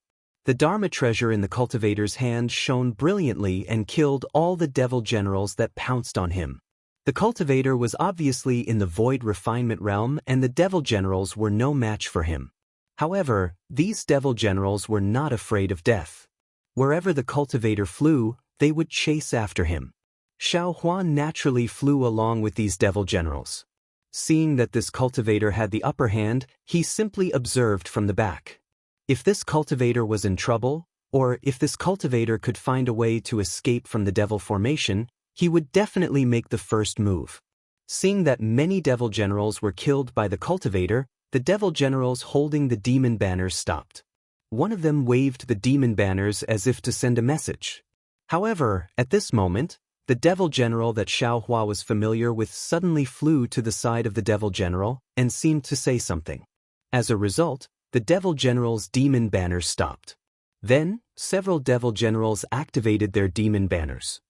The Dharma treasure in the cultivator's hand shone brilliantly and killed all the devil generals that pounced on him. The cultivator was obviously in the void refinement realm and the devil generals were no match for him. However, these devil generals were not afraid of death. Wherever the cultivator flew, they would chase after him. Xiaohua naturally flew along with these devil generals. Seeing that this cultivator had the upper hand, he simply observed from the back. If this cultivator was in trouble, or if this cultivator could find a way to escape from the devil formation, he would definitely make the first move. Seeing that many devil generals were killed by the cultivator, the devil generals holding the demon banners stopped. One of them waved the demon banners as if to send a message. However, at this moment, the devil general that Xiaohua was familiar with suddenly flew to the side of the devil general and seemed to say something. As a result, the devil general's demon banners stopped. Then, several devil generals activated their demon banners.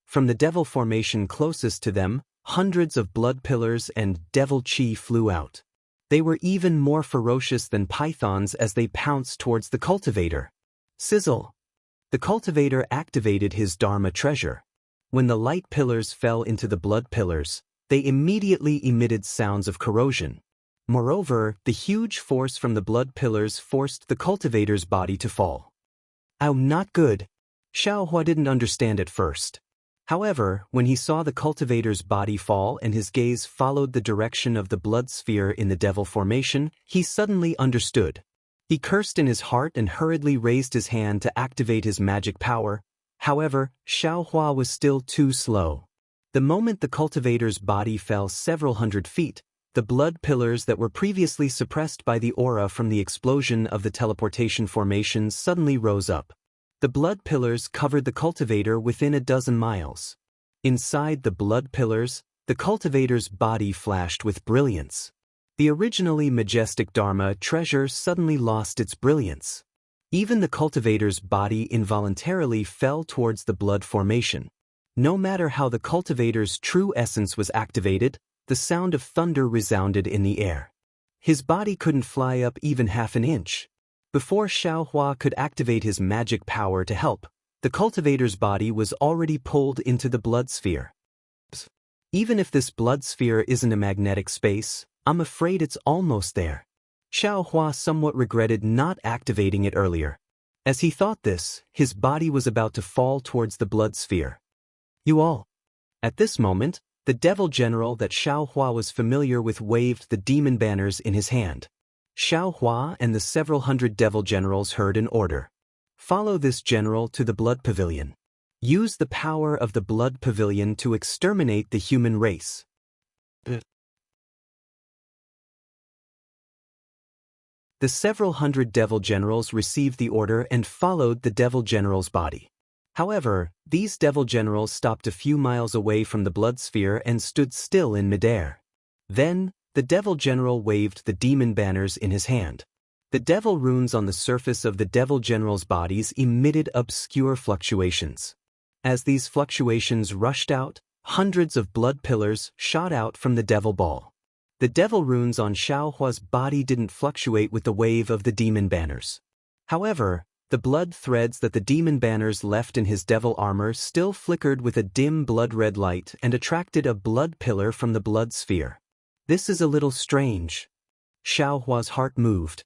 From the devil formation closest to them, hundreds of blood pillars and devil chi flew out. They were even more ferocious than pythons as they pounced towards the cultivator. Sizzle! The cultivator activated his Dharma treasure. When the light pillars fell into the blood pillars, they immediately emitted sounds of corrosion. Moreover, the huge force from the blood pillars forced the cultivator's body to fall. "Oh, not good." Xiaohua didn't understand at first. However, when he saw the cultivator's body fall and his gaze followed the direction of the blood sphere in the devil formation, he suddenly understood. He cursed in his heart and hurriedly raised his hand to activate his magic power. However, Xiaohua was still too slow. The moment the cultivator's body fell several hundred feet, the blood pillars that were previously suppressed by the aura from the explosion of the teleportation formation suddenly rose up. The blood pillars covered the cultivator within a dozen miles. Inside the blood pillars, the cultivator's body flashed with brilliance. The originally majestic Dharma treasure suddenly lost its brilliance. Even the cultivator's body involuntarily fell towards the blood formation. No matter how the cultivator's true essence was activated, the sound of thunder resounded in the air. His body couldn't fly up even half an inch. Before Xiaohua could activate his magic power to help, the cultivator's body was already pulled into the blood sphere. Even if this blood sphere isn't a magnetic space, I'm afraid it's almost there. Xiaohua somewhat regretted not activating it earlier. As he thought this, his body was about to fall towards the blood sphere. You all. At this moment, the devil general that Xiaohua was familiar with waved the demon banners in his hand. Xiaohua and the several hundred devil generals heard an order. Follow this general to the blood pavilion. Use the power of the blood pavilion to exterminate the human race. The several hundred devil generals received the order and followed the devil general's body. However, these devil generals stopped a few miles away from the blood sphere and stood still in midair. Then, the devil general waved the demon banners in his hand. The devil runes on the surface of the devil general's bodies emitted obscure fluctuations. As these fluctuations rushed out, hundreds of blood pillars shot out from the devil ball. The devil runes on Xiaohua's body didn't fluctuate with the wave of the demon banners. However, the blood threads that the demon banners left in his devil armor still flickered with a dim blood-red light and attracted a blood pillar from the blood sphere. This is a little strange. Xiaohua's heart moved.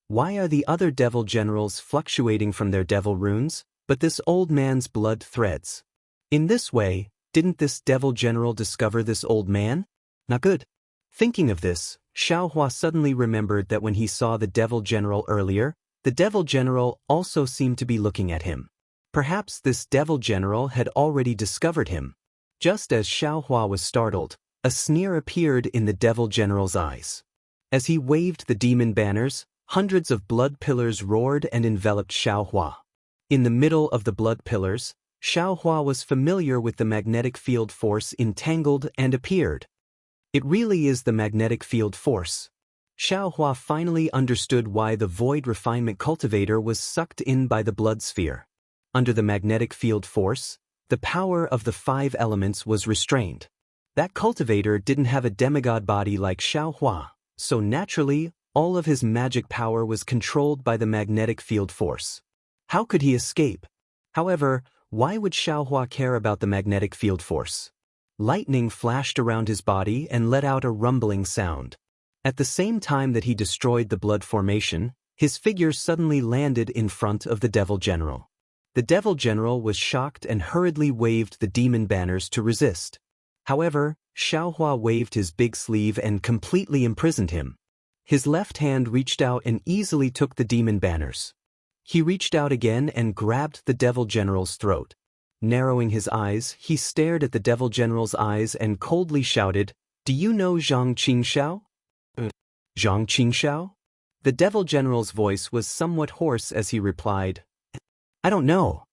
Why are the other devil generals fluctuating from their devil runes, but this old man's blood threads? In this way, didn't this devil general discover this old man? Not good. Thinking of this, Xiaohua suddenly remembered that when he saw the devil general earlier, the devil general also seemed to be looking at him. Perhaps this devil general had already discovered him. Just as Xiaohua was startled, a sneer appeared in the devil general's eyes. As he waved the demon banners, hundreds of blood pillars roared and enveloped Xiaohua. In the middle of the blood pillars, Xiaohua was familiar with the magnetic field force entangled and appeared. It really is the magnetic field force. Xiaohua finally understood why the void refinement cultivator was sucked in by the blood sphere. Under the magnetic field force, the power of the 5 elements was restrained. That cultivator didn't have a demigod body like Xiaohua, so naturally, all of his magic power was controlled by the magnetic field force. How could he escape? However, why would Xiaohua care about the magnetic field force? Lightning flashed around his body and let out a rumbling sound. At the same time that he destroyed the blood formation, his figure suddenly landed in front of the devil general. The devil general was shocked and hurriedly waved the demon banners to resist. However, Xiaohua waved his big sleeve and completely imprisoned him. His left hand reached out and easily took the demon banners. He reached out again and grabbed the devil general's throat. Narrowing his eyes, he stared at the devil general's eyes and coldly shouted, "Do you know Zhang Qingxiao?" Zhang Qingxiao? The devil general's voice was somewhat hoarse as he replied, "I don't know."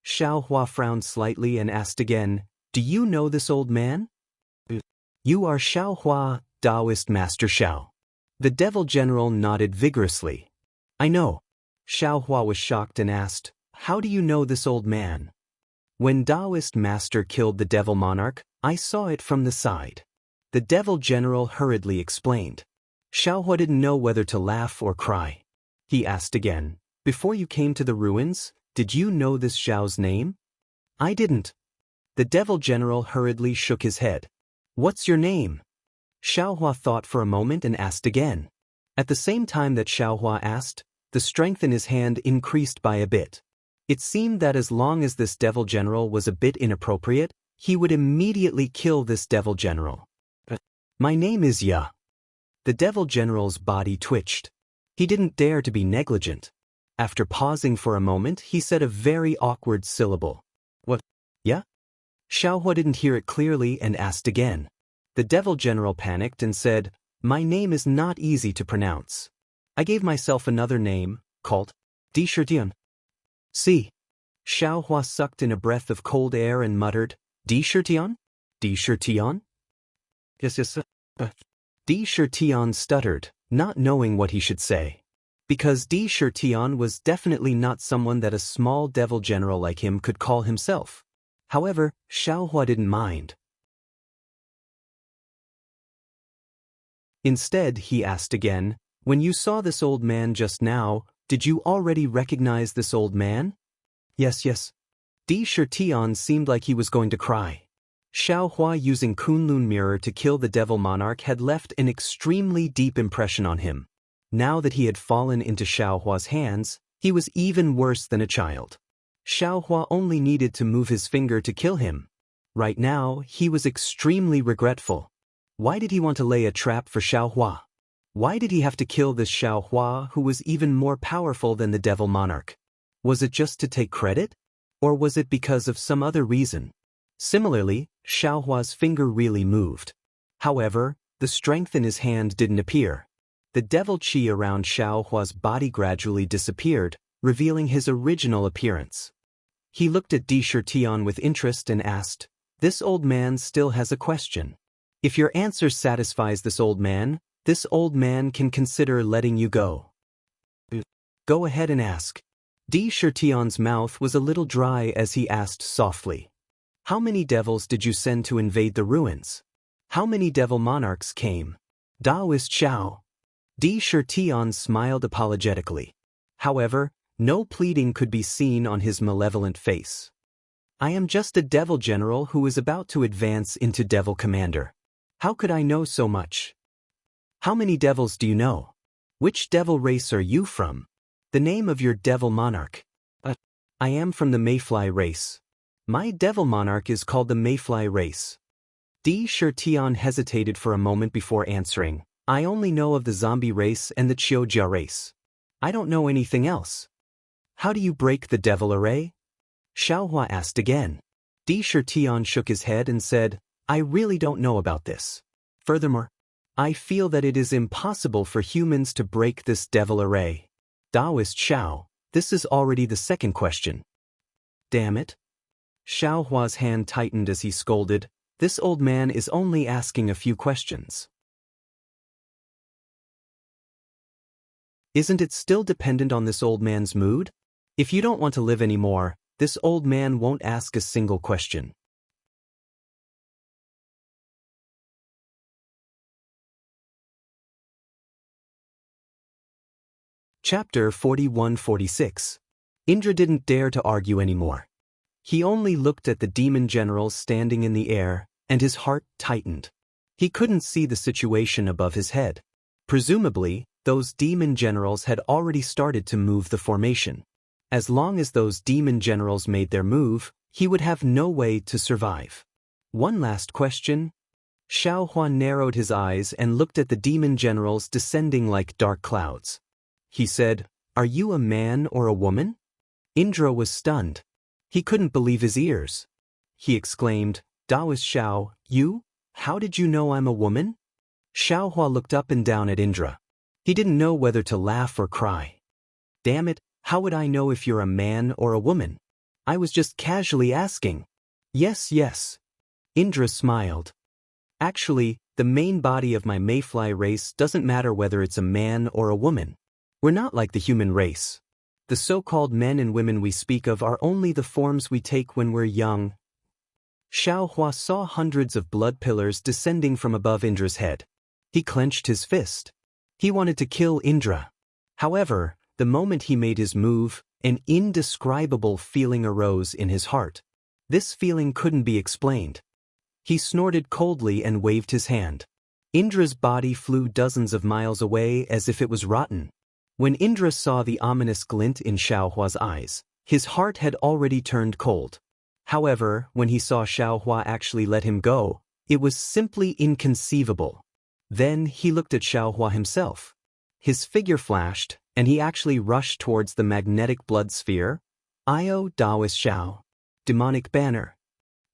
Xiaohua frowned slightly and asked again, "Do you know this old man?" "You are Xiaohua, Daoist Master Xiao." The devil general nodded vigorously. "I know." Xiaohua was shocked and asked, "How do you know this old man?" "When Daoist Master killed the devil monarch, I saw it from the side." The devil general hurriedly explained. Xiaohua didn't know whether to laugh or cry. He asked again, "Before you came to the ruins, did you know this Xiao's name?" "I didn't." The devil general hurriedly shook his head. "What's your name?" Xiaohua thought for a moment and asked again. At the same time that Xiaohua asked, the strength in his hand increased by a bit. It seemed that as long as this devil general was a bit inappropriate, he would immediately kill this devil general. "My name is Ya." The devil general's body twitched. He didn't dare to be negligent. After pausing for a moment, he said a very awkward syllable. "What? Ya?" Xiaohua didn't hear it clearly and asked again. The devil general panicked and said, "My name is not easy to pronounce. I gave myself another name, called Di Shitian." "See." Xiaohua sucked in a breath of cold air and muttered, Di Shirtian? Di Shirtian? Yes, yes, sir. Di Shirtian stuttered, not knowing what he should say. Because Di Shirtian was definitely not someone that a small devil general like him could call himself. However, Xiaohua didn't mind. Instead, he asked again, when you saw this old man just now, did you already recognize this old man? Yes, yes. Di Shirtian seemed like he was going to cry. Xiaohua using Kunlun mirror to kill the devil monarch had left an extremely deep impression on him. Now that he had fallen into Xiaohua's hands, he was even worse than a child. Xiaohua only needed to move his finger to kill him. Right now, he was extremely regretful. Why did he want to lay a trap for Xiaohua? Why did he have to kill this Xiaohua who was even more powerful than the devil monarch? Was it just to take credit? Or was it because of some other reason? Similarly, Xiaohua's finger really moved. However, the strength in his hand didn't appear. The devil qi around Xiaohua's body gradually disappeared, revealing his original appearance. He looked at Di Shirtian with interest and asked, this old man still has a question. If your answer satisfies this old man can consider letting you go. Go ahead and ask. Di Shirtian's mouth was a little dry as he asked softly. How many devils did you send to invade the ruins? How many devil monarchs came? Daoist Xiao. Di Shirtian smiled apologetically. However, no pleading could be seen on his malevolent face. I am just a devil general who is about to advance into devil commander. How could I know so much? How many devils do you know? Which devil race are you from? The name of your devil monarch? I am from the Mayfly race. My devil monarch is called the Mayfly race. Di Shirtian hesitated for a moment before answering. I only know of the zombie race and the Qiujia race. I don't know anything else. How do you break the devil array? Xiaohua asked again. Di Shirtian shook his head and said, I really don't know about this. Furthermore, I feel that it is impossible for humans to break this devil array. Daoist Xiao, this is already the second question. Damn it. Xiaohua's hand tightened as he scolded, this old man is only asking a few questions. Isn't it still dependent on this old man's mood? If you don't want to live anymore, this old man won't ask a single question. Chapter 41-46. Indra didn't dare to argue anymore. He only looked at the demon generals standing in the air, and his heart tightened. He couldn't see the situation above his head. Presumably, those demon generals had already started to move the formation. As long as those demon generals made their move, he would have no way to survive. One last question. Xiaohua narrowed his eyes and looked at the demon generals descending like dark clouds. He said, Are you a man or a woman? Indra was stunned. He couldn't believe his ears. He exclaimed, Daoist Xiao, you? How did you know I'm a woman? Xiaohua looked up and down at Indra. He didn't know whether to laugh or cry. Damn it, how would I know if you're a man or a woman? I was just casually asking. Yes, yes. Indra smiled. Actually, the main body of my Mayfly race doesn't matter whether it's a man or a woman. We're not like the human race. The so-called men and women we speak of are only the forms we take when we're young. Xiaohua saw hundreds of blood pillars descending from above Indra's head. He clenched his fist. He wanted to kill Indra. However, the moment he made his move, an indescribable feeling arose in his heart. This feeling couldn't be explained. He snorted coldly and waved his hand. Indra's body flew dozens of miles away as if it was rotten. When Indra saw the ominous glint in Xiaohua's eyes, his heart had already turned cold. However, when he saw Xiaohua actually let him go, it was simply inconceivable. Then he looked at Xiaohua himself. His figure flashed, and he actually rushed towards the magnetic blood sphere. Io Daoist Xiao. Demonic banner.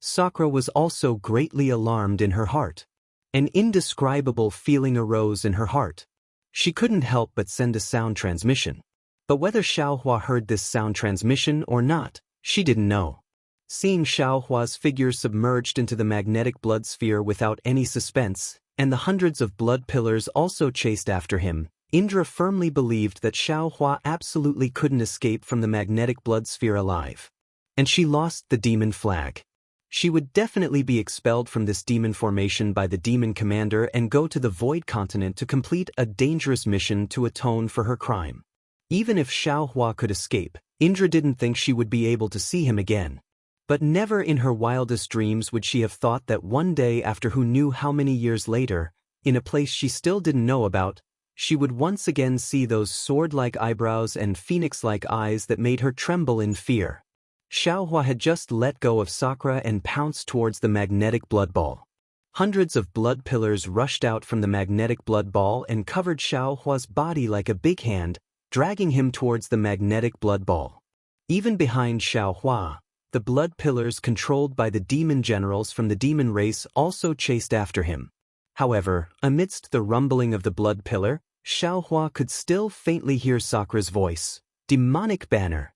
Sakura was also greatly alarmed in her heart. An indescribable feeling arose in her heart. She couldn't help but send a sound transmission. But whether Xiaohua heard this sound transmission or not, She didn't know. Seeing Xiaohua's figure submerged into the magnetic blood sphere without any suspense, and the hundreds of blood pillars also chased after him, Indra firmly believed that Xiaohua absolutely couldn't escape from the magnetic blood sphere alive. And she lost the demon flag. She would definitely be expelled from this demon formation by the demon commander and go to the Void Continent to complete a dangerous mission to atone for her crime. Even if Xiaohua could escape, Indra didn't think she would be able to see him again. But never in her wildest dreams would she have thought that one day, after who knew how many years later, in a place she still didn't know about, she would once again see those sword-like eyebrows and phoenix-like eyes that made her tremble in fear. Xiaohua had just let go of Sakura and pounced towards the magnetic blood ball. Hundreds of blood pillars rushed out from the magnetic blood ball and covered Xiaohua's body like a big hand, dragging him towards the magnetic blood ball. Even behind Xiaohua, the blood pillars controlled by the demon generals from the demon race also chased after him. However, amidst the rumbling of the blood pillar, Xiaohua could still faintly hear Sakura's voice. Demonic banner.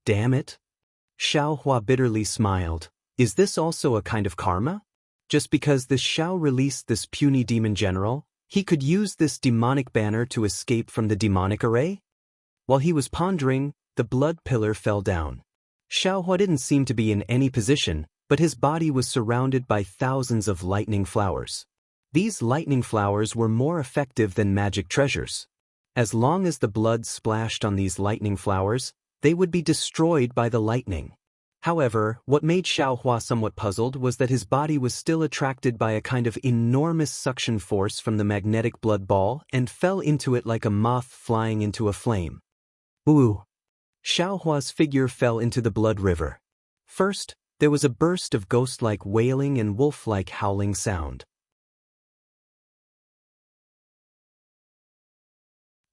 Damn it. Xiaohua bitterly smiled. Is this also a kind of karma? Just because this Xiao released this puny demon general, he could use this demonic banner to escape from the demonic array? While he was pondering, the blood pillar fell down. Xiaohua didn't seem to be in any position, but his body was surrounded by thousands of lightning flowers. These lightning flowers were more effective than magic treasures. As long as the blood splashed on these lightning flowers, they would be destroyed by the lightning. However, what made Xiaohua somewhat puzzled was that his body was still attracted by a kind of enormous suction force from the magnetic blood ball and fell into it like a moth flying into a flame. Ooh! Xiaohua's figure fell into the blood river. First, there was a burst of ghost-like wailing and wolf-like howling sound.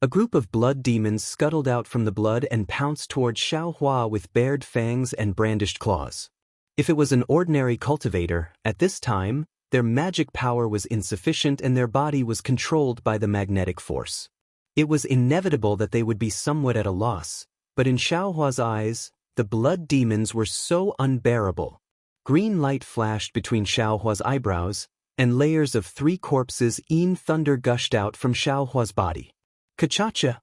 A group of blood demons scuttled out from the blood and pounced toward Xiaohua with bared fangs and brandished claws. If it was an ordinary cultivator, at this time, their magic power was insufficient and their body was controlled by the magnetic force. It was inevitable that they would be somewhat at a loss, but in Xiaohua's eyes, the blood demons were so unbearable. Green light flashed between Xiaohua's eyebrows, and layers of 3 corpses in thunder gushed out from Xiaohua's body. Kachacha!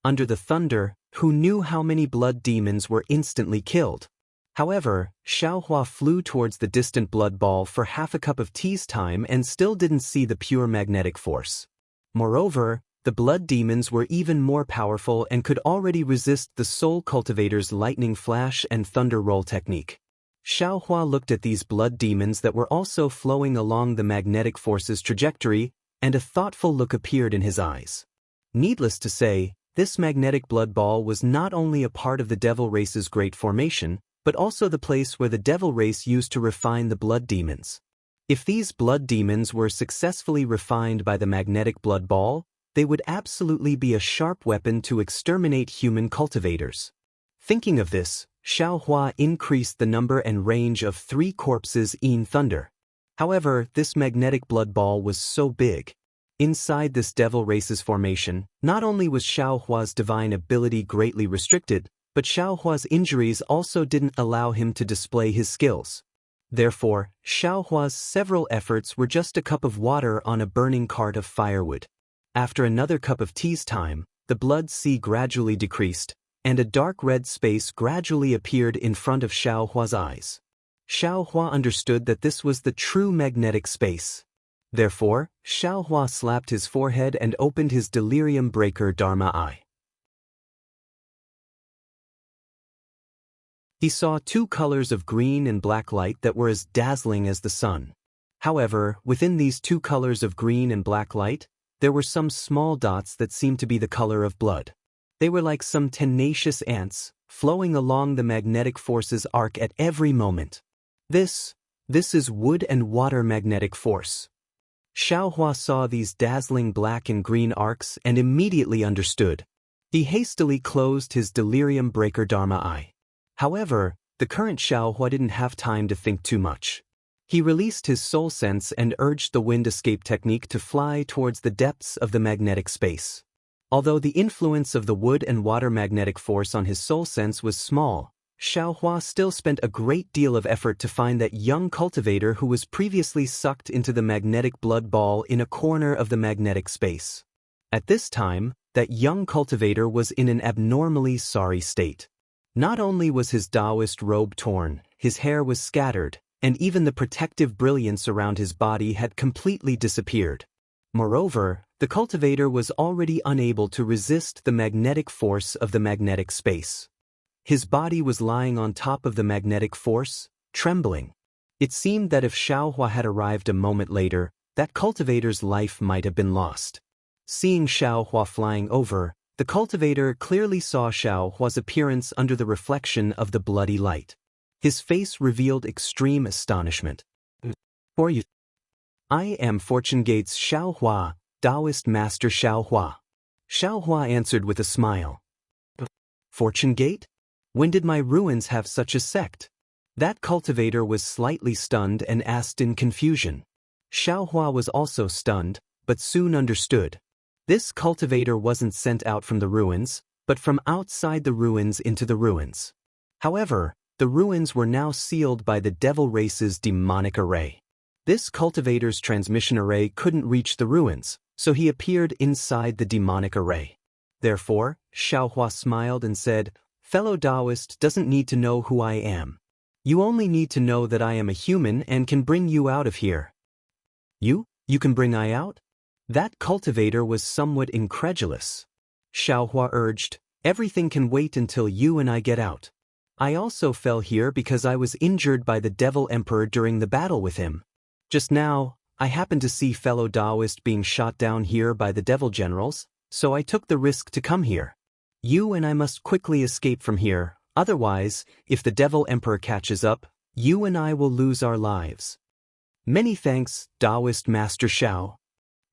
Under the thunder, who knew how many blood demons were instantly killed? However, Xiaohua flew towards the distant blood ball for half a cup of tea's time and still didn't see the pure magnetic force. Moreover, the blood demons were even more powerful and could already resist the soul cultivator's lightning flash and thunder roll technique. Xiaohua looked at these blood demons that were also flowing along the magnetic force's trajectory, and a thoughtful look appeared in his eyes. Needless to say, this magnetic blood ball was not only a part of the devil race's great formation, but also the place where the devil race used to refine the blood demons. If these blood demons were successfully refined by the magnetic blood ball, they would absolutely be a sharp weapon to exterminate human cultivators. Thinking of this, Xiaohua increased the number and range of 3 corpses in thunder. However, this magnetic blood ball was so big. Inside this devil race's formation, not only was Xiaohua's divine ability greatly restricted, but Xiaohua's injuries also didn't allow him to display his skills. Therefore, Xiaohua's several efforts were just a cup of water on a burning cart of firewood. After another cup of tea's time, the blood sea gradually decreased, and a dark red space gradually appeared in front of Xiaohua's eyes. Xiaohua understood that this was the true magnetic space. Therefore, Xiaohua slapped his forehead and opened his delirium breaker Dharma eye. He saw 2 colors of green and black light that were as dazzling as the sun. However, within these 2 colors of green and black light, there were some small dots that seemed to be the color of blood. They were like some tenacious ants, flowing along the magnetic force's arc at every moment. This is wood and water magnetic force. Xiaohua saw these dazzling black and green arcs and immediately understood. He hastily closed his delirium breaker Dharma eye. However, the current Xiaohua didn't have time to think too much. He released his soul sense and urged the wind escape technique to fly towards the depths of the magnetic space. Although the influence of the wood and water magnetic force on his soul sense was small, Xiaohua still spent a great deal of effort to find that young cultivator who was previously sucked into the magnetic blood ball in a corner of the magnetic space. At this time, that young cultivator was in an abnormally sorry state. Not only was his Daoist robe torn, his hair was scattered, and even the protective brilliance around his body had completely disappeared. Moreover, the cultivator was already unable to resist the magnetic force of the magnetic space. His body was lying on top of the magnetic force, trembling. It seemed that if Xiaohua had arrived a moment later, that cultivator's life might have been lost. Seeing Xiaohua flying over, the cultivator clearly saw Xiaohua's appearance under the reflection of the bloody light. His face revealed extreme astonishment. "For you, I am Fortune Gate's Xiaohua, Daoist Master Xiaohua." Xiaohua answered with a smile. "Fortune Gate? When did my ruins have such a sect?" That cultivator was slightly stunned and asked in confusion. Xiaohua was also stunned, but soon understood. This cultivator wasn't sent out from the ruins, but from outside the ruins into the ruins. However, the ruins were now sealed by the devil race's demonic array. This cultivator's transmission array couldn't reach the ruins, so he appeared inside the demonic array. Therefore, Xiaohua smiled and said, "Fellow Daoist doesn't need to know who I am. You only need to know that I am a human and can bring you out of here." You can bring I out?" That cultivator was somewhat incredulous. Xiaohua urged, "Everything can wait until you and I get out. I also fell here because I was injured by the Devil Emperor during the battle with him. Just now, I happened to see fellow Daoist being shot down here by the Devil Generals, so I took the risk to come here. You and I must quickly escape from here, otherwise, if the Devil Emperor catches up, you and I will lose our lives." "Many thanks, Daoist Master Xiao."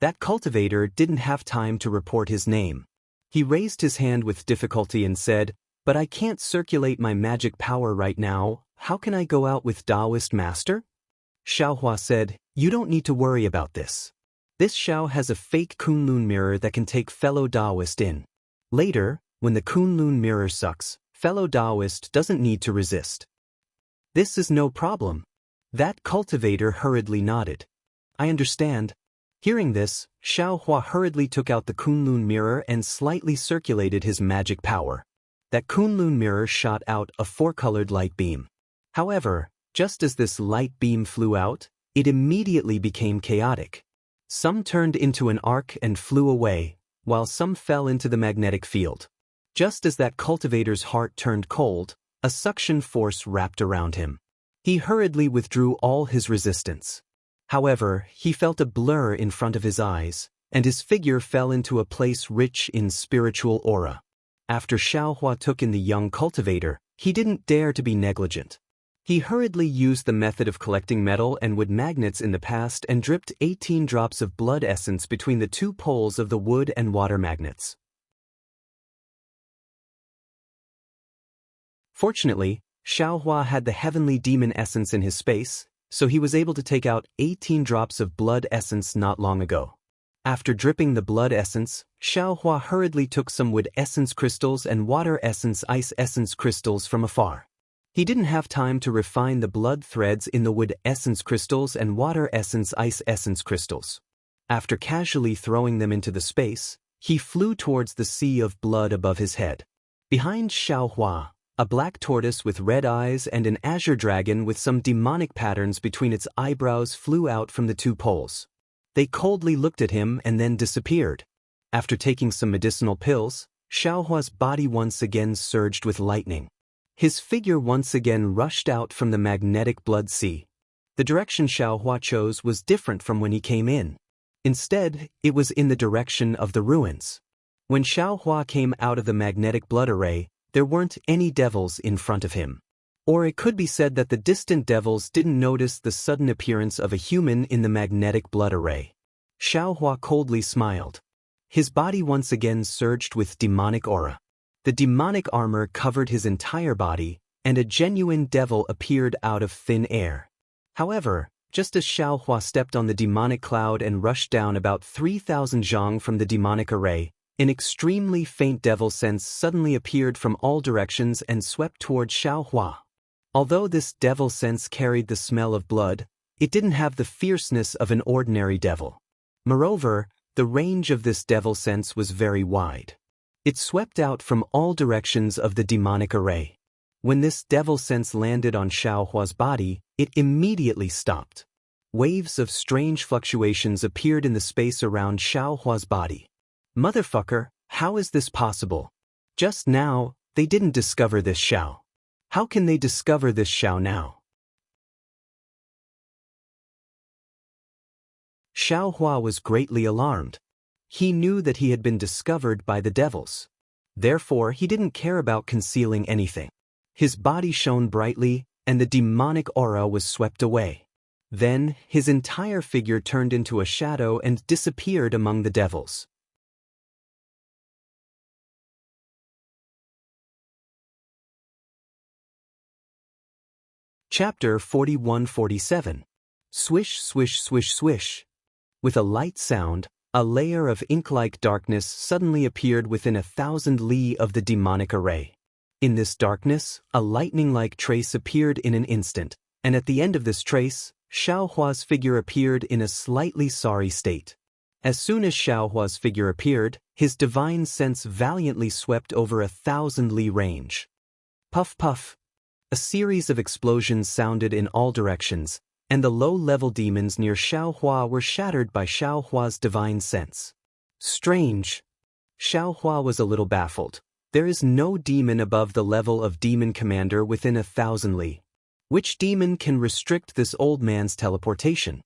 That cultivator didn't have time to report his name. He raised his hand with difficulty and said, "But I can't circulate my magic power right now. How can I go out with Daoist Master?" Xiaohua said, "You don't need to worry about this. This Xiao has a fake Kunlun mirror that can take fellow Daoist in. Later, when the Kunlun mirror sucks, fellow Daoist doesn't need to resist. This is no problem." That cultivator hurriedly nodded. "I understand." Hearing this, Xiaohua hurriedly took out the Kunlun mirror and slightly circulated his magic power. That Kunlun mirror shot out a four-colored light beam. However, just as this light beam flew out, it immediately became chaotic. Some turned into an arc and flew away, while some fell into the magnetic field. Just as that cultivator's heart turned cold, a suction force wrapped around him. He hurriedly withdrew all his resistance. However, he felt a blur in front of his eyes, and his figure fell into a place rich in spiritual aura. After Xiaohua took in the young cultivator, he didn't dare to be negligent. He hurriedly used the method of collecting metal and wood magnets in the past and dripped 18 drops of blood essence between the two poles of the wood and water magnets. Fortunately, Xiaohua had the heavenly demon essence in his space, so he was able to take out 18 drops of blood essence not long ago. After dripping the blood essence, Xiaohua hurriedly took some wood essence crystals and water essence ice essence crystals from afar. He didn't have time to refine the blood threads in the wood essence crystals and water essence ice essence crystals. After casually throwing them into the space, he flew towards the sea of blood above his head. Behind Xiaohua, a black tortoise with red eyes and an azure dragon with some demonic patterns between its eyebrows flew out from the two poles. They coldly looked at him and then disappeared. After taking some medicinal pills, Xiaohua's body once again surged with lightning. His figure once again rushed out from the magnetic blood sea. The direction Xiaohua chose was different from when he came in. Instead, it was in the direction of the ruins. When Xiaohua came out of the magnetic blood array, there weren't any devils in front of him. Or it could be said that the distant devils didn't notice the sudden appearance of a human in the magnetic blood array. Xiaohua coldly smiled. His body once again surged with demonic aura. The demonic armor covered his entire body, and a genuine devil appeared out of thin air. However, just as Xiaohua stepped on the demonic cloud and rushed down about 3,000 zhang from the demonic array, An extremely faint devil sense suddenly appeared from all directions and swept toward Xiaohua. Although this devil sense carried the smell of blood, it didn't have the fierceness of an ordinary devil. Moreover, the range of this devil sense was very wide. It swept out from all directions of the demonic array. When this devil sense landed on Xiaohua's body, it immediately stopped. Waves of strange fluctuations appeared in the space around Xiaohua's body. Motherfucker, how is this possible? Just now, they didn't discover this Xiao. How can they discover this Xiao now? Xiaohua was greatly alarmed. He knew that he had been discovered by the devils. Therefore, he didn't care about concealing anything. His body shone brightly, and the demonic aura was swept away. Then, his entire figure turned into a shadow and disappeared among the devils. Chapter 41-47. Swish, swish, swish, swish. With a light sound, a layer of ink-like darkness suddenly appeared within 1,000 li of the demonic array. In this darkness, a lightning-like trace appeared in an instant, and at the end of this trace, Xiaohua's figure appeared in a slightly sorry state. As soon as Xiaohua's figure appeared, his divine sense valiantly swept over 1,000 li range. Puff puff. A series of explosions sounded in all directions, and the low-level demons near Xiaohua were shattered by Xiaohua's divine sense. Strange. Xiaohua was a little baffled. There is no demon above the level of demon commander within 1,000 li. Which demon can restrict this old man's teleportation?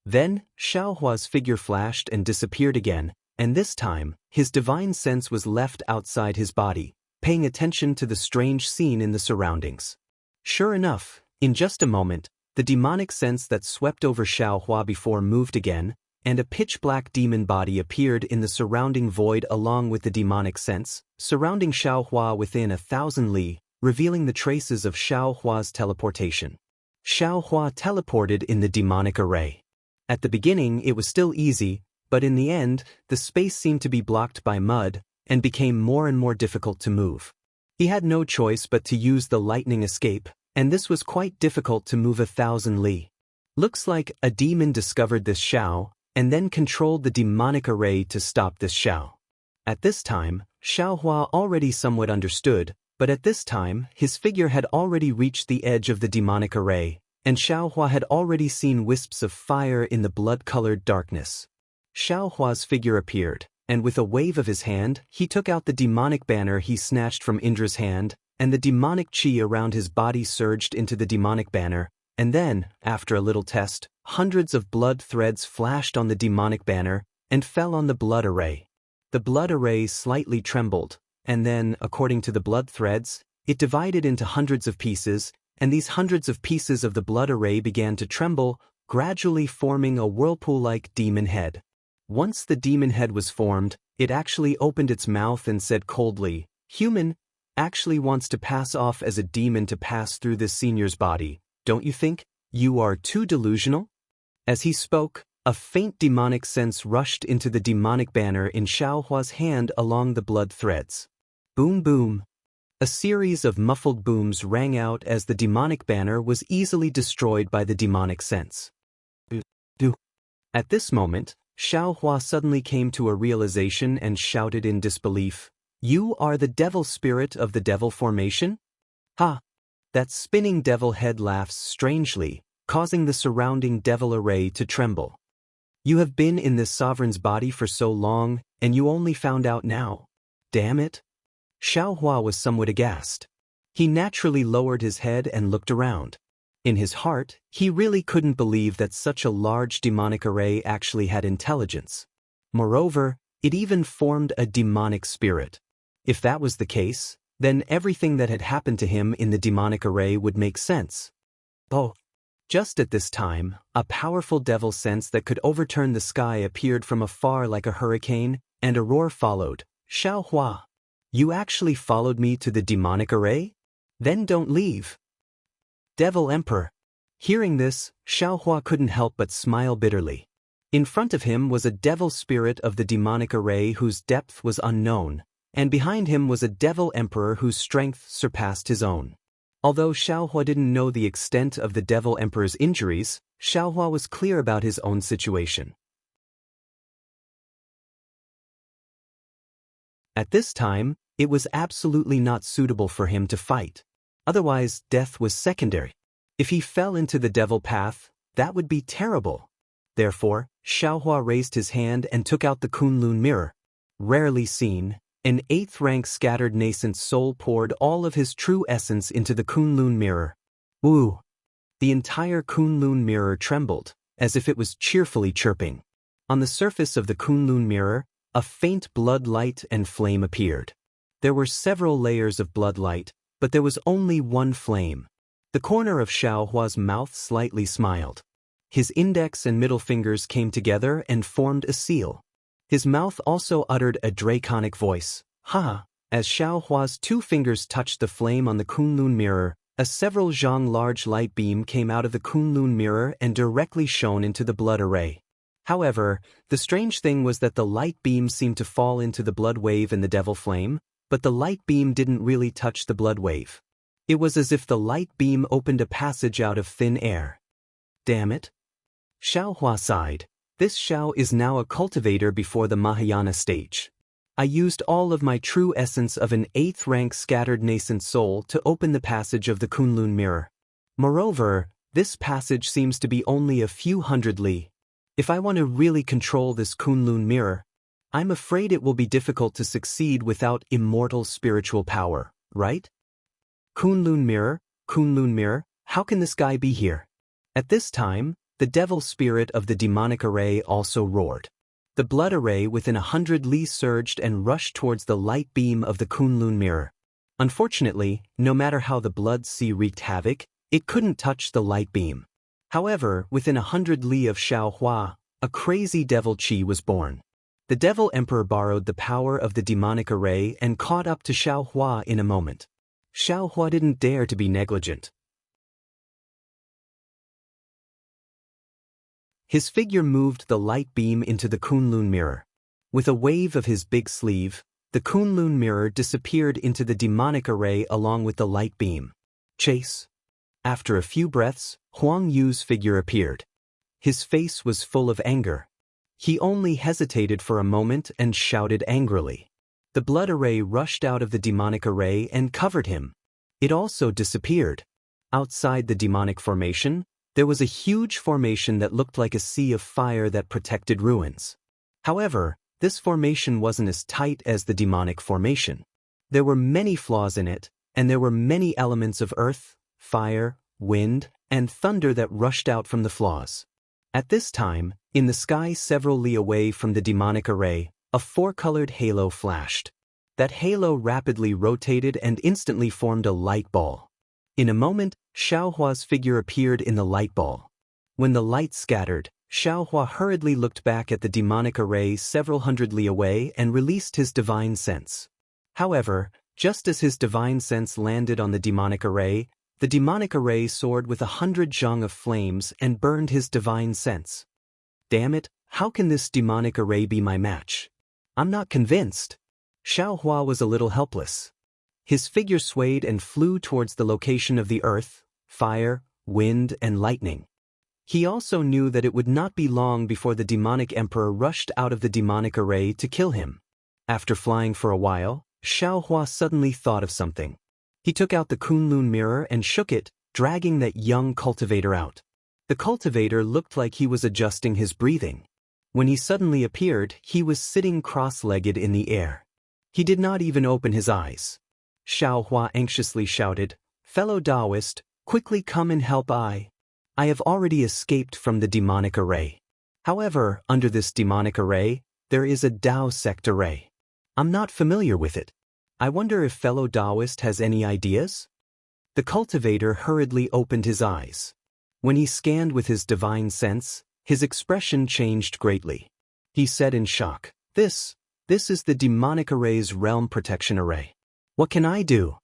Then, Xiaohua's figure flashed and disappeared again, and this time, his divine sense was left outside his body, paying attention to the strange scene in the surroundings. Sure enough, in just a moment, the demonic sense that swept over Xiaohua before moved again, and a pitch-black demon body appeared in the surrounding void along with the demonic sense, surrounding Xiaohua within 1,000 li, revealing the traces of Xiaohua's teleportation. Xiaohua teleported in the demonic array. At the beginning it was still easy, but in the end, the space seemed to be blocked by mud, and became more and more difficult to move. He had no choice but to use the lightning escape, and this was quite difficult to move 1,000 li. Looks like a demon discovered this Xiao, and then controlled the demonic array to stop this Xiao. At this time, Xiaohua already somewhat understood, but at this time, his figure had already reached the edge of the demonic array, and Xiaohua had already seen wisps of fire in the blood-colored darkness. Xiaohua's figure appeared, and with a wave of his hand, he took out the demonic banner he snatched from Indra's hand, and the demonic chi around his body surged into the demonic banner, and then, after a little test, hundreds of blood threads flashed on the demonic banner and fell on the blood array. The blood array slightly trembled, and then, according to the blood threads, it divided into hundreds of pieces, and these hundreds of pieces of the blood array began to tremble, gradually forming a whirlpool-like demon head. Once the demon head was formed, it actually opened its mouth and said coldly, "Human actually wants to pass off as a demon to pass through this senior's body, don't you think? You are too delusional?" As he spoke, a faint demonic sense rushed into the demonic banner in Xiaohua's hand along the blood threads. Boom boom. A series of muffled booms rang out as the demonic banner was easily destroyed by the demonic sense. At this moment, Xiaohua suddenly came to a realization and shouted in disbelief, "You are the devil spirit of the devil formation?" Ha! That spinning devil head laughs strangely, causing the surrounding devil array to tremble. You have been in this sovereign's body for so long, and you only found out now. Damn it! Xiaohua was somewhat aghast. He naturally lowered his head and looked around. In his heart, he really couldn't believe that such a large demonic array actually had intelligence. Moreover, it even formed a demonic spirit. If that was the case, then everything that had happened to him in the demonic array would make sense. Oh! Just at this time, a powerful devil sense that could overturn the sky appeared from afar like a hurricane, and a roar followed. "Xiaohua! You actually followed me to the demonic array? Then don't leave." Devil Emperor. Hearing this, Xiaohua couldn't help but smile bitterly. In front of him was a devil spirit of the demonic array whose depth was unknown, and behind him was a devil emperor whose strength surpassed his own. Although Xiaohua didn't know the extent of the devil emperor's injuries, Xiaohua was clear about his own situation. At this time, it was absolutely not suitable for him to fight. Otherwise, death was secondary. If he fell into the devil path, that would be terrible. Therefore, Xiaohua raised his hand and took out the Kunlun mirror. Rarely seen, an 8th rank scattered nascent soul poured all of his true essence into the Kunlun mirror. Woo! The entire Kunlun mirror trembled, as if it was cheerfully chirping. On the surface of the Kunlun mirror, a faint blood light and flame appeared. There were several layers of blood light, but there was only one flame. The corner of Xiaohua's mouth slightly smiled. His index and middle fingers came together and formed a seal. His mouth also uttered a draconic voice, "Ha!" As Xiaohua's 2 fingers touched the flame on the Kunlun mirror, a several zhang large light beam came out of the Kunlun mirror and directly shone into the blood array. However, the strange thing was that the light beam seemed to fall into the blood wave in the devil flame, but the light beam didn't really touch the blood wave. It was as if the light beam opened a passage out of thin air. Damn it. Xiaohua sighed. This Xiao is now a cultivator before the Mahayana stage. I used all of my true essence of an 8th rank scattered nascent soul to open the passage of the Kunlun mirror. Moreover, this passage seems to be only a few hundred li. If I want to really control this Kunlun mirror, I'm afraid it will be difficult to succeed without immortal spiritual power, right? Kunlun mirror, how can this guy be here? At this time, the devil spirit of the demonic array also roared. The blood array within 100 li surged and rushed towards the light beam of the Kunlun mirror. Unfortunately, no matter how the blood sea wreaked havoc, it couldn't touch the light beam. However, within 100 li of Xiaohua, a crazy devil chi was born. The devil emperor borrowed the power of the demonic array and caught up to Xiaohua in a moment. Xiaohua didn't dare to be negligent. His figure moved the light beam into the Kunlun mirror. With a wave of his big sleeve, the Kunlun mirror disappeared into the demonic array along with the light beam. Chase. After a few breaths, Huang Yu's figure appeared. His face was full of anger. He only hesitated for a moment and shouted angrily. The blood array rushed out of the demonic array and covered him. It also disappeared. Outside the demonic formation, there was a huge formation that looked like a sea of fire that protected ruins. However, this formation wasn't as tight as the demonic formation. There were many flaws in it, and there were many elements of earth, fire, wind, and thunder that rushed out from the flaws. At this time, in the sky several li away from the demonic array, a 4-colored halo flashed. That halo rapidly rotated and instantly formed a light ball. In a moment, Xiaohua's figure appeared in the light ball. When the light scattered, Xiaohua hurriedly looked back at the demonic array several hundred li away and released his divine sense. However, just as his divine sense landed on the demonic array soared with 100 zhang of flames and burned his divine sense. Damn it, how can this demonic array be my match? I'm not convinced. Xiaohua was a little helpless. His figure swayed and flew towards the location of the earth, fire, wind, and lightning. He also knew that it would not be long before the demonic emperor rushed out of the demonic array to kill him. After flying for a while, Xiaohua suddenly thought of something. He took out the Kunlun mirror and shook it, dragging that young cultivator out. The cultivator looked like he was adjusting his breathing. When he suddenly appeared, he was sitting cross-legged in the air. He did not even open his eyes. Xiaohua anxiously shouted, "Fellow Daoist, quickly come and help I have already escaped from the demonic array. However, under this demonic array, there is a Dao sect array. I'm not familiar with it. I wonder if fellow Daoist has any ideas?" The cultivator hurriedly opened his eyes. When he scanned with his divine sense, his expression changed greatly. He said in shock, This is the demonic array's realm protection array. What can I do?"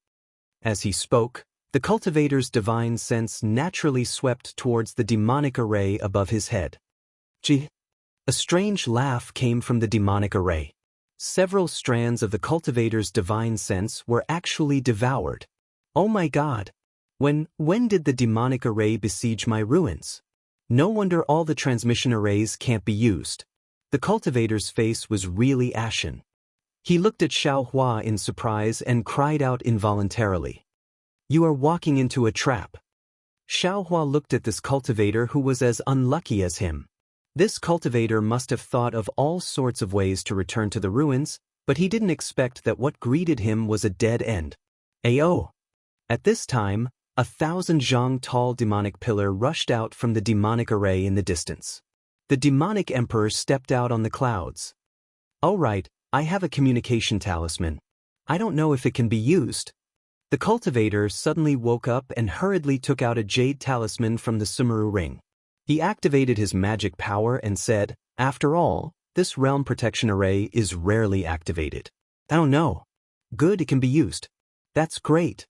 As he spoke, the cultivator's divine sense naturally swept towards the demonic array above his head. Gee! A strange laugh came from the demonic array. Several strands of the cultivator's divine sense were actually devoured. Oh my God! When did the demonic array besiege my ruins? No wonder all the transmission arrays can't be used. The cultivator's face was really ashen. He looked at Xiaohua in surprise and cried out involuntarily. You are walking into a trap. Xiaohua looked at this cultivator who was as unlucky as him. This cultivator must have thought of all sorts of ways to return to the ruins, but he didn't expect that what greeted him was a dead end. Ayo! At this time, 1,000 zhang tall demonic pillar rushed out from the demonic array in the distance. The demonic emperor stepped out on the clouds. All right, I have a communication talisman. I don't know if it can be used. The cultivator suddenly woke up and hurriedly took out a jade talisman from the Sumeru ring. He activated his magic power and said, after all, this realm protection array is rarely activated. Oh no. Good, it can be used. That's great.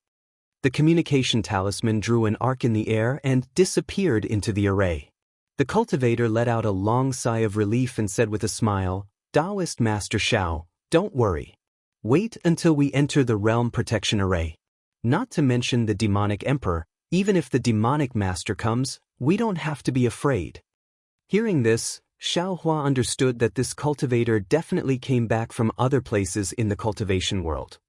The communication talisman drew an arc in the air and disappeared into the array. The cultivator let out a long sigh of relief and said with a smile, Daoist Master Xiao, don't worry. Wait until we enter the realm protection array. Not to mention the demonic emperor, even if the demonic master comes, we don't have to be afraid. Hearing this, Xiaohua understood that this cultivator definitely came back from other places in the cultivation world.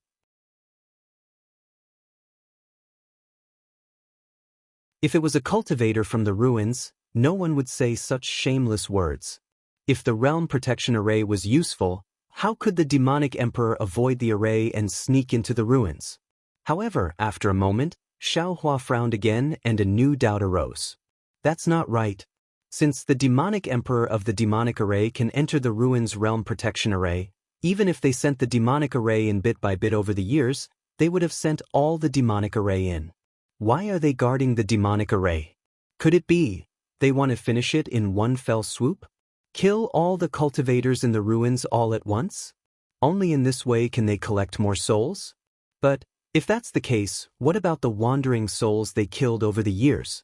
If it was a cultivator from the ruins, no one would say such shameless words. If the realm protection array was useful, how could the demonic emperor avoid the array and sneak into the ruins? However, after a moment, Xiaohua frowned again and a new doubt arose. That's not right. Since the demonic emperor of the demonic array can enter the ruins realm protection array, even if they sent the demonic array in bit by bit over the years, they would have sent all the demonic array in. Why are they guarding the demonic array? Could it be they want to finish it in one fell swoop? Kill all the cultivators in the ruins all at once? Only in this way can they collect more souls? But if that's the case, what about the wandering souls they killed over the years?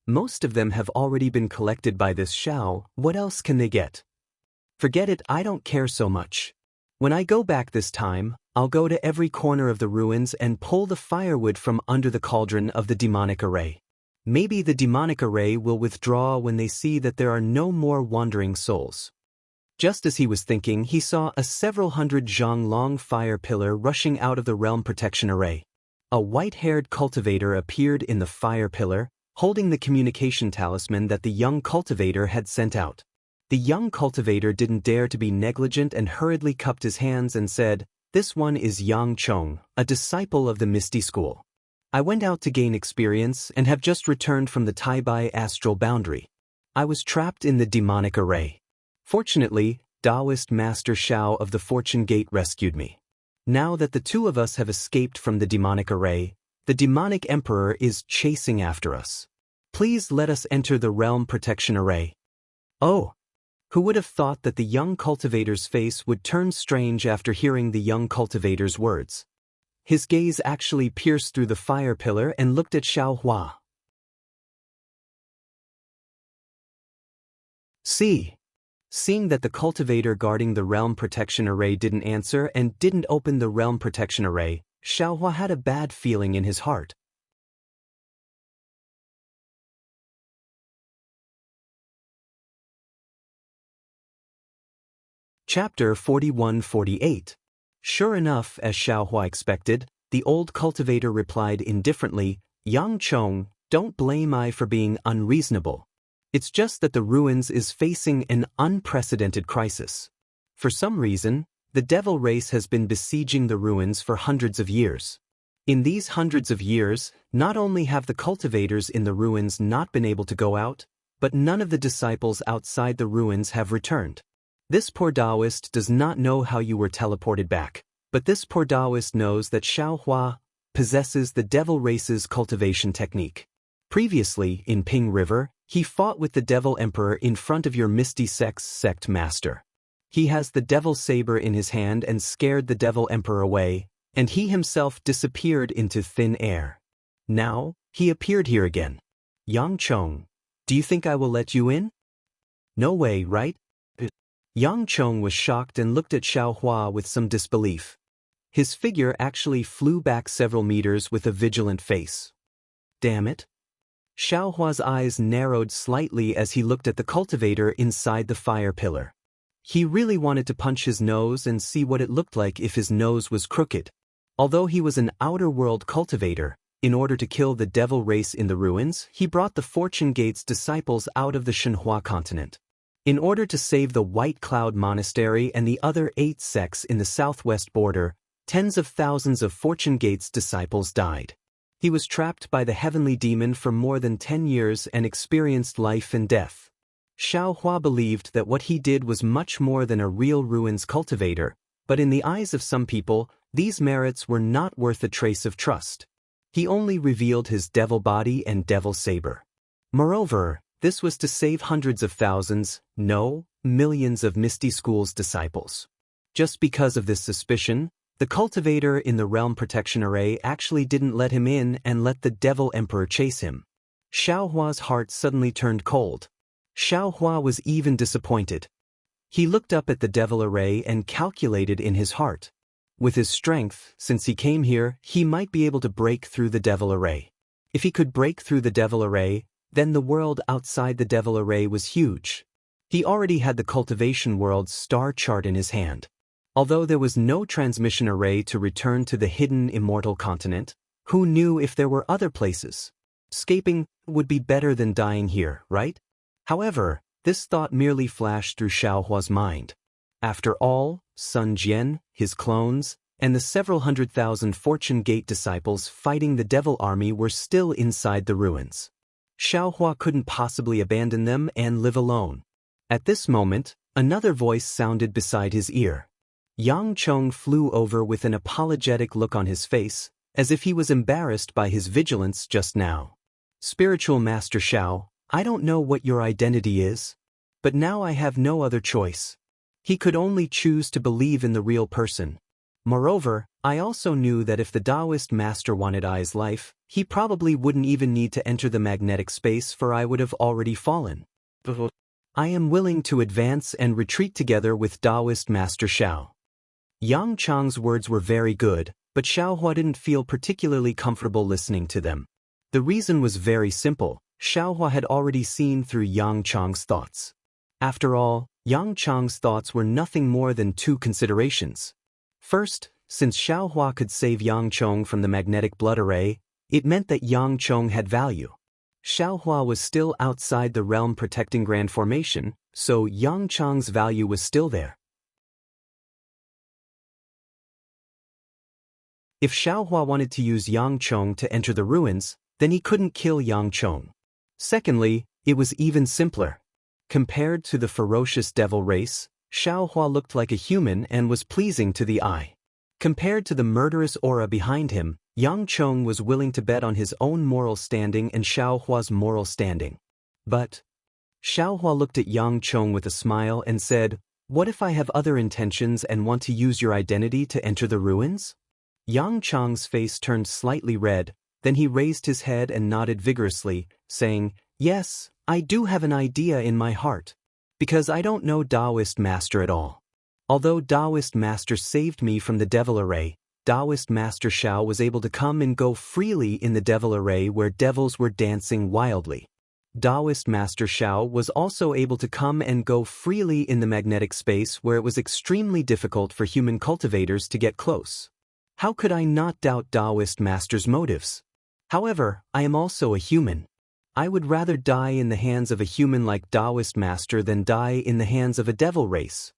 Most of them have already been collected by this Xiao. What else can they get? Forget it, I don't care so much. When I go back this time, I'll go to every corner of the ruins and pull the firewood from under the cauldron of the demonic array. Maybe the demonic array will withdraw when they see that there are no more wandering souls. Just as he was thinking, he saw a several hundred zhang long fire pillar rushing out of the realm protection array. A white-haired cultivator appeared in the fire pillar, holding the communication talisman that the young cultivator had sent out. The young cultivator didn't dare to be negligent and hurriedly cupped his hands and said, "This one is Yang Chong, a disciple of the Misty School. I went out to gain experience and have just returned from the Taibai astral boundary. I was trapped in the demonic array. Fortunately, Daoist Master Xiao of the Fortune Gate rescued me. Now that the two of us have escaped from the demonic array, the demonic emperor is chasing after us. Please let us enter the realm protection array." Oh! Who would have thought that the young cultivator's face would turn strange after hearing the young cultivator's words? His gaze actually pierced through the fire pillar and looked at Xiaohua. Seeing that the cultivator guarding the realm protection array didn't answer and didn't open the realm protection array, Xiaohua had a bad feeling in his heart. Chapter 41-48. Sure enough, as Xiaohua expected, the old cultivator replied indifferently, "Yang Chong, don't blame I for being unreasonable. It's just that the ruins is facing an unprecedented crisis. For some reason, the devil race has been besieging the ruins for hundreds of years. In these hundreds of years, not only have the cultivators in the ruins not been able to go out, but none of the disciples outside the ruins have returned. This poor Daoist does not know how you were teleported back, but this poor Daoist knows that Xiaohua possesses the devil race's cultivation technique. Previously, in Ping River, he fought with the devil emperor in front of your Misty Sect's sect master. He has the devil saber in his hand and scared the devil emperor away, and he himself disappeared into thin air. Now, he appeared here again. Yang Chong, do you think I will let you in? No way, right? Yang Chong was shocked and looked at Xiao Hua with some disbelief. His figure actually flew back several meters with a vigilant face. Damn it. Xiao Hua's eyes narrowed slightly as he looked at the cultivator inside the fire pillar. He really wanted to punch his nose and see what it looked like if his nose was crooked. Although he was an outer-world cultivator, in order to kill the devil race in the ruins, he brought the Fortune Gate's disciples out of the Shenhua continent. In order to save the White Cloud Monastery and the other 8 sects in the southwest border, tens of thousands of Fortune Gate's disciples died. He was trapped by the heavenly demon for more than 10 years and experienced life and death. Xiao Hua believed that what he did was much more than a real ruins cultivator, but in the eyes of some people, these merits were not worth a trace of trust. He only revealed his devil body and devil saber. Moreover, this was to save hundreds of thousands, no, millions of Misty School's disciples. Just because of this suspicion, the cultivator in the Realm Protection Array actually didn't let him in and let the Devil Emperor chase him. Xiao Hua's heart suddenly turned cold. Xiao Hua was even disappointed. He looked up at the Devil Array and calculated in his heart. With his strength, since he came here, he might be able to break through the Devil Array. If he could break through the Devil Array, then the world outside the Devil Array was huge. He already had the Cultivation World's star chart in his hand. Although there was no transmission array to return to the hidden Immortal continent, who knew if there were other places? Escaping would be better than dying here, right? However, this thought merely flashed through Xiao Hua's mind. After all, Sun Jian, his clones, and the several 100,000 Fortune Gate disciples fighting the Devil Army were still inside the ruins. Xiao Hua couldn't possibly abandon them and live alone. At this moment, another voice sounded beside his ear. Yang Chong flew over with an apologetic look on his face, as if he was embarrassed by his vigilance just now. Spiritual Master Xiao, I don't know what your identity is, but now I have no other choice. He could only choose to believe in the real person. Moreover, I also knew that if the Daoist master wanted I's life, he probably wouldn't even need to enter the magnetic space, for I would have already fallen. I am willing to advance and retreat together with Daoist Master Xiao. Yang Chong's words were very good, but Xiao Hua didn't feel particularly comfortable listening to them. The reason was very simple. Xiao Hua had already seen through Yang Chong's thoughts. After all, Yang Chong's thoughts were nothing more than 2 considerations. First, since Xiao Hua could save Yang Chong from the magnetic blood array, it meant that Yang Chong had value. Xiao Hua was still outside the realm protecting Grand Formation, so Yang Chong's value was still there. If Xiao Hua wanted to use Yang Chong to enter the ruins, then he couldn't kill Yang Chong. Secondly, it was even simpler. Compared to the ferocious devil race, Xiao Hua looked like a human and was pleasing to the eye. Compared to the murderous aura behind him, Yang Chong was willing to bet on his own moral standing and Xiao Hua's moral standing. But Xiao Hua looked at Yang Chong with a smile and said, "What if I have other intentions and want to use your identity to enter the ruins?" Yang Chong's face turned slightly red, then he raised his head and nodded vigorously, saying, "Yes, I do have an idea in my heart. Because I don't know Daoist Master at all. Although Daoist Master saved me from the Devil Array, Daoist Master Xiao was able to come and go freely in the Devil Array where devils were dancing wildly. Daoist Master Xiao was also able to come and go freely in the magnetic space where it was extremely difficult for human cultivators to get close. How could I not doubt Daoist Master's motives? However, I am also a human. I would rather die in the hands of a human like Daoist Master than die in the hands of a devil race."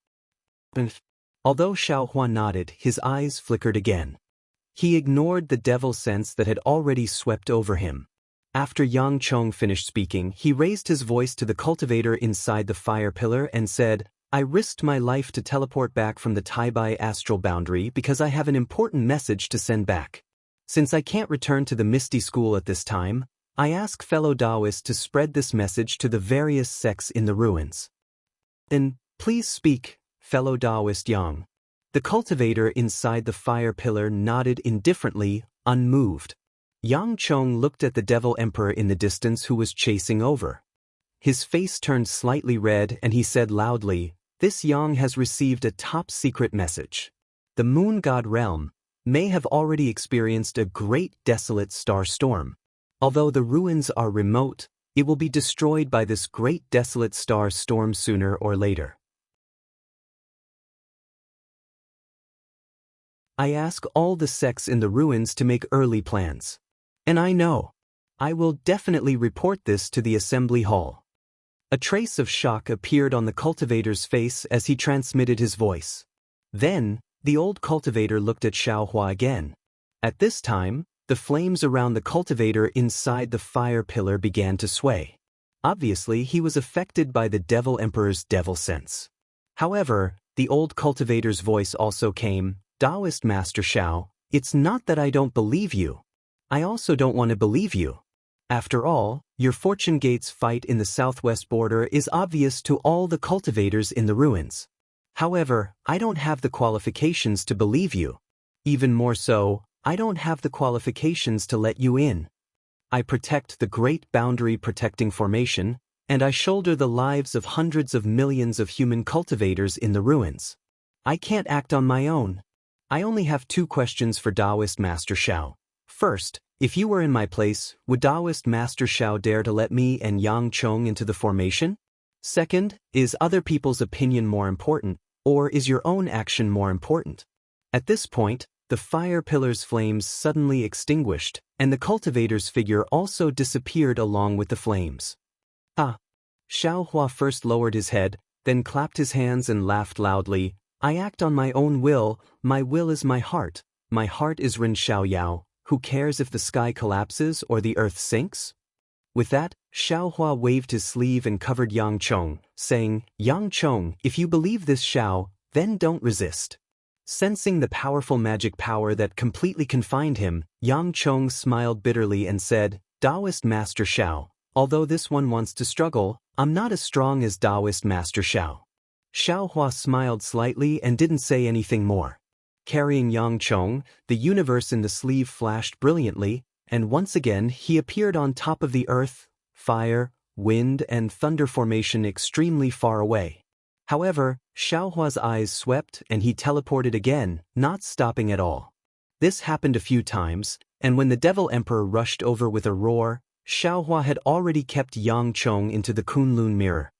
Although Xiao Hua nodded, his eyes flickered again. He ignored the devil sense that had already swept over him. After Yang Chong finished speaking, he raised his voice to the cultivator inside the fire pillar and said, "I risked my life to teleport back from the Taibai astral boundary because I have an important message to send back. Since I can't return to the Misty School at this time, I ask fellow Daoists to spread this message to the various sects in the ruins." "Then, please speak, fellow Daoist Yang." The cultivator inside the fire pillar nodded indifferently, unmoved. Yang Chong looked at the Devil Emperor in the distance who was chasing over. His face turned slightly red and he said loudly, This Yang has received a top-secret message. The moon god realm may have already experienced a great desolate star storm. Although the ruins are remote, it will be destroyed by this great desolate star storm sooner or later. I ask all the sects in the ruins to make early plans. And I know. I will definitely report this to the assembly hall. A trace of shock appeared on the cultivator's face as he transmitted his voice. Then, the old cultivator looked at Xiaohua again. At this time, the flames around the cultivator inside the fire pillar began to sway. Obviously, he was affected by the Devil Emperor's devil sense. However, the old cultivator's voice also came, Daoist Master Xiao, it's not that I don't believe you. I also don't want to believe you. After all, your Fortune Gates fight in the southwest border is obvious to all the cultivators in the ruins. However, I don't have the qualifications to believe you. Even more so, I don't have the qualifications to let you in. I protect the great boundary protecting formation, and I shoulder the lives of hundreds of millions of human cultivators in the ruins. I can't act on my own. I only have 2 questions for Daoist Master Xiao. First, if you were in my place, would Daoist Master Xiao dare to let me and Yang Chong into the formation? Second, is other people's opinion more important, or is your own action more important? At this point, the fire pillar's flames suddenly extinguished, and the cultivator's figure also disappeared along with the flames. Xiaohua first lowered his head, then clapped his hands and laughed loudly. I act on my own will, my will is my heart is Ren Xiaoyao, who cares if the sky collapses or the earth sinks? With that, Xiaohua waved his sleeve and covered Yang Chong, saying, Yang Chong, if you believe this Xiao, then don't resist. Sensing the powerful magic power that completely confined him, Yang Chong smiled bitterly and said, Daoist Master Xiao, although this one wants to struggle, I'm not as strong as Daoist Master Xiao. Xiaohua smiled slightly and didn't say anything more. Carrying Yang Chong, the universe in the sleeve flashed brilliantly, and once again he appeared on top of the earth, fire, wind, and thunder formation extremely far away. However, Xiaohua's eyes swept and he teleported again, not stopping at all. This happened a few times, and when the Devil Emperor rushed over with a roar, Xiaohua had already kept Yang Chong into the Kunlun mirror.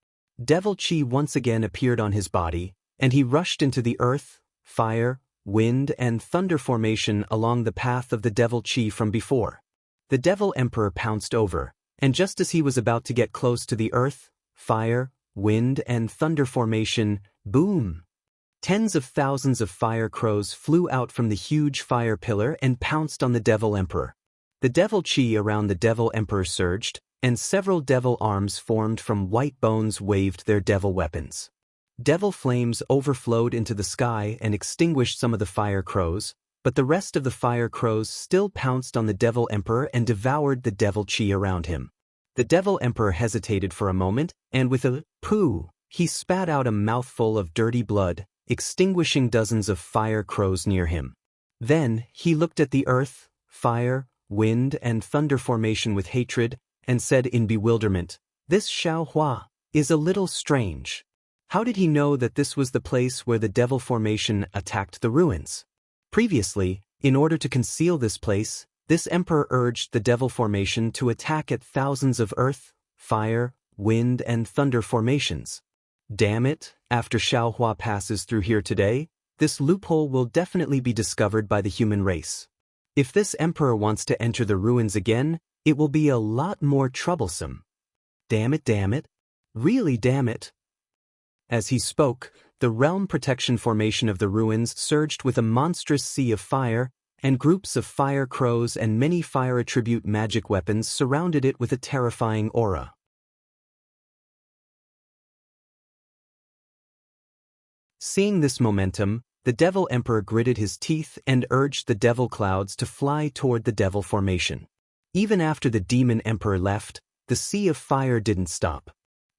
Devil Qi once again appeared on his body, and he rushed into the earth, fire, wind, and thunder formation along the path of the Devil Qi from before. The Devil Emperor pounced over, and just as he was about to get close to the earth, fire, wind, and thunder formation, boom! Tens of thousands of fire crows flew out from the huge fire pillar and pounced on the Devil Emperor. The Devil Qi around the Devil Emperor surged, and several devil arms formed from white bones waved their devil weapons. Devil flames overflowed into the sky and extinguished some of the fire crows, but the rest of the fire crows still pounced on the Devil Emperor and devoured the Devil Qi around him. The Devil Emperor hesitated for a moment, and with a poo, he spat out a mouthful of dirty blood, extinguishing dozens of fire crows near him. Then, he looked at the earth, fire, wind, and thunder formation with hatred, and said in bewilderment, This Xiaohua is a little strange. How did he know that this was the place where the devil formation attacked the ruins? Previously, in order to conceal this place, this emperor urged the devil formation to attack at thousands of earth, fire, wind, and thunder formations. Damn it, after Xiaohua passes through here today, this loophole will definitely be discovered by the human race. If this emperor wants to enter the ruins again, it will be a lot more troublesome. Damn it, really damn it. As he spoke, the realm protection formation of the ruins surged with a monstrous sea of fire, and groups of fire crows and many fire attribute magic weapons surrounded it with a terrifying aura. Seeing this momentum, the Devil Emperor gritted his teeth and urged the devil clouds to fly toward the devil formation. Even after the Demon Emperor left, the sea of fire didn't stop.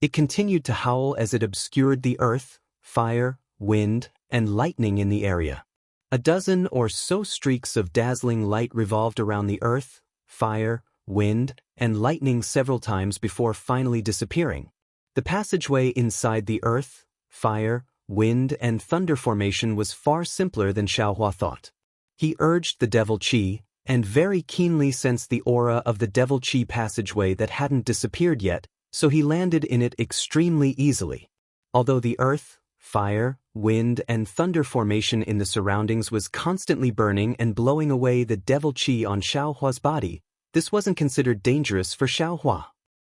It continued to howl as it obscured the earth, fire, wind, and lightning in the area. A dozen or so streaks of dazzling light revolved around the earth, fire, wind, and lightning several times before finally disappearing. The passageway inside the earth, fire, wind, and thunder formation was far simpler than Xiaohua thought. He urged the devil qi, and very keenly sensed the aura of the devil qi passageway that hadn't disappeared yet, so he landed in it extremely easily. Although the earth, fire, wind, and thunder formation in the surroundings was constantly burning and blowing away the devil qi on Xiaohua's body, this wasn't considered dangerous for Xiaohua.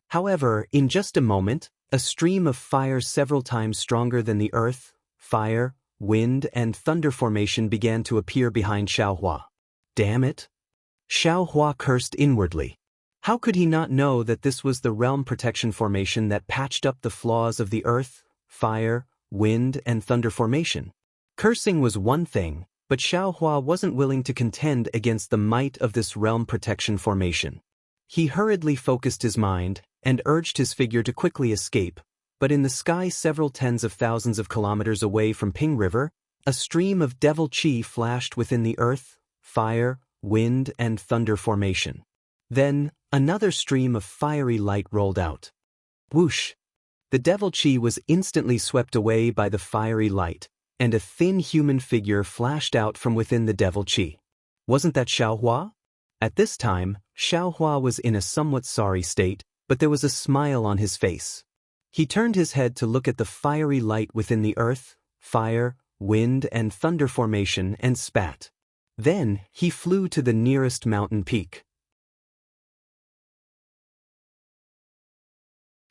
However, in just a moment, a stream of fire several times stronger than the earth, fire, wind, and thunder formation began to appear behind Xiaohua. Damn it! Xiaohua cursed inwardly. How could he not know that this was the realm protection formation that patched up the flaws of the earth, fire, wind, and thunder formation? Cursing was one thing, but Xiaohua wasn't willing to contend against the might of this realm protection formation. He hurriedly focused his mind and urged his figure to quickly escape, but in the sky several tens of thousands of kilometers away from Ping River, a stream of devil qi flashed within the earth, fire, wind, and thunder formation. Then, another stream of fiery light rolled out. Whoosh! The devil qi was instantly swept away by the fiery light, and a thin human figure flashed out from within the devil qi. Wasn't that Xiaohua? At this time, Xiaohua was in a somewhat sorry state, but there was a smile on his face. He turned his head to look at the fiery light within the earth, fire, wind, and thunder formation and spat. Then, he flew to the nearest mountain peak.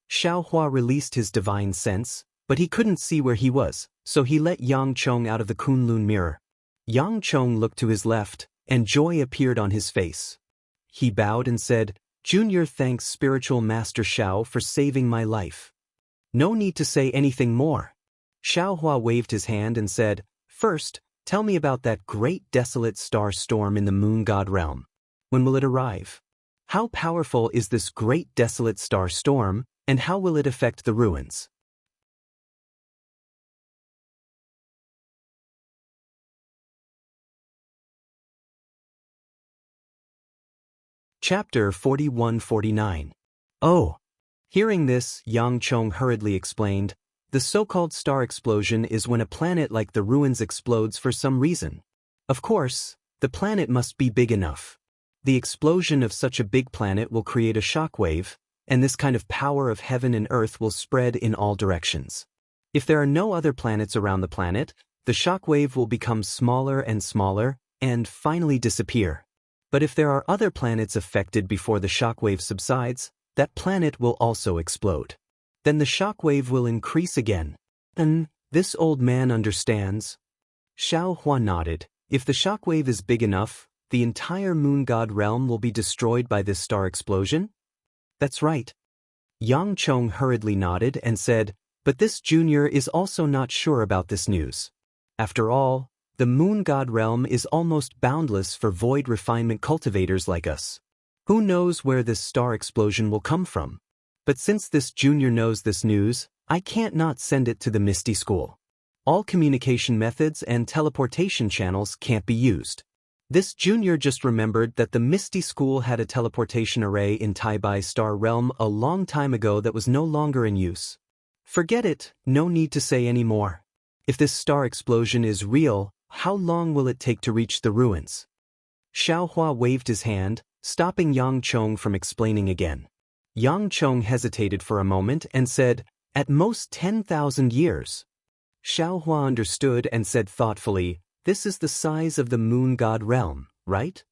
Xiaohua released his divine sense, but he couldn't see where he was, so he let Yang Chong out of the Kunlun mirror. Yang Chong looked to his left, and joy appeared on his face. He bowed and said, "Junior, thanks Spiritual Master Xiao for saving my life." No need to say anything more. Xiaohua waved his hand and said, "First, tell me about that great desolate star storm in the moon god realm. When will it arrive? How powerful is this great desolate star storm, and how will it affect the ruins?" Chapter 41-49. Oh! Hearing this, Yang Chong hurriedly explained, "The so-called star explosion is when a planet like the ruins explodes for some reason. Of course, the planet must be big enough. The explosion of such a big planet will create a shockwave, and this kind of power of heaven and earth will spread in all directions. If there are no other planets around the planet, the shockwave will become smaller and smaller, and finally disappear. But if there are other planets affected before the shockwave subsides, that planet will also explode. Then the shockwave will increase again. And this old man understands." Xiaohua nodded. "If the shockwave is big enough, the entire moon god realm will be destroyed by this star explosion?" "That's right." Yang Chong hurriedly nodded and said, "But this junior is also not sure about this news. After all, the moon god realm is almost boundless for void refinement cultivators like us. Who knows where this star explosion will come from? But since this junior knows this news, I can't not send it to the Misty School. All communication methods and teleportation channels can't be used." This junior just remembered that the Misty School had a teleportation array in Taibai Star Realm a long time ago that was no longer in use. Forget it, no need to say any more. If this star explosion is real, how long will it take to reach the ruins? Xiaohua waved his hand, stopping Yang Chong from explaining again. Yang Chong hesitated for a moment and said, "At most 10,000 years. Xiaohua understood and said thoughtfully, "This is the size of the moon god realm, right?"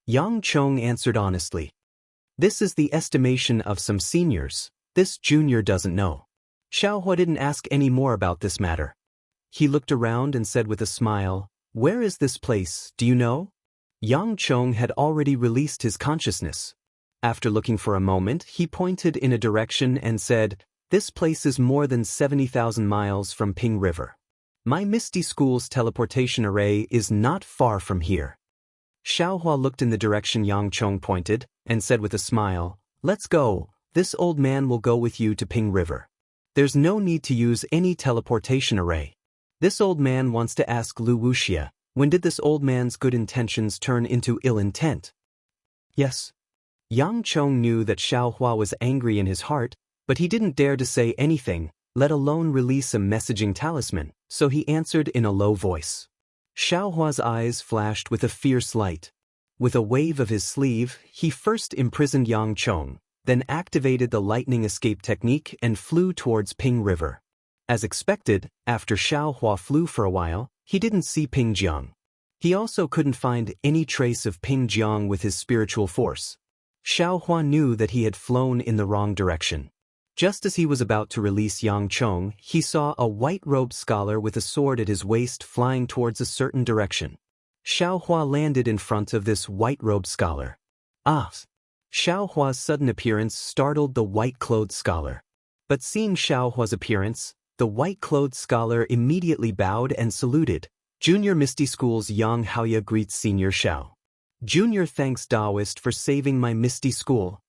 Yang Chong answered honestly. "This is the estimation of some seniors. This junior doesn't know." Xiaohua didn't ask any more about this matter. He looked around and said with a smile, "Where is this place, do you know?" Yang Chong had already released his consciousness. After looking for a moment, he pointed in a direction and said, "This place is more than 70,000 miles from Ping River. My Misty School's teleportation array is not far from here." Xiaohua looked in the direction Yang Chong pointed and said with a smile, "Let's go. This old man will go with you to Ping River. There's no need to use any teleportation array. This old man wants to ask Lu Wuxia, when did this old man's good intentions turn into ill intent?" "Yes." Yang Chong knew that Xiaohua was angry in his heart, but he didn't dare to say anything, let alone release a messaging talisman, so he answered in a low voice. Xiaohua's eyes flashed with a fierce light. With a wave of his sleeve, he first imprisoned Yang Chong, then activated the lightning escape technique and flew towards Ping River. As expected, after Xiaohua flew for a while, he didn't see Ping Jiang. He also couldn't find any trace of Ping Jiang with his spiritual force. Xiaohua knew that he had flown in the wrong direction. Just as he was about to release Yang Chong, he saw a white-robed scholar with a sword at his waist flying towards a certain direction. Xiaohua landed in front of this white-robed scholar. Ah! Xiaohua's sudden appearance startled the white-clothed scholar. But seeing Xiaohua's appearance, the white-clothed scholar immediately bowed and saluted. Junior Misty School's Yang Haoya greets Senior Xiao. Junior thanks Daoist for saving my Misty School.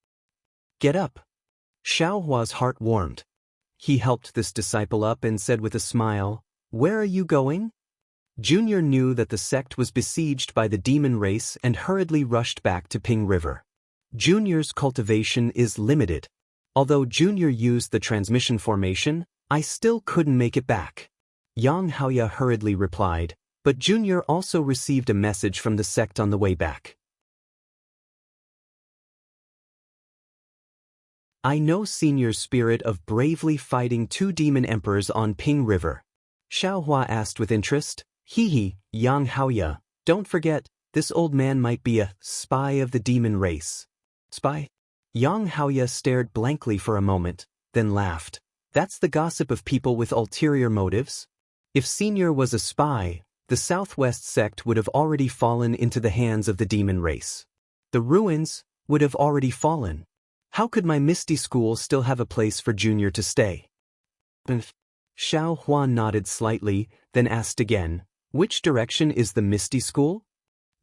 Get up. Xiaohua's heart warmed. He helped this disciple up and said with a smile, "Where are you going?" Junior knew that the sect was besieged by the demon race and hurriedly rushed back to Ping River. Junior's cultivation is limited. Although Junior used the transmission formation, I still couldn't make it back. Yang Haoya hurriedly replied, but Junior also received a message from the sect on the way back. I know Senior's spirit of bravely fighting 2 demon emperors on Ping River. Xiaohua asked with interest. Hee, Yang Haoya, don't forget, this old man might be a spy of the demon race. Spy? Yang Haoya stared blankly for a moment, then laughed. That's the gossip of people with ulterior motives? If Senior was a spy, the Southwest sect would have already fallen into the hands of the demon race. The ruins would have already fallen. How could my Misty School still have a place for Junior to stay? Xiaohua nodded slightly, then asked again, which direction is the Misty School?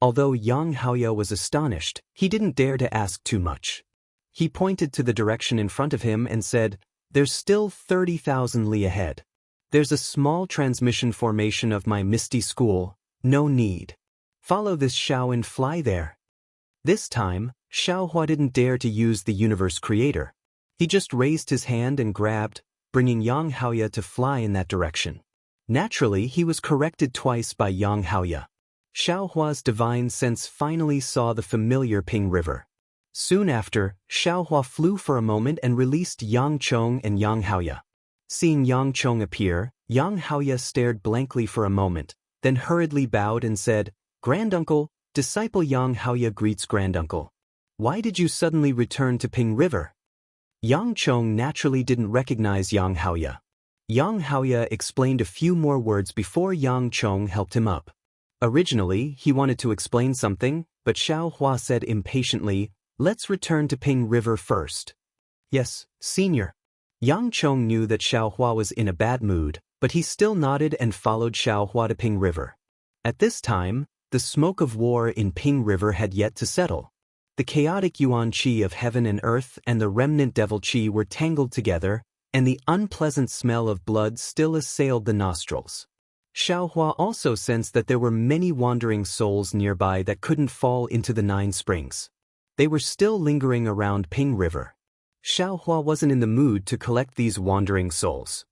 Although Yang Haoya was astonished, he didn't dare to ask too much. He pointed to the direction in front of him and said, there's still 30,000 li ahead. There's a small transmission formation of my Misty School, no need. Follow this Xiao and fly there. This time, Xiaohua didn't dare to use the universe creator. He just raised his hand and grabbed, bringing Yang Haoya to fly in that direction. Naturally, he was corrected twice by Yang Haoya. Xiaohua's divine sense finally saw the familiar Ping River. Soon after, Xiaohua flew for a moment and released Yang Chong and Yang Haoya. Seeing Yang Chong appear, Yang Haoya stared blankly for a moment, then hurriedly bowed and said, Granduncle, disciple Yang Haoya greets Granduncle. Why did you suddenly return to Ping River? Yang Chong naturally didn't recognize Yang Haoya. Yang Haoya explained a few more words before Yang Chong helped him up. Originally, he wanted to explain something, but Xiaohua said impatiently, let's return to Ping River first. Yes, Senior. Yang Chong knew that Xiaohua was in a bad mood, but he still nodded and followed Xiaohua to Ping River. At this time, the smoke of war in Ping River had yet to settle. The chaotic yuan qi of heaven and earth and the remnant devil qi were tangled together, and the unpleasant smell of blood still assailed the nostrils. Xiaohua also sensed that there were many wandering souls nearby that couldn't fall into the 9 springs. They were still lingering around Ping River. Xiaohua wasn't in the mood to collect these wandering souls.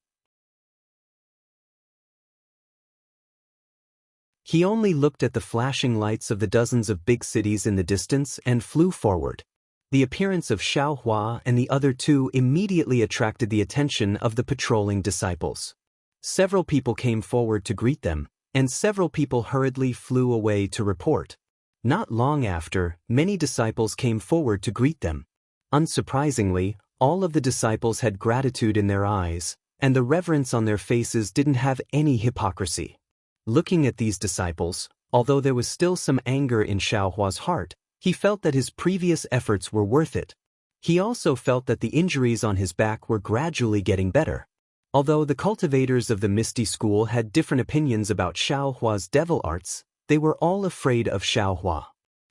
He only looked at the flashing lights of the dozens of big cities in the distance and flew forward. The appearance of Xiaohua and the other 2 immediately attracted the attention of the patrolling disciples. Several people came forward to greet them, and several people hurriedly flew away to report. Not long after, many disciples came forward to greet them. Unsurprisingly, all of the disciples had gratitude in their eyes, and the reverence on their faces didn't have any hypocrisy. Looking at these disciples, although there was still some anger in Xiaohua's heart, he felt that his previous efforts were worth it. He also felt that the injuries on his back were gradually getting better. Although the cultivators of the Misty School had different opinions about Xiaohua's devil arts, they were all afraid of Xiaohua.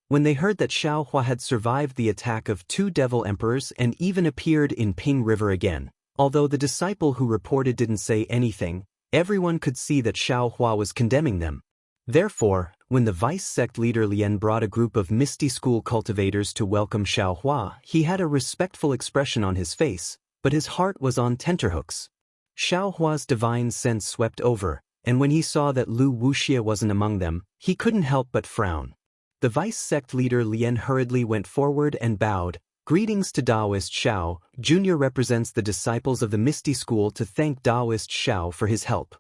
When they heard that Xiaohua had survived the attack of 2 devil emperors and even appeared in Ping River again, although the disciple who reported didn't say anything, everyone could see that Xiaohua was condemning them. Therefore, when the vice sect leader Lien brought a group of Misty School cultivators to welcome Xiaohua, he had a respectful expression on his face, but his heart was on tenterhooks. Xiao Hua's divine sense swept over, and when he saw that Lu Wuxia wasn't among them, he couldn't help but frown. The vice sect leader Lien hurriedly went forward and bowed. Greetings to Daoist Xiao. Junior represents the disciples of the Misty School to thank Daoist Xiao for his help.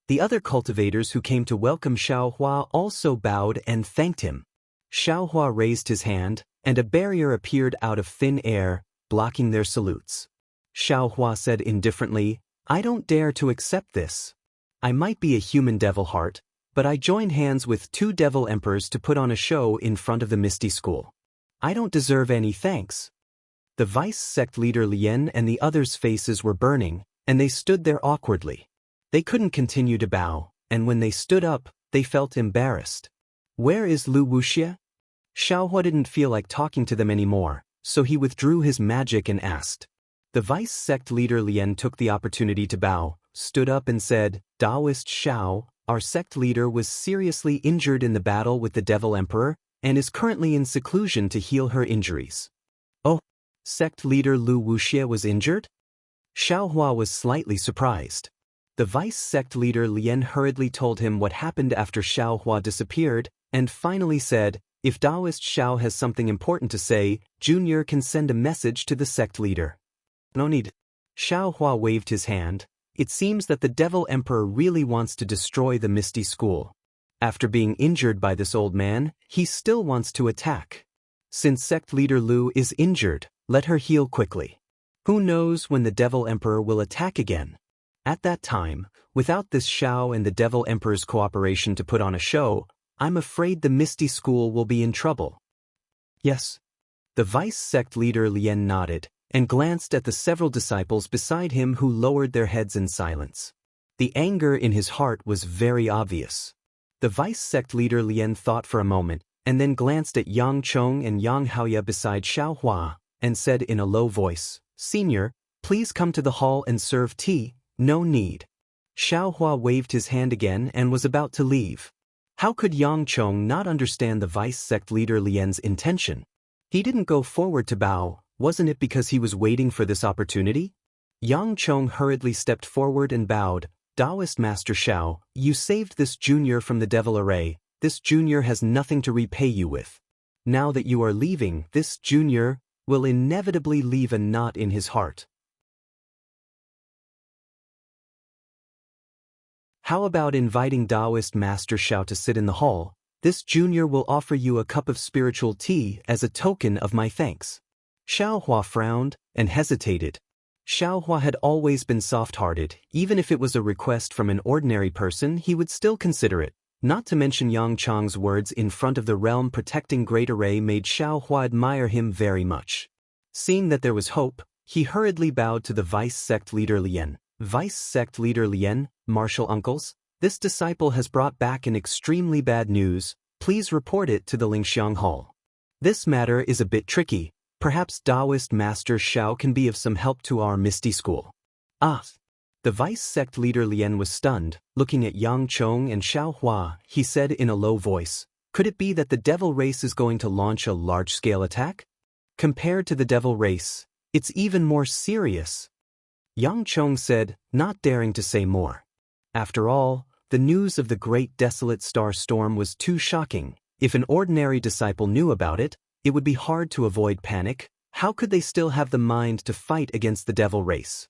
The other cultivators who came to welcome Xiao Hua also bowed and thanked him. Xiao Hua raised his hand, and a barrier appeared out of thin air, blocking their salutes. Xiao Hua said indifferently, "I don't dare to accept this. I might be a human devil heart, but I joined hands with 2 devil emperors to put on a show in front of the Misty School. I don't deserve any thanks." The vice sect leader Lien and the others' faces were burning, and they stood there awkwardly. They couldn't continue to bow, and when they stood up, they felt embarrassed. "Where is Lu Wuxia?" Xiao Hua didn't feel like talking to them anymore, so he withdrew his magic and asked. The vice sect leader Lien took the opportunity to bow, stood up and said, "Daoist Xiao, our sect leader was seriously injured in the battle with the Devil Emperor, and is currently in seclusion to heal her injuries." "Oh, sect leader Lu Wuxia was injured?" Xiao Hua was slightly surprised. The vice sect leader Lien hurriedly told him what happened after Xiao Hua disappeared, and finally said, "If Daoist Xiao has something important to say, Junior can send a message to the sect leader." "No need." Xiao Hua waved his hand. "It seems that the Devil Emperor really wants to destroy the Misty School. After being injured by this old man, he still wants to attack. Since sect leader Lu is injured, let her heal quickly. Who knows when the Devil Emperor will attack again? At that time, without this Xiao and the Devil Emperor's cooperation to put on a show, I'm afraid the Misty School will be in trouble." "Yes." The vice sect leader Lien nodded, and glanced at the several disciples beside him who lowered their heads in silence. The anger in his heart was very obvious. The vice sect leader Lien thought for a moment, and then glanced at Yang Chong and Yang Haoya beside Xiao Hua, and said in a low voice, "Senior, please come to the hall and serve tea." "No need." Xiao Hua waved his hand again and was about to leave. How could Yang Chong not understand the vice sect leader Lien's intention? He didn't go forward to bow. Wasn't it because he was waiting for this opportunity? Yang Chong hurriedly stepped forward and bowed. "Daoist Master Xiao, you saved this junior from the devil array. This junior has nothing to repay you with. Now that you are leaving, this junior will inevitably leave a knot in his heart. How about inviting Daoist Master Xiao to sit in the hall? This junior will offer you a cup of spiritual tea as a token of my thanks." Xiao Hua frowned and hesitated. Xiao Hua had always been soft-hearted. Even if it was a request from an ordinary person, he would still consider it. Not to mention Yang Chong's words in front of the realm-protecting Great Array made Xiao Hua admire him very much. Seeing that there was hope, he hurriedly bowed to the vice sect leader Lien. "Vice sect leader Lien, martial uncles, this disciple has brought back an extremely bad news. Please report it to the Lingxiang Hall. This matter is a bit tricky. Perhaps Daoist Master Xiao can be of some help to our Misty School." "Ah." The vice sect leader Lien was stunned. Looking at Yang Chong and Xiao Hua, he said in a low voice, "Could it be that the devil race is going to launch a large-scale attack? Compared to the devil race, it's even more serious." Yang Chong said, not daring to say more. After all, the news of the great desolate star storm was too shocking. If an ordinary disciple knew about it, it would be hard to avoid panic. How could they still have the mind to fight against the devil race?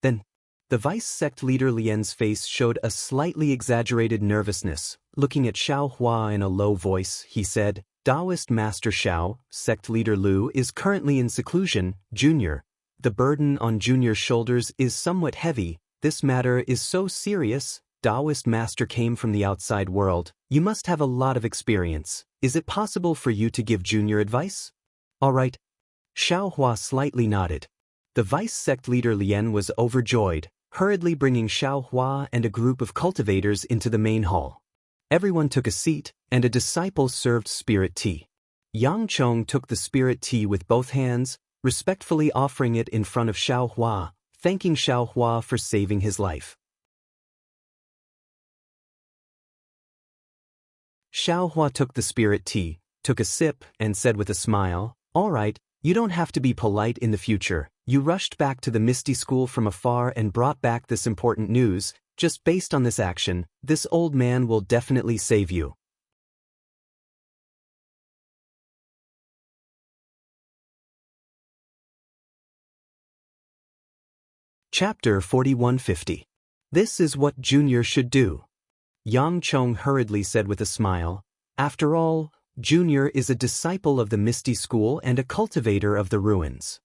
Then, the vice sect leader Lien's face showed a slightly exaggerated nervousness. Looking at Xiao Hua in a low voice, he said, "Daoist Master Xiao, sect leader Lu is currently in seclusion. Junior, the burden on Junior's shoulders is somewhat heavy. This matter is so serious. Daoist Master came from the outside world. You must have a lot of experience. Is it possible for you to give Junior advice?" "All right." Xiao Hua slightly nodded. The vice sect leader Lien was overjoyed, hurriedly bringing Xiao Hua and a group of cultivators into the main hall. Everyone took a seat, and a disciple served spirit tea. Yang Chong took the spirit tea with both hands, respectfully offering it in front of Xiao Hua, thanking Xiao Hua for saving his life. Xiao Hua took the spirit tea, took a sip, and said with a smile, "All right, You don't have to be polite in the future. You rushed back to the Misty School from afar and brought back this important news. Just based on this action, this old man will definitely save you. Chapter 4150. This is what Junior should do. Yang Chong hurriedly said with a smile. After all, Junior is a disciple of the Misty School and a cultivator of the ruins.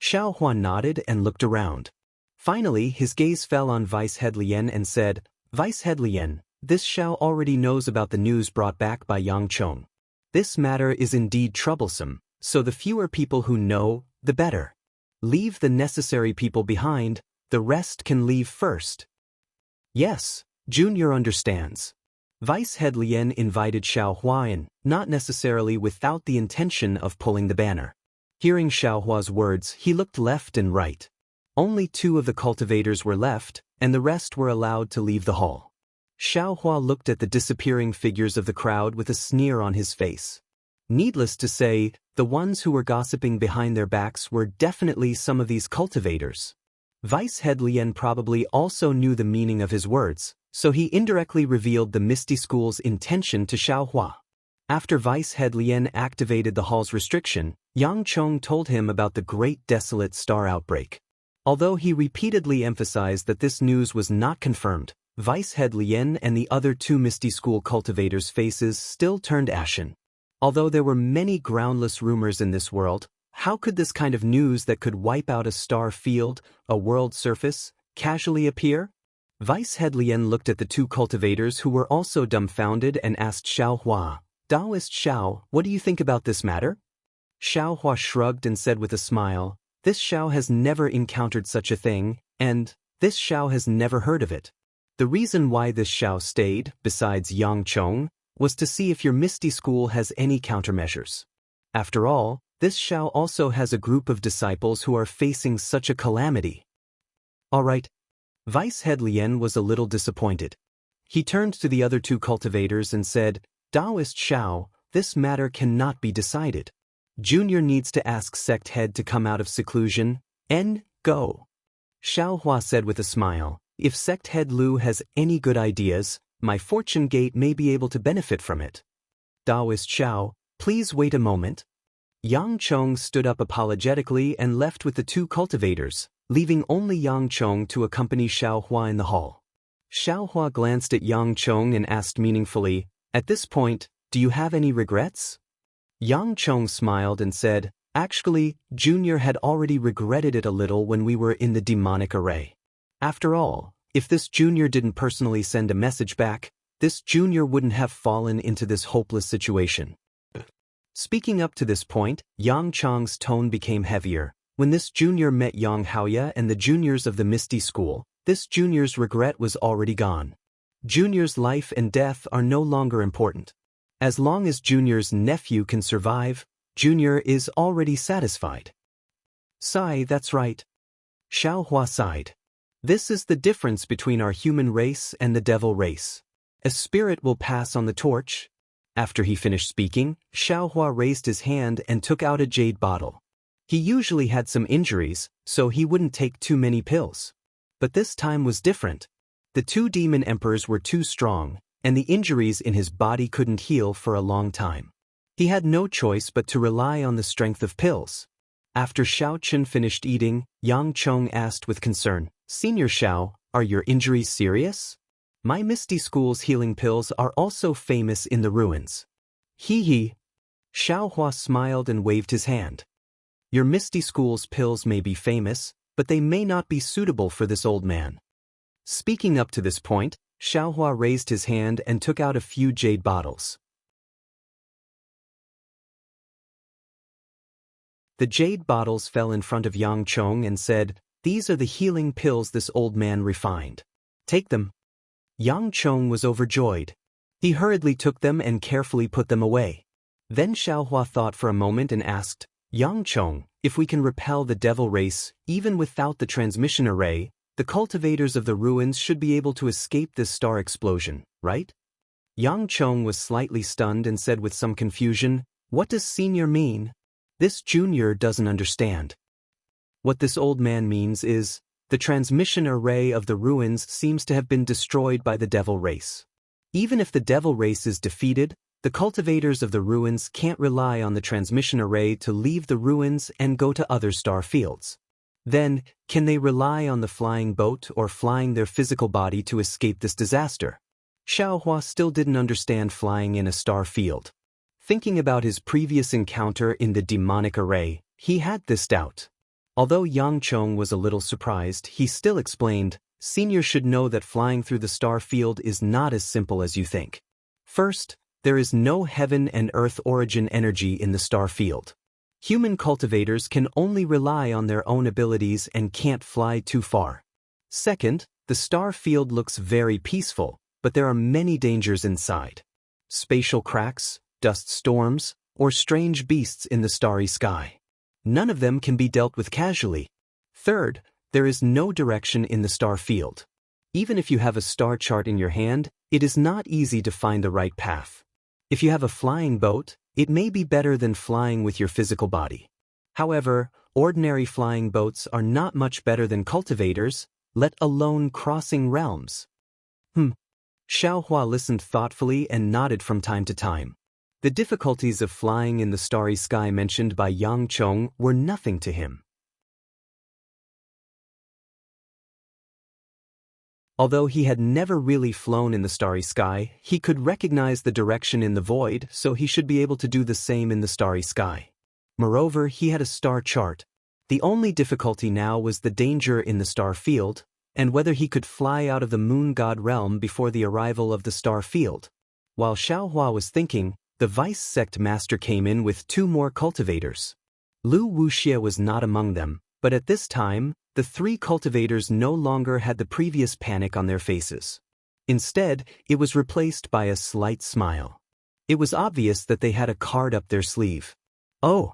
Xiao Hua nodded and looked around. Finally, his gaze fell on Vice Head Lien and said, Vice Head Lien, this Xiao already knows about the news brought back by Yang Chong. This matter is indeed troublesome, so the fewer people who know, the better. Leave the necessary people behind, the rest can leave first. Yes, Junior understands. Vice Head Lien invited Xiao Hua in, not necessarily without the intention of pulling the banner. Hearing Xiao Hua's words, he looked left and right. Only 2 of the cultivators were left, and the rest were allowed to leave the hall. Xiao Hua looked at the disappearing figures of the crowd with a sneer on his face. Needless to say, the ones who were gossiping behind their backs were definitely some of these cultivators. Vice Head Lien probably also knew the meaning of his words, so he indirectly revealed the Misty School's intention to Xiao Hua. After Vice Head Lien activated the hall's restriction, Yang Chong told him about the Great Desolate Star outbreak. Although he repeatedly emphasized that this news was not confirmed, Vice Head Lien and the other 2 Misty School cultivators' faces still turned ashen. Although there were many groundless rumors in this world, how could this kind of news that could wipe out a star field, a world surface, casually appear? Vice Head Lien looked at the 2 cultivators who were also dumbfounded and asked Xiao Hua, Daoist Xiao, what do you think about this matter? Xiao Hua shrugged and said with a smile, this Xiao has never encountered such a thing, and this Xiao has never heard of it. The reason why this Xiao stayed, besides Yang Chong, was to see if your Misty School has any countermeasures. After all, this Xiao also has a group of disciples who are facing such a calamity. All right. Vice Head Lien was a little disappointed. He turned to the other 2 cultivators and said, Daoist Xiao, this matter cannot be decided. Junior needs to ask Sect Head to come out of seclusion, and go. Xiao Hua said with a smile, if Sect Head Lu has any good ideas, my fortune gate may be able to benefit from it. Daoist Xiao, please wait a moment. Yang Chong stood up apologetically and left with the 2 cultivators, leaving only Yang Chong to accompany Xiao Hua in the hall. Xiao Hua glanced at Yang Chong and asked meaningfully, at this point, do you have any regrets? Yang Chong smiled and said, actually, Junior had already regretted it a little when we were in the demonic array. After all, if this Junior didn't personally send a message back, this Junior wouldn't have fallen into this hopeless situation. Speaking up to this point, Yang Chong's tone became heavier. When this Junior met Yang Haoya and the juniors of the Misty School, this Junior's regret was already gone. Junior's life and death are no longer important. As long as Junior's nephew can survive, Junior is already satisfied. Sigh, that's right. Xiao Hua sighed. This is the difference between our human race and the devil race. A spirit will pass on the torch. After he finished speaking, Xiao Hua raised his hand and took out a jade bottle. He usually had some injuries, so he wouldn't take too many pills. But this time was different. The 2 demon emperors were too strong, and the injuries in his body couldn't heal for a long time. He had no choice but to rely on the strength of pills. After Xiao Chen finished eating, Yang Chong asked with concern, Senior Xiao, are your injuries serious? My Misty School's healing pills are also famous in the ruins. Hee. Xiao Hua smiled and waved his hand. Your Misty School's pills may be famous, but they may not be suitable for this old man. Speaking up to this point, Xiao Hua raised his hand and took out a few jade bottles. The jade bottles fell in front of Yang Chong and said, these are the healing pills this old man refined. Take them. Yang Chong was overjoyed. He hurriedly took them and carefully put them away. Then Xiao Hua thought for a moment and asked, Yang Chong, if we can repel the devil race, even without the transmission array, the cultivators of the ruins should be able to escape this star explosion, right? Yang Chong was slightly stunned and said with some confusion, what does senior mean? This junior doesn't understand. What this old man means is, the transmission array of the ruins seems to have been destroyed by the devil race. Even if the devil race is defeated, the cultivators of the ruins can't rely on the transmission array to leave the ruins and go to other star fields. Then, can they rely on the flying boat or flying their physical body to escape this disaster? Xiaohua still didn't understand flying in a star field. Thinking about his previous encounter in the demonic array, he had this doubt. Although Yang Chong was a little surprised, he still explained, "Senior should know that flying through the star field is not as simple as you think. First, there is no heaven and earth origin energy in the star field. Human cultivators can only rely on their own abilities and can't fly too far. Second, the star field looks very peaceful, but there are many dangers inside. Spatial cracks, dust storms, or strange beasts in the starry sky. None of them can be dealt with casually. Third, there is no direction in the star field. Even if you have a star chart in your hand, it is not easy to find the right path. If you have a flying boat, it may be better than flying with your physical body. However, ordinary flying boats are not much better than cultivators, let alone crossing realms." Xiaohua listened thoughtfully and nodded from time to time. The difficulties of flying in the starry sky mentioned by Yang Chong were nothing to him. Although he had never really flown in the starry sky, he could recognize the direction in the void, so he should be able to do the same in the starry sky. Moreover, he had a star chart. The only difficulty now was the danger in the star field, and whether he could fly out of the moon god realm before the arrival of the star field. While Xiaohua was thinking, the vice sect master came in with 2 more cultivators. Lu Wuxia was not among them, but at this time, the 3 cultivators no longer had the previous panic on their faces. Instead, it was replaced by a slight smile. It was obvious that they had a card up their sleeve. "Oh."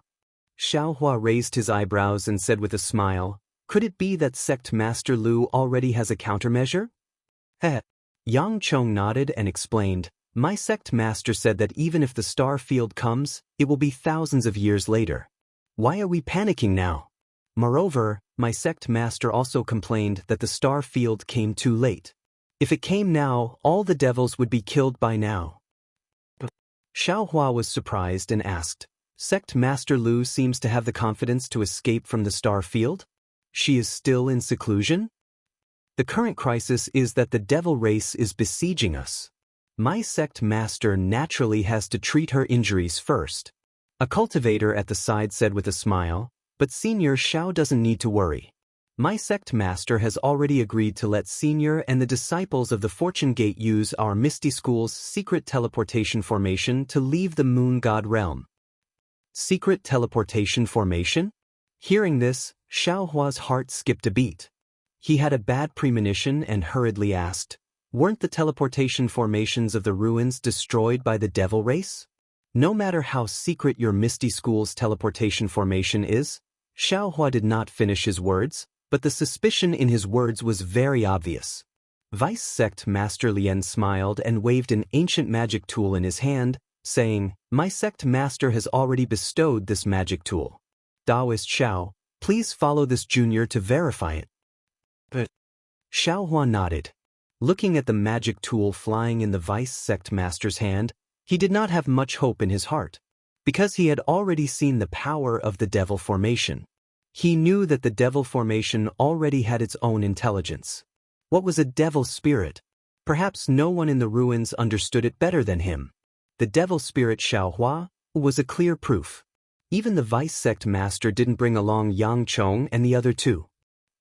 Xiaohua raised his eyebrows and said with a smile, "Could it be that Sect Master Lu already has a countermeasure?" Yang Chong nodded and explained, "My sect master said that even if the star field comes, it will be thousands of years later. Why are we panicking now? Moreover, my sect master also complained that the star field came too late. If it came now, all the devils would be killed by now." Xiaohua was surprised and asked, "Sect Master Lu seems to have the confidence to escape from the star field? She is still in seclusion? The current crisis is that the devil race is besieging us. My sect master naturally has to treat her injuries first." A cultivator at the side said with a smile, "But Senior Xiao doesn't need to worry. My sect master has already agreed to let Senior and the disciples of the Fortune Gate use our Misty School's secret teleportation formation to leave the moon god realm." Secret teleportation formation? Hearing this, Xiaohua's heart skipped a beat. He had a bad premonition and hurriedly asked, "Weren't the teleportation formations of the ruins destroyed by the devil race? No matter how secret your Misty School's teleportation formation is." Xiaohua did not finish his words, but the suspicion in his words was very obvious. Vice Sect Master Lien smiled and waved an ancient magic tool in his hand, saying, "My sect master has already bestowed this magic tool. Daoist Xiao, please follow this junior to verify it." But Xiaohua nodded. Looking at the magic tool flying in the vice sect master's hand, he did not have much hope in his heart, because he had already seen the power of the devil formation. He knew that the devil formation already had its own intelligence. What was a devil spirit? Perhaps no one in the ruins understood it better than him. The devil spirit Xiaohua was a clear proof. Even the vice sect master didn't bring along Yang Chong and the other 2.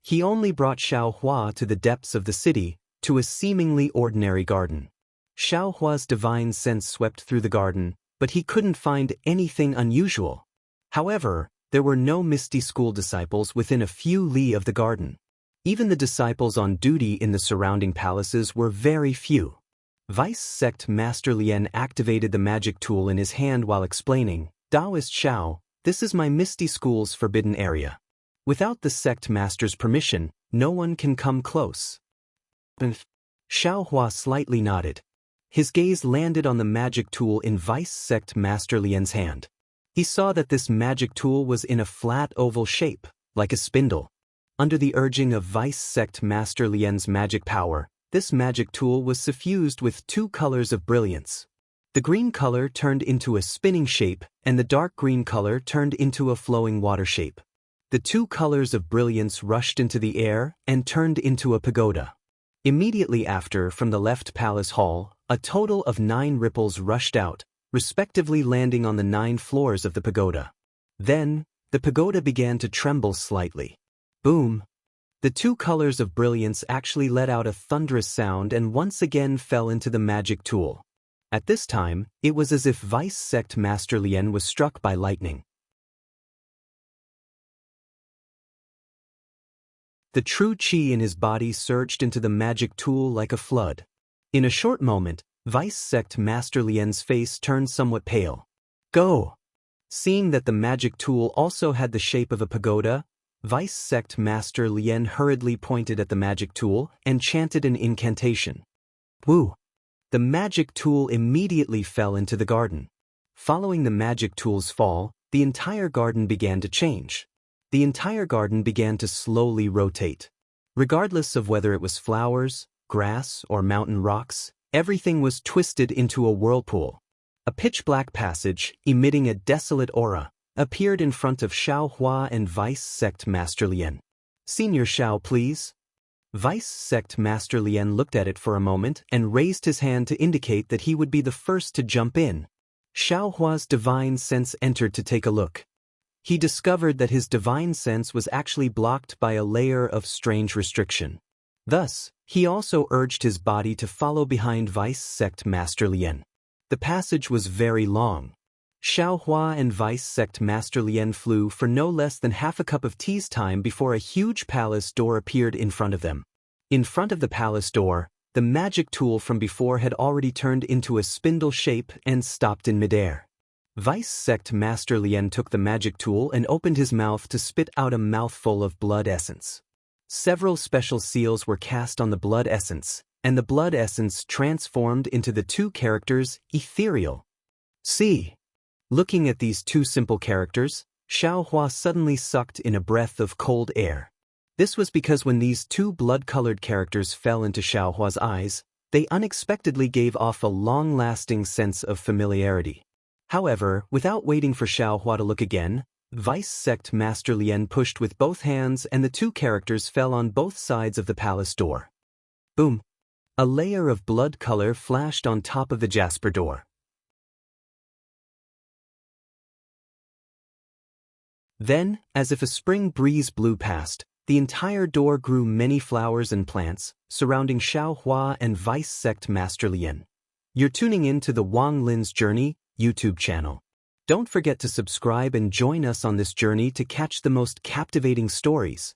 He only brought Xiaohua to the depths of the city, to a seemingly ordinary garden. Xiaohua's divine sense swept through the garden, but he couldn't find anything unusual. However, there were no Misty School disciples within a few li of the garden. Even the disciples on duty in the surrounding palaces were very few. Vice Sect Master Lien activated the magic tool in his hand while explaining, "Daoist Xiao, this is my Misty School's forbidden area. Without the sect master's permission, no one can come close." Xiaohua slightly nodded. His gaze landed on the magic tool in Vice Sect Master Lien's hand. He saw that this magic tool was in a flat oval shape, like a spindle. Under the urging of Vice Sect Master Lien's magic power, this magic tool was suffused with 2 colors of brilliance. The green color turned into a spinning shape, and the dark green color turned into a flowing water shape. The 2 colors of brilliance rushed into the air and turned into a pagoda. Immediately after, from the left palace hall, a total of 9 ripples rushed out, respectively landing on the 9 floors of the pagoda. Then, the pagoda began to tremble slightly. Boom! The 2 colors of brilliance actually let out a thunderous sound and once again fell into the magic tool. At this time, it was as if Vice Sect Master Lien was struck by lightning. The true qi in his body surged into the magic tool like a flood. In a short moment, Vice Sect Master Lien's face turned somewhat pale. Go! Seeing that the magic tool also had the shape of a pagoda, Vice Sect Master Lien hurriedly pointed at the magic tool and chanted an incantation. Woo! The magic tool immediately fell into the garden. Following the magic tool's fall, the entire garden began to change. The entire garden began to slowly rotate. Regardless of whether it was flowers, grass, or mountain rocks, everything was twisted into a whirlpool. A pitch-black passage, emitting a desolate aura, appeared in front of Xiao Hua and Vice Sect Master Lien. Senior Xiao, please. Vice Sect Master Lien looked at it for a moment and raised his hand to indicate that he would be the first to jump in. Xiao Hua's divine sense entered to take a look. He discovered that his divine sense was actually blocked by a layer of strange restriction. Thus, he also urged his body to follow behind Vice Sect Master Lien. The passage was very long. Xiao Hua and Vice Sect Master Lien flew for no less than half a cup of tea's time before a huge palace door appeared in front of them. In front of the palace door, the magic tool from before had already turned into a spindle shape and stopped in midair. Vice Sect Master Lien took the magic tool and opened his mouth to spit out a mouthful of blood essence. Several special seals were cast on the blood essence, and the blood essence transformed into the 2 characters, ethereal. See. Looking at these 2 simple characters, Xiao Hua suddenly sucked in a breath of cold air. This was because when these 2 blood-colored characters fell into Xiao Hua's eyes, they unexpectedly gave off a long-lasting sense of familiarity. However, without waiting for Xiao Hua to look again, Vice Sect Master Lien pushed with both hands and the 2 characters fell on both sides of the palace door. Boom! A layer of blood color flashed on top of the jasper door. Then, as if a spring breeze blew past, the entire door grew many flowers and plants, surrounding Xiao Hua and Vice Sect Master Lien. You're tuning in to the Wang Lin's Journey YouTube channel. Don't forget to subscribe and join us on this journey to catch the most captivating stories.